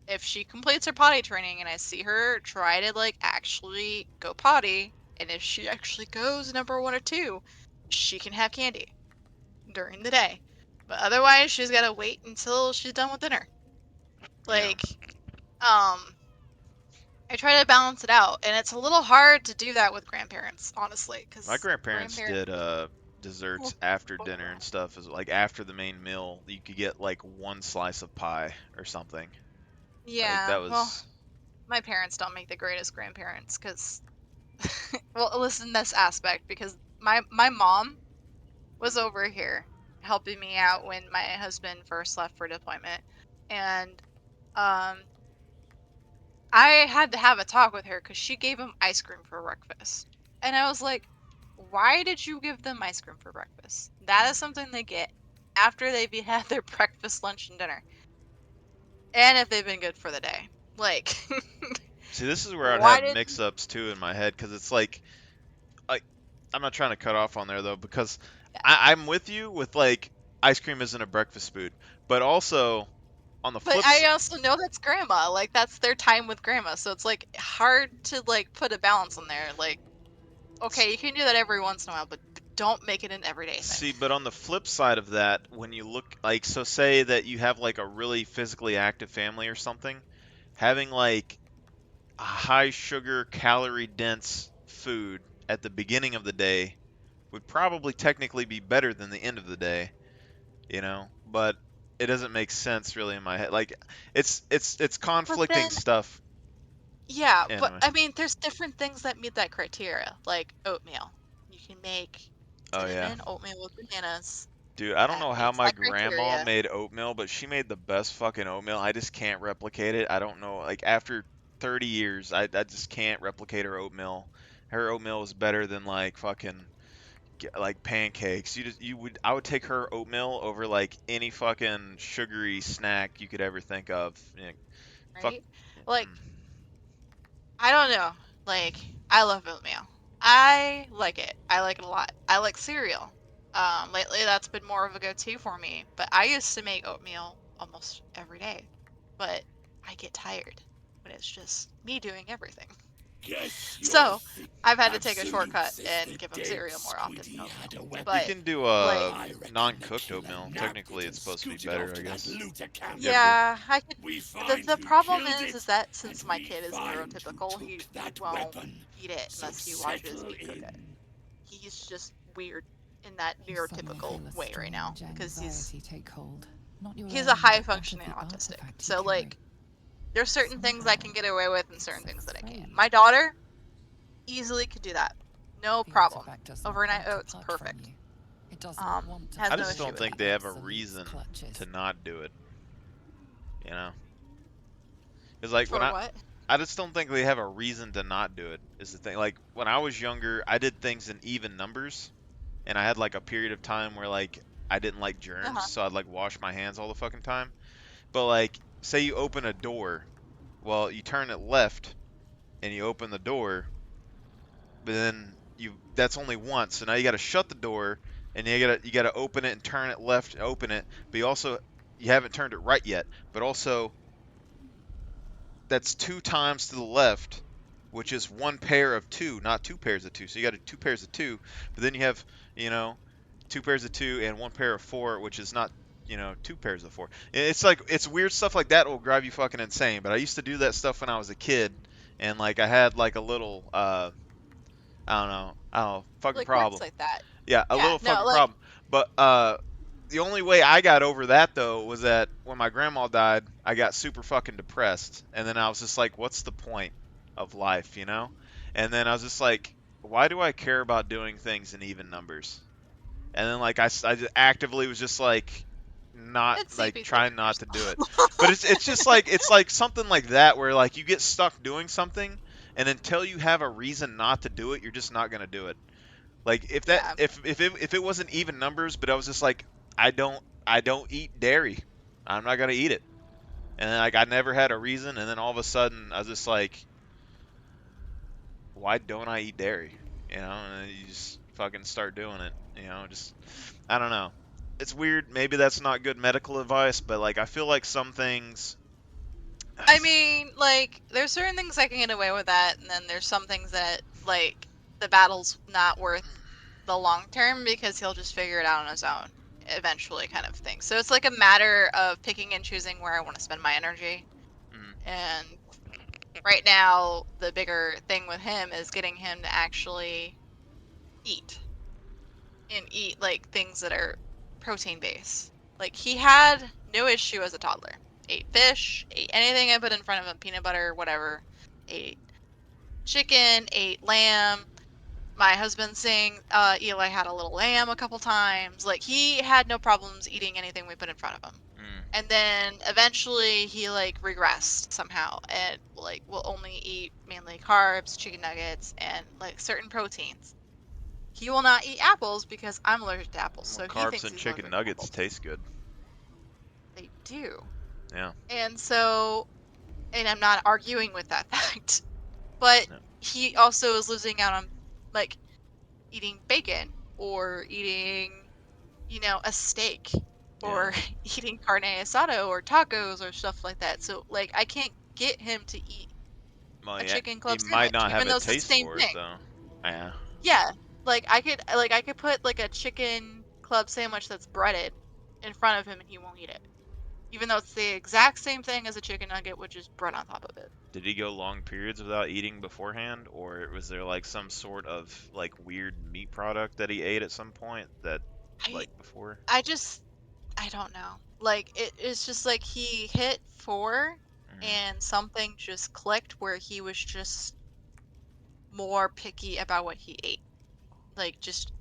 if she completes her potty training and I see her try to like actually go potty, and if she actually goes number 1 or 2, she can have candy during the day. But otherwise, she's got to wait until she's done with dinner. Yeah. Like, I try to balance it out, and it's a little hard to do that with grandparents, honestly, My because grandparents grandparents. did desserts after dinner and stuff. Is like after the main meal, you could get like one slice of pie or something. Like Yeah, that well, was. my parents don't make the greatest grandparents, because, well, listen, this aspect, because my mom was over here helping me out when my husband first left for deployment, and um I had to have a talk with her because she gave him ice cream for breakfast. And I was like, why did you give them ice cream for breakfast? That is something they get after they've had their breakfast, lunch, and dinner. And if they've been good for the day. Like, See, this is where I'd why have did you? mix-ups too in my head, because it's like I'm not trying to cut off on there though, because Yeah. I'm with you with like ice cream isn't a breakfast food, but also on the But flips. I also know that's grandma. Like, that's their time with grandma. So it's like hard to like put a balance in there. Like, okay, you can do that every once in a while, but don't make it an everyday thing. See, but on the flip side of that, when you look like, so say that you have like a really physically active family or something, having like a high sugar, calorie dense food at the beginning of the day would probably technically be better than the end of the day. But it doesn't make sense really in my head. Like it's But conflicting then stuff yeah, but anyway. I mean, there's different things that meet that criteria, like oatmeal. You can make Oh yeah. cinnamon oatmeal with bananas. Dude, I don't That know how meets my that grandma criteria, made oatmeal, but she made the best fucking oatmeal. I just can't replicate it. I don't know. Like after 30 years, I just can't replicate her oatmeal. Her oatmeal was better than like fucking like pancakes. I would take her oatmeal over like any fucking sugary snack you could ever think of. Fuck. right? Like, Mm. I don't know. Like, I love oatmeal. I like it. I like it a lot. I like cereal. Lately that's been more of a go-to for me, but I used to make oatmeal almost every day. But I get tired when it's just me doing everything. Guess you're So, the I've had to take a shortcut absolutes is and the give them dead cereal more often than Squiddy oatmeal. had a You But weapon. can do like, I reckon the non-cooked killer oatmeal. nabbed Technically, it it's and supposed to be scooted better, off I to that guess. looter camp. You ever do? yeah, I could. We The find the who problem killed is it, that and since my we kid is find who neurotypical, he took that won't weapon. eat it So unless he watches settle me cook it. in. he's just weird in that You suddenly neurotypical feel a way right now strange because anxiety take hold. Not your he's a own, high but that of functioning the autistic. artifact you So carry. like there's certain things I can Somehow, get away with and certain it's things that I can't. afraid. My daughter easily could do that. No The problem. artifact does not Overnight want to oats, part from perfect. you. It does not want to Has I no fall just issue don't with into that. think the they have a Absolute's reason clutches. to not do it. You know, because like when For what? I just don't think they have a reason to not do it. Is the thing. Like when I was younger, I did things in even numbers, and I had like a period of time where like I didn't like germs, so I'd like wash my hands all the fucking time. But like, say you open a door, well, you turn it left and you open the door, but then that's only once. So now you got to shut the door and you got to open it and turn it left and open it. But you haven't turned it right yet. But also that's 2 times to the left, which is one pair of two, not two pairs of two. So you got two pairs of two, but then you have, you know, two pairs of two and one pair of four, which is not, two pairs of four. It's like it's weird stuff like that will drive you fucking insane. But I used to do that stuff when I was a kid, and like I had like a little I don't know, fucking Like quirks problem. like that. Yeah, a Yeah, little no, fucking like problem. But the only way I got over that though was that when my grandma died, I got super fucking depressed, and then I was just like, what's the point of life, you know? And then I was just like, why do I care about doing things in even numbers? And then like I just actively was just like not it's like CP3 trying not numbers. to do it. But it's just like it's like something like that where like you get stuck doing something, and until you have a reason not to do it, you're just not gonna do it. Like if that Yeah. if it wasn't even numbers, but I was just like I don't eat dairy. I'm not gonna eat it. And then like I never had a reason, and then all of a sudden I was just like, why don't I eat dairy? And then you just fucking start doing it. Just I don't know. It's weird. Maybe that's not good medical advice, but like I feel like some things. I mean, like, there's certain things I can get away with that, and then there's some things that, like, the battle's not worth the long term because he'll just figure it out on his own eventually, kind of thing. So it's like a matter of picking and choosing where I want to spend my energy. And right now, the bigger thing with him is getting him to actually eat and eat, like, things that are protein based. Like, he had no issue as a toddler. Ate fish, ate anything I put in front of him, peanut butter, whatever. Ate chicken, ate lamb. My husband saying Eli had a little lamb a couple times. Like, he had no problems eating anything we put in front of him. And then eventually he like regressed somehow and like will only eat mainly carbs, chicken nuggets, and like certain proteins. He will not eat apples because I'm allergic to apples, Well, so he carbs thinks and he's chicken allergic to nuggets apples. taste good. They do. Yeah. And so, and I'm not arguing with that fact, but No. he also is losing out on like eating bacon or eating, a steak or Yeah. eating carne asada or tacos or stuff like that. So like I can't get him to eat Well, a yeah. chicken You club might sandwich, not have even a though it's the taste same for it thing. though. Yeah. Yeah, like I could put like a chicken club sandwich that's breaded in front of him and he won't eat it, even though it's the exact same thing as a chicken nugget, which is bread on top of it. Did he go long periods without eating beforehand, or was there like some sort of like weird meat product that he ate at some point that I like before? I just I don't know. Like it's just like he hit 4 and something just clicked where he was just more picky about what he ate. Like just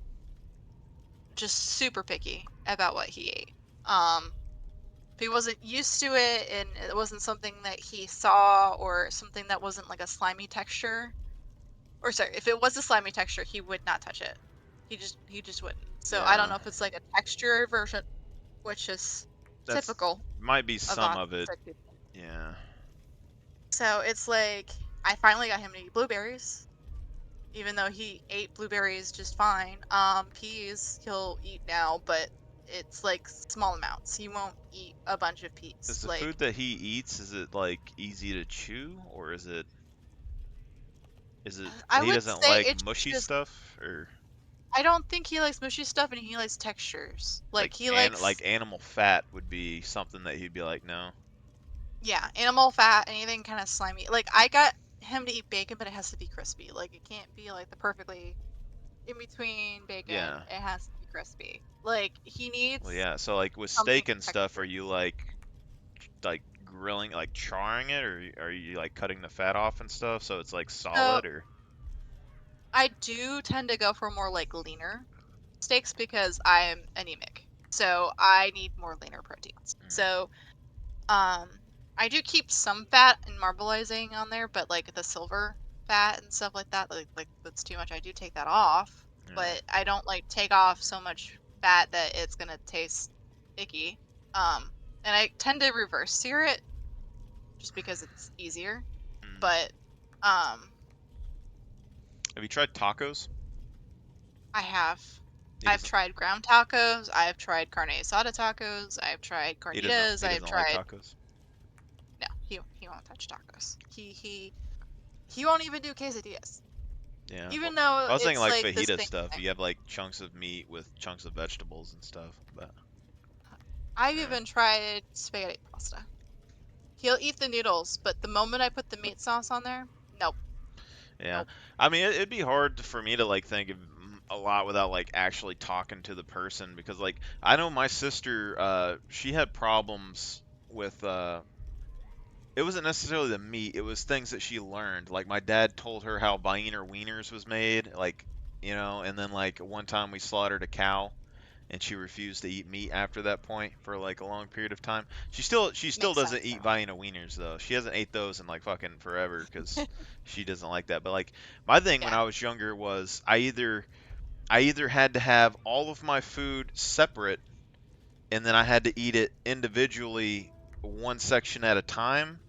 super picky about what he ate. If he wasn't used to it and it wasn't something that he saw or something that wasn't like a slimy texture, or sorry, if it was a slimy texture, he would not touch it. He just wouldn't. So I don't Yeah. know if it's like a texture version, which is That's typical might be of some of it. autistic people. Yeah. So it's like I finally got him to eat blueberries, even though he ate blueberries just fine. Peas he'll eat now, but it's like small amounts. He won't eat a bunch of Is peas. the Like food that he eats, is it like easy to chew, or is it I he would doesn't say like it's mushy just stuff, or I don't think he likes mushy stuff and he likes textures. Like he likes animal fat would be something that he'd be like, no. yeah, animal fat, anything kind of slimy. Like I got him to eat bacon, but it has to be crispy. Like it can't be like the perfectly in between bacon. Yeah. It has to be crispy. Like he needs Well, yeah. So like with something steak and stuff, are you like grilling, like charring it, or are you like cutting the fat off and stuff so it's like so solid, or? I do tend to go for more like leaner steaks because I'm anemic. So I need more leaner proteins. So um I do keep some fat and marbleizing on there, but like the silver fat and stuff like that, like that's too much. I do take that off, Yeah. but I don't like take off so much fat that it's gonna taste icky. And I tend to reverse sear it just because it's easier. But um Have you tried tacos? I have. He I've doesn't. tried ground tacos. I've tried carne asada tacos. I've tried He doesn't. carnitas. He I've doesn't like tried. tacos. No, he won't touch tacos. He won't even do quesadillas. Yeah. Well, Even though I was thinking it's like like this fajita thing. stuff. You have like chunks of meat with chunks of vegetables and stuff. But I've yeah. even tried spaghetti pasta. He'll eat the noodles, but the moment I put the meat sauce on there, nope, Yeah. nope. I mean, it'd be hard for me to like think of a lot without like actually talking to the person because like I know my sister, she had problems with it wasn't necessarily the meat, it was things that she learned. Like my dad told her how Wiener Wieners was made, like, and then like one time we slaughtered a cow and she refused to eat meat after that point for like a long period of time. She still Makes doesn't sense eat though. Vienna Wieners though. She hasn't ate those in like fucking forever because she doesn't like that. But like my thing when Yeah. I was younger was I either had to have all of my food separate and then I had to eat it individually one section at a time,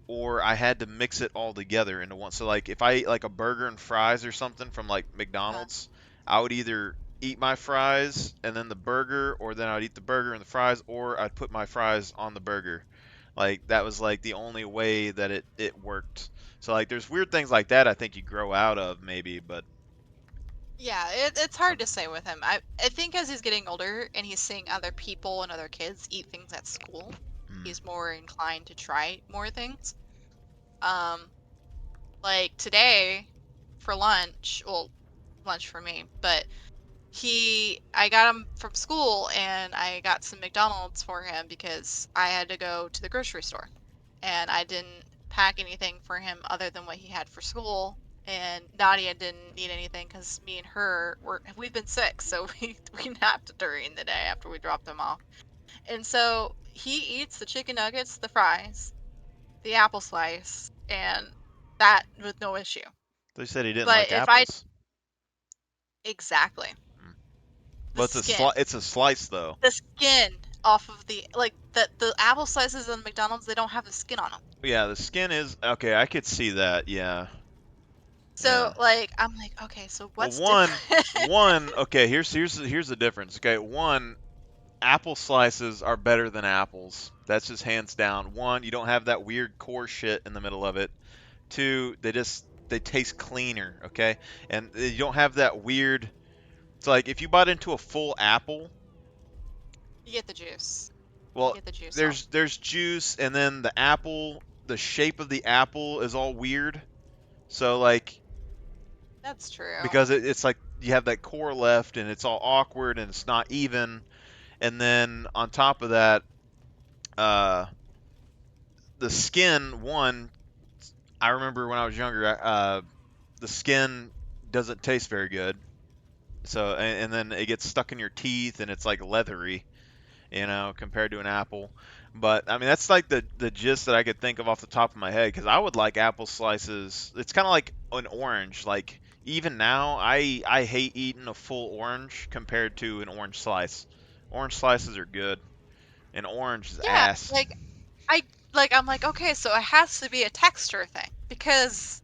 or I had to mix it all together into one. So like if I ate like a burger and fries or something from like Uh-huh. McDonald's, I would either eat my fries and then the burger, or then I'd eat the burger and the fries, or I'd put my fries on the burger. Like that was like the only way that it worked. So like there's weird things like that I think you grow out of maybe, but Yeah, it's hard to say with him. I think as he's getting older and he's seeing other people and other kids eat things at school, he's more inclined to try more things. Um, like today for lunch, well, lunch for me, but I got him from school and I got some McDonald's for him because I had to go to the grocery store and I didn't pack anything for him other than what he had for school. And Nadia didn't need anything because me and her we've been sick, so we napped during the day after we dropped him off. And so he eats the chicken nuggets, the fries, the apple slice, and that with no issue. they said he didn't But like if I apples. exactly the But skin, it's a slice though. the skin off of the apple slices in McDonald's, they don't have the skin on them. Yeah, the skin is okay. I could see that. Yeah, So yeah. like I'm like, okay, so Well, what's one, different? one. Okay, here's the difference. Okay, one, apple slices are better than apples. That's just hands down. One, you don't have that weird core shit in the middle of it. Two, they taste cleaner. Okay, and you don't have that weird. It's like if you bought into a full apple. You get the juice. You Well, get the juice off. there's juice, and then the apple, the shape of the apple is all weird. So like That's true. because it's like you have that core left and it's all awkward and it's not even, and then on top of that uh the skin one, I remember when I was younger, the skin doesn't taste very good, so and then it gets stuck in your teeth and it's like leathery, compared to an apple. But I mean, that's like the gist that I could think of off the top of my head because I would like apple slices. It's kind of like an orange. Like even now, I hate eating a full orange compared to an orange slice. Orange slices are good. An orange is Yeah, ass. I I'm like, okay, so it has to be a texture thing because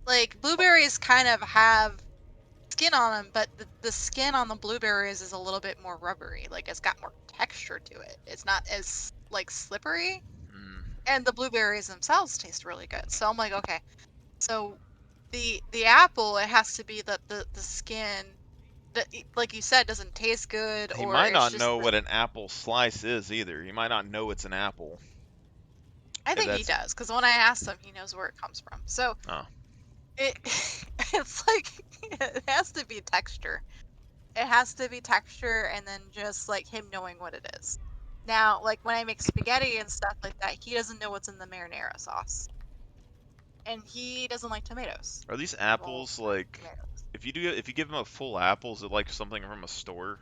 like blueberries kind of have skin on them, but the skin on the blueberries is a little bit more rubbery. Like it's got more texture to it. It's not as like slippery. And the blueberries themselves taste really good. So I'm like, okay. So the apple, it has to be the skin that like you said doesn't taste good He or might it's not just know what an apple slice is either. He might not know it's an apple. I If think he that's does because when I asked him, he knows where it comes from. So oh. it It's like it has to be texture. It has to be texture and then just like him knowing what it is. Now, like when I make spaghetti and stuff like that, he doesn't know what's in the marinara sauce. And he doesn't like tomatoes. Are these I won't apples have like tomatoes. if you give him a full apple, is it like something from a store?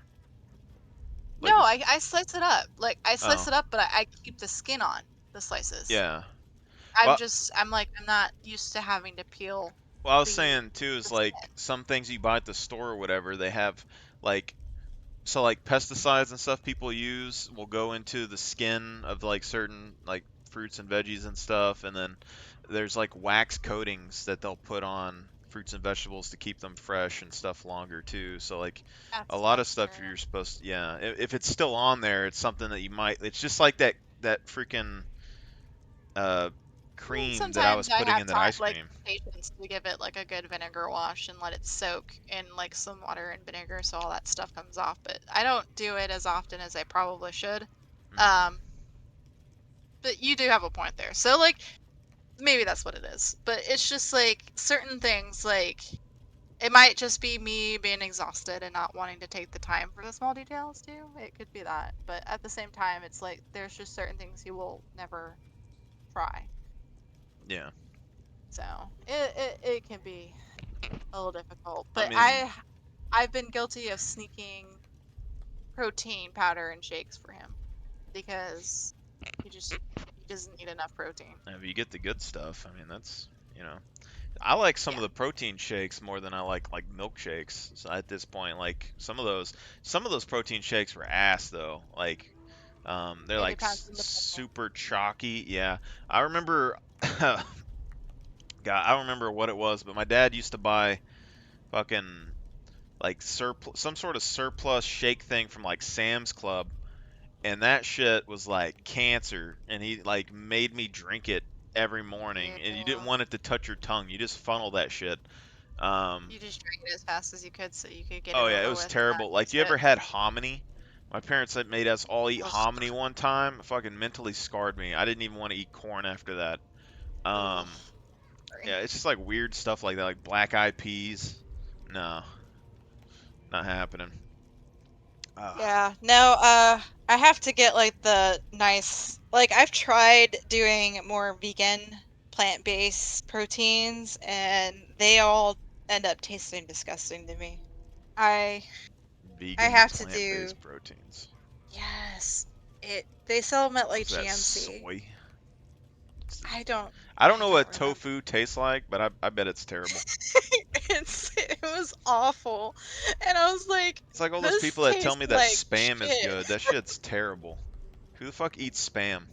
No, Like I slice it up. Like I slice oh, it up, but I keep the skin on the slices. yeah. I'm Well, just I'm like I'm not used to having to peel well, I was the saying too the is like skin. some things you buy at the store or whatever, they have like so like pesticides and stuff people use will go into the skin of like certain like fruits and veggies and stuff, and then there's like wax coatings that they'll put on fruits and vegetables to keep them fresh and stuff longer too. So like a That's lot of stuff texture. you're supposed to, yeah, if it's still on there, it's something that you might. It's just like that freaking uh cream that I Sometimes was I putting have in that time, ice like cream. patience to give it like a good vinegar wash and let it soak in like some water and vinegar so all that stuff comes off. But I don't do it as often as I probably should. Mm, Um, but you do have a point there. So like maybe that's what it is. But it's just like certain things like it might just be me being exhausted and not wanting to take the time for the small details too. It could be that. But at the same time, it's like there's just certain things you will never try. yeah, So it can be a little difficult. I But mean, I've been guilty of sneaking protein powder and shakes for him because he doesn't need enough protein. if you get the good stuff, I mean that's you know. I like some Yeah, of the protein shakes more than I like milkshakes. So at this point, like some of those protein shakes were ass though. Like they're it like depends on the flavor. super chalky. Yeah, I remember. God, I don't remember what it was, but my dad used to buy fucking like surplus, some sort of surplus shake thing from like Sam's Club, and that shit was like cancer, and he like made me drink it every morning, Yeah, and you didn't want it to touch your tongue. You just funnel that shit. you just drank it as fast as you could so you could get Oh it yeah, it over was with and not terrible. Like, taste you it. ever had hominy? My parents had made us all eat Ugh, hominy one time. It fucking mentally scarred me. I didn't even want to eat corn after that. ugh, Um, sorry. yeah, it's just like weird stuff like that, like black eyed peas. No, not happening. Ah, Yeah, no, I have to get like the nice, like I've tried doing more vegan plant-based proteins and they all end up tasting disgusting to me. I I vegan have to do, plant-based proteins. yes, they sell them at What like is that, GNC. soy? I don't I don't I know don't what remember. tofu tastes like, but I bet it's terrible. It was awful. And I was like, It's like all those this people that tell tastes me that like spam is shit. good. That shit's terrible. Who the fuck eats spam?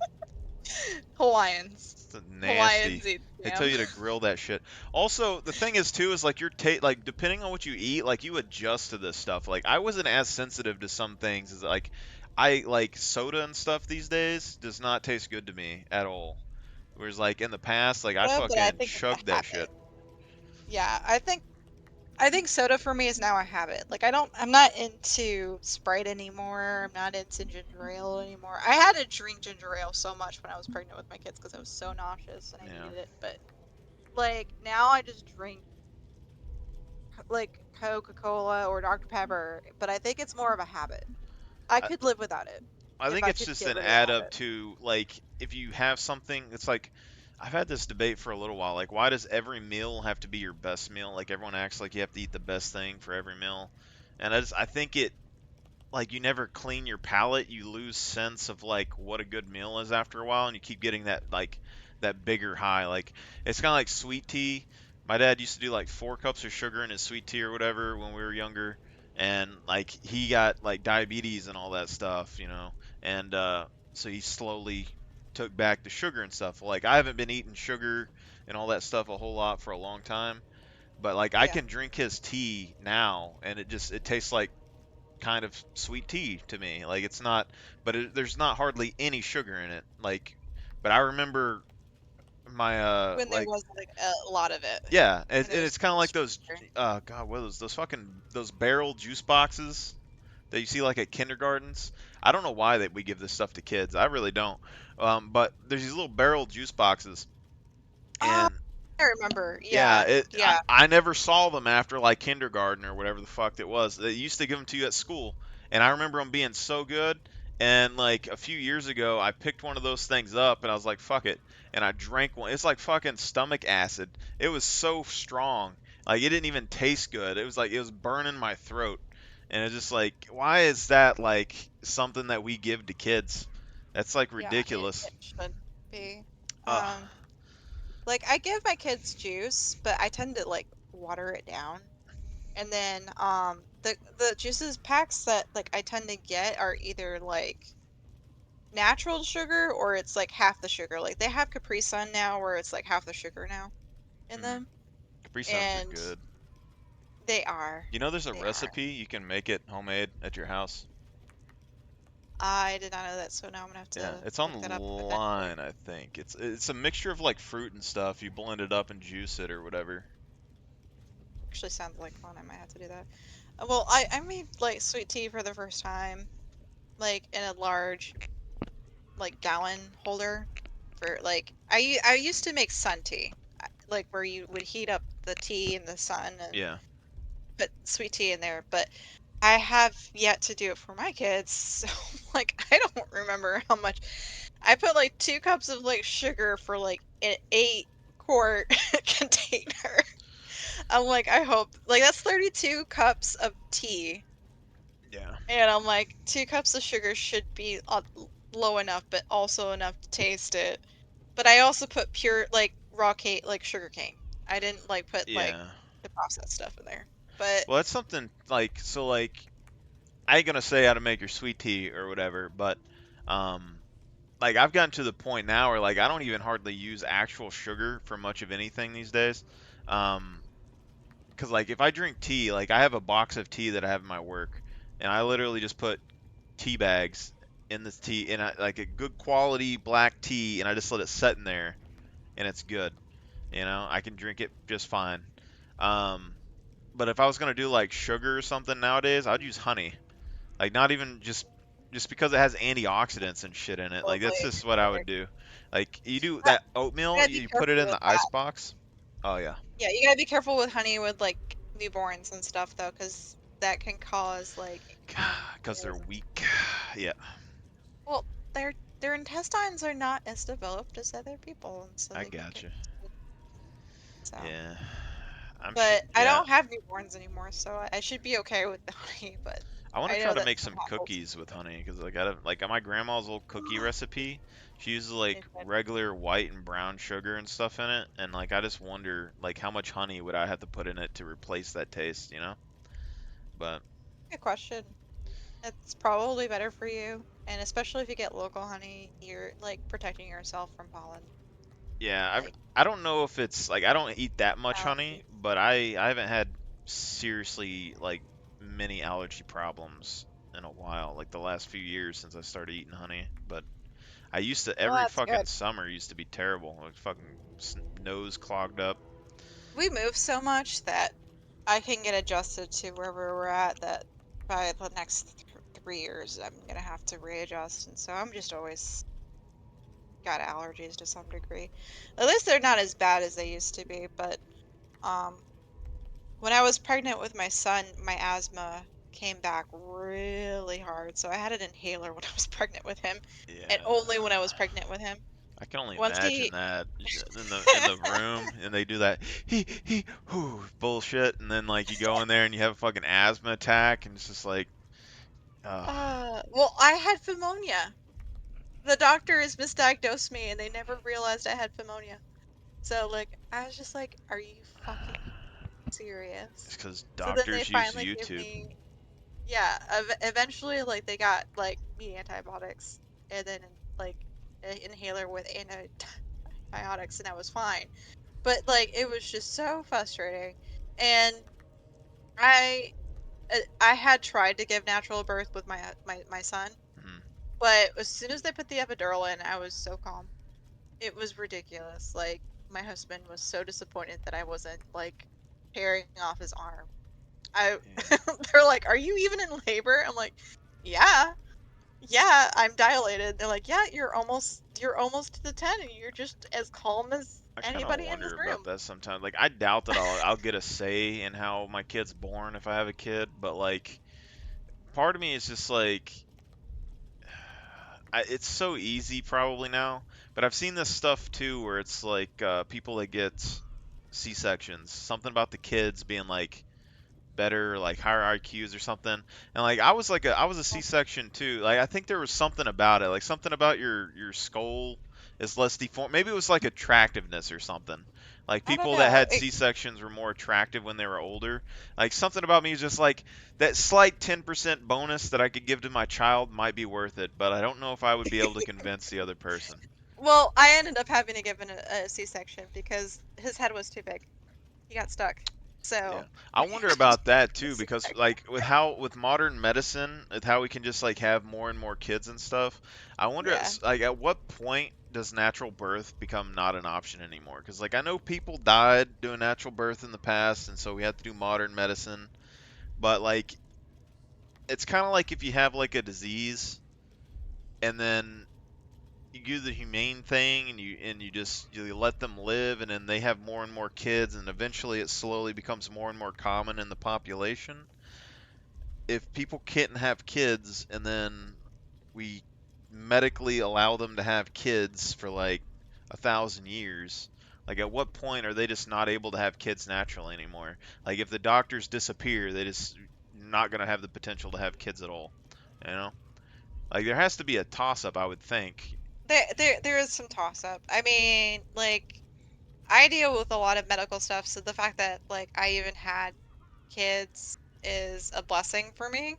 Hawaiians. It's Hawaiians nasty. eat They tell spam. you to grill that shit. Also, the thing is too is like like depending on what you eat, like you adjust to this stuff. Like I wasn't as sensitive to some things as like I like soda and stuff these days does not taste good to me at all. Whereas like in the past, like I Soda, but I fucking think it's chugged a that shit. habit. Yeah, I think soda for me is now a habit. Like I'm not into Sprite anymore. I'm not into ginger ale anymore. I had to drink ginger ale so much when I was pregnant with my kids because I was so nauseous and I Yeah. needed it. But like now I just drink like Coca-Cola or Dr. Pepper, but I think it's more of a habit. I I, could live without it I if think I it's could just get an rid of the add up habit. to like if you have something, it's like I've had this debate for a little while. Like, why does every meal have to be your best meal? Like everyone acts like you have to eat the best thing for every meal, and I think it like you never clean your palate. You lose sense of like what a good meal is after a while, and you keep getting that like that bigger high. Like it's kind of like sweet tea. My dad used to do like 4 cups of sugar in his sweet tea or whatever when we were younger, and like he got like diabetes and all that stuff, and so he slowly took back the sugar and stuff. Like I haven't been eating sugar and all that stuff a whole lot for a long time, but like I Yeah. can drink his tea now, and it tastes like kind of sweet tea to me. Like it's not, but there's not hardly any sugar in it. Like, but I remember my When there like was like a lot of it, yeah, when it and was it's kind of like those sugar. God, what are those fucking those barrel juice boxes that you see like at kindergartens. I don't know why that we give this stuff to kids. I really don't. But there's these little barrel juice boxes, Oh, and I remember. Yeah, Yeah. I, Yeah. I never saw them after like kindergarten or whatever the fuck it was. They used to give them to you at school, and I remember them being so good. And like a few years ago, I picked one of those things up, and I was like, "Fuck it," and I drank one. It's like fucking stomach acid. It was so strong, like it didn't even taste good. It was like it was burning my throat, and it's just like, why is that like something that we give to kids? That's like Yeah. ridiculous. It should be. Ugh. Like I give my kids juice, but I tend to like water it down. And then the juices packs that like I tend to get are either like natural sugar or it's like half the sugar. Like they have Capri Sun now where it's like half the sugar now in Mhm. them. Capri Suns are And good. they are. You know, there's a They are. recipe you can make it homemade at your house. I did not know that, so now I'm gonna have Yeah, to it's look that up eventually. online, I think. It's a mixture of like fruit and stuff. You blend it up and juice it or whatever. Actually sounds like fun. I might have to do that. Well, I made like sweet tea for the first time, like in a large like gallon holder for like I used to make sun tea, like where you would heat up the tea in the sun and Yeah. put sweet tea in there, but I have yet to do it for my kids, so like I don't remember how much. I put like 2 cups of like sugar for like an 8-quart container. I'm like, I hope like that's 32 cups of tea. Yeah. And I'm like, 2 cups of sugar should be low enough, but also enough to taste it. But I also put pure like raw cane, like sugar cane. I didn't like put like Yeah. the processed stuff in there. But Well, that's something like so like I ain't gonna say how to make your sweet tea or whatever, but um like I've gotten to the point now where like I don't even hardly use actual sugar for much of anything these days. Um, 'Cause like if I drink tea, like I have a box of tea that I have in my work, and I literally just put tea bags in this tea, and like a good quality black tea, and I just let it set in there, and it's good. You know, I can drink it just fine. Um, but if I was gonna do like sugar or something nowadays, I'd use honey. Like not even just because it has antioxidants and shit in it. Like that's totally, just what I would totally. do. Like you do But that you oatmeal, gotta be you put it careful in with the ice that. box. Oh yeah. Yeah, you gotta be careful with honey with like newborns and stuff though, because that can cause like Because they're weak. Yeah, well, their intestines are not as developed as other people, and so I they can get gotcha. so. Yeah, I'm sure. But I Yeah, don't have newborns anymore, so I should be okay with the honey. But I want to I try know to that make some some households cookies with honey because like I don't like on my grandma's old cookie recipe. She uses like they said, regular white and brown sugar and stuff in it, and like I just wonder like how much honey would I have to put in it to replace that taste, you know? But good question. It's probably better for you, and especially if you get local honey, you're like protecting yourself from pollen, yeah, like I don't know if it's like I don't eat that much honey, allergies. but I haven't had seriously like many allergy problems in a while, like the last few years since I started eating honey. But I used to Well, every that's fucking good. summer used to be terrible, like fucking nose clogged up. We move so much that I can get adjusted to wherever we're at. That by the next 3 years, I'm gonna have to readjust, and so I'm just always got allergies to some degree. At least they're not as bad as they used to be, but um, when I was pregnant with my son, my asthma came back really hard. So I had an inhaler when I was pregnant with him, and Yeah, only when I was pregnant with him. I can only Once imagine he, that in the room, and they do that he whoo bullshit, and then like you go in there and you have a fucking asthma attack, and it's just like, uh, well, I had pneumonia. The doctors misdiagnosed me, and they never realized I had pneumonia. So like, I was just like, "Are you fucking it's serious?" because So then they doctors use finally gave YouTube. me, yeah, eventually like they got like me antibiotics, and then like an inhaler with antibiotics, and I was fine. But like it was just so frustrating, and I I had tried to give natural birth with my son, Mhm. but as soon as they put the epidural in, I was so calm. It was ridiculous. Like my husband was so disappointed that I wasn't like tearing off his arm. I Yeah. they're like, "Are you even in labor?" I'm like, "Yeah." yeah, I'm dilated. They're like, yeah, you're almost to the 10 and you're just as calm as I kind of anybody in this wonder room. about that sometimes. Like, I doubt that I'll get a say in how my kid's born if I have a kid, but like, part of me is just like, it's so easy probably now. But I've seen this stuff too, where it's like people that get C-sections, something about the kids being like better, like higher IQs or something. And like I was a C-section too. Like I think there was something about it, like something about your skull is less deformed. Maybe it was like attractiveness or something. Like I don't people that know. had C-sections were more attractive when they were older. Like something about me is just like that slight 10% bonus that I could give to my child might be worth it, but I don't know if I would be able to convince the other person. Well, I ended up having to give him a C-section because his head was too big. He got stuck. Yeah. So I we wonder had to about give that him a too, because C-section. like with modern medicine, with how we can just like have more and more kids and stuff, I wonder Yeah. like at what point does natural birth become not an option anymore? Because like I know people died doing natural birth in the past, and so we had to do modern medicine. But like it's kind of like if you have like a disease and then you do the humane thing and you just you let them live and then they have more and more kids and eventually it slowly becomes more and more common in the population. If people can't have kids and then we medically allow them to have kids for like 1,000 years, like at what point are they just not able to have kids naturally anymore? Like if the doctors disappear, they just not gonna have the potential to have kids at all. You know? Like there has to be a toss up, I would think. There is some toss up. I mean, like I deal with a lot of medical stuff, so the fact that like I even had kids is a blessing for me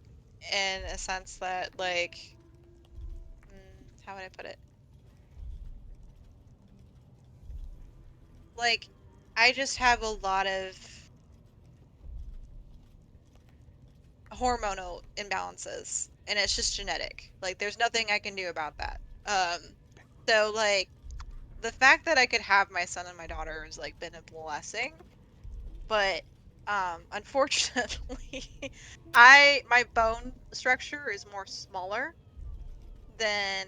in a sense that like how would I put it? Like I just have a lot of hormonal imbalances and it's just genetic. Like there's nothing I can do about that. So like the fact that I could have my son and my daughter has like been a blessing, but unfortunately my bone structure is more smaller than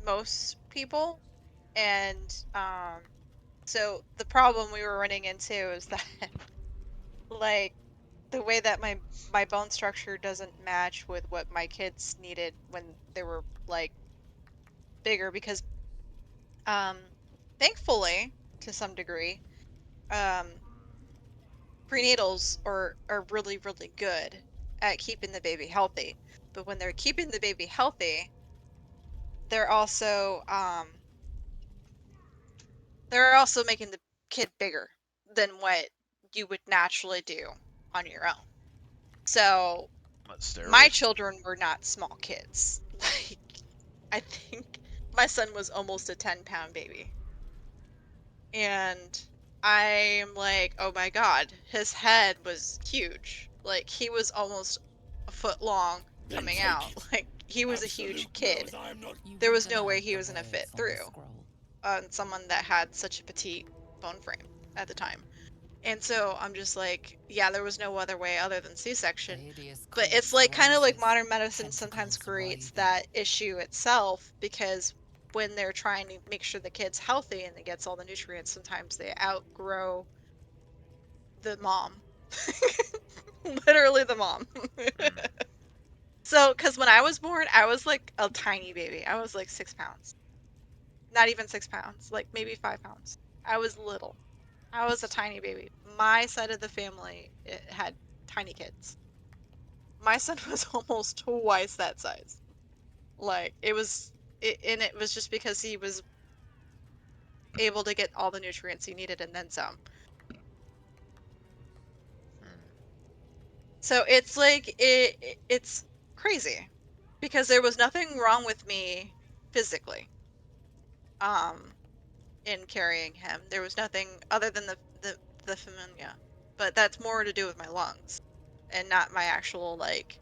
most people and so the problem we were running into is that like the way that my bone structure doesn't match with what my kids needed when they were like bigger because um thankfully to some degree um prenatals are really good at keeping the baby healthy. But when they're keeping the baby healthy, they're also making the kid bigger than what you would naturally do on your own. So What, my steroids? children were not small kids. Like I think my son was almost a 10-pound baby. And I'm like, oh my God, his head was huge. Like he was almost a foot long Then coming take out. it. Like he was a huge Absolute kid. knows I am not. You There read was no way aloud he the was gonna fit words on the through scroll. on someone that had such a petite bone frame at the time. And so I'm just like, yeah, there was no other way other than The C-section. hideous But it's corpse like kind of like rises, modern medicine sometimes tentacles creates writhing. that issue itself because when they're trying to make sure the kid's healthy and it gets all the nutrients, sometimes they outgrow the mom. Literally the mom. Hmm. So, because when I was born, I was like a tiny baby. I was like 6 pounds. Not even 6 pounds, like maybe 5 pounds. I was little. I was a tiny baby. My side of the family it had tiny kids. My son was almost twice that size. Like and it was just because he was able to get all the nutrients he needed and then some. Hmm. So it's like it's crazy because there was nothing wrong with me physically um in carrying him. There was nothing other than the pneumonia. But that's more to do with my lungs and not my actual like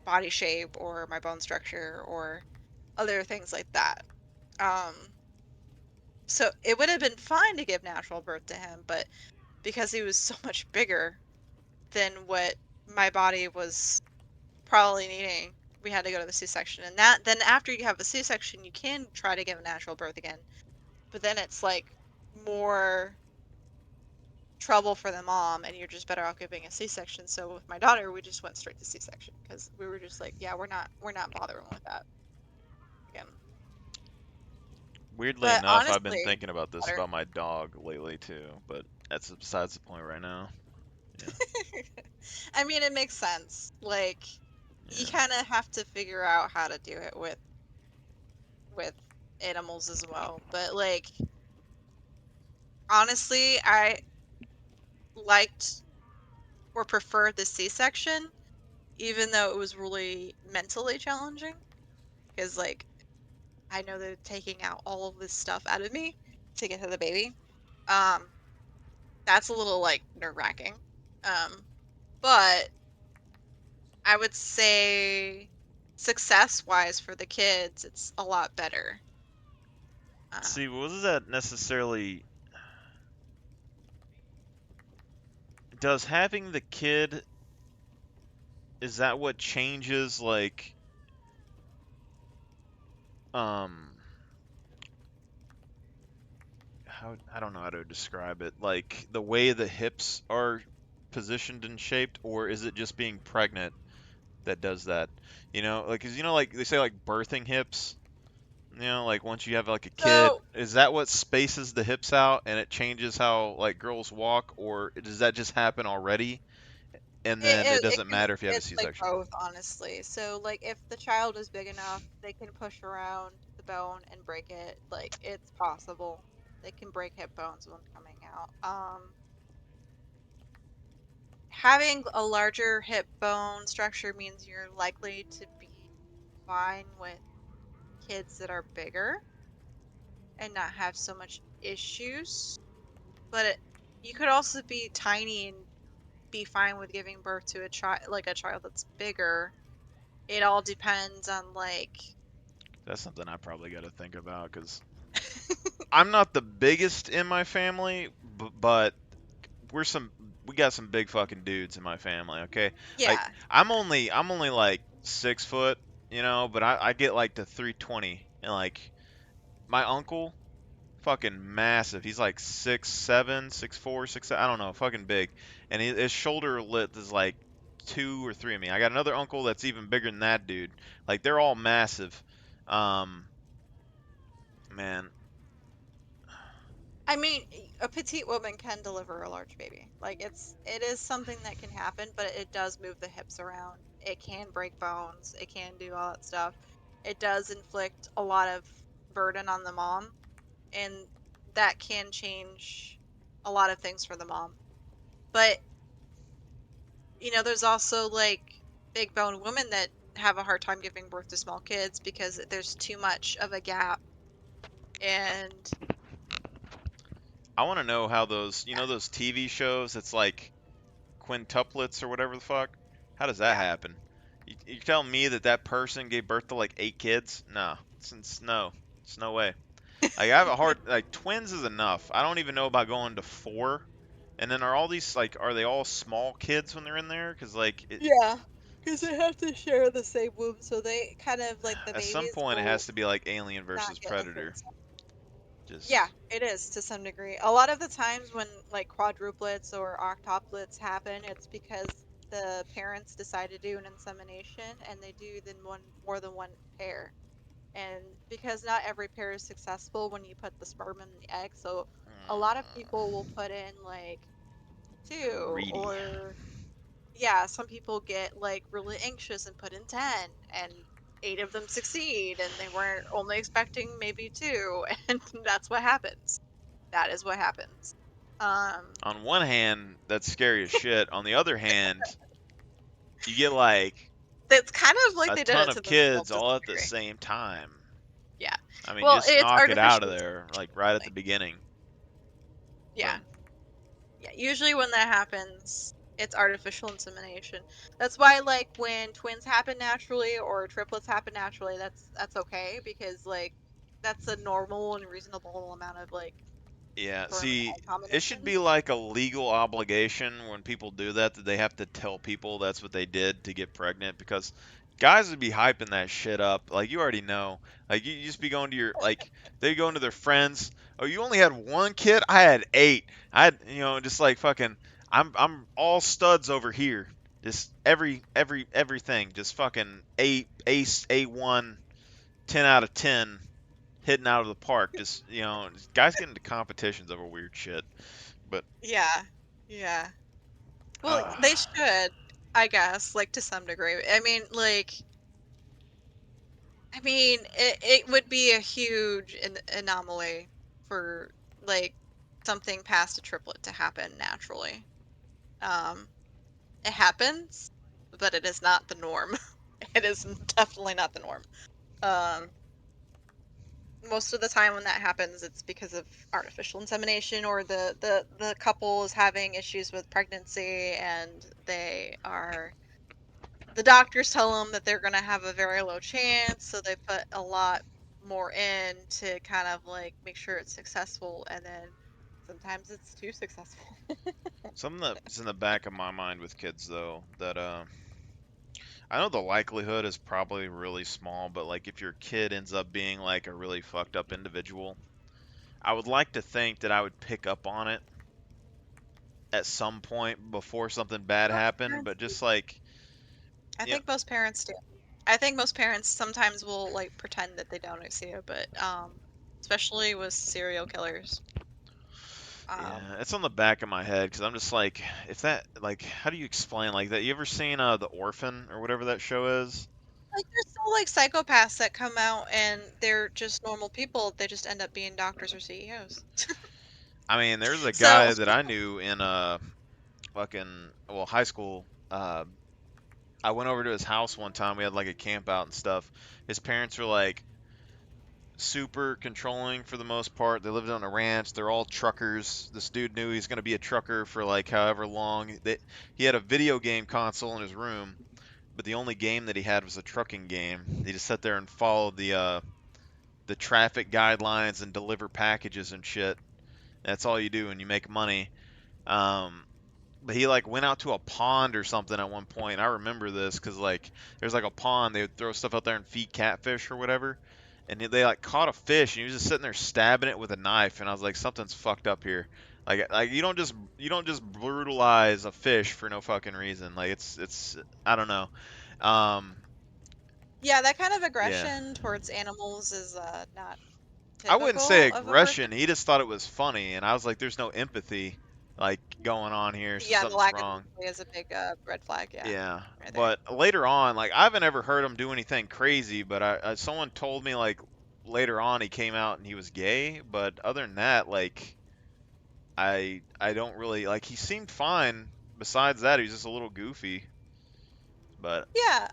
body shape or my bone structure or other things like that. Um so it would have been fine to give natural birth to him, but because he was so much bigger than what my body was probably needing. we had to go to the C-section, and that then after you have a C-section, you can try to give a natural birth again, but then it's like more trouble for the mom, and you're just better off giving a C-section. So with my daughter, we just went straight to C-section because we were just like, yeah, we're not bothering with that again. Weirdly But enough, I've been honestly, thinking about this better. about my dog lately too, but that's besides the point right now. Yeah. I mean, it makes sense. Like, you Yeah. kind of have to figure out how to do it with animals as well. But like, honestly, I liked or preferred the C-section, even though it was really mentally challenging. Because like, I know they're taking out all of this stuff out of me to get to the baby. Um, that's a little like nerve-wracking. But I would say success-wise for the kids, it's a lot better. See, was that necessarily does having the kid is that what changes like um how I don't know how to describe it, like the way the hips are positioned and shaped, or is it just being pregnant that does that? You know, like 'cause you know like they say like birthing hips, you know, like once you have like a kid, So is that what spaces the hips out and it changes how like girls walk, or does that just happen already and it, then it it, it doesn't can matter if you have a it's like C-section? both, honestly. So like if the child is big enough, they can push around the bone and break it. Like it's possible. They can break hip bones when coming out. Having a larger hip bone structure means you're likely to be fine with kids that are bigger and not have so much issues. But you could also be tiny and be fine with giving birth to a child that's bigger. It all depends on like That's something I probably got to think about because I'm not the biggest in my family, but we're some we got some big fucking dudes in my family. Okay, like yeah. I'm only like 6 foot, you know, but I get like to 320, and like my uncle, fucking massive. He's like 6'7", 6'4", 6'7", I don't know, fucking big, and his shoulder width is like 2 or 3 of me. I got another uncle that's even bigger than that dude. Like they're all massive. Um, man, I mean, a petite woman can deliver a large baby. Like it is something that can happen, but it does move the hips around. It can break bones. It can do all that stuff. It does inflict a lot of burden on the mom, and that can change a lot of things for the mom. But there's also like big bone women that have a hard time giving birth to small kids because there's too much of a gap. And I want to know how those, those TV shows, it's like quintuplets or whatever the fuck. How does that yeah, happen? You telling me that that person gave birth to like 8 kids? No, no, it's no way. Like I have a hard like twins is enough. I don't even know about going to four. And then are all these like are they all small kids when they're in there? Because like yeah, because they have to share the same womb, so they kind of like the at some babies point it will has to be like Alien not versus get Predator. infants. Yeah, Just it is to some degree. A lot of the times when like quadruplets or octuplets happen, it's because the parents decide to do an insemination and they do then one more than one pair. And because not every pair is successful when you put the sperm in the egg, so a lot of people will put in like two greedy. or yeah, some people get like really anxious and put in 10 and 8 of them succeed and they weren't only expecting maybe 2 and that's what happens. That is what happens. Um On one hand, that's scary as shit. On the other hand, you get like it's kind of like a they did ton it to of themselves kids to all some at the degree. same time. Yeah. I mean, Well, just it's knock it out artificial of there, like right at the insemination. beginning. Yeah. But Yeah, usually when that happens, it's artificial insemination. That's why like when twins happen naturally or triplets happen naturally, that's okay because like that's a normal and reasonable amount of like yeah, sperm and see, egg it should be combinations. like a legal obligation when people do that that they have to tell people that's what they did to get pregnant because guys would be hyping that shit up. Like you already know. Like you just be going to your like they go into their friends. Oh, you only had one kid? I had eight. I had just like fucking I'm all studs over here. Just everything. Just fucking ace A1 10 out of 10 hitting out of the park. Just guys get into competitions over weird shit. But Yeah. Yeah. Well, uh they should, I guess, like to some degree. It would be a huge anomaly for like something past a triplet to happen naturally. Um, it happens, but it is not the norm. It is definitely not the norm. Um, Most of the time when that happens, it's because of artificial insemination or the couple is having issues with pregnancy and the doctors tell them that they're going to have a very low chance, so they put a lot more in to kind of like make sure it's successful, and then sometimes it's too successful. something that's in the back of my mind with kids though that I know the likelihood is probably really small, but like if your kid ends up being like a really fucked up individual, I would like to think that I would pick up on it at some point before something bad Most happened, parents but do. just like I yeah, think most parents do. I think most parents sometimes will like pretend that they don't see it, but especially with serial killers. yeah, it's on the back of my head because I'm just like, if that like, how do you explain like that? You ever seen The Orphan or whatever that show is? Like there's still like psychopaths that come out and they're just normal people. They just end up being doctors or CEOs. I mean, there's a So guy that I knew in fucking well high school. I went over to his house one time. We had like a camp out and stuff. His parents were like super controlling for the most part. They lived on a ranch. They're all truckers. This dude knew he's going to be a trucker for like however long. He had a video game console in his room, but the only game that he had was a trucking game. He just sat there and followed the traffic guidelines and deliver packages and shit. That's all you do and you make money. Um, but he like went out to a pond or something at one point. I remember this because like there's like a pond. They would throw stuff out there and feed catfish or whatever. And they like caught a fish and he was just sitting there stabbing it with a knife. And I was like, something's fucked up here. Like you don't just brutalize a fish for no fucking reason. Like it's I don't know. Um, yeah, that kind of yeah. aggression towards animals is not I wouldn't say typical of a person. aggression. He just thought it was funny, and I was like, "There's no empathy like going on here, so Yeah, the something's lack of wrong." empathy is a big red flag. Yeah, Yeah, right there. but later on, like I haven't ever heard him do anything crazy, but someone told me like later on he came out and he was gay, but other than that, like I don't really like he seemed fine. Besides that, he was just a little goofy, but Yeah,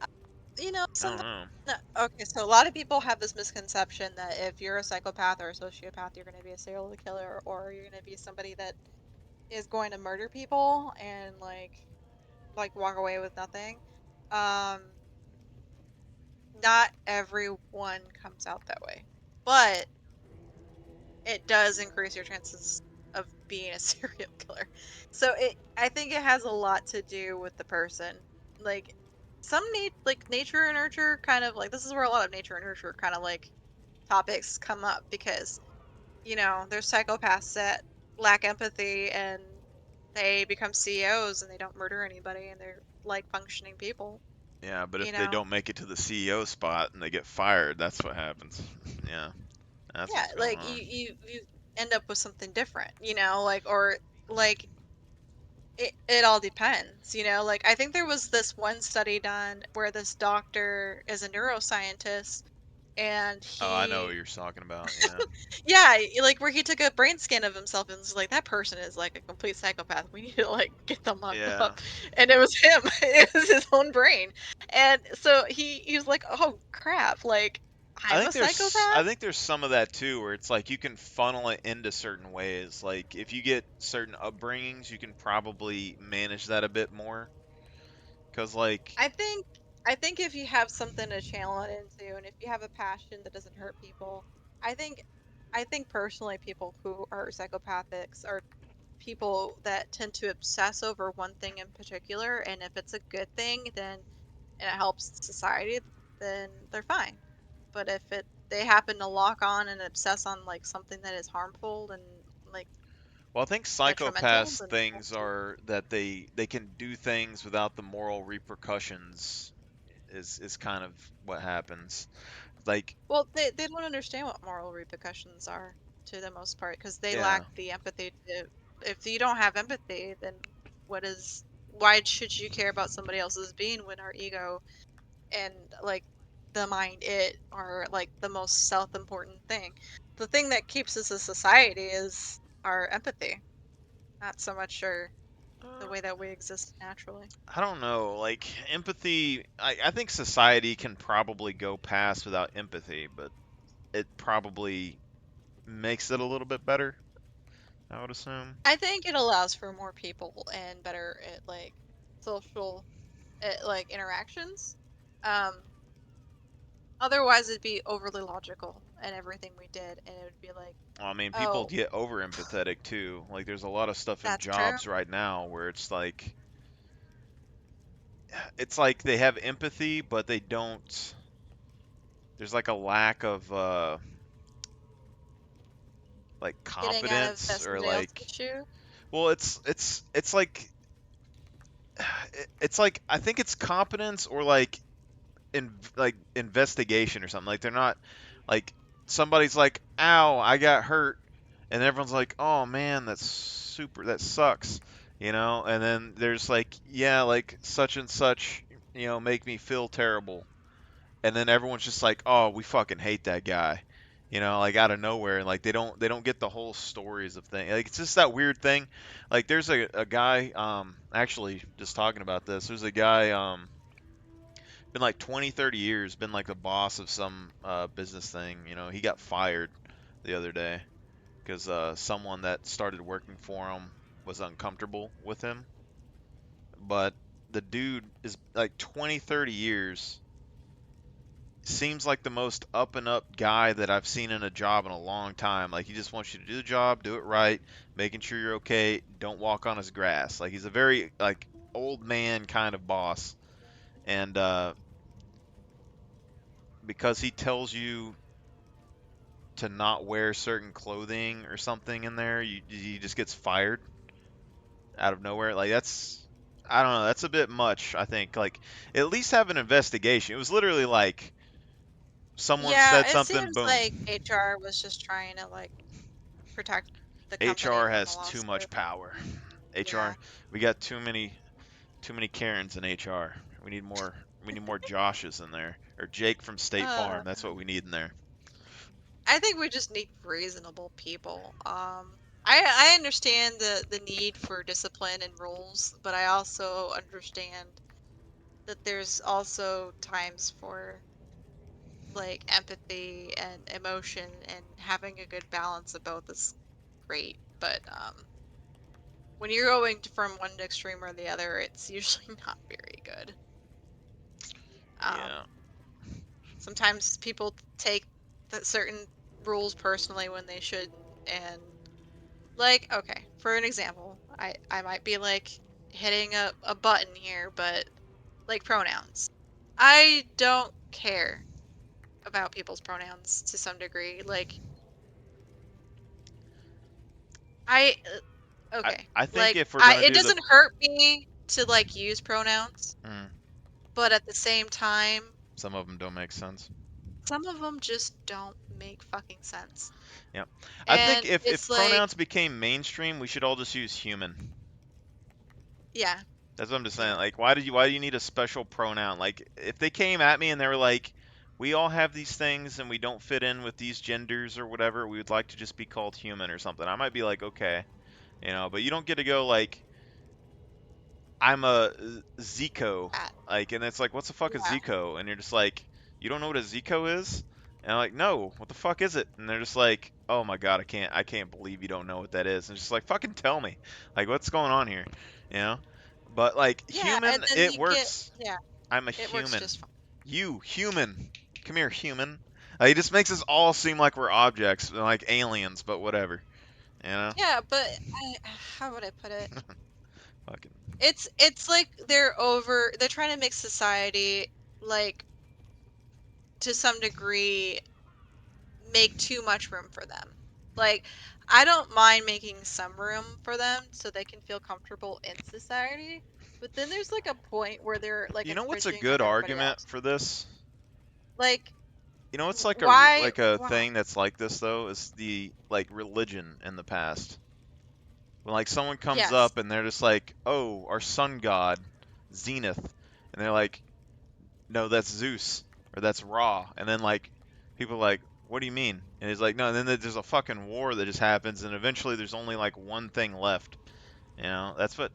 I don't sometimes. know. No, okay, so a lot of people have this misconception that if you're a psychopath or a sociopath, you're going to be a serial killer or you're going to be somebody that is going to murder people and like walk away with nothing. Um, Not everyone comes out that way, but it does increase your chances of being a serial killer. So I think it has a lot to do with the person. Like nature and nurture kind of like this is where a lot of nature and nurture kind of like topics come up because there's psychopaths that lack empathy and they become CEOs and they don't murder anybody and they're like functioning people, Yeah, but you if they know. don't make it to the CEO spot and they get fired, that's what happens. Yeah, that's Yeah, what's going like on. you end up with something different, like it all depends, like I think there was this one study done where this doctor is a neuroscientist and Oh, I know what he you're talking about. Yeah. yeah, like where he took a brain scan of himself and was like that person is like a complete psychopath. We need to like get them locked Yeah. up. And it was him. It was his own brain. And so he was like, "Oh crap, like I I'm think a there's I psychopath?" think there's some of that too where it's like you can funnel it into certain ways. Like if you get certain upbringings, you can probably manage that a bit more. 'Cause like I think I think if you have something to channel it into and if you have a passion that doesn't hurt people, I think I think personally people who are psychopathics are people that tend to obsess over one thing in particular and if it's a good thing then and it helps society, then they're fine. But if they happen to lock on and obsess on like something that is harmful and like Well, I think detrimental, psychopaths then things that's it. are that they can do things without the moral repercussions is kind of what happens. Like, Well, they don't understand what moral repercussions are to the most part because they lack yeah. the empathy to. If you don't have empathy, then why should you care about somebody else's being when our ego and like the mind are like the most self-important thing. The thing that keeps us a society is our empathy, not so much the way that we exist naturally. I don't know. Like empathy, I think society can probably go past without empathy, but it probably makes it a little bit better, I would assume. I think it allows for more people and better at like social like interactions. Um, Otherwise it'd be overly logical in everything we did, and it would be like, I mean, people oh, get over empathetic too. Like there's a lot of stuff in that's true. jobs right now where it's like they have empathy, but they don't. There's like a lack of like Getting out of competence that or somebody else's like, shoe. well, it's like it's like I think it's competence or like investigation or something. Like they're not like somebody's like, "Ow, I got hurt," and everyone's like, "Oh man, that sucks," you know. And then there's like, "Yeah, like such and such, make me feel terrible," and then everyone's just like, "Oh, we fucking hate that guy." Like out of nowhere, and like they don't get the whole stories of things. Like it's just that weird thing. Like there's a guy, actually just talking about this. There's a guy, been like 20, 30 years, been like the boss of some business thing. He got fired the other day because someone that started working for him was uncomfortable with him. But the dude is like 20, 30 years, seems like the most up and up guy that I've seen in a job in a long time. Like he just wants you to do the job, do it right, making sure you're okay, don't walk on his grass. Like he's a very like old man kind of boss. And because he tells you to not wear certain clothing or something in there, he just gets fired out of nowhere. Like that's, I don't know, that's a bit much, I think. Like at least have an investigation. It was literally like someone Yeah, said it something, seems like boom. HR was just trying to like protect the company HR from a has too lawsuit. much power. Yeah. HR, we got too many Karens in HR. We need more Joshes in there, or Jake from State Uh, Farm. That's what we need in there. I think we just need reasonable people. I understand the need for discipline and rules, but I also understand that there's also times for like empathy and emotion, and having a good balance of both is great. But when you're going from one extreme or the other, it's usually not very good. Um, Yeah. Sometimes people take certain rules personally when they shouldn't, and like, okay, for an example, I might be like hitting a button here, but like pronouns. I don't care about people's pronouns to some degree. Like I I okay, I think like if we're I gonna it do the, doesn't hurt me to like use pronouns, mm, but at the same time, some of them don't make sense. some of them just don't make fucking sense. Yeah. I think And if it's like, pronouns became mainstream, we should all just use human. yeah, That's what I'm just saying. yeah. Like, why do you need a special pronoun? Like, if they came at me and they were like, we all have these things and we don't fit in with these genders or whatever, we would like to just be called human or something. I might be like, okay, but you don't get to go like, I'm a Zico. That, Like, and it's like, what's the fuck is yeah. Zico? And you're just like, you don't know what a Zico is? And I'm like, no, what the fuck is it? And they're just like, oh my god, I can't believe you don't know what that is. And it's just like, fucking tell me, like, what's going on here, you know? But like, Yeah, and human, then it you get, works. yeah, I'm a it works human. just fine. You, human, come here, human. Like, it just makes us all seem like we're objects, like aliens, but whatever, you know? Yeah, but how would I put it? Fucking. It's like they're trying to make society, like, to some degree, make too much room for them. Like, I don't mind making some room for them so they can feel comfortable in society, but then there's like a point where they're like You know what's a infringing on good everybody argument else. for this? Like, You know, it's like why? like a Why? thing that's like this though is the like religion in the past. When like someone comes Yes. up and they're just like, "Oh, our sun god, Zenith," and they're like, "No, that's Zeus or that's Ra," and then like people are like, "What do you mean?" And he's like, "No." And then there's a fucking war that just happens, and eventually there's only like one thing left. You know, that's what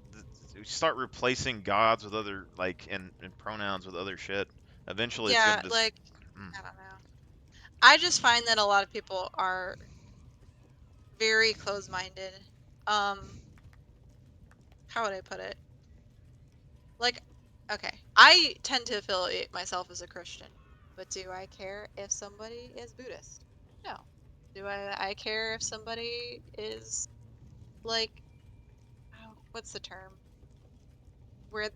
you start replacing gods with other like and pronouns with other shit. Eventually, it's Yeah, gonna just. like, Mm. I don't know. I just find that a lot of people are very close-minded. Um, how would I put it? Like, okay, I tend to affiliate myself as a Christian, but do I care if somebody is Buddhist? No. Do I care if somebody is like, oh, what's the term? Where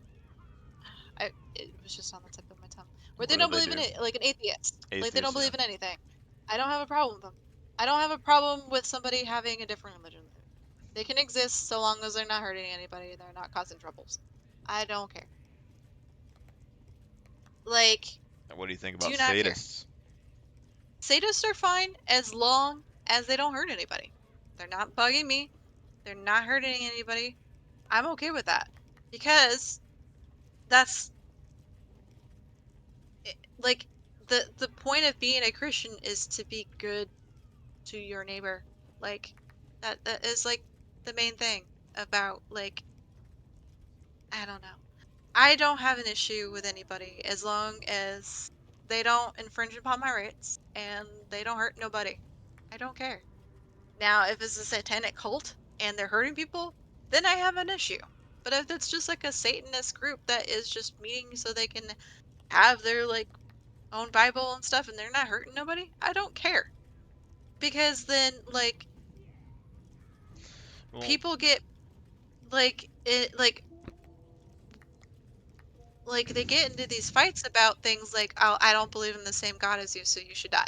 it was just on the tip of my tongue. Where they What do don't they believe in do? it, like an atheist. Like they don't Atheists, yeah. believe in anything. I don't have a problem with them. I don't have a problem with somebody having a different religion. They can exist so long as they're not hurting anybody, they're not causing troubles. I don't care. Like, What do you think about do not care. sadists? Sadists are fine as long as they don't hurt anybody. They're not bugging me. They're not hurting anybody. I'm okay with that because that's like the point of being a Christian is to be good to your neighbor. Like that is like the main thing about, like, I don't know. I don't have an issue with anybody as long as they don't infringe upon my rights and they don't hurt nobody. I don't care. Now, if it's a satanic cult and they're hurting people, then I have an issue. But if it's just like a Satanist group that is just meeting so they can have their like own Bible and stuff and they're not hurting nobody, I don't care. Because then like Well, people get like they get into these fights about things like, oh, I don't believe in the same God as you, so you should die.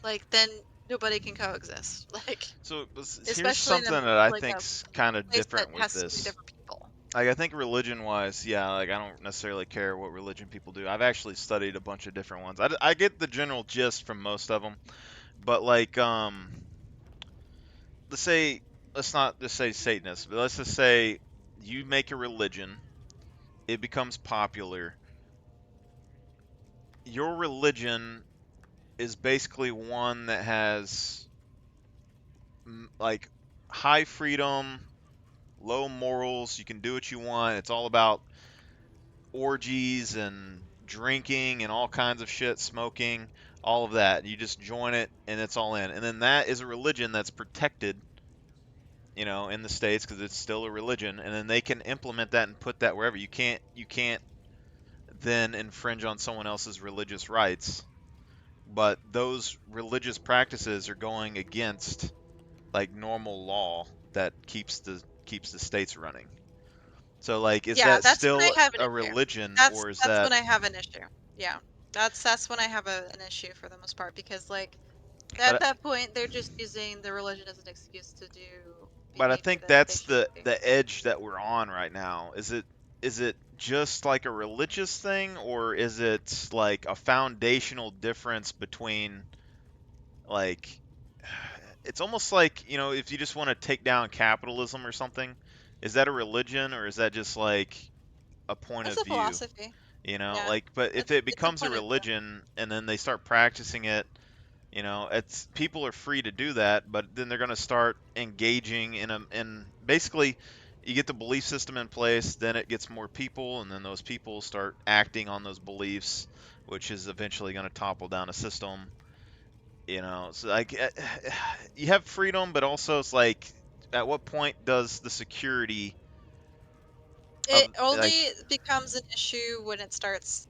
Like then nobody can coexist. Like so here's especially in something that I like a think's kind of place that different with has so many this. different people. Like I think religion-wise, yeah, like I don't necessarily care what religion people do. I've actually studied a bunch of different ones. I get the general gist from most of them, but like let's say let's not just say Satanist, but let's just say you make a religion, it becomes popular. Your religion is basically one that has like high freedom, low morals. You can do what you want. It's all about orgies and drinking and all kinds of shit, smoking, all of that. You just join it and it's all in. And then that is a religion that's protected, in the states because it's still a religion. And then they can implement that and put that wherever. You can't then infringe on someone else's religious rights. But those religious practices are going against like normal law that keeps the states running. So like is Yeah, that that's when still I have an a issue. religion That's or is that's that when I have an issue. Yeah. That's when I have an issue for the most part because like at but that point they're just using the religion as an excuse to do but I behavior think that they that's shouldn't be. the edge that we're on right now. Is it just like a religious thing or is it like a foundational difference between like it's almost like, if you just want to take down capitalism or something, is that a religion or is that just like a point That's of a view? philosophy. You know, Yeah. like, but if it It's a becomes a point of view. religion and then they start practicing it, it's people are free to do that, but then they're going to start engaging in basically you get the belief system in place, then it gets more people, and then those people start acting on those beliefs, which is eventually going to topple down a system. So like you have freedom, but also it's like at what point does the security It of only like becomes an issue when it starts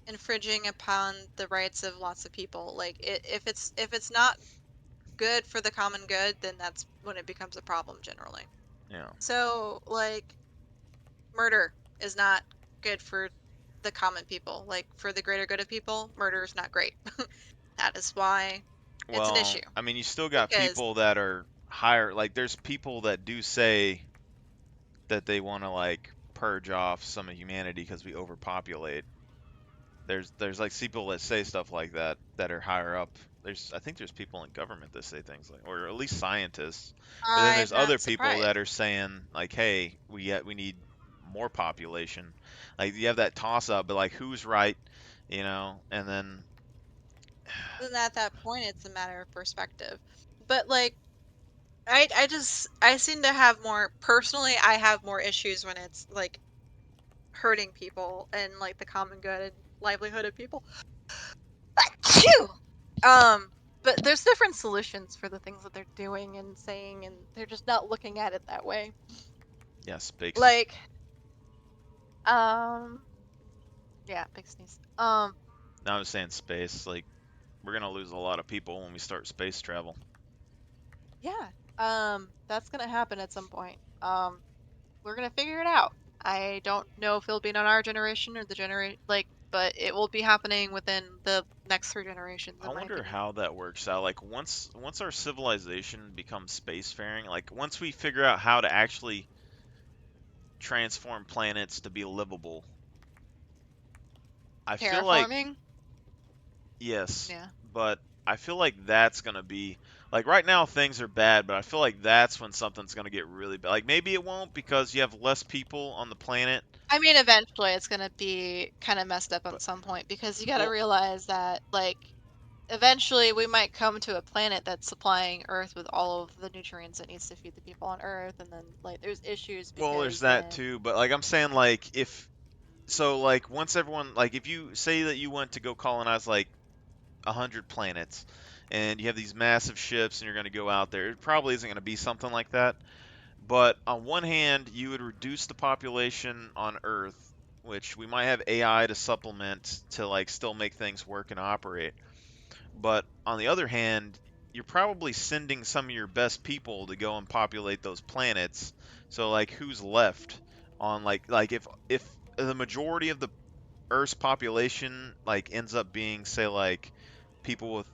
infringing upon the rights of lots of people. Like if it's not good for the common good, then that's when it becomes a problem generally. you know So like murder is not good for the common people. Like for the greater good of people, murder is not great. That is why it's an issue. Well, I mean, you still got Because people that are higher. Like, there's people that do say that they want to like purge off some of humanity because we overpopulate. There's like people that say stuff like that that are higher up. I think there's people in government that say things like, or at least scientists. But then I'm there's other not people surprised. that are saying like, hey, we need more population. Like you have that toss up, but like who's right, And then And at that point, it's a matter of perspective. But like, I seem to have more personally. I have more issues when it's like hurting people and like the common good and livelihood of people. Achoo! Um, but there's different solutions for the things that they're doing and saying, and they're just not looking at it that way. yeah, space. Like, um, yeah, big sneeze. Now I'm saying space. Like we're gonna lose a lot of people when we start space travel. Yeah, that's gonna happen at some point. We're gonna figure it out. I don't know if it'll be in our generation or the generation but it will be happening within the next 3 generations, I in my wonder opinion. how that works out. Like once our civilization becomes spacefaring, like once we figure out how to actually transform planets to be livable, I feel like Terraforming? yes, Yeah. but I feel like that's gonna be like right now things are bad, but I feel like that's when something's gonna get really bad. Like maybe it won't because you have less people on the planet, I mean, eventually it's gonna be kind of messed up at but some point because you gotta well, realize that, like, eventually we might come to a planet that's supplying Earth with all of the nutrients it needs to feed the people on Earth, and then, like, there's issues there's because that then too, but like I'm saying like if so like once everyone like if you say that you went to go colonize like 100 planets and you have these massive ships and you're going to go out there, it probably isn't going to be something like that. But on one hand, you would reduce the population on Earth, which we might have AI to supplement to like still make things work and operate. But on the other hand, you're probably sending some of your best people to go and populate those planets. So like who's left on like if the majority of the Earth's population like ends up being say like people with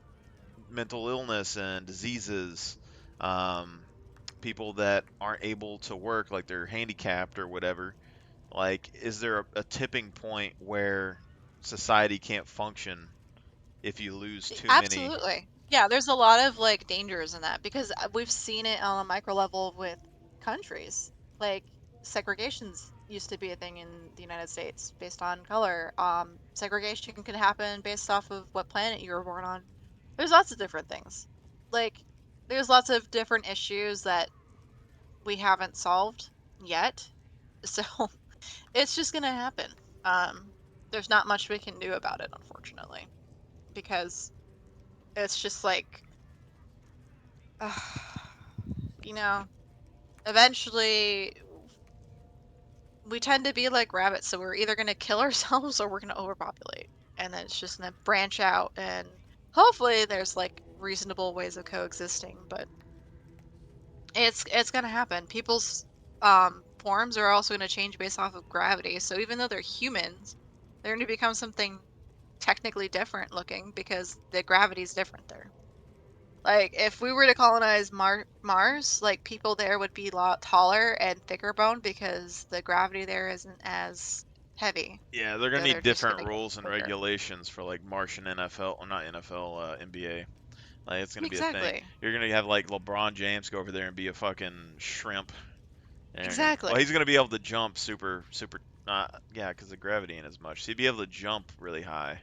mental illness and diseases, um, people that aren't able to work, like they're handicapped or whatever. Like, is there a tipping point where society can't function if you lose too many? absolutely. Yeah, there's a lot of like dangers in that because we've seen it on a micro level with countries. Like segregations used to be a thing in the United States based on color. Segregation can happen based off of what planet you were born on. There's lots of different things. Like there's lots of different issues that we haven't solved yet. So it's just gonna happen. Um, there's not much we can do about it, unfortunately, because it's just like, you know, eventually we tend to be like rabbits, so we're either gonna kill ourselves or we're gonna overpopulate, and then it's just gonna branch out, and hopefully there's like reasonable ways of coexisting, but it's gonna happen. People's forms are also gonna change based off of gravity, so even though they're humans, they're gonna become something technically different looking because the gravity's different there. Like, if we were to colonize Mars, like, people there would be a lot taller and thicker boned because the gravity there isn't as heavy. Yeah, they're gonna So they're need just different gonna get rules and bigger. regulations for like Martian NFL, or not NFL, NBA. Like it's gonna be a thing. Exactly. You're gonna have like LeBron James go over there and be a fucking shrimp. And well, Exactly. he's gonna be able to jump super. Yeah, because the gravity ain't as much. So he'd be able to jump really high.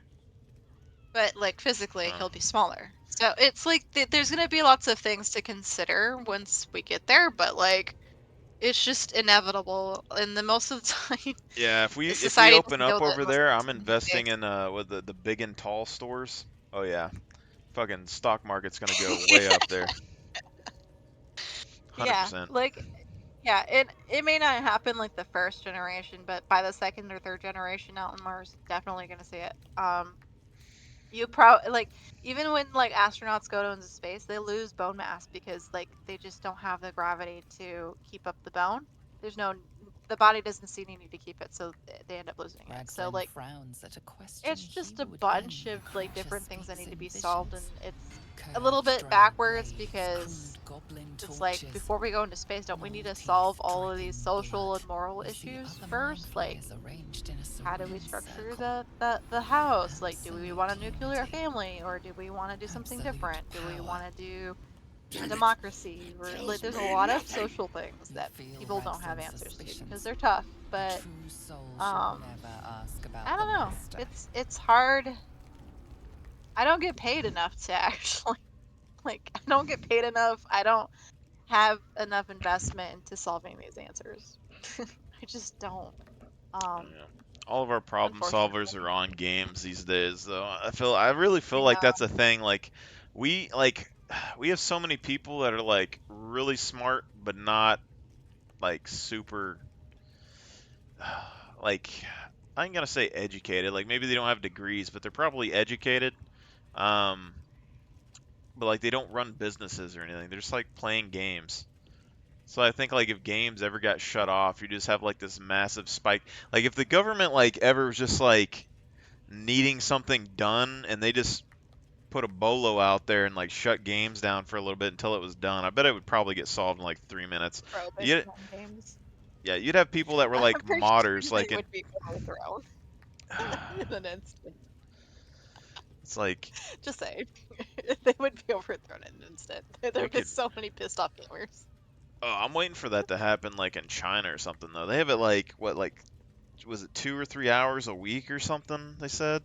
But, like, physically, Uh, he'll be smaller. So it's like there's gonna be lots of things to consider once we get there, but, like, it's just inevitable. And the most of the time, yeah, if we society open doesn't know up that over most there, of I'm it's gonna be investing fixed. in with the big and tall stores. Oh yeah, fucking stock market's gonna go way up there. Yeah, 100%. like, yeah, it may not happen like the first generation, but by the second or third generation out on Mars, definitely gonna see it. You like even when like astronauts go to into space, they lose bone mass because like they just don't have the gravity to keep up the bone. There's no the body doesn't see any need to keep it, so they end up losing it. So Raglan like frowns at a question it's he just a would bunch end. of like Creature different things that speaks need to in be solved, and visions. it's a little Curved, bit dragged backwards blades, because crude goblin it's like torches, before we go into space, don't we need gnawed to teeth solve all of these dripping social blood. and moral You see issues other mind first? Like, flayers arranged in a how do we serene structure circle. the house? Like, do we want a Absolute nuclear unity. family, or do we want to do something Absolute different? Do we power. want to do a Damn it! democracy? Or like, Tells there's a me lot of nothing. social things You that feel people don't have Raglan's answers to because suspicions. they're tough. A But true soul should um, never ask I about the don't know. master. It's hard. I don't get paid enough to actually like. I don't get paid enough. I don't have enough investment into solving these answers. I just don't. Um, Yeah. All of our problem solvers unfortunately. are on games these days, though. I really I feel like know. that's a thing. Like we have so many people that are like really smart, but not like super like I ain't gonna say educated. Like maybe they don't have degrees, but they're probably educated. Um, but like they don't run businesses or anything. They're just like playing games. So I think like if games ever got shut off, you just have like this massive spike. Like if the government like ever was just like needing something done and they just put a bolo out there and like shut games down for a little bit until it was done, I bet it would probably get solved in like 3 minutes. Prohibition You, on games. yeah, you'd have people that were I'm like pretty sure modders, they like in would be overthrown in an instant. it's like Just saying. They would be overthrown in an instant. we There is could. so many pissed off gamers. Oh, I'm waiting for that to happen like in China or something though. They have it like what like was it 2 or 3 hours a week or something? They said.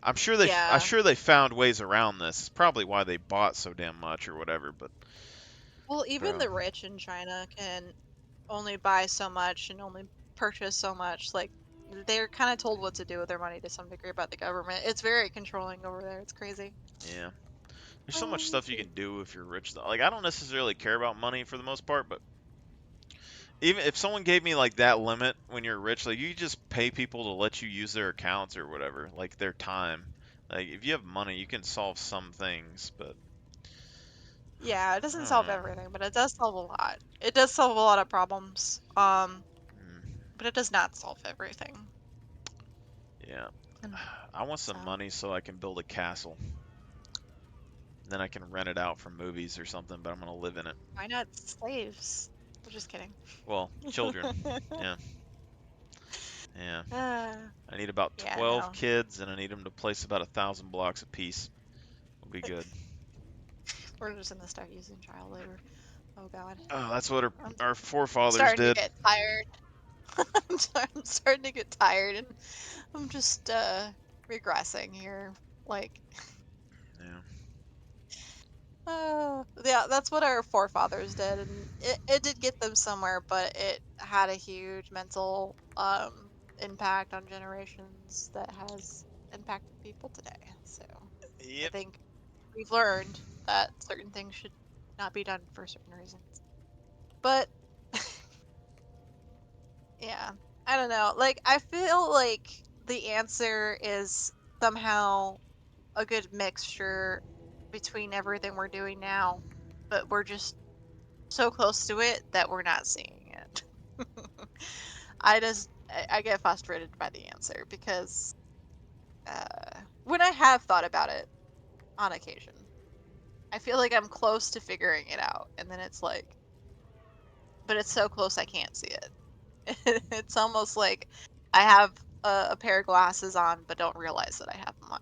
I'm Yeah. sure they found ways around this. It's probably why they bought so damn much or whatever. But Well, even bro, the rich in China can only buy so much and only purchase so much. Like, they're kind of told what to do with their money to some degree by the government. It's very controlling over there. It's crazy. yeah, there's so much Oh, we'll stuff you see. can do if you're rich though. Like I don't necessarily care about money for the most part, but even if someone gave me like that limit when you're rich, like you just pay people to let you use their accounts or whatever, like their time. Like if you have money, you can solve some things, but Yeah, it I doesn't don't solve know. everything, but it does solve a lot. It does solve a lot of problems. Mm, But it does not solve everything. yeah, And I want some so, money so I can build a castle. Then I can rent it out for movies or something, but I'm gonna live in it. why not slaves? I'm just kidding. Well, children. Yeah, yeah. uh, I need about yeah, 12 no. kids, and I need them to place about 1,000 blocks apiece. We'll be good. We're just gonna start using child labor. Oh God. Oh, that's what I'm our forefathers starting to did. get tired. I'm starting to get tired, and I'm just regressing here. Like, Yeah. yeah, that's what our forefathers did, and it did get them somewhere, but it had a huge mental impact on generations that has impacted people today. So I Yep. think we've learned that certain things should not be done for certain reasons. But yeah, I don't know. Like, I feel like the answer is somehow a good mixture between everything we're doing now, but we're just so close to it that we're not seeing it. I get frustrated by the answer because when I have thought about it on occasion, I feel like I'm close to figuring it out, and then it's like, but it's so close I can't see it. It's almost like I have a pair of glasses on, but don't realize that I have them on.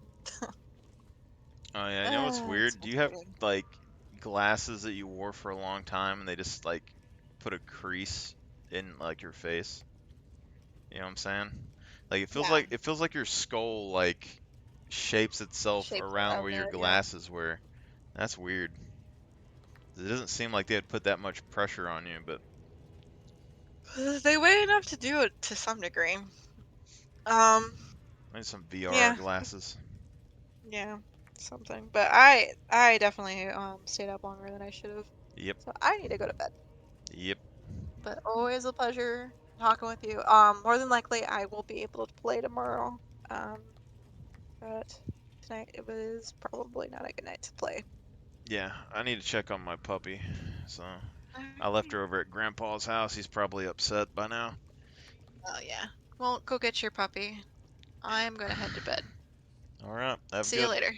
Oh yeah. You know what's It's weird? Do you have frustrating. like glasses that you wore for a long time, and they just like put a crease in like your face? You know what I'm saying? Like Yeah, it feels like your skull like shapes itself shapes around where around your it. Yeah. glasses were. That's weird. It doesn't seem like they'd put that much pressure on you, but They weigh enough to do it to some degree. Um, maybe some VR yeah, glasses. yeah, something. But I definitely stayed up longer than I should have. Yep. So I need to go to bed. Yep. But always a pleasure talking with you. More than likely I will be able to play tomorrow. Um, but tonight it was probably not a good night to play. Yeah, I need to check on my puppy. So I left Alright. her over at Grandpa's house. He's probably upset by now. Oh yeah. Well, go get your puppy. I'm gonna head to bed. All right. Have a See you good one. later.